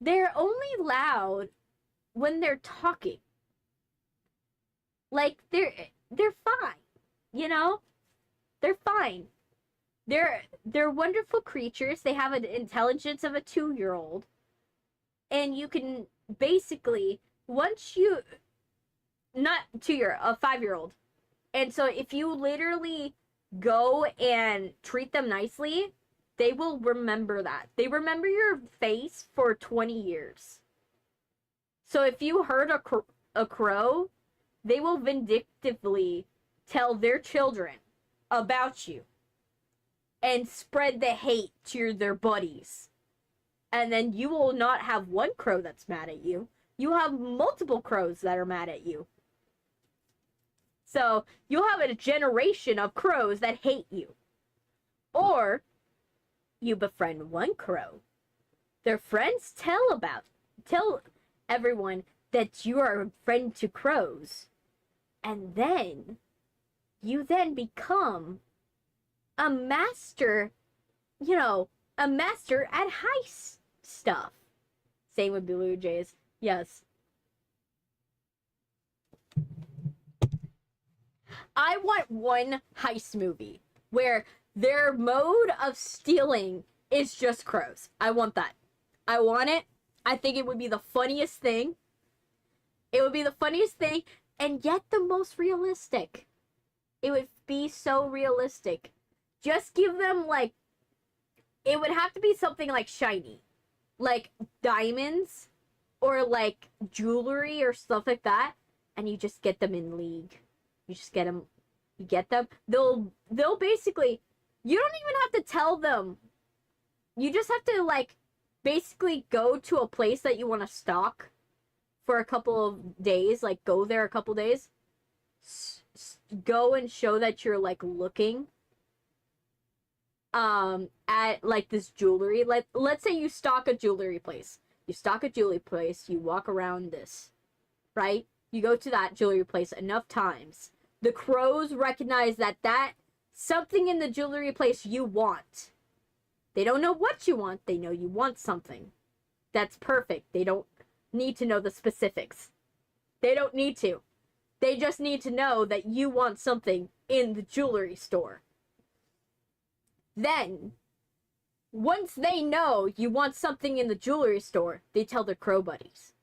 They're only loud when they're talking. Like, they're fine, you know? They're fine. They're wonderful creatures. They have an intelligence of a 2-year-old. And you can basically, once you, not 2-year, a 5-year-old. And so if you literally go and treat them nicely, they will remember that. They remember your face for 20 years. So if you hurt a crow, they will vindictively tell their children about you and spread the hate to their buddies. And then you will not have one crow that's mad at you. You have multiple crows that are mad at you. So you'll have a generation of crows that hate you. Or you befriend one crow. Their friends tell everyone that you are a friend to crows. And then you then become a master, a master at heist stuff. Same with Blue Jays. Yes. I want one heist movie where their mode of stealing is just crows. I want that. I want it. I think it would be the funniest thing. It would be the funniest thing, and yet the most realistic. It would be so realistic. Just give them, like, it would have to be something like shiny. Like diamonds or like jewelry or stuff like that, and you just get them in League. You just get them. You get them. They'll basically, you don't even have to tell them. You just have to, like, basically go to a place that you want to stalk for a couple of days. Like, go there a couple days. Go and show that you're, like, looking at, like, this jewelry. Like, let's say you stalk a jewelry place. You stalk a jewelry place. You walk around this, right? You go to that jewelry place enough times. The crows recognize that something in the jewelry place you want. They don't know what you want. They know you want something. That's perfect. They don't need to know the specifics. They don't need to. They just need to know that you want something in the jewelry store. Then, once they know you want something in the jewelry store, they tell their crow buddies.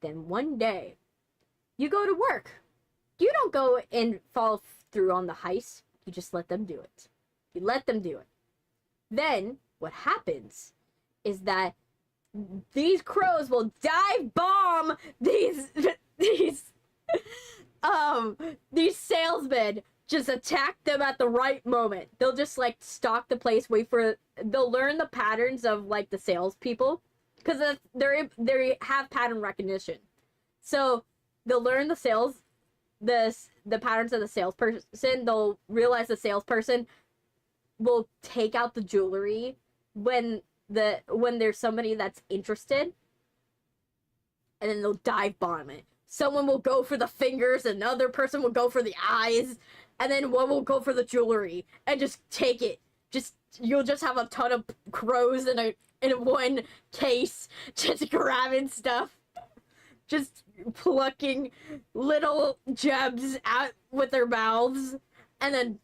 Then one day, you go to work. You don't go and follow through on the heist. You just let them do it. Then, what happens is that these crows will dive bomb these salesmen. Just attack them at the right moment. They'll just like stalk the place, they'll learn the patterns of like the salespeople, because they have pattern recognition. So they'll learn the patterns of the salesperson. They'll realize the salesperson will take out the jewelry when there's somebody that's interested, and then they'll dive bomb it. Someone will go for the fingers, another person will go for the eyes, and then one will go for the jewelry and just take it. You'll just have a ton of crows in one case, just grabbing stuff, just plucking little gems out with their mouths, and then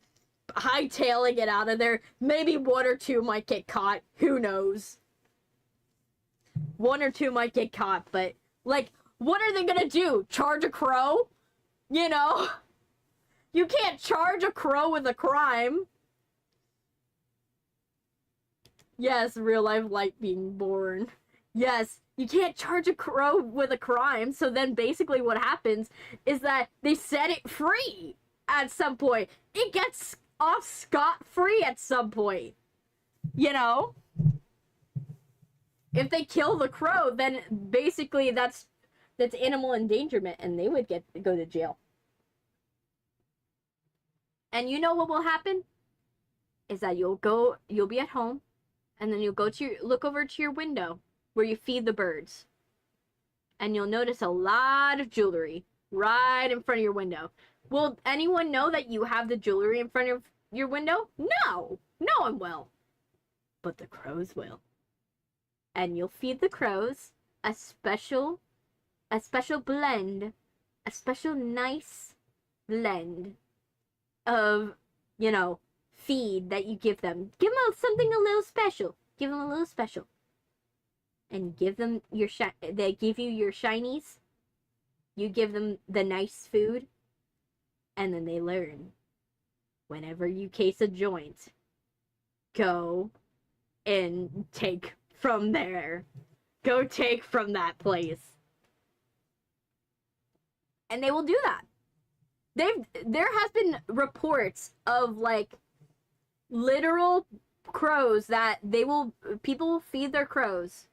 hightailing it out of there. Maybe one or two might get caught. Who knows? One or two might get caught, but like, what are they gonna do? Charge a crow? You know? You can't charge a crow with a crime. Yes, real life light being born. Yes, you can't charge a crow with a crime, so then basically what happens is that they set it free at some point. It gets off scot-free at some point. You know? If they kill the crow, then basically that's animal endangerment, and they would go to jail. And you know what will happen? Is that you'll be at home, and then you'll look over to your window where you feed the birds. And you'll notice a lot of jewelry right in front of your window. Will anyone know that you have the jewelry in front of your window? No! No one will. But the crows will. And you'll feed the crows a special blend, a special nice blend of, feed that you give them. Give them something a little special. And give them they give you your shinies. You give them the nice food. And then they learn. Whenever you case a joint, go and take from there. Go take from that place. And they will do that. There has been reports of like literal crows that people will feed their crows,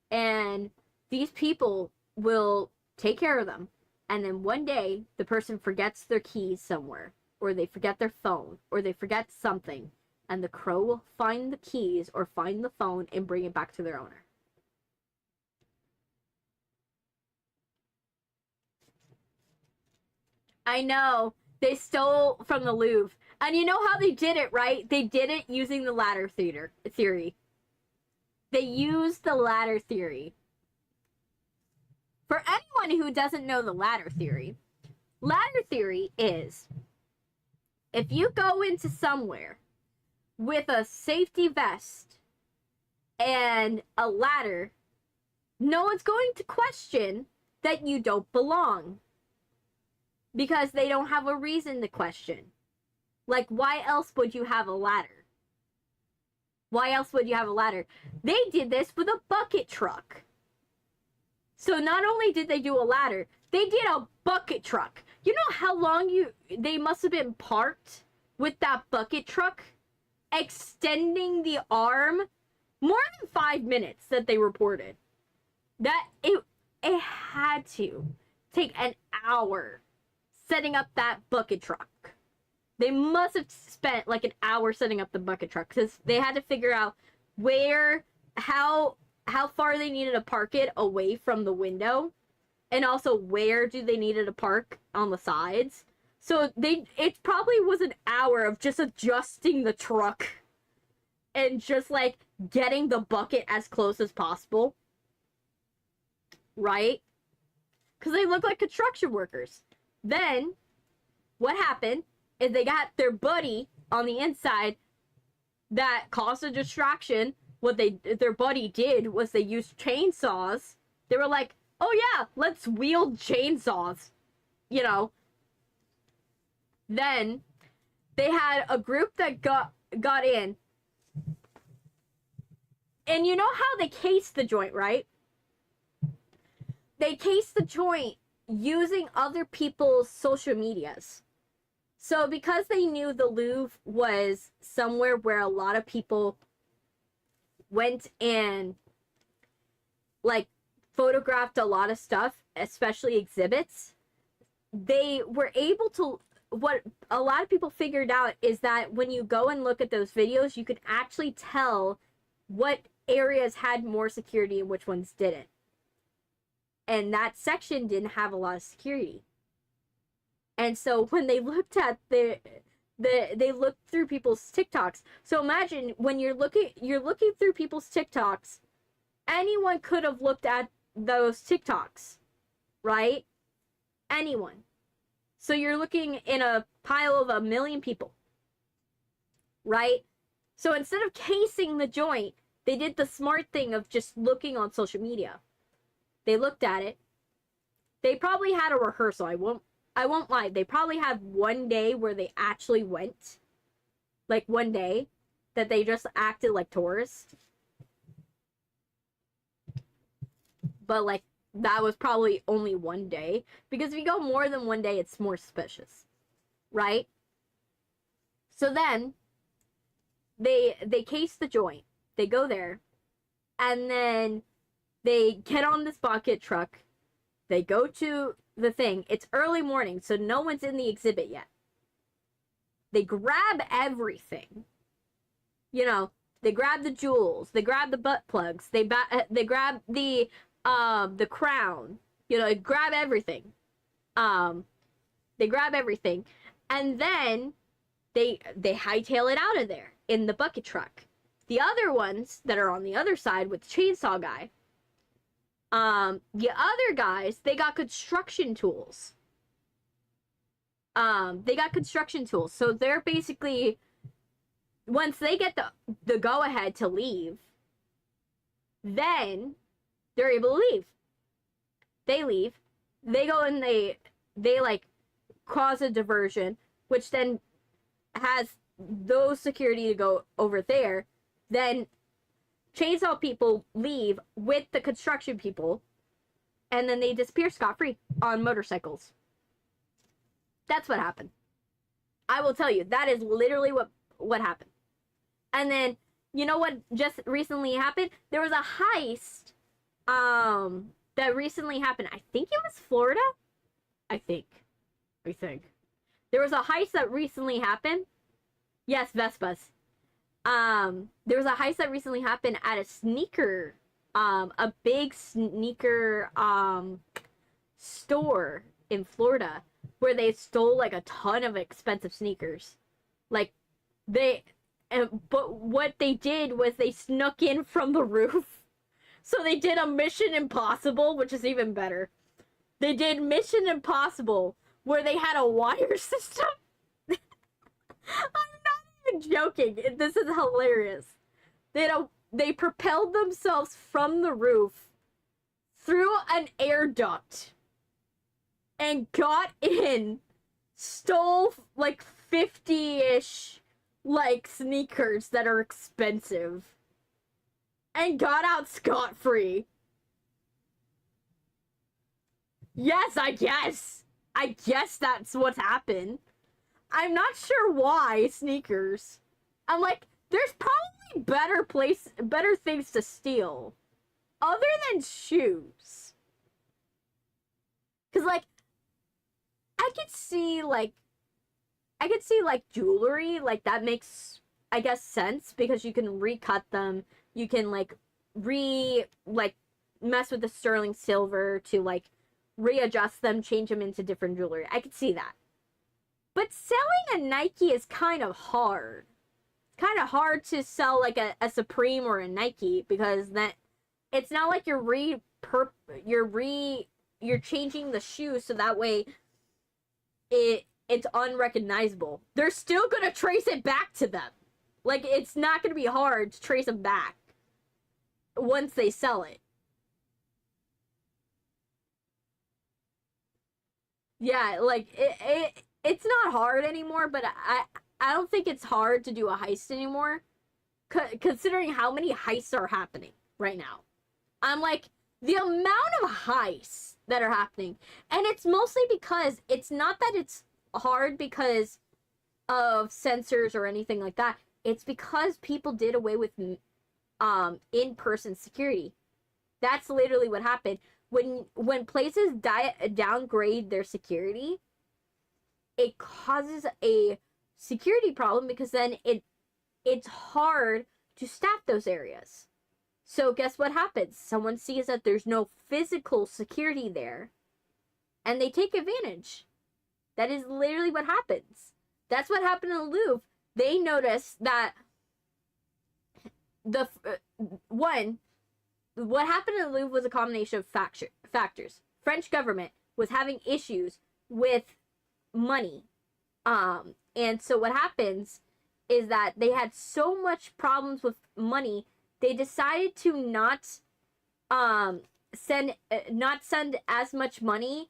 and these people will take care of them, and then one day the person forgets their keys somewhere, or they forget their phone, or they forget something, and the crow will find the keys or find the phone and bring it back to their owner. I know. They stole from the Louvre. And you know how they did it, right? They did it using the ladder theory. They used the ladder theory. For anyone who doesn't know the ladder theory is if you go into somewhere with a safety vest and a ladder, no one's going to question that you don't belong. Because they don't have a reason to question. Like, why else would you have a ladder? They did this with a bucket truck. So not only did they do a ladder, they did a bucket truck. You know how long they must have been parked with that bucket truck? Extending the arm? More than 5 minutes that they reported. That it had to take an hour setting up that bucket truck. They must have spent like an hour setting up the bucket truck, because they had to figure out how far they needed to park it away from the window, and also where do they needed to park on the sides. So it probably was an hour of just adjusting the truck and just like getting the bucket as close as possible, right? Because they look like construction workers. Then, what happened is they got their buddy on the inside that caused a distraction. What their buddy did was they used chainsaws. They were like, oh yeah, let's wield chainsaws. You know. Then they had a group that got in. And you know how they cased the joint, right? They cased the joint using other people's social medias. So because they knew the Louvre was somewhere where a lot of people went and like photographed a lot of stuff, especially exhibits, they were able to, what a lot of people figured out is that when you go and look at those videos, you could actually tell what areas had more security and which ones didn't. And that section didn't have a lot of security. And so when they looked at they looked through people's TikToks. So imagine when you're looking through people's TikToks, anyone could have looked at those TikToks, right? Anyone. So you're looking in a pile of 1 million people, right? So instead of casing the joint, they did the smart thing of just looking on social media. They looked at it. They probably had a rehearsal. I won't lie. They probably had one day where they actually went. Like one day that they just acted like tourists. But like that was probably only one day. Because if you go more than one day, it's more suspicious. Right? So then they case the joint. They go there. And then they get on this bucket truck. They go to the thing. It's early morning, so no one's in the exhibit yet. They grab everything. You know, they grab the jewels. They grab the butt plugs. They grab the crown. You know, they grab everything. They grab everything, and then they hightail it out of there in the bucket truck. The other ones that are on the other side with the chainsaw guy. The other guys, they got construction tools. So they're basically, once they get the go-ahead to leave, then they're able to leave. They leave. They go and they like cause a diversion, which then has those security to go over there. Then chainsaw people leave with the construction people, and then they disappear scot-free on motorcycles. That's what happened. I will tell you, that is literally what happened. And then, you know what just recently happened? There was a heist that recently happened. I think it was Florida? I think. There was a heist that recently happened. Yes, Vespas. There was a heist that recently happened at a sneaker, a big sneaker, store in Florida, where they stole, like, a ton of expensive sneakers. Like, but what they did was they snuck in from the roof. So they did a Mission Impossible, which is even better. They did Mission Impossible, where they had a wire system. I'm not joking. This is hilarious. They propelled themselves from the roof through an air duct and got in, stole like 50-ish like sneakers that are expensive, and got out scot-free. Yes, I guess that's what happened. I'm not sure why sneakers. I'm like, there's probably better things to steal other than shoes. Cause like, I could see jewelry, like that makes, I guess, sense because you can recut them. You can mess with the sterling silver to like readjust them, change them into different jewelry. I could see that. But selling a Nike is kind of hard. It's kind of hard to sell like a Supreme or a Nike because that it's not like you're changing the shoe so that way it's unrecognizable. They're still gonna trace it back to them. Like, it's not going to be hard to trace them back once they sell it. Yeah, like, it's not hard anymore, but I don't think it's hard to do a heist anymore, considering how many heists are happening right now. I'm like, the amount of heists that are happening, and it's mostly because it's not that it's hard because of sensors or anything like that. It's because people did away with in-person security. That's literally what happened. When places downgrade their security, it causes a security problem because then it's hard to staff those areas. So guess what happens? Someone sees that there's no physical security there, and they take advantage. That is literally what happens. That's what happened in the Louvre. They noticed that what happened in the Louvre was a combination of factors. French government was having issues with money. And so what happens is that they had so much problems with money, they decided to not send as much money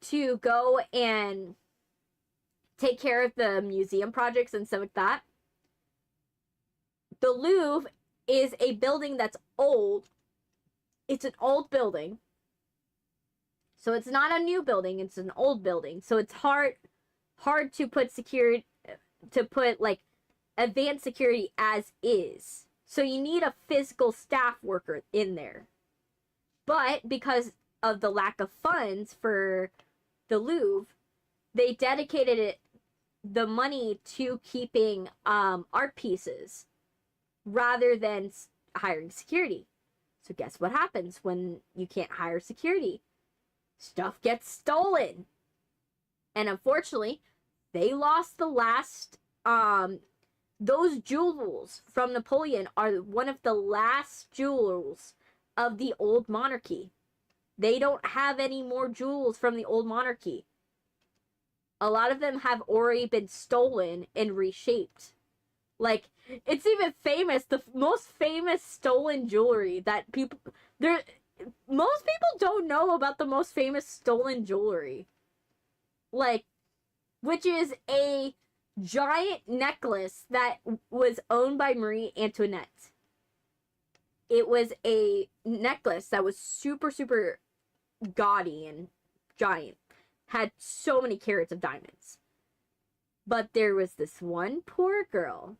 to go and take care of the museum projects and stuff like that. The Louvre is a building that's old. It's an old building. So it's not a new building, it's an old building. So it's hard to put security, to put like advanced security as is. So you need a physical staff worker in there. But because of the lack of funds for the Louvre, they dedicated the money to keeping art pieces rather than hiring security. So guess what happens when you can't hire security? Stuff gets stolen. And unfortunately, they lost the last those jewels from Napoleon are one of the last jewels of the old monarchy. They don't have any more jewels from the old monarchy. A lot of them have already been stolen and reshaped. Like, it's even famous, the most famous stolen jewelry that most people don't know about the most famous stolen jewelry. Like, which is a giant necklace that was owned by Marie Antoinette. It was a necklace that was super, super gaudy and giant. Had so many carats of diamonds. But there was this one poor girl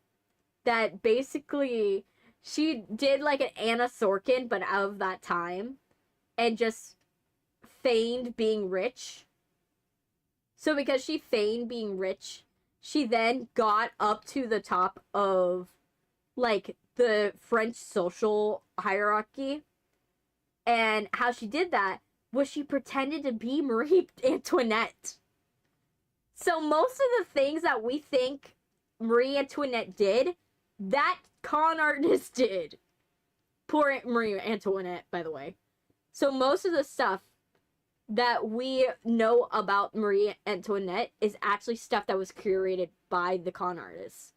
that basically, she did like an Anna Sorkin, but out of that time, and just feigned being rich. So because she feigned being rich, she then got up to the top of like the French social hierarchy. And how she did that was she pretended to be Marie Antoinette. So most of the things that we think Marie Antoinette did, that con artist did. Poor Marie Antoinette, by the way. So most of the stuff that we know about Marie Antoinette is actually stuff that was curated by the con artist.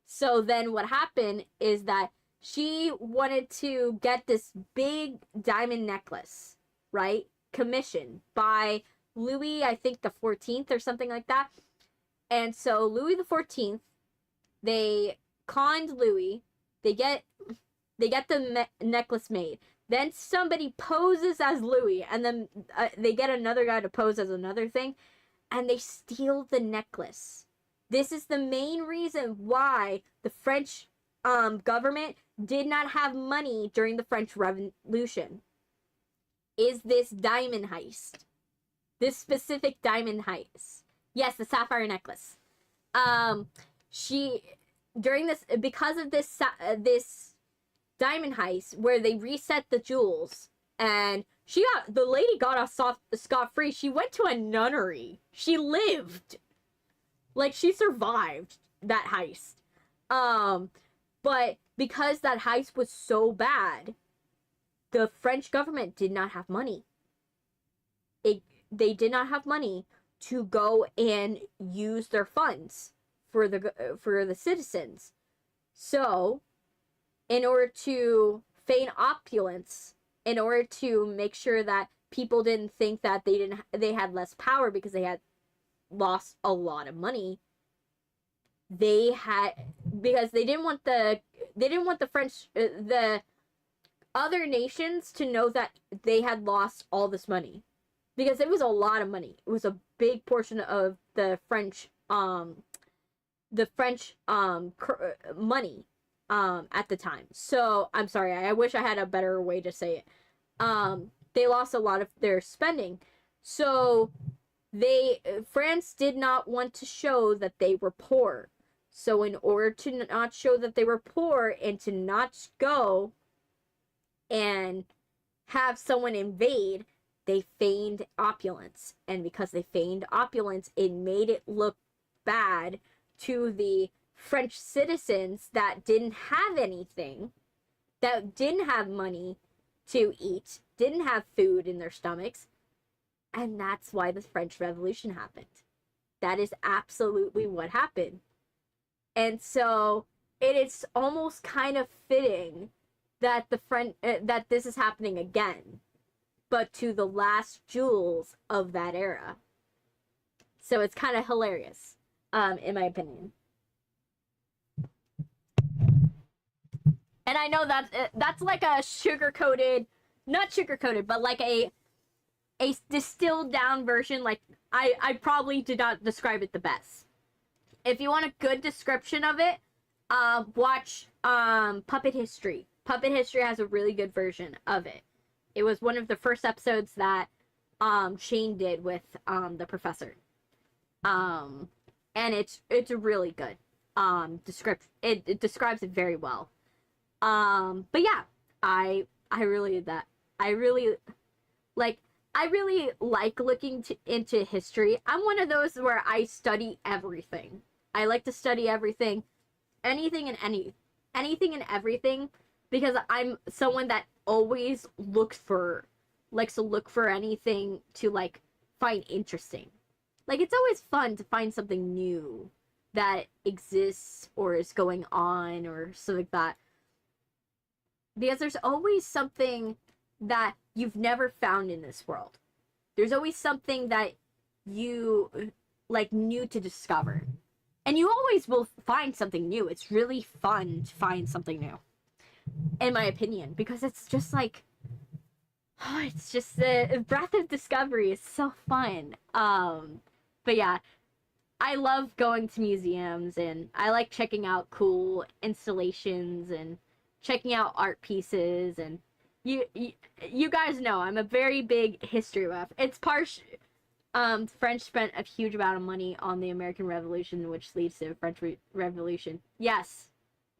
So then what happened is that she wanted to get this big diamond necklace, right? Commissioned by Louis, I think the 14th or something like that. And so Louis the 14th, they conned Louis. They get the necklace made. Then somebody poses as Louis, and then they get another guy to pose as another thing, and they steal the necklace. This is the main reason why the French government did not have money during the French Revolution. Is this diamond heist. This specific diamond heist. Yes, the sapphire necklace. Because of this diamond heist where they reset the jewels, and the lady got off scot-free. She went to a nunnery. She lived. Like, she survived that heist. But because that heist was so bad, the French government did not have money. They did not have money to go and use their funds for the citizens. So, in order to feign opulence, in order to make sure that people didn't think that they had less power because they had lost a lot of money, because they didn't want the French, the other nations to know that they had lost all this money, because it was a lot of money. It was a big portion of the French money at the time. So I'm sorry, I wish I had a better way to say it. They lost a lot of their spending. So France did not want to show that they were poor. So in order to not show that they were poor and to not go and have someone invade, they feigned opulence. And because they feigned opulence, it made it look bad to the French citizens that didn't have anything, that didn't have money to eat, didn't have food in their stomachs. And that's why the French Revolution happened. That is absolutely what happened. And so it is almost kind of fitting that that this is happening again, but to the last jewels of that era. So it's kind of hilarious, in my opinion. And I know that's like a sugar-coated, not sugar-coated, but like a distilled down version. Like I probably did not describe it the best. If you want a good description of it, watch Puppet History. Puppet History has a really good version of it. It was one of the first episodes that Shane did with the professor. And it's really good. It describes it very well. But yeah, I really like looking into history. I'm one of those where I study everything. I like to study everything, anything and everything, because I'm someone that always likes to look for anything to like find interesting. Like, it's always fun to find something new that exists or is going on or something like that. Because there's always something that you've never found in this world. There's always something that you like new to discover. And you always will find something new. It's really fun to find something new, in my opinion, because it's just like, it's just the breath of discovery is so fun. But yeah, I love going to museums, and I like checking out cool installations and checking out art pieces. And you guys know I'm a very big history buff. It's French spent a huge amount of money on the American Revolution, which leads to the French Revolution. Yes,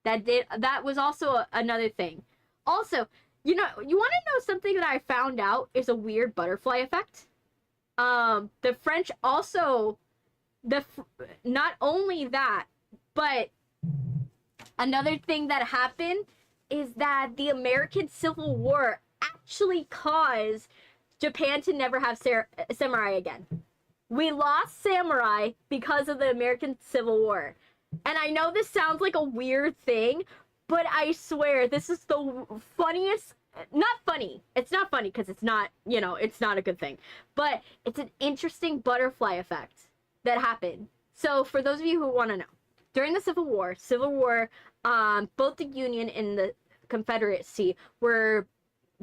that was also another thing. Also, you want to know something that I found out is a weird butterfly effect? The French also, not only that, but another thing that happened is that the American Civil War actually caused Japan to never have samurai again. We lost samurai because of the American Civil War. And I know this sounds like a weird thing, but I swear this is the funniest. Not funny. It's not funny because it's not, it's not a good thing. But it's an interesting butterfly effect that happened. So for those of you who want to know, during the Civil War, both the Union and the Confederacy were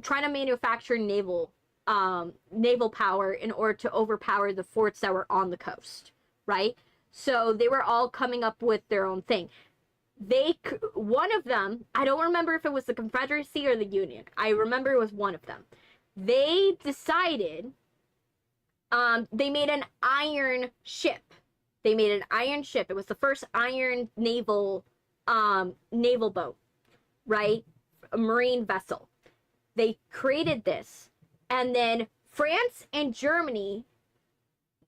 trying to manufacture naval power in order to overpower the forts that were on the coast, right? So they were all coming up with their own thing. One of them, I don't remember if it was the Confederacy or the Union. I remember it was one of them. They decided, they made an iron ship. It was the first iron naval boat, right? A marine vessel. They created this. And then France and Germany,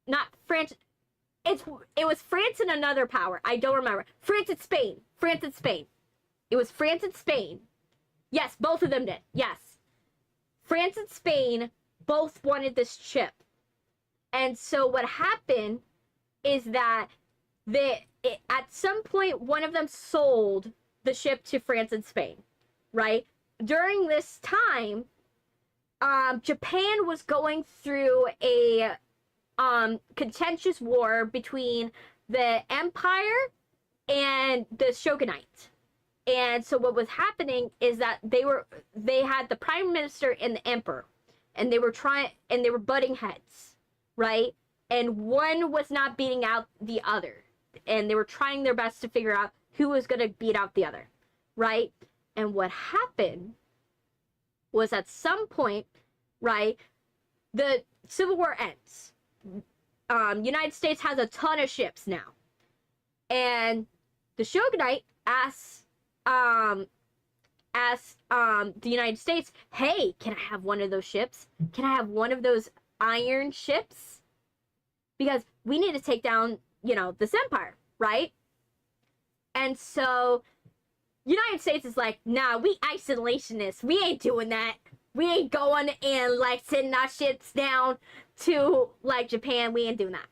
not France, it was France and another power. I don't remember. France and Spain. It was France and Spain. Yes, both of them did. Yes. France and Spain both wanted this ship. And so what happened is that at some point, one of them sold the ship to France and Spain, right? During this time, Japan was going through a contentious war between the Empire and the Shogunate. And so what was happening is that they had the prime minister and the emperor, and they were butting heads, right? And one was not beating out the other, and they were trying their best to figure out who was going to beat out the other, right? And what happened was at some point, right, the Civil War ends. United States has a ton of ships now, and the Shogunate asks the United States, hey, can I have one of those ships? Can I have one of those iron ships? Because we need to take down, this empire, right? And so United States is like, nah, we isolationists. We ain't doing that. We ain't going and, sending our ships down to, Japan. We ain't doing that.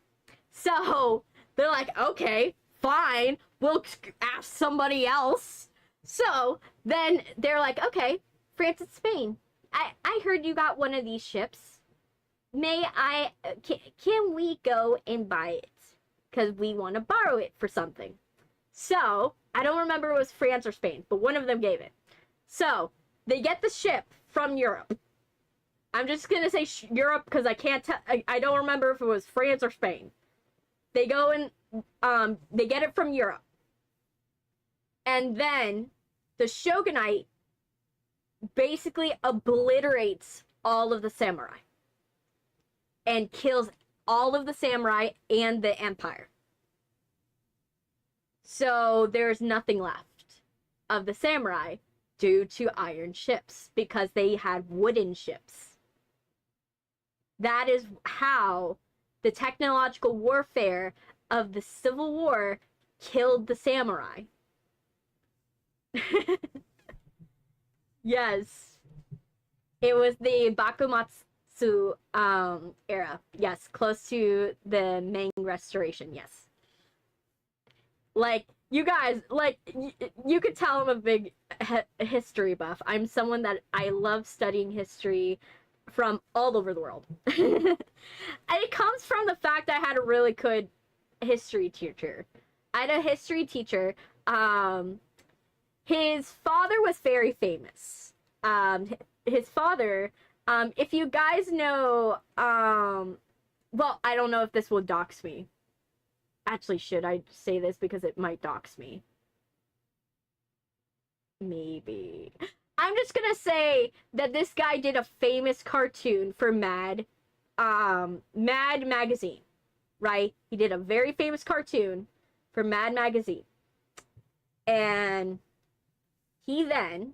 So they're like, okay, fine. We'll ask somebody else. So then they're like, okay, France and Spain, I heard you got one of these ships. Can we go and buy it? Because we want to borrow it for something. So, I don't remember if it was France or Spain, but one of them gave it. So, they get the ship from Europe. I'm just going to say Europe because I can't tell. I don't remember if it was France or Spain. They go and they get it from Europe. And then the Shogunate basically obliterates all of the samurai and kills all of the samurai and the empire. So there's nothing left of the samurai due to iron ships because they had wooden ships. That is how the technological warfare of the Civil War killed the samurai. Yes. It was the Bakumatsu era. Yes, close to the Ming Restoration. Yes. You guys, you could tell I'm a big history buff. I'm someone that I love studying history from all over the world. And it comes from the fact I had a really good history teacher. I had a history teacher. His father was very famous. His father, if you guys know, well, I don't know if this will dox me. Actually, should I say this because it might dox me? Maybe. I'm just gonna say that this guy did a famous cartoon for Mad Magazine, right? He did a very famous cartoon for Mad Magazine. And he then,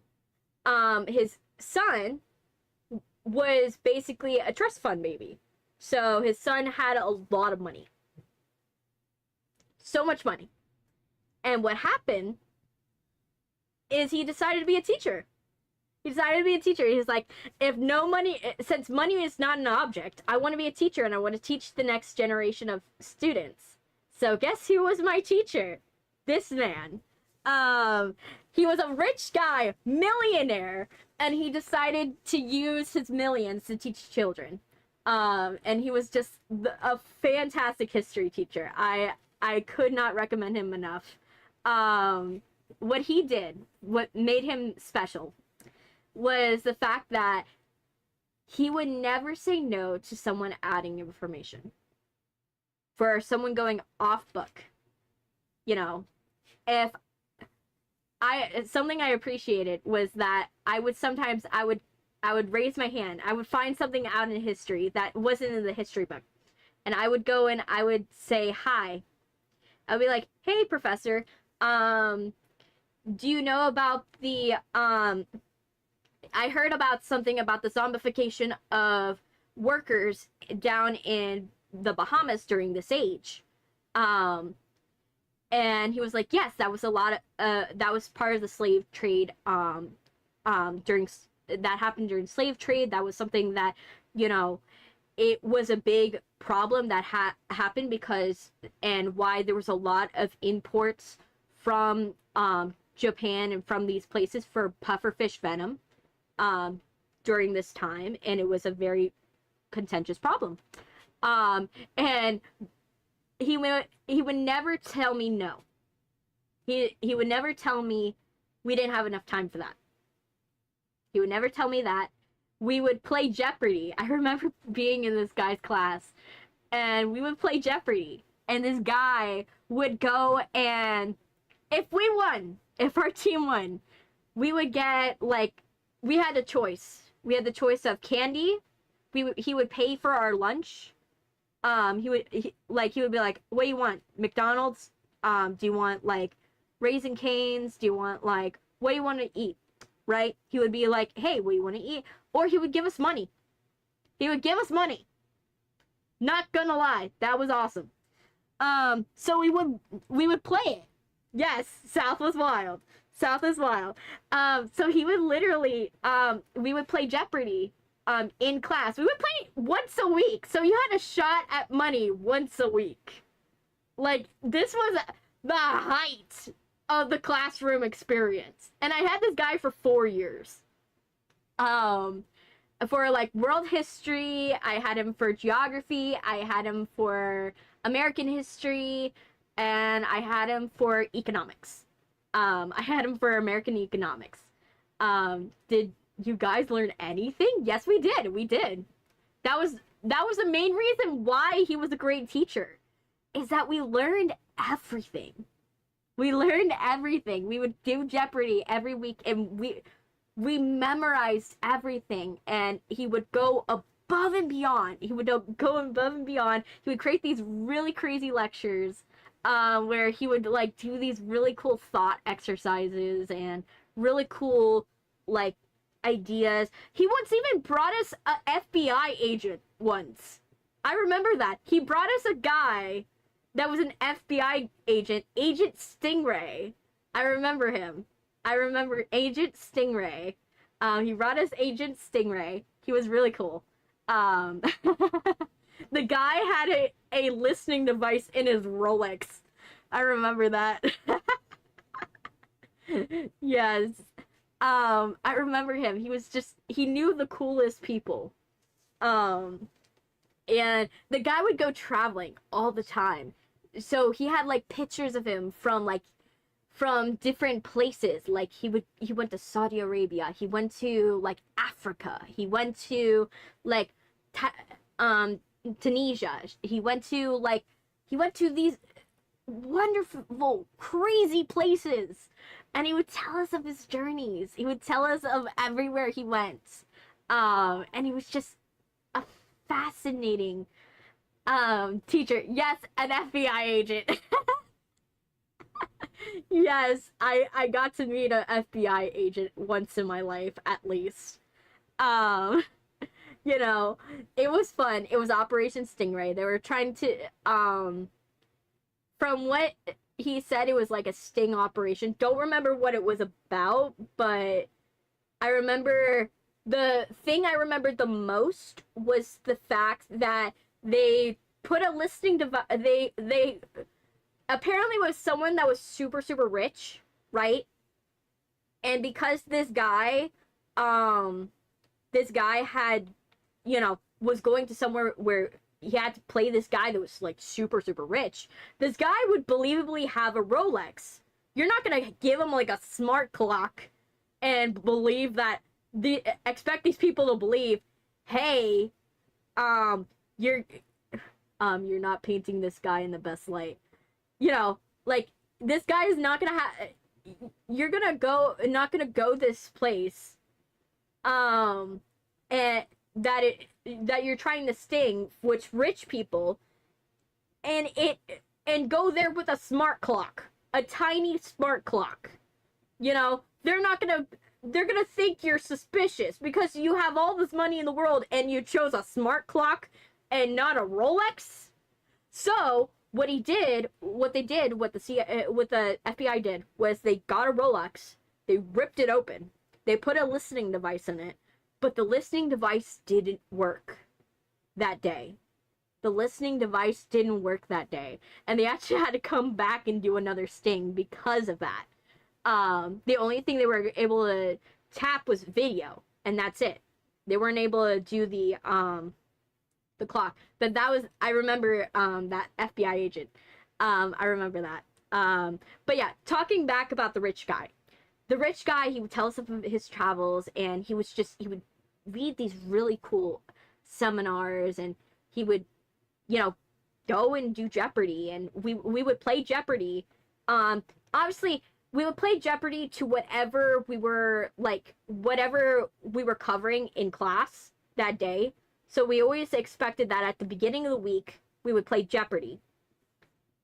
his son was basically a trust fund baby. So his son had a lot of money. So much money. And what happened is he decided to be a teacher. He decided to be a teacher. He's like, since money is not an object, I want to be a teacher and I want to teach the next generation of students. So guess who was my teacher? This man. He was a rich guy, millionaire, and he decided to use his millions to teach children. And he was just a fantastic history teacher. I could not recommend him enough. What he did, what made him special, was the fact that he would never say no to someone adding information. For someone going off book. If something I appreciated was that I would raise my hand. I would find something out in history that wasn't in the history book. And I would go and I would say hi. I'd be like, hey, professor, do you know about the, I heard about something about the zombification of workers down in the Bahamas during this age. And he was like, yes, that was that was part of the slave trade, that happened during slave trade. That was something that, it was a big problem that happened because, and why there was a lot of imports from Japan and from these places for pufferfish venom during this time, and it was a very contentious problem. And he would never tell me no. He would never tell me we didn't have enough time for that. He would never tell me that. We would play Jeopardy. I remember being in this guy's class, and we would play Jeopardy. And this guy would go, and if we won, if our team won, we would get, like, we had a choice. We had the choice of candy. He would pay for our lunch. He would be like, what do you want? McDonald's? Do you want, like, Raisin Canes? Do you want, like, what do you want to eat? Right? He would be like, hey, what do you want to eat? Or he would give us money. He would give us money. Not gonna lie, that was awesome. So we would play it. Yes, South was wild. South is wild. So he would literally, we would play Jeopardy, in class. We would play once a week. So you had a shot at money once a week. Like, this was the height of the classroom experience. And I had this guy for 4 years. For, like, world history, I had him for geography, I had him for American history, and I had him for economics. I had him for American economics. Did you guys learn anything? Yes, we did. We did. That was the main reason why he was a great teacher, is that we learned everything. We learned everything. We would do Jeopardy every week, and we memorized everything, and he would go above and beyond. He would go above and beyond. He would create these really crazy lectures, where he would, like, do these really cool thought exercises and really cool, like, ideas. He once even brought us a FBI agent once. I remember that. He brought us a guy that was an FBI agent, Agent Stingray. I remember him. I remember Agent Stingray. He brought us Agent Stingray. He was really cool. The guy had a listening device in his Rolex. I remember that. Yes. I remember him. He knew the coolest people. And the guy would go traveling all the time. So he had, like, pictures of him from different places. Like, he went to Saudi Arabia. He went to, like, Africa. He went to, like, Tunisia. He went to these wonderful, crazy places. And he would tell us of his journeys. He would tell us of everywhere he went. And he was just a fascinating teacher. Yes, an FBI agent. Yes, I got to meet an FBI agent once in my life, at least. You know, it was fun. It was Operation Stingray. They were trying to, from what he said, it was like a sting operation. Don't remember what it was about, but I remember the thing I remembered the most was the fact that they put a listening device. They apparently was someone that was super, super rich, right? And because this guy had, you know, was going to somewhere where he had to play this guy that was, like, super, super rich, this guy would believably have a Rolex. You're not gonna give him, like, a smart clock and believe that expect these people to believe, hey, you're not painting this guy in the best light. You know, like, this guy is not gonna you're not gonna go this place, and that you're trying to sting, which rich people, and go there with a smart clock, a tiny smart clock. You know, they're gonna think you're suspicious because you have all this money in the world and you chose a smart clock and not a Rolex. So what the FBI did was they got a Rolex, they ripped it open, they put a listening device in it, but the listening device didn't work that day. The listening device didn't work that day, and they actually had to come back and do another sting because of that. The only thing they were able to tap was video, and that's it. They weren't able to do the clock. But that was, I remember that FBI agent. I remember that. But yeah, talking back about the rich guy. The rich guy, he would tell us of his travels, and he would read these really cool seminars, and he would, you know, go and do Jeopardy, and we would play Jeopardy. Obviously, we would play Jeopardy to whatever we were covering in class that day. So we always expected that at the beginning of the week, we would play Jeopardy.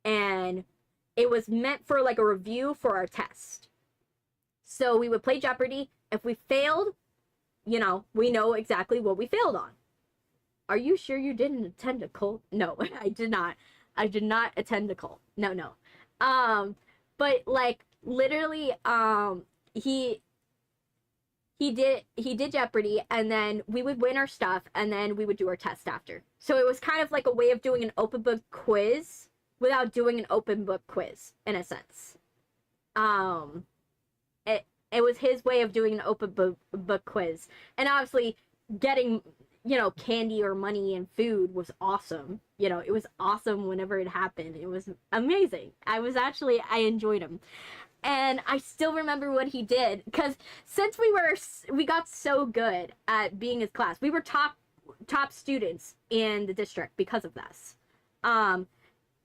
And it was meant for like a review for our test. So we would play Jeopardy. If we failed, you know, we know exactly what we failed on. Are you sure you didn't attend a cult? No, I did not. I did not attend a cult. No. But like literally, he did Jeopardy, and then we would win our stuff, and then we would do our test after. So it was kind of like a way of doing an open book quiz without doing an open book quiz, in a sense. It was his way of doing an open book quiz. And obviously, getting, you know, candy or money and food was awesome. You know, it was awesome whenever it happened. It was amazing. I enjoyed him. And I still remember what he did, because since we got so good at being his class, we were top students in the district because of this.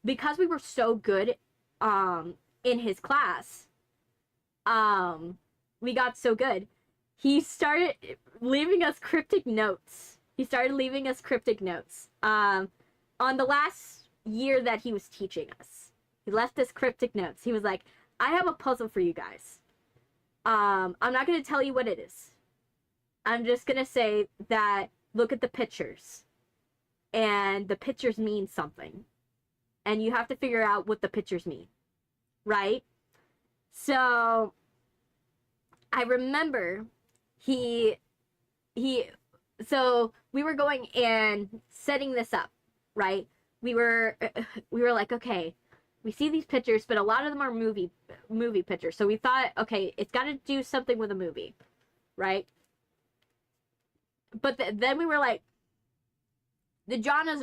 Because we were so good in his class, we got so good. He started leaving us cryptic notes. On the last year that he was teaching us. He left us cryptic notes. He was like, I have a puzzle for you guys. I'm not going to tell you what it is. I'm just going to say that look at the pictures. And the pictures mean something. And you have to figure out what the pictures mean. Right? So I remember so we were going and setting this up, right? We were like, okay, we see these pictures, but a lot of them are movie pictures. So we thought, okay, it's got to do something with a movie, right? But then we were like, the genres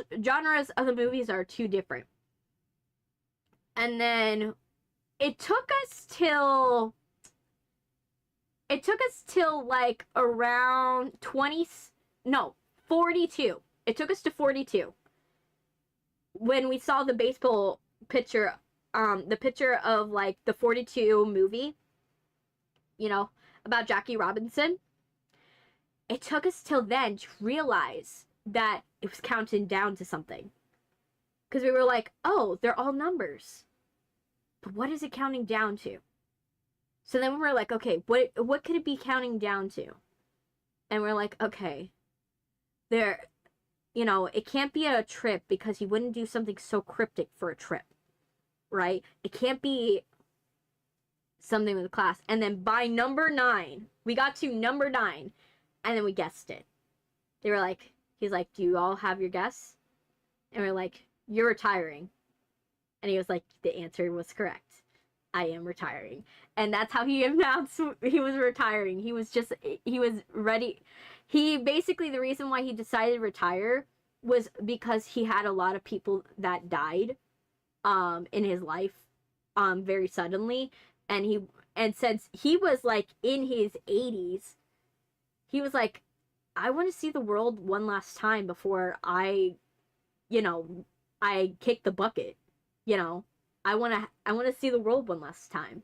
of the movies are too different. And then it took us till like around 42. It took us to 42 when we saw the baseball picture, the picture of like the 42 movie, you know, about Jackie Robinson. It took us till then to realize that it was counting down to something, because we were like, oh, they're all numbers, but what is it counting down to? So then we were like, okay, what could it be counting down to? And we're like, okay, you know, it can't be a trip, because he wouldn't do something so cryptic for a trip, right? It can't be something with the class. And then by number 9, we got to number 9, and then we guessed it. He's like, do you all have your guess? And we're like, you're retiring. And he was like, the answer was correct. I am retiring. And that's how he announced he was retiring. He was ready. He basically, the reason why he decided to retire was because he had a lot of people that died in his life very suddenly. And since he was like in his 80s, he was like, I want to see the world one last time before I kick the bucket, you know. I want to see the world one last time.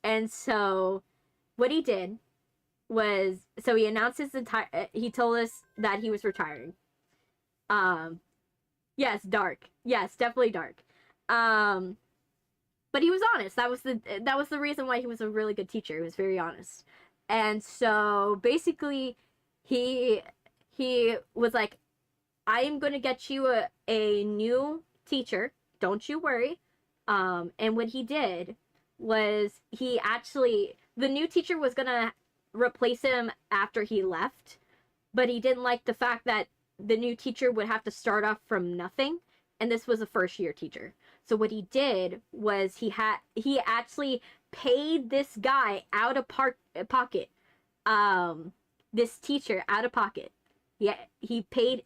And so what he did was, so he announced he told us that he was retiring. Yes, dark. Yes, definitely dark. But he was honest. That was the reason why he was a really good teacher. He was very honest. And so basically he was like, I am going to get you a new teacher. Don't you worry. And what he did was the new teacher was gonna replace him after he left, but he didn't like the fact that the new teacher would have to start off from nothing, and this was a first year teacher. So what he did was he actually paid this guy out of pocket, this teacher out of pocket. Yeah, he paid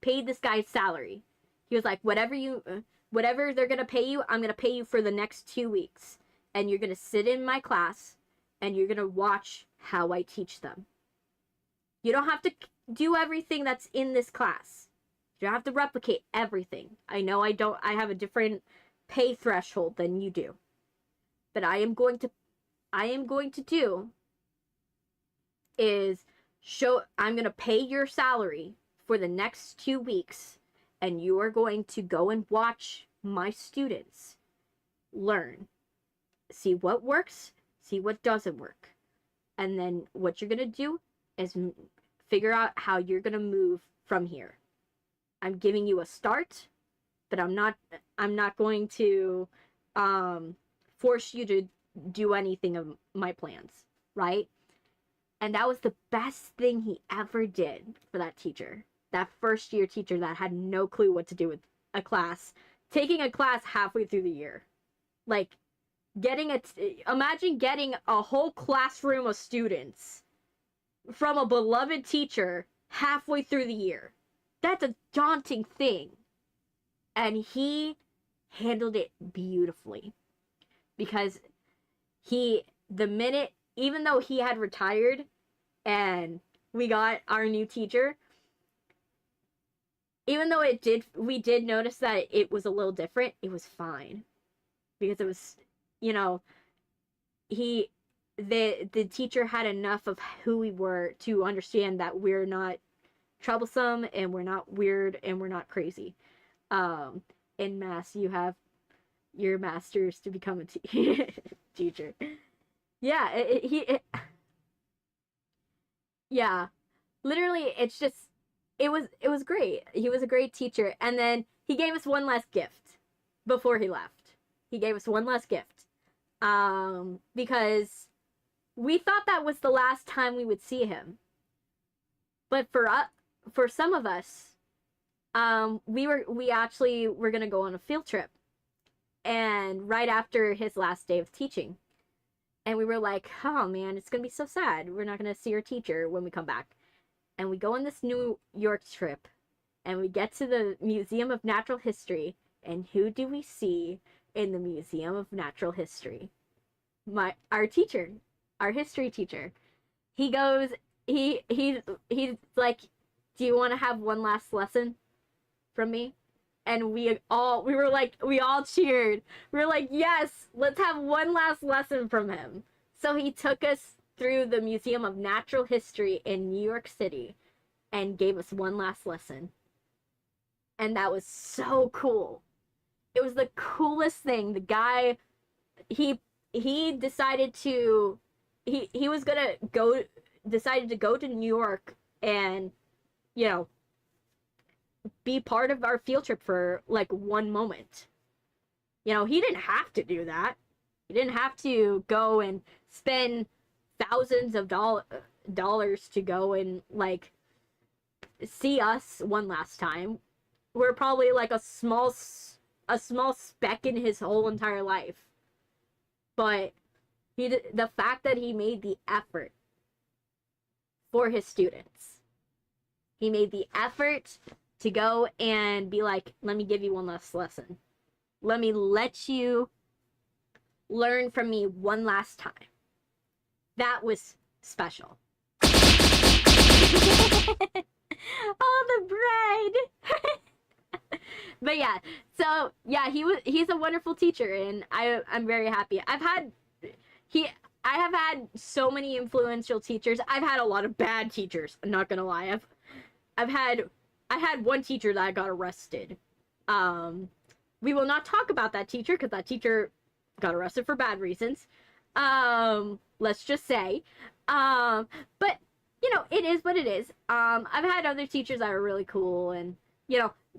this guy's salary. He was like, whatever they're gonna pay you, I'm gonna pay you for the next 2 weeks, and you're gonna sit in my class, and you're gonna watch how I teach them. You don't have to do everything that's in this class. You don't have to replicate everything. I know I have a different pay threshold than you do. But I am going to do is I'm going to pay your salary for the next 2 weeks, and you are going to go and watch my students learn. See what works, see what doesn't work. And then what you're going to do is figure out how you're going to move from here. I'm giving you a start, but I'm not going to force you to do anything of my plans, right? And that was the best thing he ever did for that teacher. That first year teacher that had no clue what to do with a class, taking a class halfway through the year. Like, imagine getting a whole classroom of students from a beloved teacher halfway through the year. That's a daunting thing. And he handled it beautifully. Because even though he had retired and we got our new teacher, even though we did notice that it was a little different, it was fine. Because it was, the teacher had enough of who we were to understand that we're not troublesome and we're not weird and we're not crazy. In mass, you have your masters to become a teacher. Yeah, yeah, literally, it was great. He was a great teacher, and then he gave us one last gift before he left. He gave us one last gift, because we thought that was the last time we would see him. But for some of us, we actually were gonna go on a field trip, and right after his last day of teaching, and we were like, oh man, it's gonna be so sad. We're not gonna see our teacher when we come back. And we go on this New York trip, and we get to the Museum of Natural History, and who do we see in the Museum of Natural History? Our teacher, our history teacher. He goes, he's like, do you want to have one last lesson from me? And we all cheered. We were like, yes, let's have one last lesson from him. So he took us through the Museum of Natural History in New York City and gave us one last lesson. And that was so cool. It was the coolest thing. The guy, he decided to, he was gonna decided to go to New York and, be part of our field trip for like one moment. He didn't have to do that. He didn't have to go and spend thousands of dollars to go and like see us one last time. We're probably like a small speck in his whole entire life. But the fact that he made the effort for his students. He made the effort to go and be like, let me give you one last lesson. Let me let you learn from me one last time. That was special. Oh, the bread. But yeah, so yeah, he's a wonderful teacher, and I'm very happy. I have had so many influential teachers. I've had a lot of bad teachers. I'm not gonna lie. I had one teacher that got arrested. We will not talk about that teacher because that teacher got arrested for bad reasons. Let's just say. But it is what it is. I've had other teachers that are really cool, and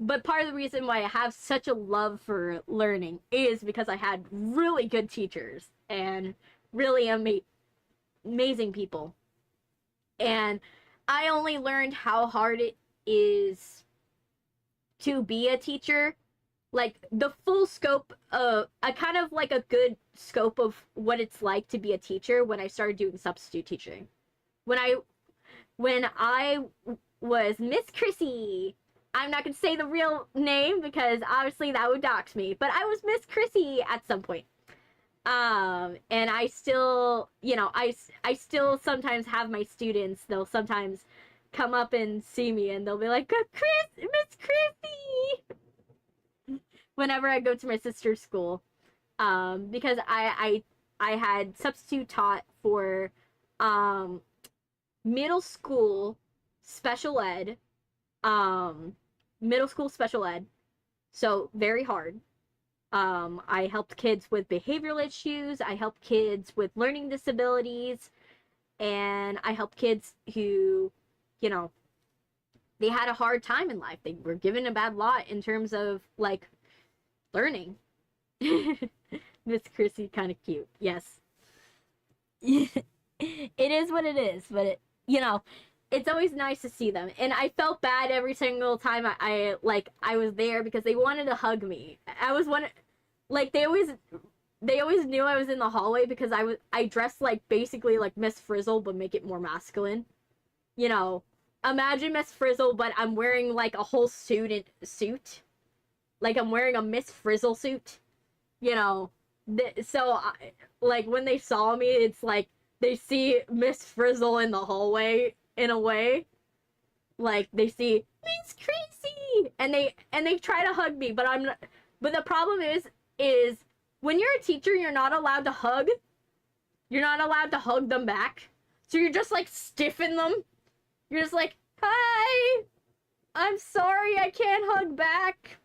but part of the reason why I have such a love for learning is because I had really good teachers and really amazing people. And I only learned how hard it is to be a teacher like the full scope of a kind of like a good scope of what it's like to be a teacher when I started doing substitute teaching. When I was Miss Chrissy. I'm not gonna say the real name because obviously that would dox me, but I was Miss Chrissy at some point. And I still, you know, I still sometimes have my students, they'll sometimes come up and see me and they'll be like, Miss Chrissy, whenever I go to my sister's school. Because I had substitute taught for middle school special ed, middle school special ed, so very hard. I helped kids with behavioral issues, I helped kids with learning disabilities, and I helped kids who, you know, they had a hard time in life. They were given a bad lot in terms of, like, learning. Miss Chrissy, kind of cute. Yes. It is what it is, but it, you know, it's always nice to see them. And I felt bad every single time I was there because they wanted to hug me. I was one, like, they always knew I was in the hallway because I dressed like basically like Miss Frizzle but make it more masculine. You know, imagine Miss Frizzle but I'm wearing like a whole suit. Like I'm wearing a Miss Frizzle suit. You know, so like when they saw me, it's like they see Miss Frizzle in the hallway in a way. Like they see Miss Chrissy and they try to hug me, but I'm not, but the problem is when you're a teacher, you're not allowed to hug. You're not allowed to hug them back. So you're just like stiffing them. You're just like, "Hi. I'm sorry I can't hug back.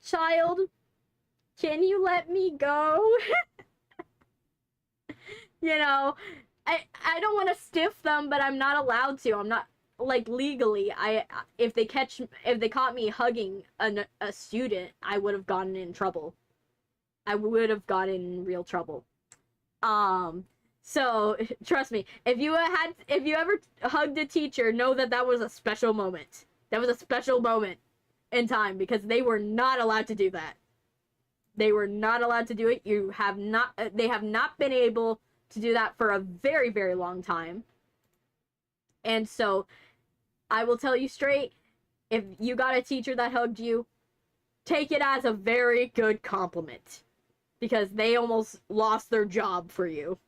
Child, can you let me go?" You know, I don't want to stiff them, but I'm not allowed to. I'm not, like, legally. If they caught me hugging a student, I would have gotten in trouble. I would have gotten in real trouble. So trust me, if you ever hugged a teacher, know that that was a special moment. That was a special moment in time because they were not allowed to do that. They were not allowed to do it. They have not been able to do that for a very, very long time. And so I will tell you straight, if you got a teacher that hugged you, take it as a very good compliment because they almost lost their job for you.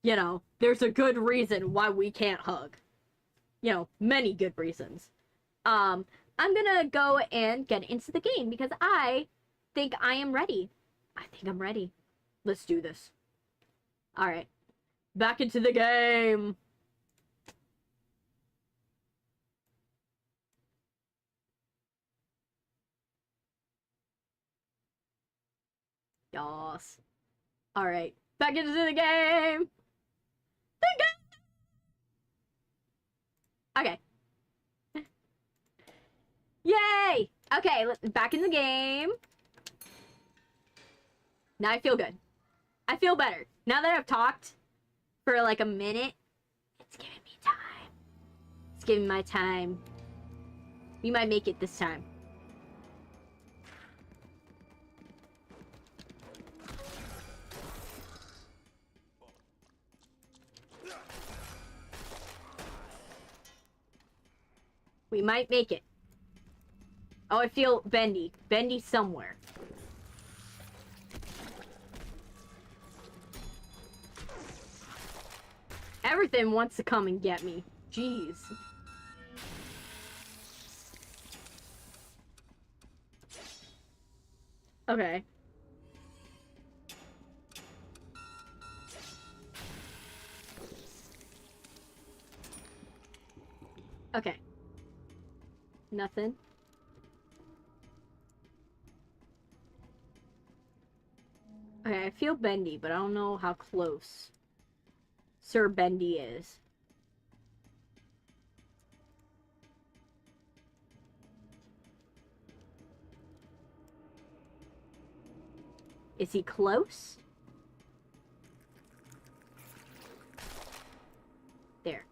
You know, there's a good reason why we can't hug. You know, many good reasons. I'm gonna go and get into the game because I think I am ready. I think I'm ready. Let's do this. Alright. Back into the game. Yas. Alright. Back into the game. Okay. Yay! Okay, back in the game. Now I feel good. I feel better. Now that I've talked for like a minute, it's giving me time. It's giving my time. We might make it this time. We might make it. Oh, I feel Bendy. Bendy somewhere. Everything wants to come and get me. Jeez. Okay. Okay. Nothing. Okay, I feel Bendy, but I don't know how close Sir Bendy is. Is he close? There.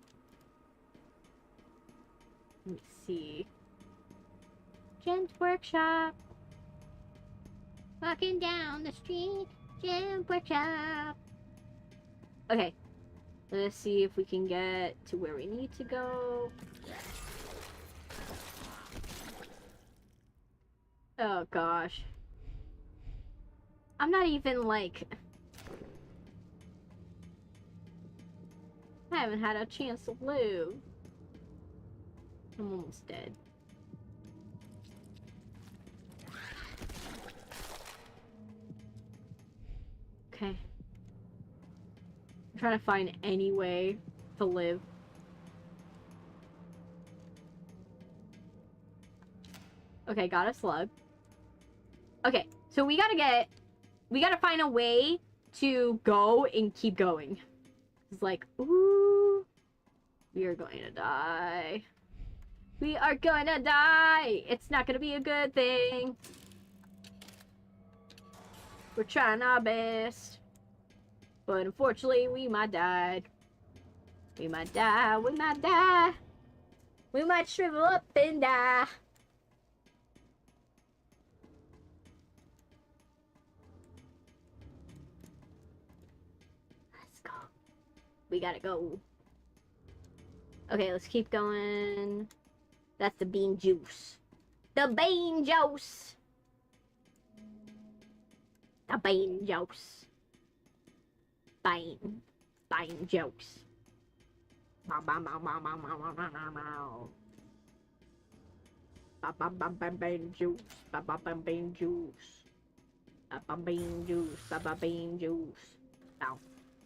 Let me see. Jen's workshop. Walking down the street, Jen's workshop. Okay. Let's see if we can get to where we need to go. Oh gosh. I'm not even like... I haven't had a chance to live. I'm almost dead. Okay. I'm trying to find any way to live. Okay, got a slug. Okay, so we gotta find a way to go and keep going. It's like, ooh, we are going to die. We are gonna die. It's not gonna be a good thing. We're trying our best. But unfortunately, we might die. We might die. We might die. We might shrivel up and die. Let's go. We gotta go. Okay, let's keep going. That's the bean juice. The bean juice. The bean juice. Bean juice. Bean juice. Bean juice. Bean juice. Bean juice. Ow.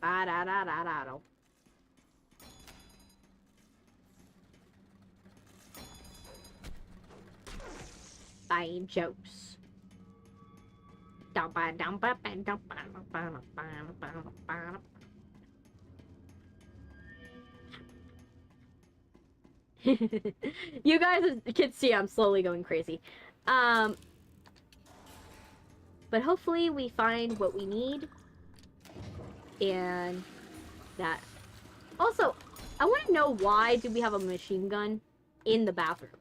Ba-da-da-da-da-da. Bean juice. You guys can see I'm slowly going crazy. But hopefully we find what we need. And that. Also, I want to know, why do we have a machine gun in the bathroom?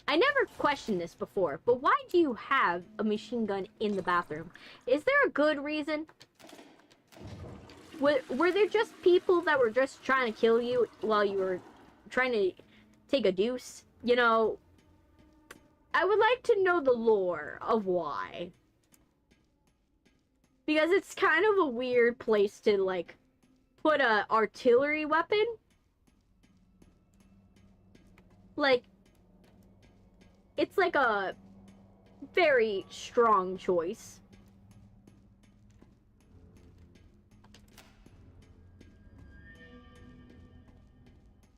I never questioned this before, but why do you have a machine gun in the bathroom? Is there a good reason? Were there just people that were just trying to kill you while you were trying to take a deuce? You know, I would like to know the lore of why. Because it's kind of a weird place to, like, put a artillery weapon. Like, it's like a very strong choice.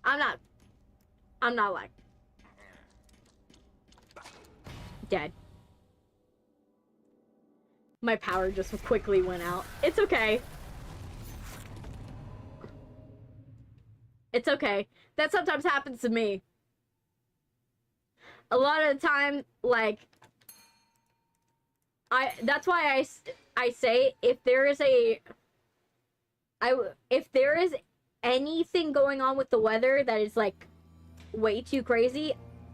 I'm not like dead. My power just quickly went out. It's okay. It's okay. That sometimes happens to me. A lot of the time, like, that's why I say, if there is anything going on with the weather that is, like, way too crazy,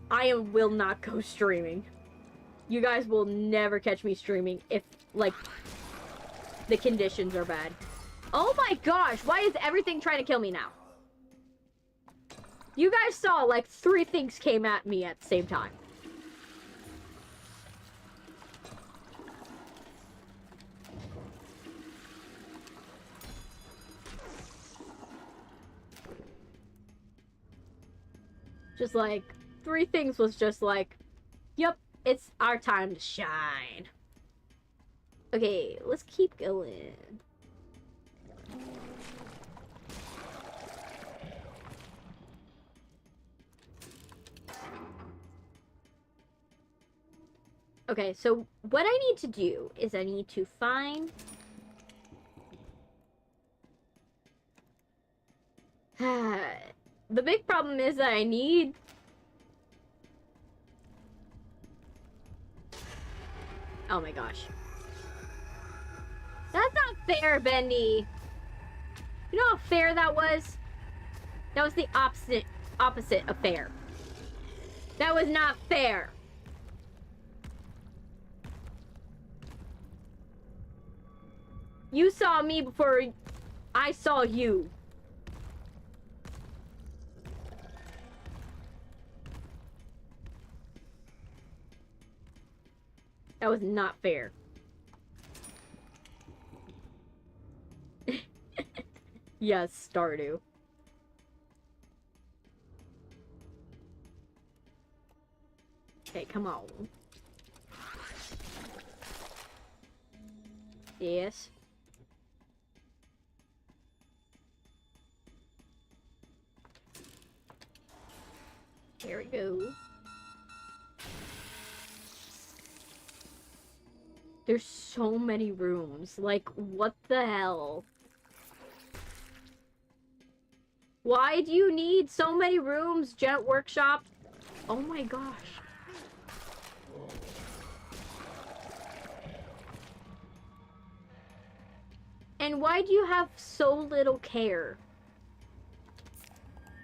I will not go streaming. You guys will never catch me streaming if, like, the conditions are bad. Oh my gosh, why is everything trying to kill me now? You guys saw, like, 3 things came at me at the same time. Just, like, 3 things was just like, yep, it's our time to shine. Okay, let's keep going. Okay, so what I need to do is I need to find... The big problem is that I need... Oh my gosh. That's not fair, Bendy. You know how fair that was? That was the opposite of fair. That was not fair. You saw me before I saw you. That was not fair. Yes, Stardew. Okay, come on. Yes. There we go. There's so many rooms. Like, what the hell? Why do you need so many rooms, Jet Workshop? Oh my gosh. And why do you have so little care?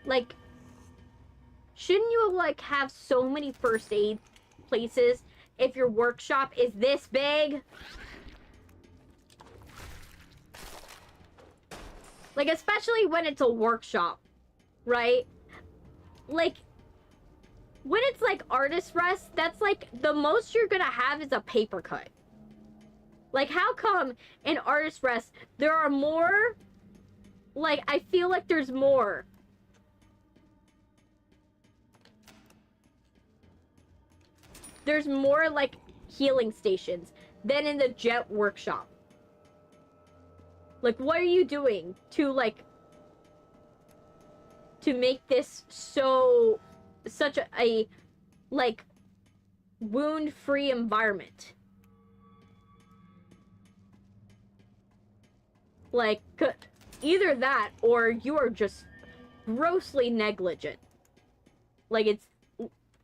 Like, shouldn't you, like, have so many first aid places if your workshop is this big? Like, especially when it's a workshop, right? Like, when it's, like, artist rest, that's, like, the most you're gonna have is a paper cut. Like, how come in artist rest there are more? Like, I feel like there's more. There's more, like, healing stations than in the Jet Workshop. Like, what are you doing to, like, to make this such a like, wound-free environment? Like, either that or you are just grossly negligent. Like, it's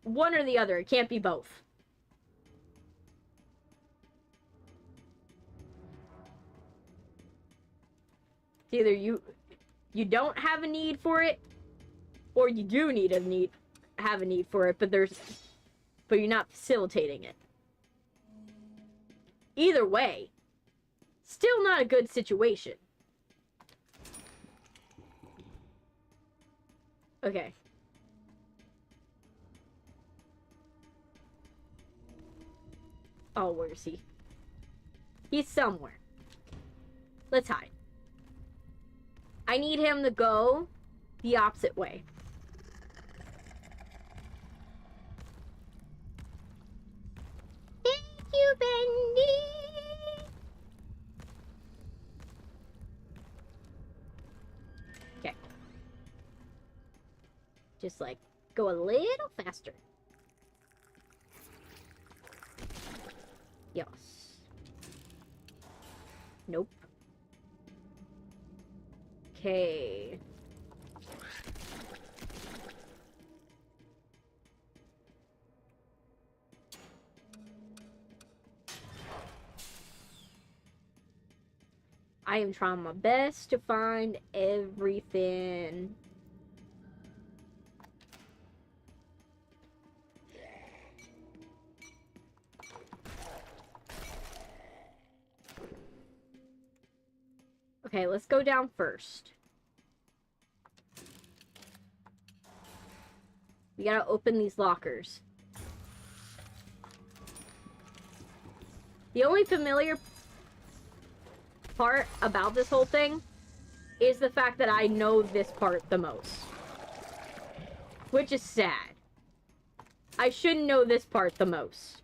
one or the other. It can't be both. It's either you don't have a need for it, or you do have a need for it, but you're not facilitating it. Either way, still not a good situation. Okay. Oh, where is he? He's somewhere. Let's hide. I need him to go the opposite way. Thank you, Bendy! Okay. Just, like, go a little faster. Yes. Nope. Okay. I am trying my best to find everything. Okay, let's go down first. We gotta open these lockers. The only familiar part about this whole thing is the fact that I know this part the most. Which is sad. I should know this part the most.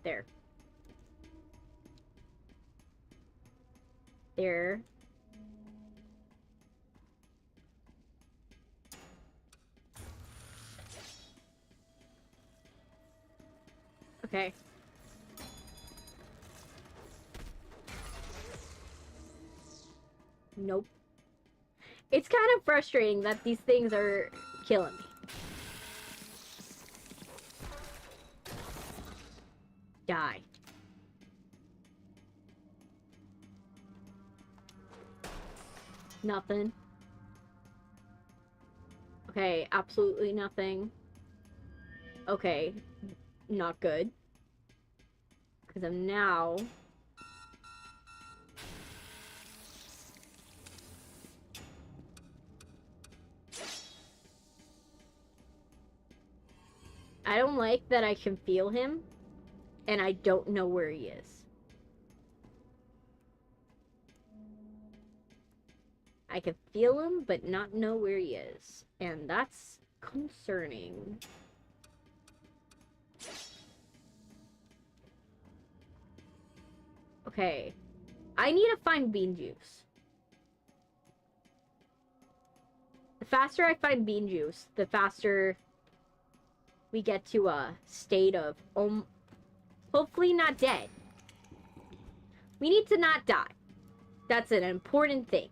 There. There. Okay. Nope. It's kind of frustrating that these things are killing me. Die. Nothing. Okay, absolutely nothing. Okay, not good. Because I'm now... I don't like that I can feel him, and I don't know where he is. I can feel him, but not know where he is. And that's concerning. Okay. I need to find bean juice. The faster I find bean juice, the faster we get to a state of hopefully not dead. We need to not die. That's an important thing.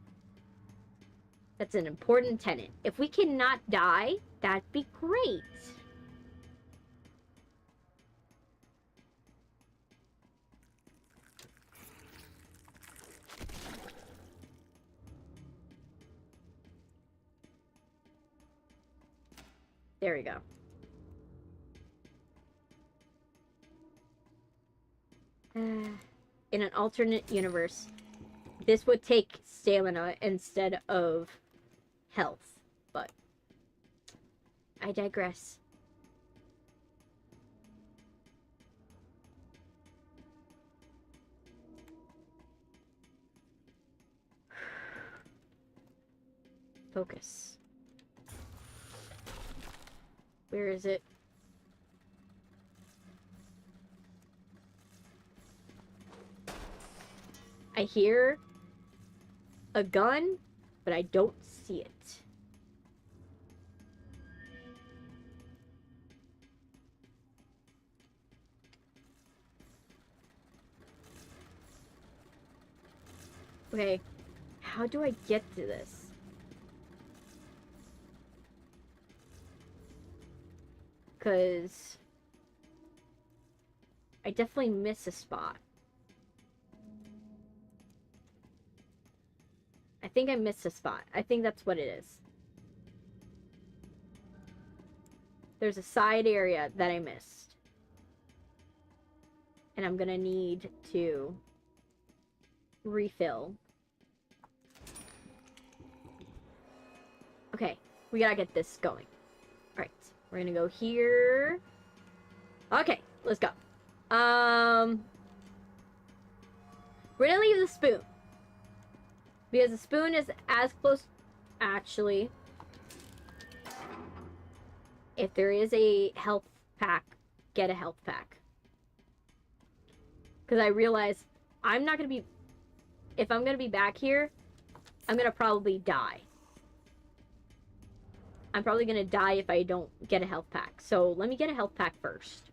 That's an important tenet. If we cannot die, that'd be great. There we go. In an alternate universe, this would take stamina instead of health, but I digress. Focus. Where is it? I hear a gun, but I don't see it. Okay, how do I get to this? Because I definitely miss a spot. I think I missed a spot. I think that's what it is. There's a side area that I missed. And I'm gonna need to refill. Okay, we gotta get this going. Alright, we're gonna go here. Okay, let's go. We're gonna leave the spoon. Because the spoon is as close... Actually, if there is a health pack, get a health pack. Because I realize I'm not going to be... If I'm going to be back here, I'm going to probably die. I'm probably going to die if I don't get a health pack. So let me get a health pack first.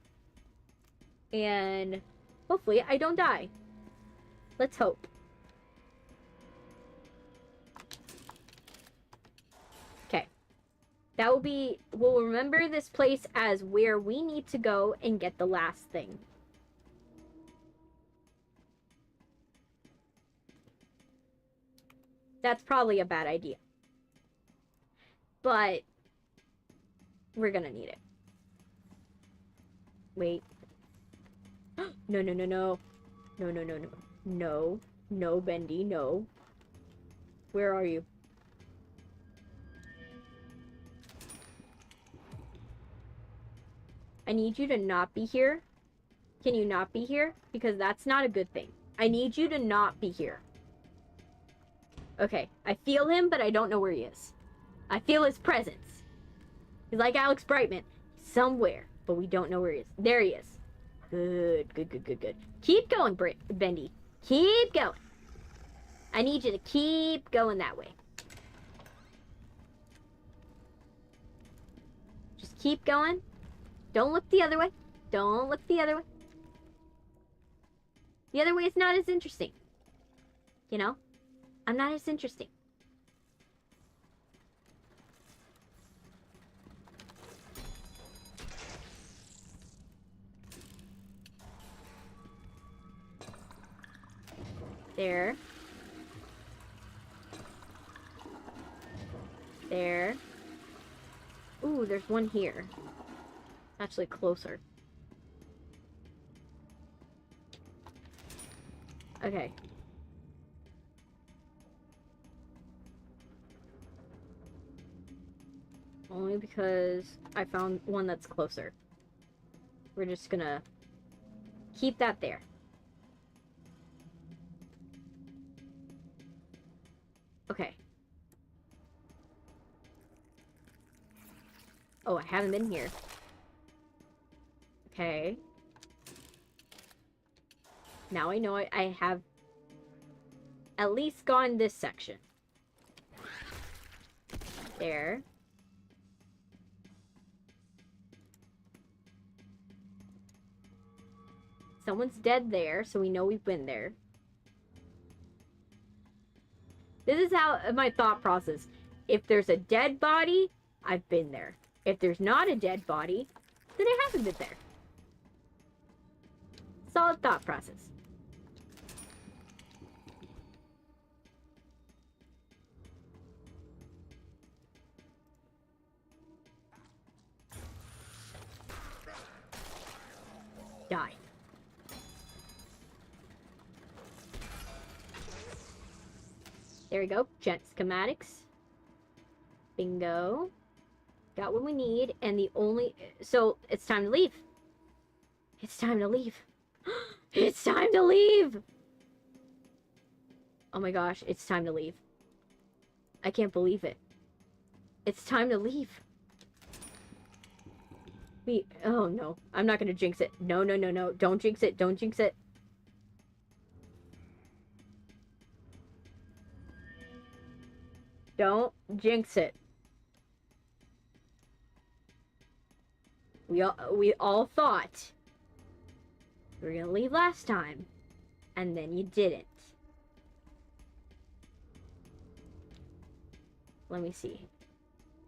And hopefully I don't die. Let's hope. Okay. That will be... We'll remember this place as where we need to go and get the last thing. That's probably a bad idea. But we're gonna need it. Wait. No, no, no, no. No, no, no, no. No. No, Bendy, no. Where are you? I need you to not be here. Can you not be here? Because that's not a good thing. I need you to not be here. Okay, I feel him, but I don't know where he is. I feel his presence. He's like Alex Brightman. Somewhere, but we don't know where he is. There he is. Good, good, good, good, good. Keep going, Bendy. Keep going. I need you to keep going that way. Just keep going. Don't look the other way. Don't look the other way. The other way is not as interesting. You know? I'm not as interesting. There. There. Ooh, there's one here. Actually, closer. Okay. Only because I found one that's closer. We're just gonna keep that there. Okay. Oh, I haven't been here. Okay. Now I know I have at least gone this section. There. Someone's dead there, so we know we've been there. This is how my thought process. If there's a dead body, I've been there. If there's not a dead body, then I haven't been there. Solid thought process. Die. There we go. Jet schematics. Bingo. Got what we need, and the only... So, it's time to leave. It's time to leave. It's time to leave! Oh my gosh, it's time to leave. I can't believe it. It's time to leave. Oh no. I'm not gonna jinx it. No, no, no, no. Don't jinx it. Don't jinx it. Don't jinx it. We all thought we were gonna leave last time, and then you didn't. Let me see.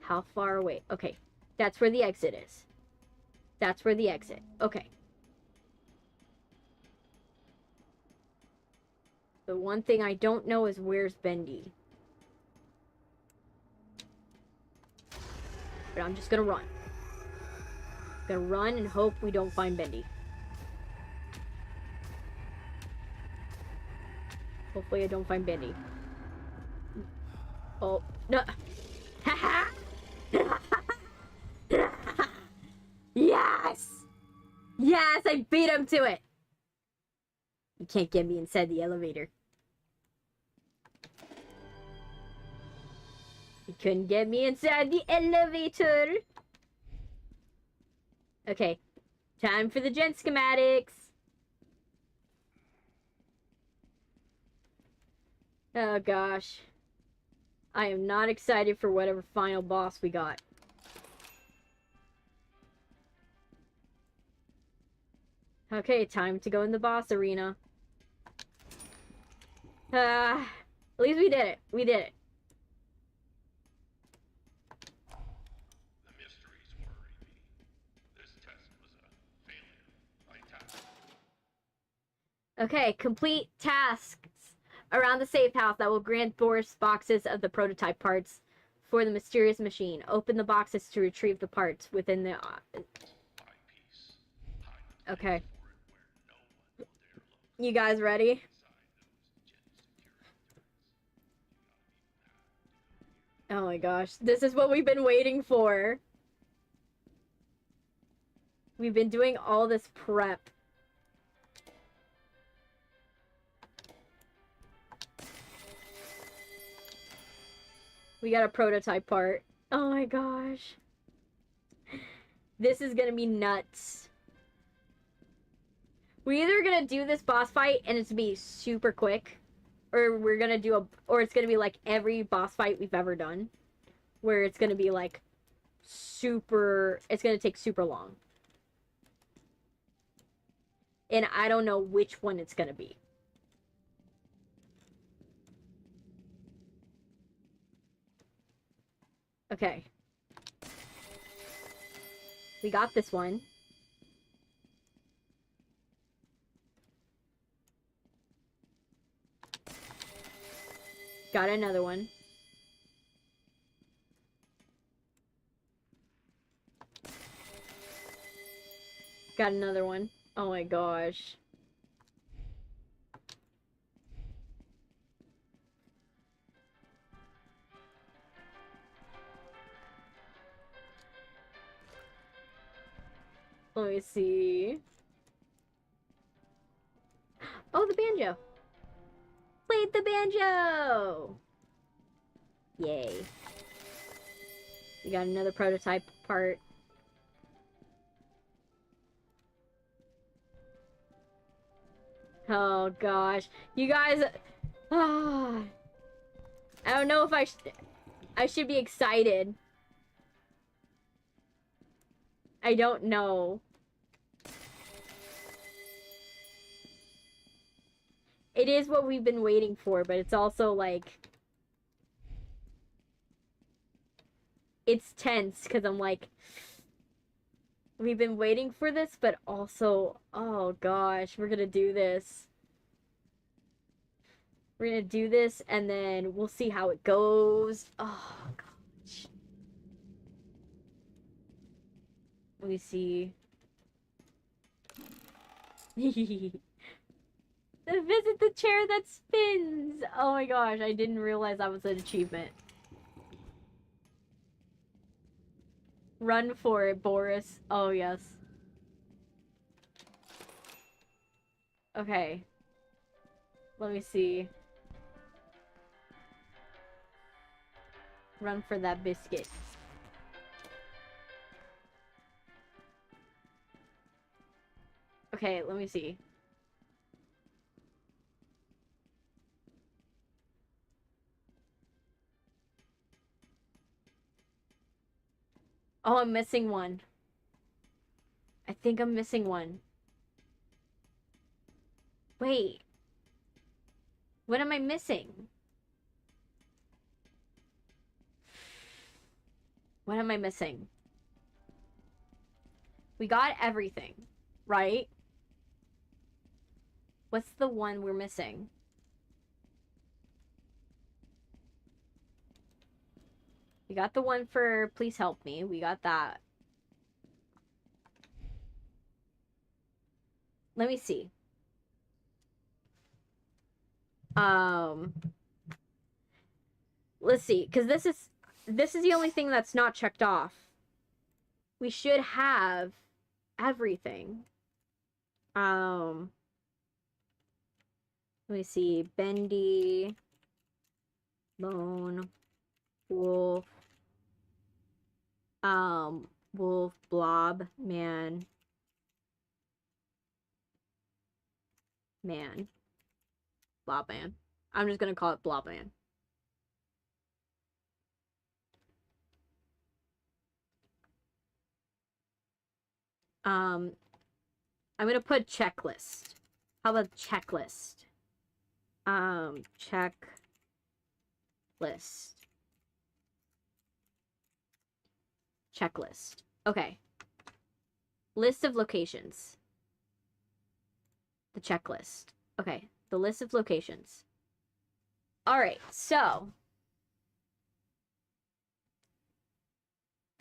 How far away? Okay, that's where the exit is. That's where the exit. Okay. The one thing I don't know is where's Bendy. But I'm just gonna run. Gonna run and hope we don't find Bendy. Hopefully I don't find Bendy. Oh, no. Yes! Yes, I beat him to it! You can't get me inside the elevator. You couldn't get me inside the elevator! Okay, time for the gen schematics. Oh gosh. I am not excited for whatever final boss we got. Okay, time to go in the boss arena. At least we did it. We did it. The mysteries worry me. This test was a failure. I tasked. Okay, complete tasks around the safe house that will grant Boris boxes of the prototype parts for the mysterious machine. Open the boxes to retrieve the parts within the... Okay. You guys ready? Oh my gosh, this is what we've been waiting for. We've been doing all this prep. We got a prototype part. Oh my gosh. This is gonna be nuts. We're either gonna do this boss fight and it's gonna be super quick, or we're gonna do or it's gonna be like every boss fight we've ever done, where it's gonna be like it's gonna take super long. And I don't know which one it's gonna be. Okay. We got this one. Got another one. Got another one. Oh my gosh. Let me see. Oh, the banjo. Played the banjo! Yay. We got another prototype part. Oh gosh. You guys... Ah, I don't know if I should be excited. I don't know. It is what we've been waiting for, but it's also like... It's tense, because I'm like... We've been waiting for this, but also... Oh gosh, we're gonna do this. We're gonna do this, and then we'll see how it goes. Oh gosh. Let me see. Visit the chair that spins! Oh my gosh, I didn't realize that was an achievement. Run for it, Boris. Oh, yes. Okay. Let me see. Run for that biscuit. Okay, let me see. Oh, I'm missing one. I think I'm missing one. Wait. What am I missing? What am I missing? We got everything, right? What's the one we're missing? We got the one for Please Help Me. We got that. Let me see. Let's see, because this is the only thing that's not checked off. We should have everything. Let me see. Bendy, Lone, Wolf, Wolf, Blob, Man, Blob Man. I'm just gonna call it Blob Man. I'm gonna put checklist. How about checklist? Checklist. Checklist. Okay. List of locations. The checklist. Okay. The list of locations. Alright, so.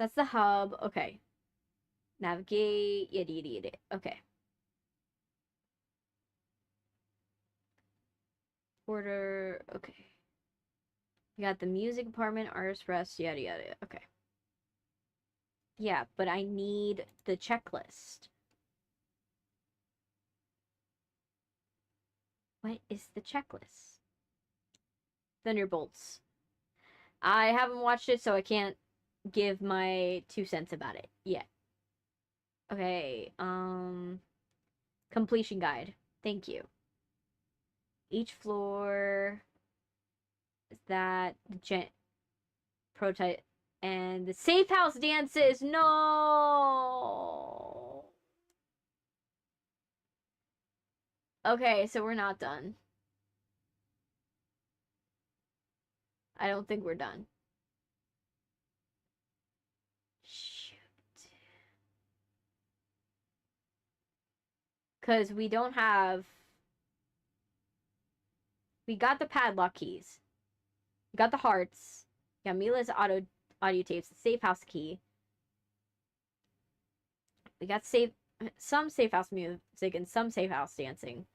That's the hub. Okay. Navigate. Yada, yada, yada. Okay. Order. Okay. You got the music apartment, artist rest, yada, yada. Okay. Yeah, but I need the checklist. What is the checklist? Thunderbolts. I haven't watched it, so I can't give my 2 cents about it yet. Okay, completion guide. Thank you. Each floor is that the prototype and the safe house dances. No. Okay, so we're not done. I don't think we're done. Shoot. Because we don't have... We got the padlock keys. We got the hearts. We got Mila's audio tapes, the safe house key. We got some safe house music and some safe house dancing.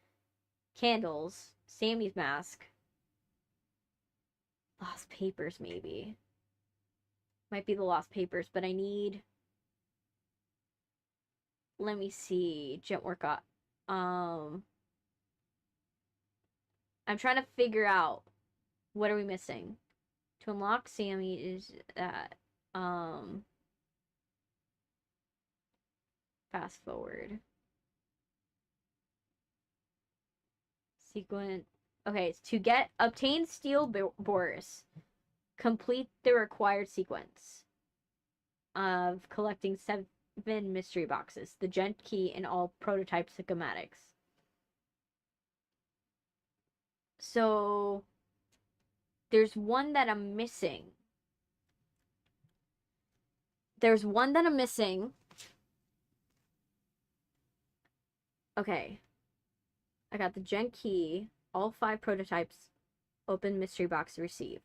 Candles, Sammy's mask. Lost papers, maybe. Might be the lost papers, but I need... Let me see. Gent workout. I'm trying to figure out what are we missing. To unlock Sammy is that fast forward. Sequence. Okay, to obtain steel Boris, complete the required sequence of collecting 7 mystery boxes, the gent key, and all prototype schematics. So there's one that I'm missing. Okay. I got the gent key, all 5 prototypes, open mystery box to receive.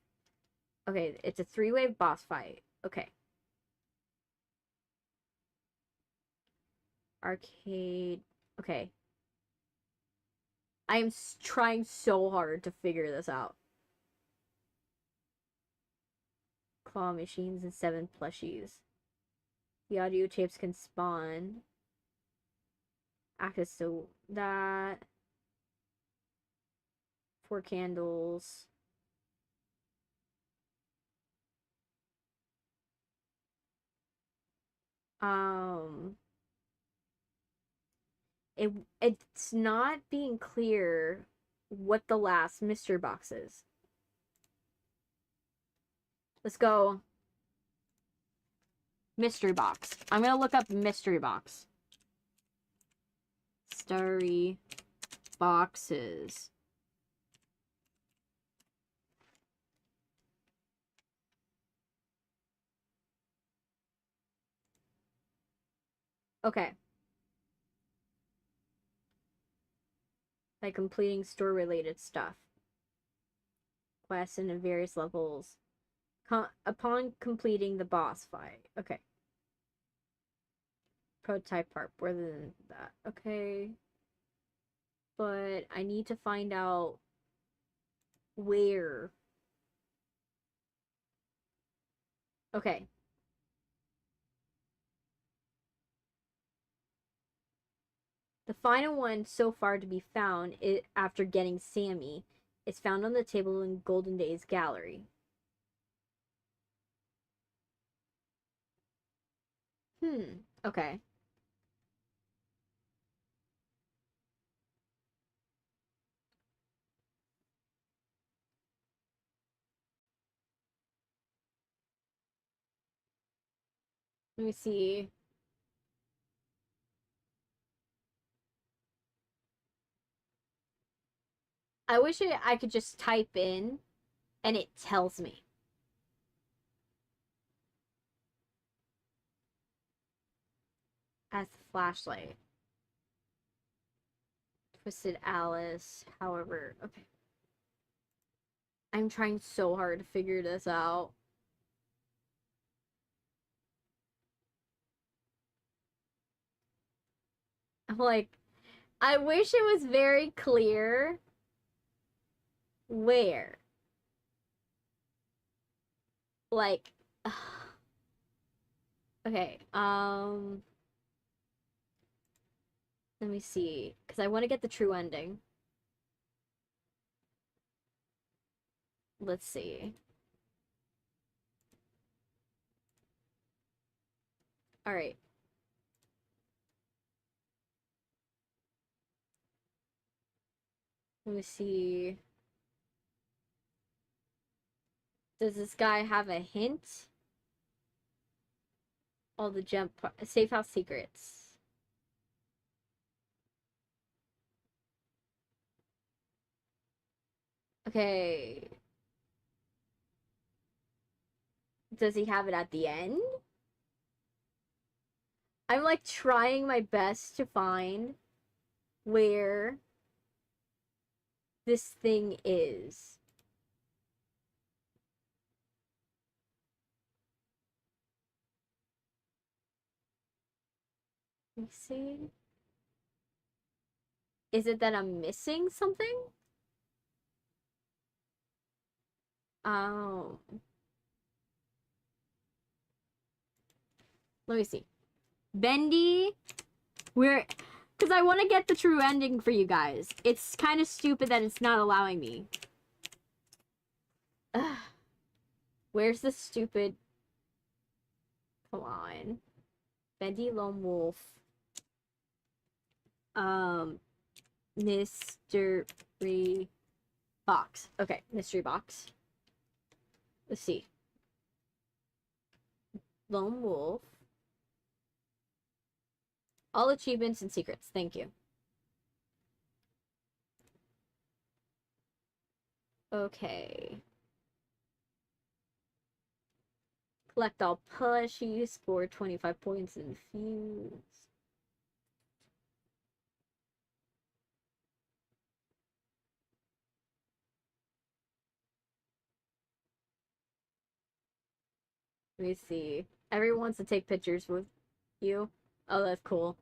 Okay, it's a 3-wave boss fight. Okay. Arcade. Okay. I am trying so hard to figure this out. Claw machines and 7 plushies. The audio tapes can spawn. Access to that. 4 candles. It's not being clear what the last mystery box is. Let's go. Mystery box. I'm gonna look up mystery box. Starry boxes. Okay. By completing store-related stuff. Quests and various levels. Upon completing the boss fight. Okay. Prototype part. Rather than that. Okay. But I need to find out where. Okay. The final one so far to be found after getting Sammy is found on the table in Golden Days Gallery. Okay. Let me see. I wish I could just type in and it tells me. As the flashlight. Twisted Alice, however, okay. I'm trying so hard to figure this out. I'm like, I wish it was very clear where. Like, okay, let me see, because I want to get the true ending. Let's see. All right. Let me see. Does this guy have a hint? All the safe house secrets. Okay. Does he have it at the end? I'm like trying my best to find where this thing is. Let me see. Is it that I'm missing something? Um, let me see. Bendy, because I want to get the true ending for you guys. It's kind of stupid that it's not allowing me. Ugh. Where's the stupid? Come on. Bendy Lone Wolf. Mystery box. Okay, mystery box. Let's see. Lone Wolf. All achievements and secrets. Thank you. Okay. Collect all plushies. Score 25 points in fuse. Let me see. Everyone wants to take pictures with you. Oh, that's cool.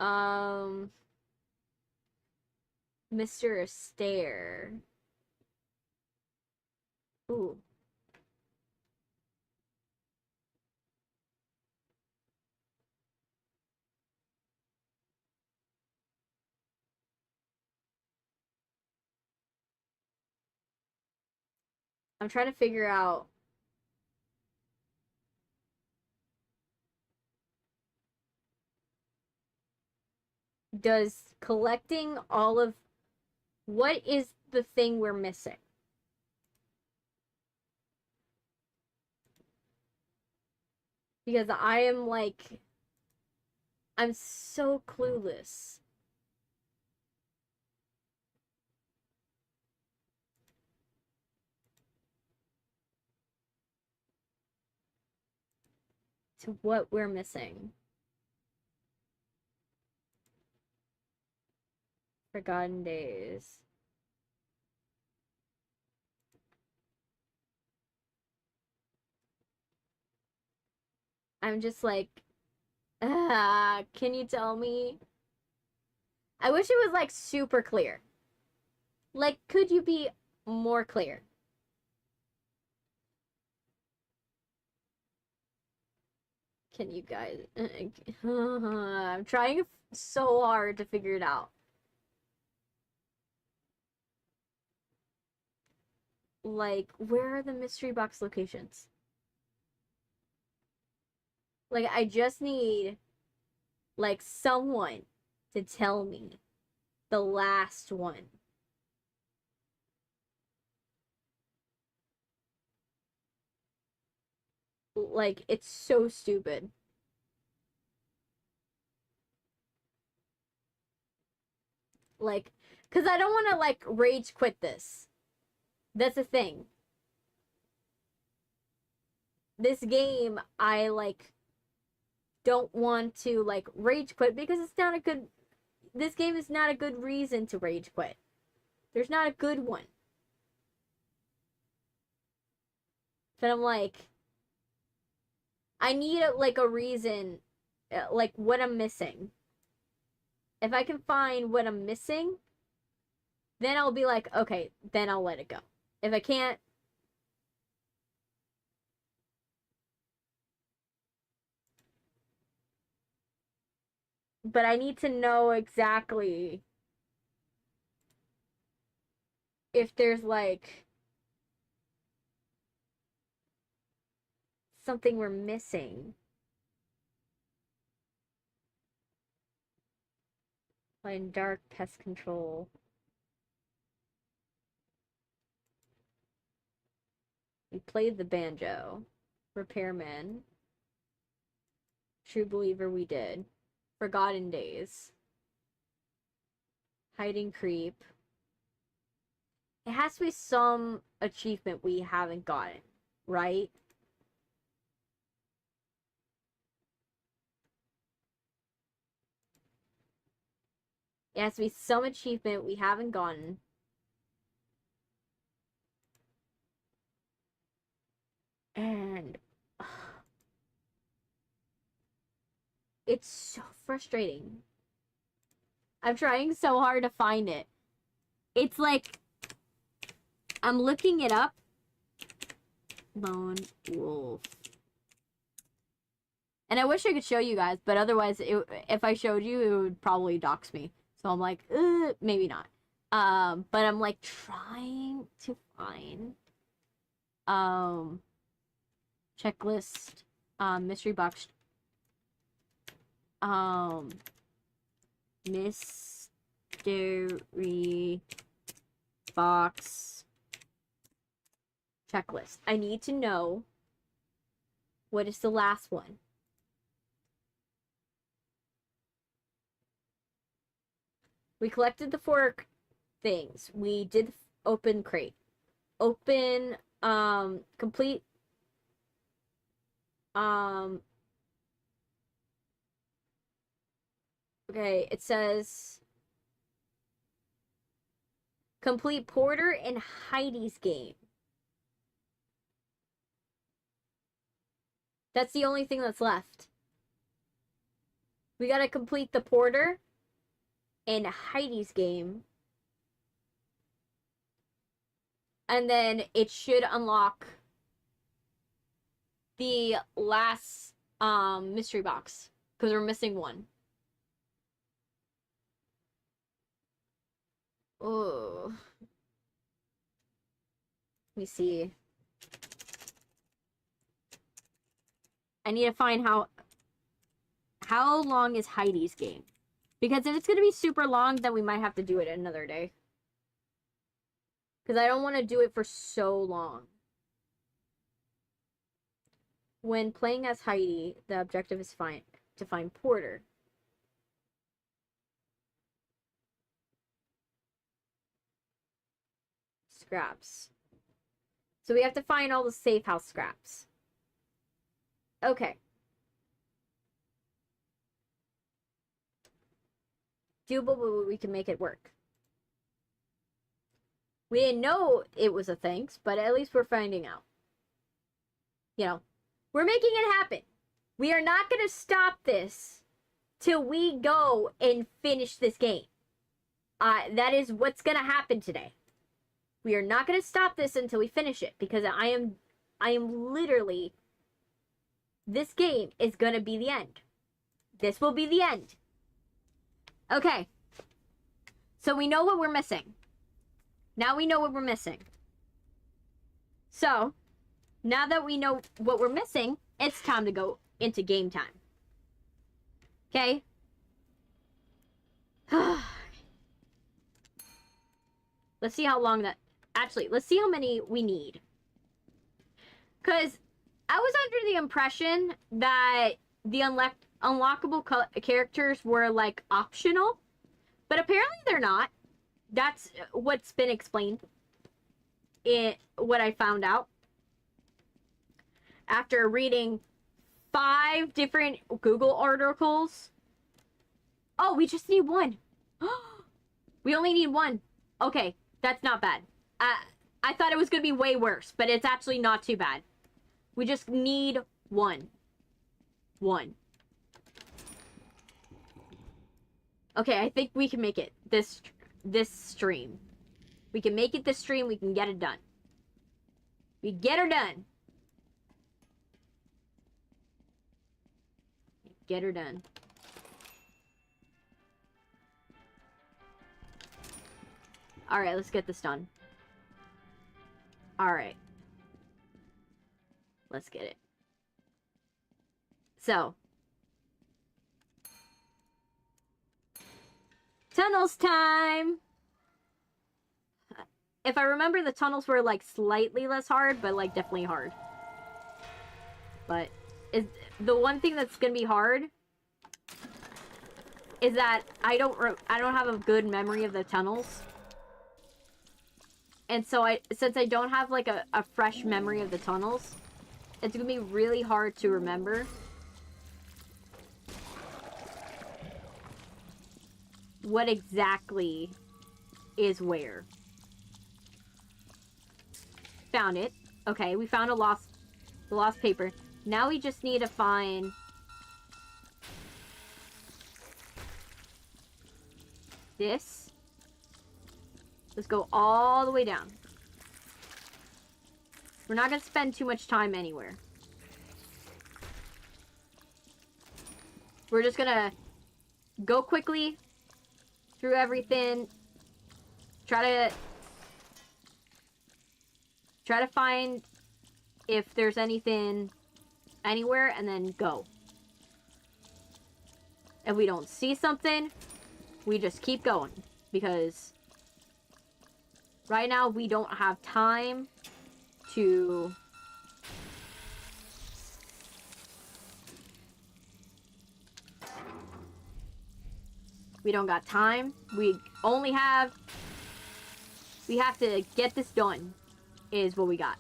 Mr. Astaire. Ooh. I'm trying to figure out. Does collecting all of... What is the thing we're missing? Because I am like... I'm so clueless. To what we're missing. Forgotten Days. I'm just like, can you tell me? I wish it was like super clear. Like, could you be more clear? Can you guys? I'm trying so hard to figure it out. Like, where are the mystery box locations? Like, I just need, like, someone to tell me the last one. Like, it's so stupid. Like, because I don't want to, like, rage quit this. That's the thing. This game, I, like, don't want to, like, rage quit because it's not a good... This game is not a good reason to rage quit. There's not a good one. But I'm like... I need, like, a reason, like, what I'm missing. If I can find what I'm missing, then I'll be like, okay, then I'll let it go. If I can't, but I need to know exactly if there's like something we're missing. Like dark pest control. We played the banjo. Repairman. True believer, we did. Forgotten days. Hiding creep. It has to be some achievement we haven't gotten, right? It has to be some achievement we haven't gotten. And It's so frustrating. I'm trying so hard to find it. It's like, I'm looking it up. Lone wolf. And I wish I could show you guys, but otherwise, if I showed you, it would probably dox me. So I'm like, maybe not. But I'm like trying to find checklist, mystery box, mystery box checklist. I need to know what is the last one. We collected the 4 things. We did open crate. Open, complete, okay, it says complete Porter and Heidi's game. That's the only thing that's left. We gotta complete the Porter and Heidi's game. And then it should unlock the last mystery box. Because we're missing one. Oh. Let me see. I need to find how long is Heidi's game. Because if it's going to be super long, then we might have to do it another day. Because I don't want to do it for so long. When playing as Heidi, the objective is to find Porter. Scraps. So we have to find all the safe house scraps. Okay. Doable, but we can make it work. We didn't know it was a thanks, but at least we're finding out. You know, we're making it happen. We are not going to stop this till we go and finish this game. That is what's going to happen today. We are not going to stop this until we finish it, because I am literally, this game is going to be the end. This will be the end. Okay. So we know what we're missing. Now we know what we're missing. So, now that we know what we're missing, it's time to go into game time. Okay? Let's see how long that... Actually, let's see how many we need. Because I was under the impression that the unlockable characters were, like, optional. But apparently they're not. That's what's been explained. What I found out. After reading 5 different Google articles. Oh, we just need 1. We only need 1. Okay, that's not bad. I thought it was going to be way worse, but it's actually not too bad. We just need 1. 1. Okay, I think we can make it this stream. We can make it this stream. We can get it done. We get her done. Get her done. Alright, let's get this done. Alright. Let's get it. So. Tunnels time! If I remember, the tunnels were, like, slightly less hard, but, like, definitely hard. But the one thing that's gonna be hard is that I don't have a good memory of the tunnels. And so since I don't have, like, a fresh memory of the tunnels, it's gonna be really hard to remember. What exactly is where. Found it. Okay, we found the lost paper. Now we just need to find this. Let's go all the way down. We're not going to spend too much time anywhere. We're just going to go quickly through everything. Try to find if there's anything anywhere, and then go. If we don't see something, we just keep going. Because right now we don't have time to... We don't got time. We only have... We have to get this done, is what we got.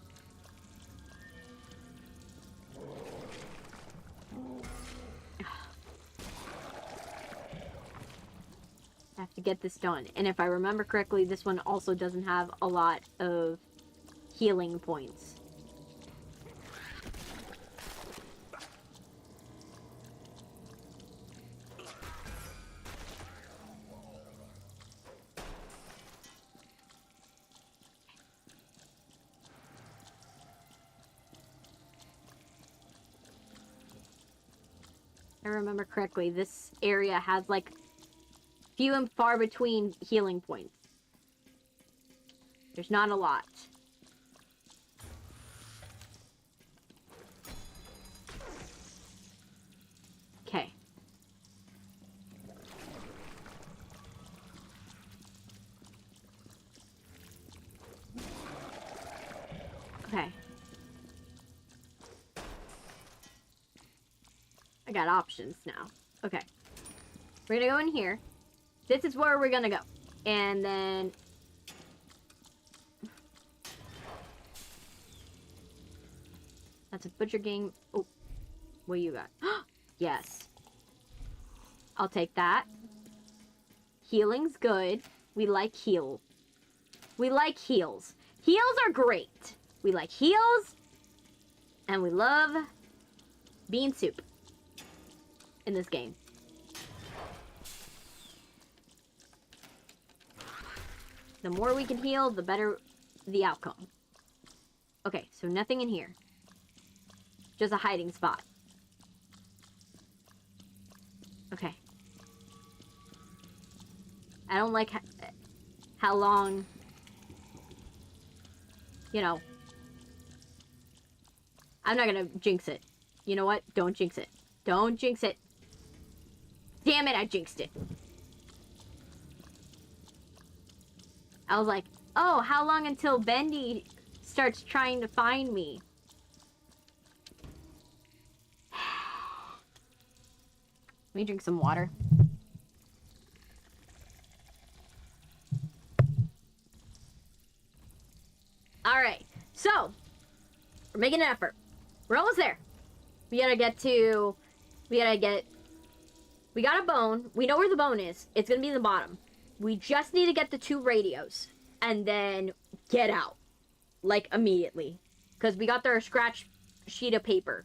I have to get this done. And if I remember correctly, this one also doesn't have a lot of healing points. If I remember correctly, this area has like few and far between healing points. There's not a lot. Okay. Okay. I got options now. Okay. We're gonna go in here. This is where we're gonna go. And then... That's a butcher game. Oh. What you got? Yes. I'll take that. Healing's good. We like heal. We like heals. Heals are great. We like heals. And we love bean soup in this game. The more we can heal, the better the outcome. Okay, so nothing in here. Just a hiding spot. Okay. I don't like how long... You know. I'm not gonna jinx it. You know what? Don't jinx it. Don't jinx it. Damn it, I jinxed it. I was like, oh, how long until Bendy starts trying to find me? Let me drink some water. Alright, so, we're making an effort. We're almost there. We got a bone. We know where the bone is. It's gonna be in the bottom. We just need to get the 2 radios. And then get out. Like, immediately. Because we got their scratch sheet of paper.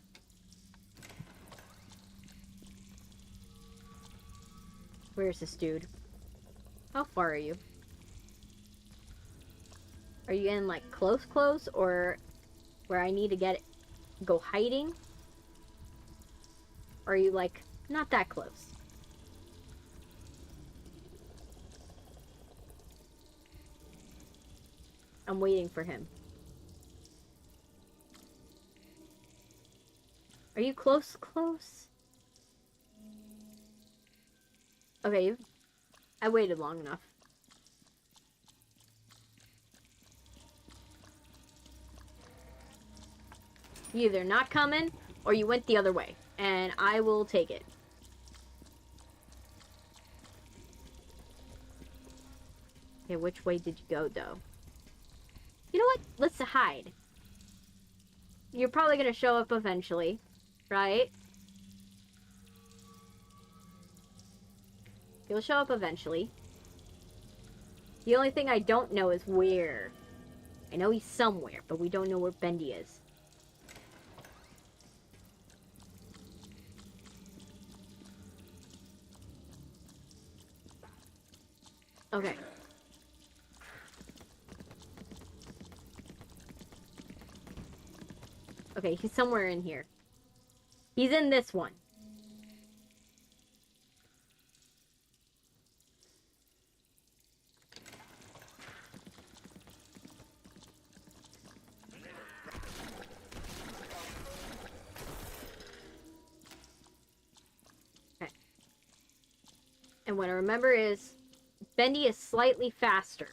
Where's this dude? How far are you? Are you in, like, close? Or where I need to go hiding? Or are you, like, not that close? I'm waiting for him. Are you close? Okay, I waited long enough. You either not coming, or you went the other way. And I will take it. Okay, which way did you go, though? You know what? Let's hide. You're probably gonna show up eventually, right? You'll show up eventually. The only thing I don't know is where. I know he's somewhere, but we don't know where Bendy is. Okay. Okay, he's somewhere in here. He's in this one. Okay. And what I remember is Bendy is slightly faster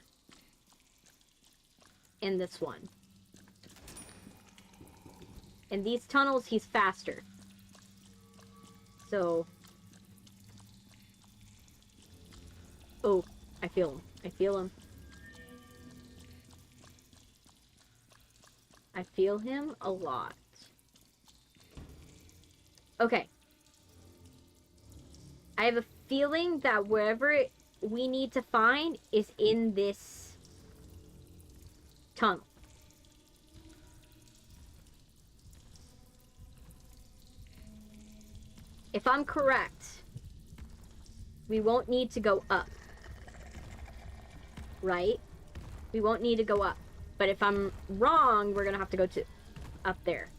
in this one. In these tunnels, he's faster. So... Oh, I feel him. I feel him. I feel him a lot. Okay. I have a feeling that wherever we need to find is in this tunnel. If I'm correct, we won't need to go up. Right? We won't need to go up. But if I'm wrong, we're gonna have to go to up there.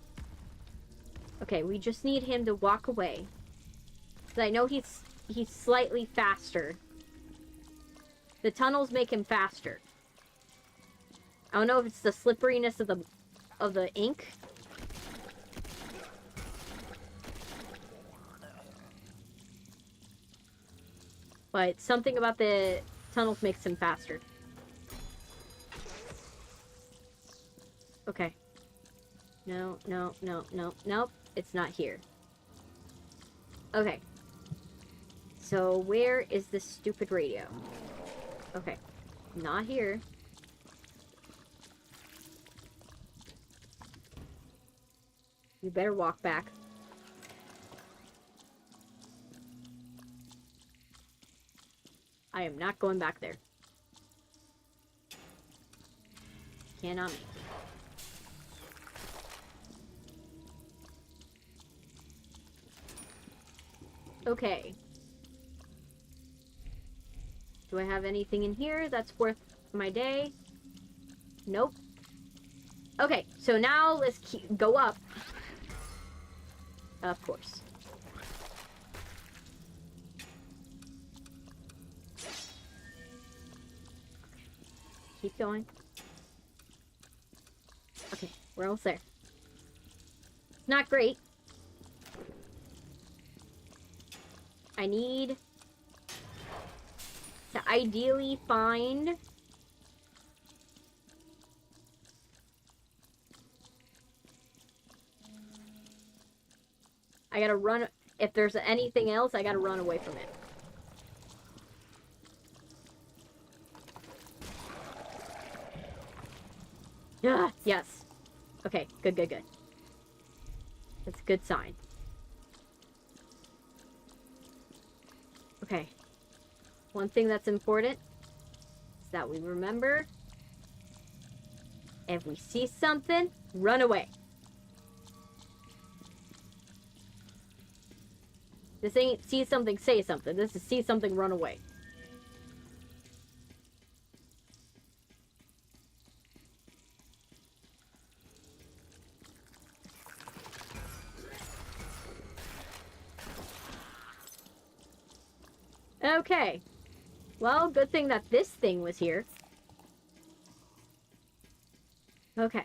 Okay, we just need him to walk away. Because I know he's slightly faster. The tunnels make him faster. I don't know if it's the slipperiness of the ink. But something about the tunnels makes him faster. Okay. No, no, no, no, nope. It's not here. Okay. So where is this stupid radio? Okay. Not here. You better walk back. I am not going back there. Cannot make. Okay. Do I have anything in here that's worth my day? Nope. Okay, so now let's go up. Of course. Keep going. Okay, we're almost there. Not great. I need to ideally find I gotta run. If there's anything else, I gotta run away from it. Yeah, yes. Okay, good, good, good. That's a good sign. Okay. One thing that's important is that we remember if we see something, run away. This ain't see something, say something. This is see something, run away. Okay. Well, good thing that this thing was here. Okay.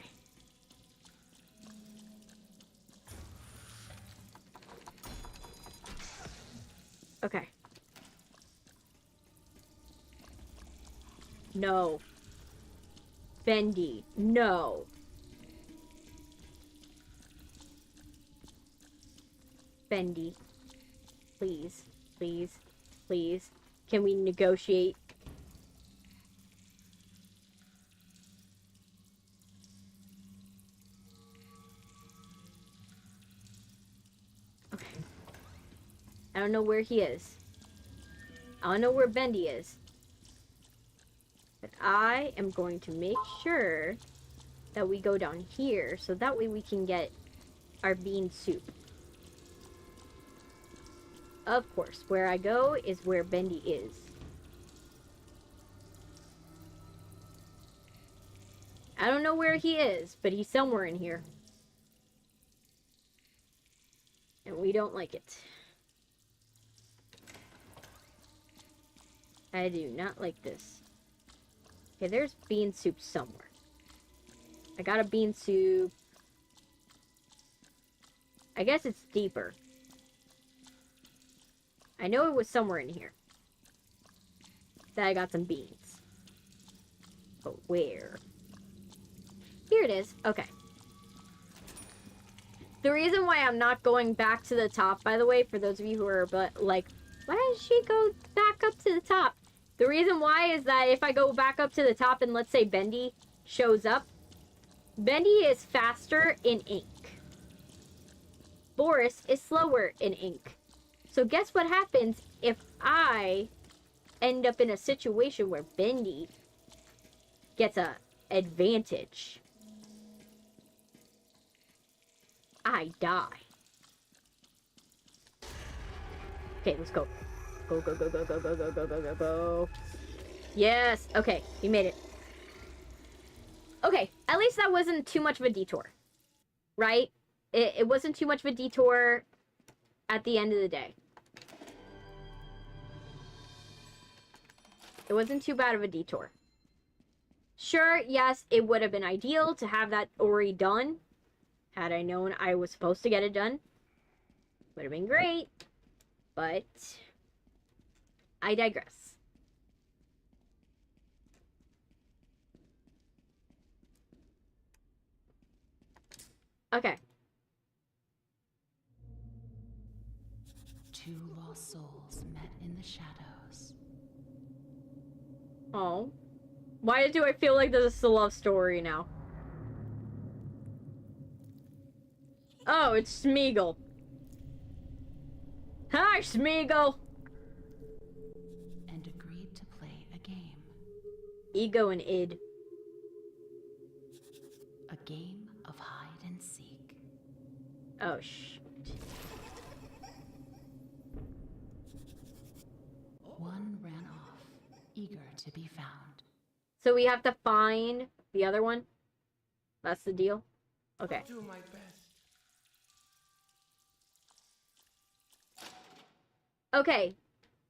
Okay. No. Bendy. No. Bendy. Please. Please. Please. Can we negotiate? Okay. I don't know where he is. I don't know where Bendy is. But I am going to make sure that we go down here so that way we can get our bean soup. Of course, where I go is where Bendy is. I don't know where he is, but he's somewhere in here. And we don't like it. I do not like this. Okay, there's bean soup somewhere. I got a bean soup. I guess it's deeper. I know it was somewhere in here. That I got some beans. But where? Here it is. Okay. The reason why I'm not going back to the top, by the way, for those of you who are like, why does she go back up to the top? The reason why is that if I go back up to the top and let's say Bendy shows up, Bendy is faster in ink. Boris is slower in ink. So guess what happens if I end up in a situation where Bendy gets a advantage? I die. Okay, let's go. Go, go, go, go, go, go, go, go, go, go, go. Yes. Okay, we made it. Okay, at least that wasn't too much of a detour. Right? It wasn't too much of a detour at the end of the day. It wasn't too bad of a detour. Sure, yes, it would have been ideal to have that already done. Had I known I was supposed to get it done. Would have been great. But I digress. Okay. Two lost souls met in the shadows. Oh. Why do I feel like this is a love story now? Oh, it's Smeagol. Hi, Smeagol! And agreed to play a game. Ego and id. A game of hide and seek. Oh, shit. One ran off, eager to be found. So we have to find the other one? That's the deal? Okay. I'll do my best. Okay.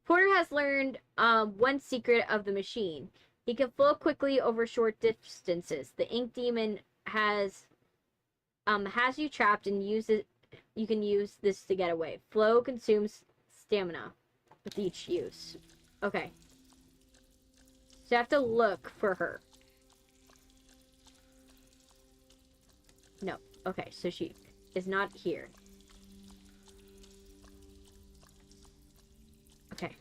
Porter has learned one secret of the machine. He can flow quickly over short distances. The ink demon has you trapped and you can use this to get away. Flow consumes stamina with each use. Okay. So I have to look for her. No. Okay, so she is not here. Okay.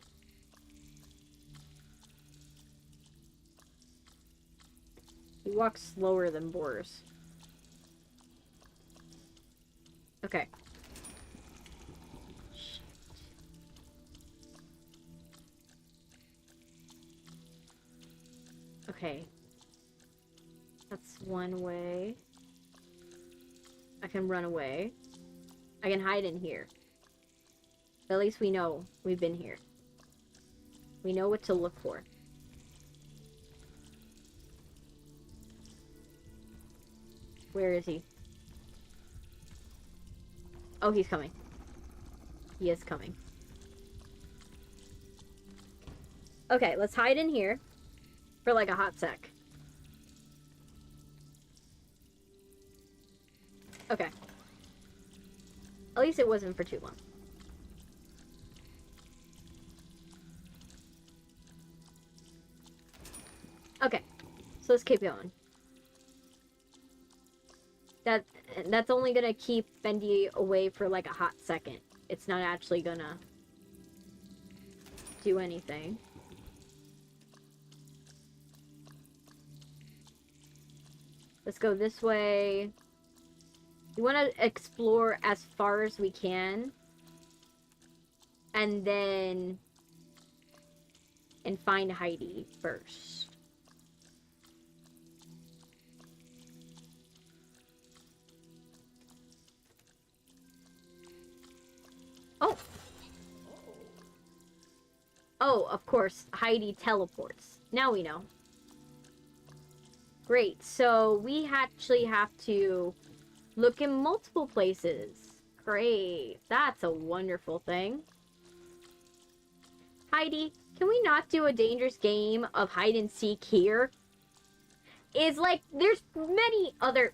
He walks slower than Boris. Okay. Shit. Okay. That's one way. I can run away. I can hide in here. But at least we know we've been here. We know what to look for. Where is he? Oh, he's coming. He is coming. Okay, let's hide in here for like a hot sec. Okay. At least it wasn't for too long. Okay, so let's keep going. That's only gonna keep Bendy away for like a hot second. It's not actually gonna do anything. Let's go this way. We want to explore as far as we can. And then... and find Heidi first. Oh! Oh, of course, Heidi teleports. Now we know. Great, so we actually have to look in multiple places. Great, that's a wonderful thing. Heidi, can we not do a dangerous game of hide and seek here? Is like, there's many other...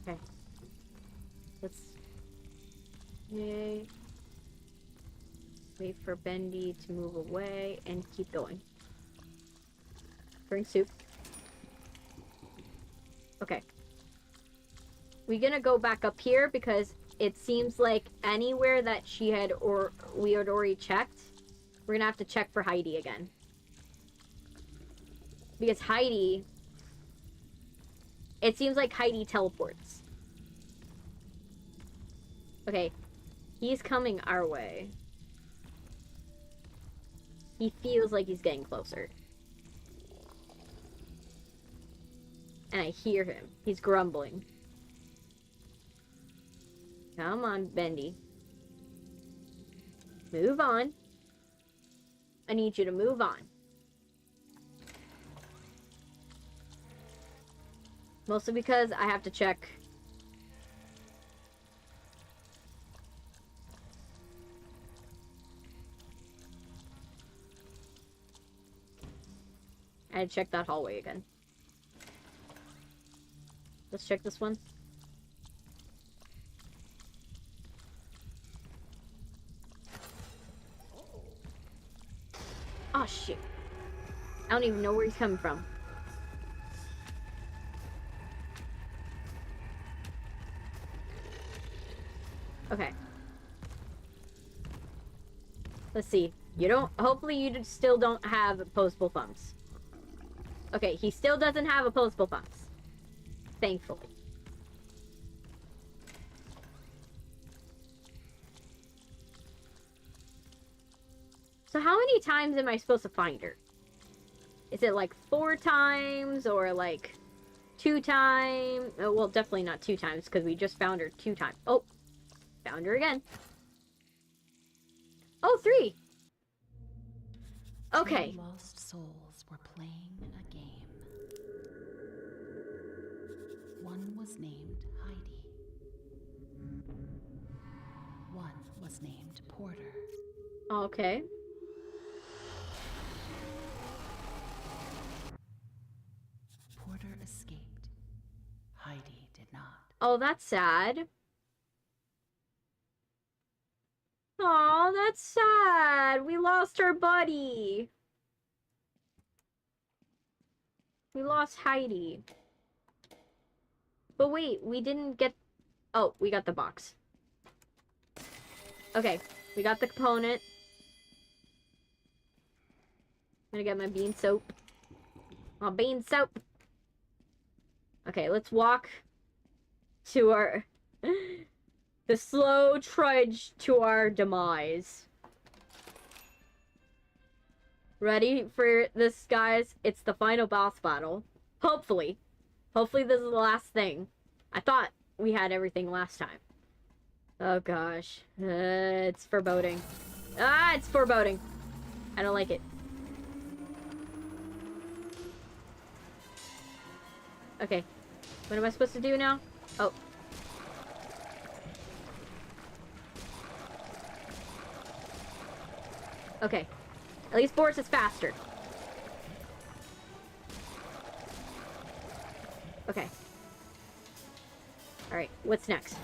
Okay. Let's... Yay. Wait for Bendy to move away and keep going. Bring soup. Okay. We're gonna go back up here because it seems like anywhere that she had or we had already checked, we're gonna have to check for Heidi again. Because Heidi, it seems like Heidi teleports. Okay, he's coming our way. He feels like he's getting closer. And I hear him. He's grumbling. Come on, Bendy. Move on. I need you to move on. Mostly because I have to check. I had to check that hallway again. Let's check this one. Oh, shoot. I don't even know where he's coming from. Okay. Let's see. You don't... Hopefully you still don't have opposable thumbs. Okay, he still doesn't have opposable thumbs. Thankfully. So how many times am I supposed to find her? Is it like 4 times or like 2 times? Oh, well, definitely not 2 times because we just found her 2 times. Oh, found her again. Oh, 3. Okay. 2 lost souls were playing a game. One was named Heidi. One was named Porter. Okay. Porter escaped. Heidi did not. Oh, that's sad. Oh, that's sad. We lost our buddy. We lost Heidi. But wait, we didn't get... Oh, we got the box. Okay, we got the component. I'm gonna get my bean soap. My bean soap. Okay, let's walk to our... the slow trudge to our demise. Ready for this, guys? It's the final boss battle. Hopefully. Hopefully this is the last thing. I thought we had everything last time. Oh gosh. It's foreboding. Ah, it's foreboding. I don't like it. Okay. What am I supposed to do now? Oh. Okay. At least Boris is faster. Okay. Alright, what's next?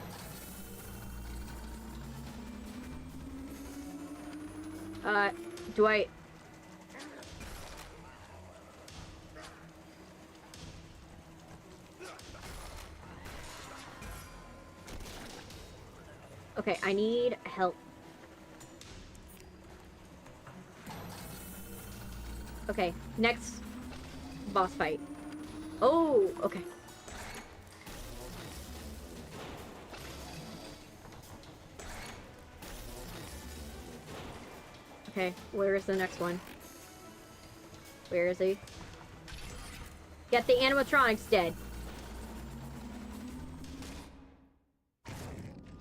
Do I... Okay, I need help. Okay, next boss fight. Oh, okay. Okay, where is the next one? Where is he? Get the animatronics dead.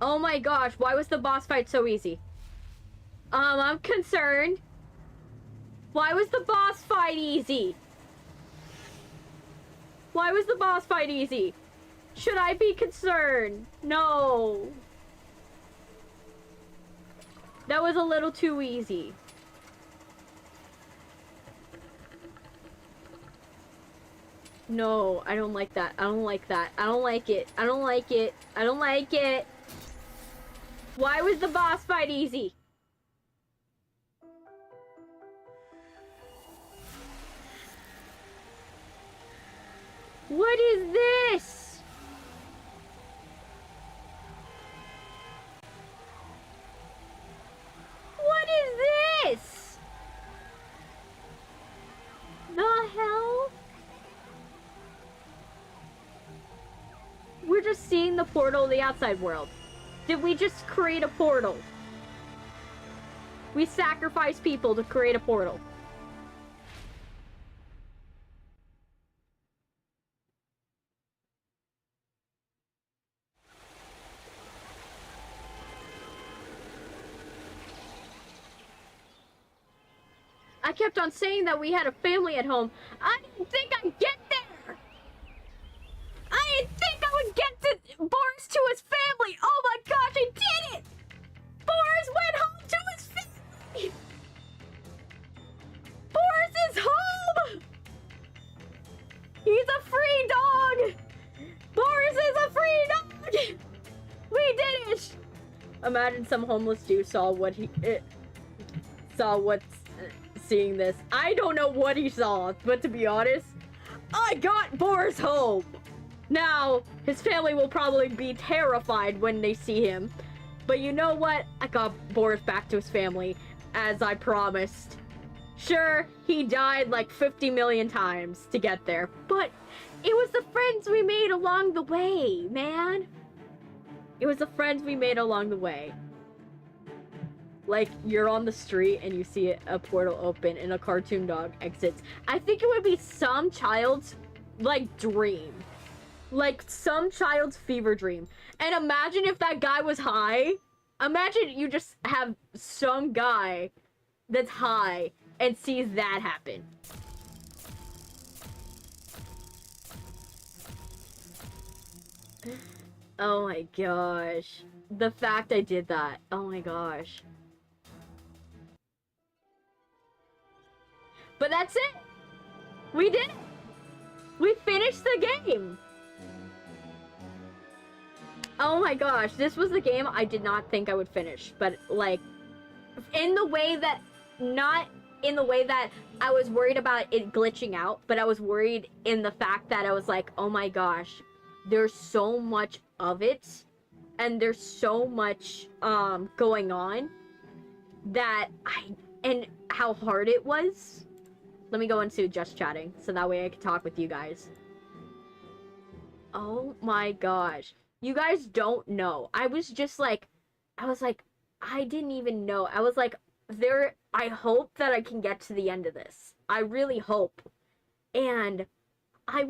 Oh my gosh, why was the boss fight so easy? I'm concerned. Why was the boss fight easy? Why was the boss fight easy? Should I be concerned? No. That was a little too easy. No, I don't like that. I don't like that. I don't like it. I don't like it. I don't like it. Why was the boss fight easy? What is this? What is this? The hell? We're just seeing the portal of the outside world. Did we just create a portal? We sacrifice people to create a portal. I kept on saying that we had a family at home. I didn't think I'd get there. I didn't think I would get Boris to his family. Oh my gosh, I did it! Boris went home to his family. Boris is home. He's a free dog. Boris is a free dog. We did it. Imagine some homeless dude saw what's seeing this. I don't know what he saw, but to be honest, I got Boris home. Now, his family will probably be terrified when they see him. But you know what? I got Boris back to his family, as I promised. Sure, he died like 50 million times to get there, but it was the friends we made along the way, man. It was the friends we made along the way. Like, you're on the street and you see a portal open and a cartoon dog exits. I think it would be some child's, like, dream. Like, some child's fever dream. And imagine if that guy was high. Imagine you just have some guy that's high and sees that happen. Oh my gosh. The fact I did that. Oh my gosh. But that's it. We did it. We finished the game. Oh my gosh. This was the game I did not think I would finish. But like, in the way that, not in the way that I was worried about it glitching out, but I was worried in the fact that I was like, oh my gosh, there's so much of it. And there's so much going on that and how hard it was. Let me go into just chatting so that way I can talk with you guys. Oh my gosh. You guys don't know. I was like, I didn't even know. I was like, I hope that I can get to the end of this. I really hope. And I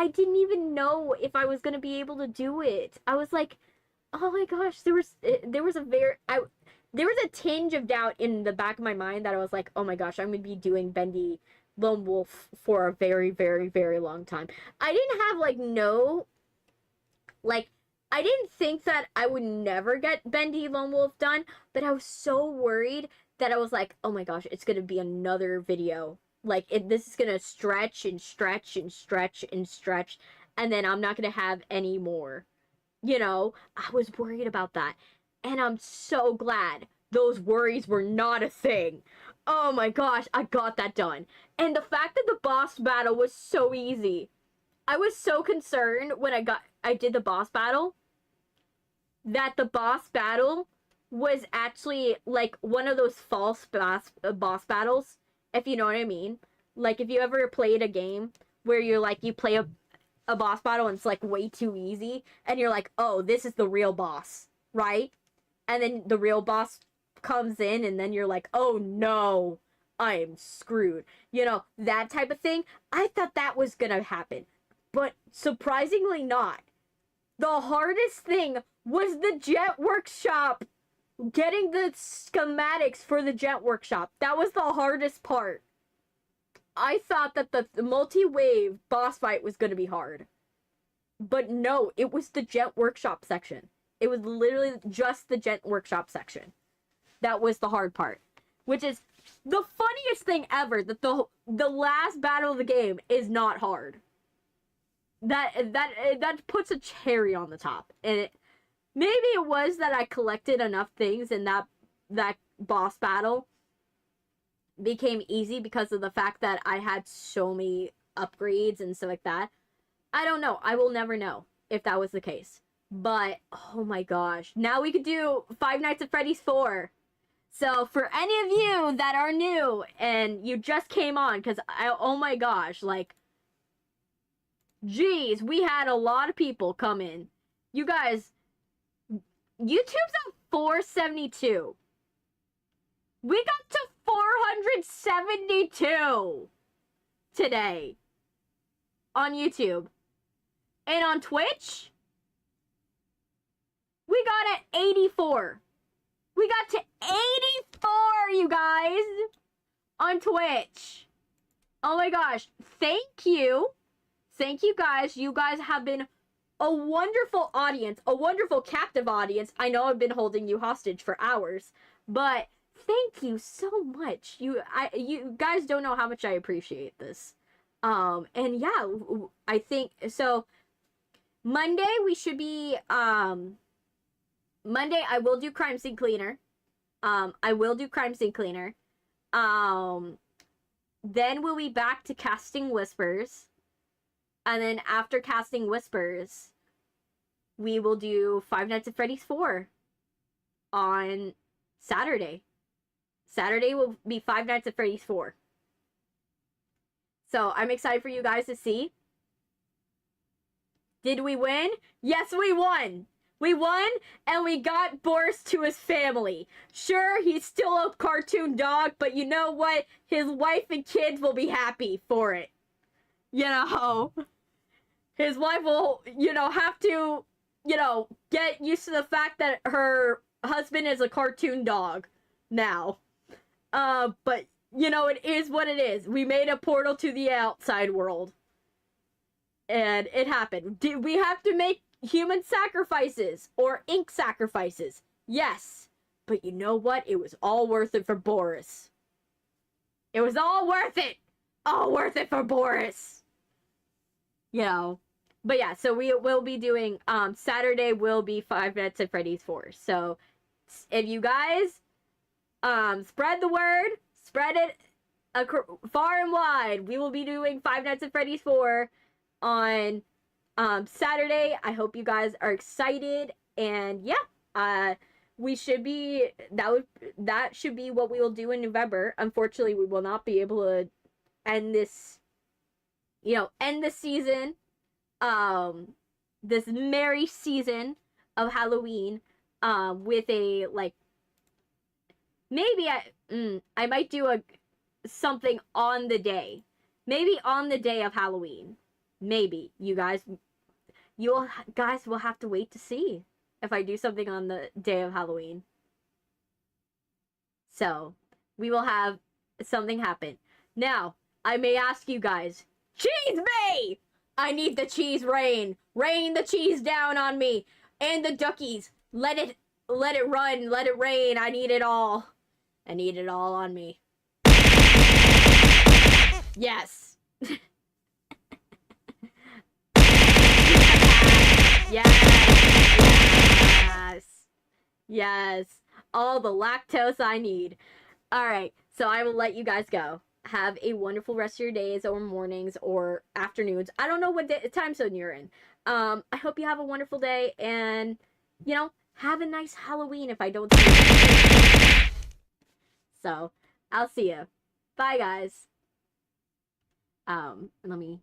didn't even know if I was going to be able to do it. I was like, oh my gosh, there was a tinge of doubt in the back of my mind that I was like, oh my gosh, I'm going to be doing Bendy Lone Wolf for a very, very, very long time. I didn't have I didn't think that I would never get Bendy Lone Wolf done, but I was so worried that I was like, oh my gosh, it's going to be another video. Like, this is going to stretch and stretch and stretch and stretch, and then I'm not going to have any more. You know, I was worried about that. And I'm so glad those worries were not a thing. Oh my gosh, I got that done. And the fact that the boss battle was so easy. I was so concerned when I did the boss battle that the boss battle was actually like one of those false boss battles, if you know what I mean. Like, if you ever played a game where you're like, you play a boss battle and it's like way too easy, and you're like, oh, this is the real boss, right? And then the real boss comes in, and then you're like, oh no, I am screwed. You know, that type of thing. I thought that was gonna happen, but surprisingly not. The hardest thing was the Jet Workshop. Getting the schematics for the Jet Workshop. That was the hardest part. I thought that the multi-wave boss fight was going to be hard. But no, it was the Jet Workshop section. It was literally just the Jet Workshop section. That was the hard part. Which is the funniest thing ever, that the last battle of the game is not hard. That puts a cherry on the top. And maybe it was that I collected enough things and that boss battle became easy because of the fact that I had so many upgrades and stuff like that. I don't know. I will never know if that was the case. But, oh my gosh. Now we could do Five Nights at Freddy's 4. So, for any of you that are new and you just came on, because oh my gosh, like, geez, we had a lot of people come in. You guys, YouTube's at 472. We got to 472 today on YouTube. And on Twitch, we got at 84. We got to 84, you guys, on Twitch. Oh my gosh. Thank you. Thank you guys. You guys have been a wonderful audience, a wonderful captive audience. I know I've been holding you hostage for hours, but thank you so much. You guys don't know how much I appreciate this. And yeah, I think so. Monday we should be Monday I will do Crime Scene Cleaner. I will do Crime Scene Cleaner. Then we'll be back to Casting Whispers. And then after Casting Whispers, we will do Five Nights at Freddy's 4 on Saturday. Saturday will be Five Nights at Freddy's 4. So I'm excited for you guys to see. Did we win? Yes, we won! We won, and we got Boris to his family. Sure, he's still a cartoon dog, but you know what? His wife and kids will be happy for it. You know, his wife will, have to, get used to the fact that her husband is a cartoon dog now. But, it is what it is. We made a portal to the outside world. And it happened. Did we have to make human sacrifices or ink sacrifices? Yes. But you know what? It was all worth it for Boris. It was all worth it. All worth it for Boris. But yeah, so we will be doing, Saturday will be Five Nights at Freddy's 4. So, if you guys, spread the word, spread it far and wide. We will be doing Five Nights at Freddy's 4 on, Saturday. I hope you guys are excited. And yeah, we should be, that should be what we will do in November. Unfortunately, we will not be able to end this, end the season, this merry season of Halloween, with a, maybe I might do something on the day. Maybe on the day of Halloween. Maybe. You guys will have to wait to see if I do something on the day of Halloween. So, we will have something happen. Now, I may ask you guys, cheese me! I need the cheese rain. Rain the cheese down on me. And the duckies. Let it run. Let it rain. I need it all. I need it all on me. Yes. Yes. Yes. All the lactose I need. Alright, so I will let you guys go. Have a wonderful rest of your days or mornings or afternoons. I don't know what time zone you're in. I hope you have a wonderful day and, have a nice Halloween if I don't see you. So, I'll see you. Bye, guys. Let me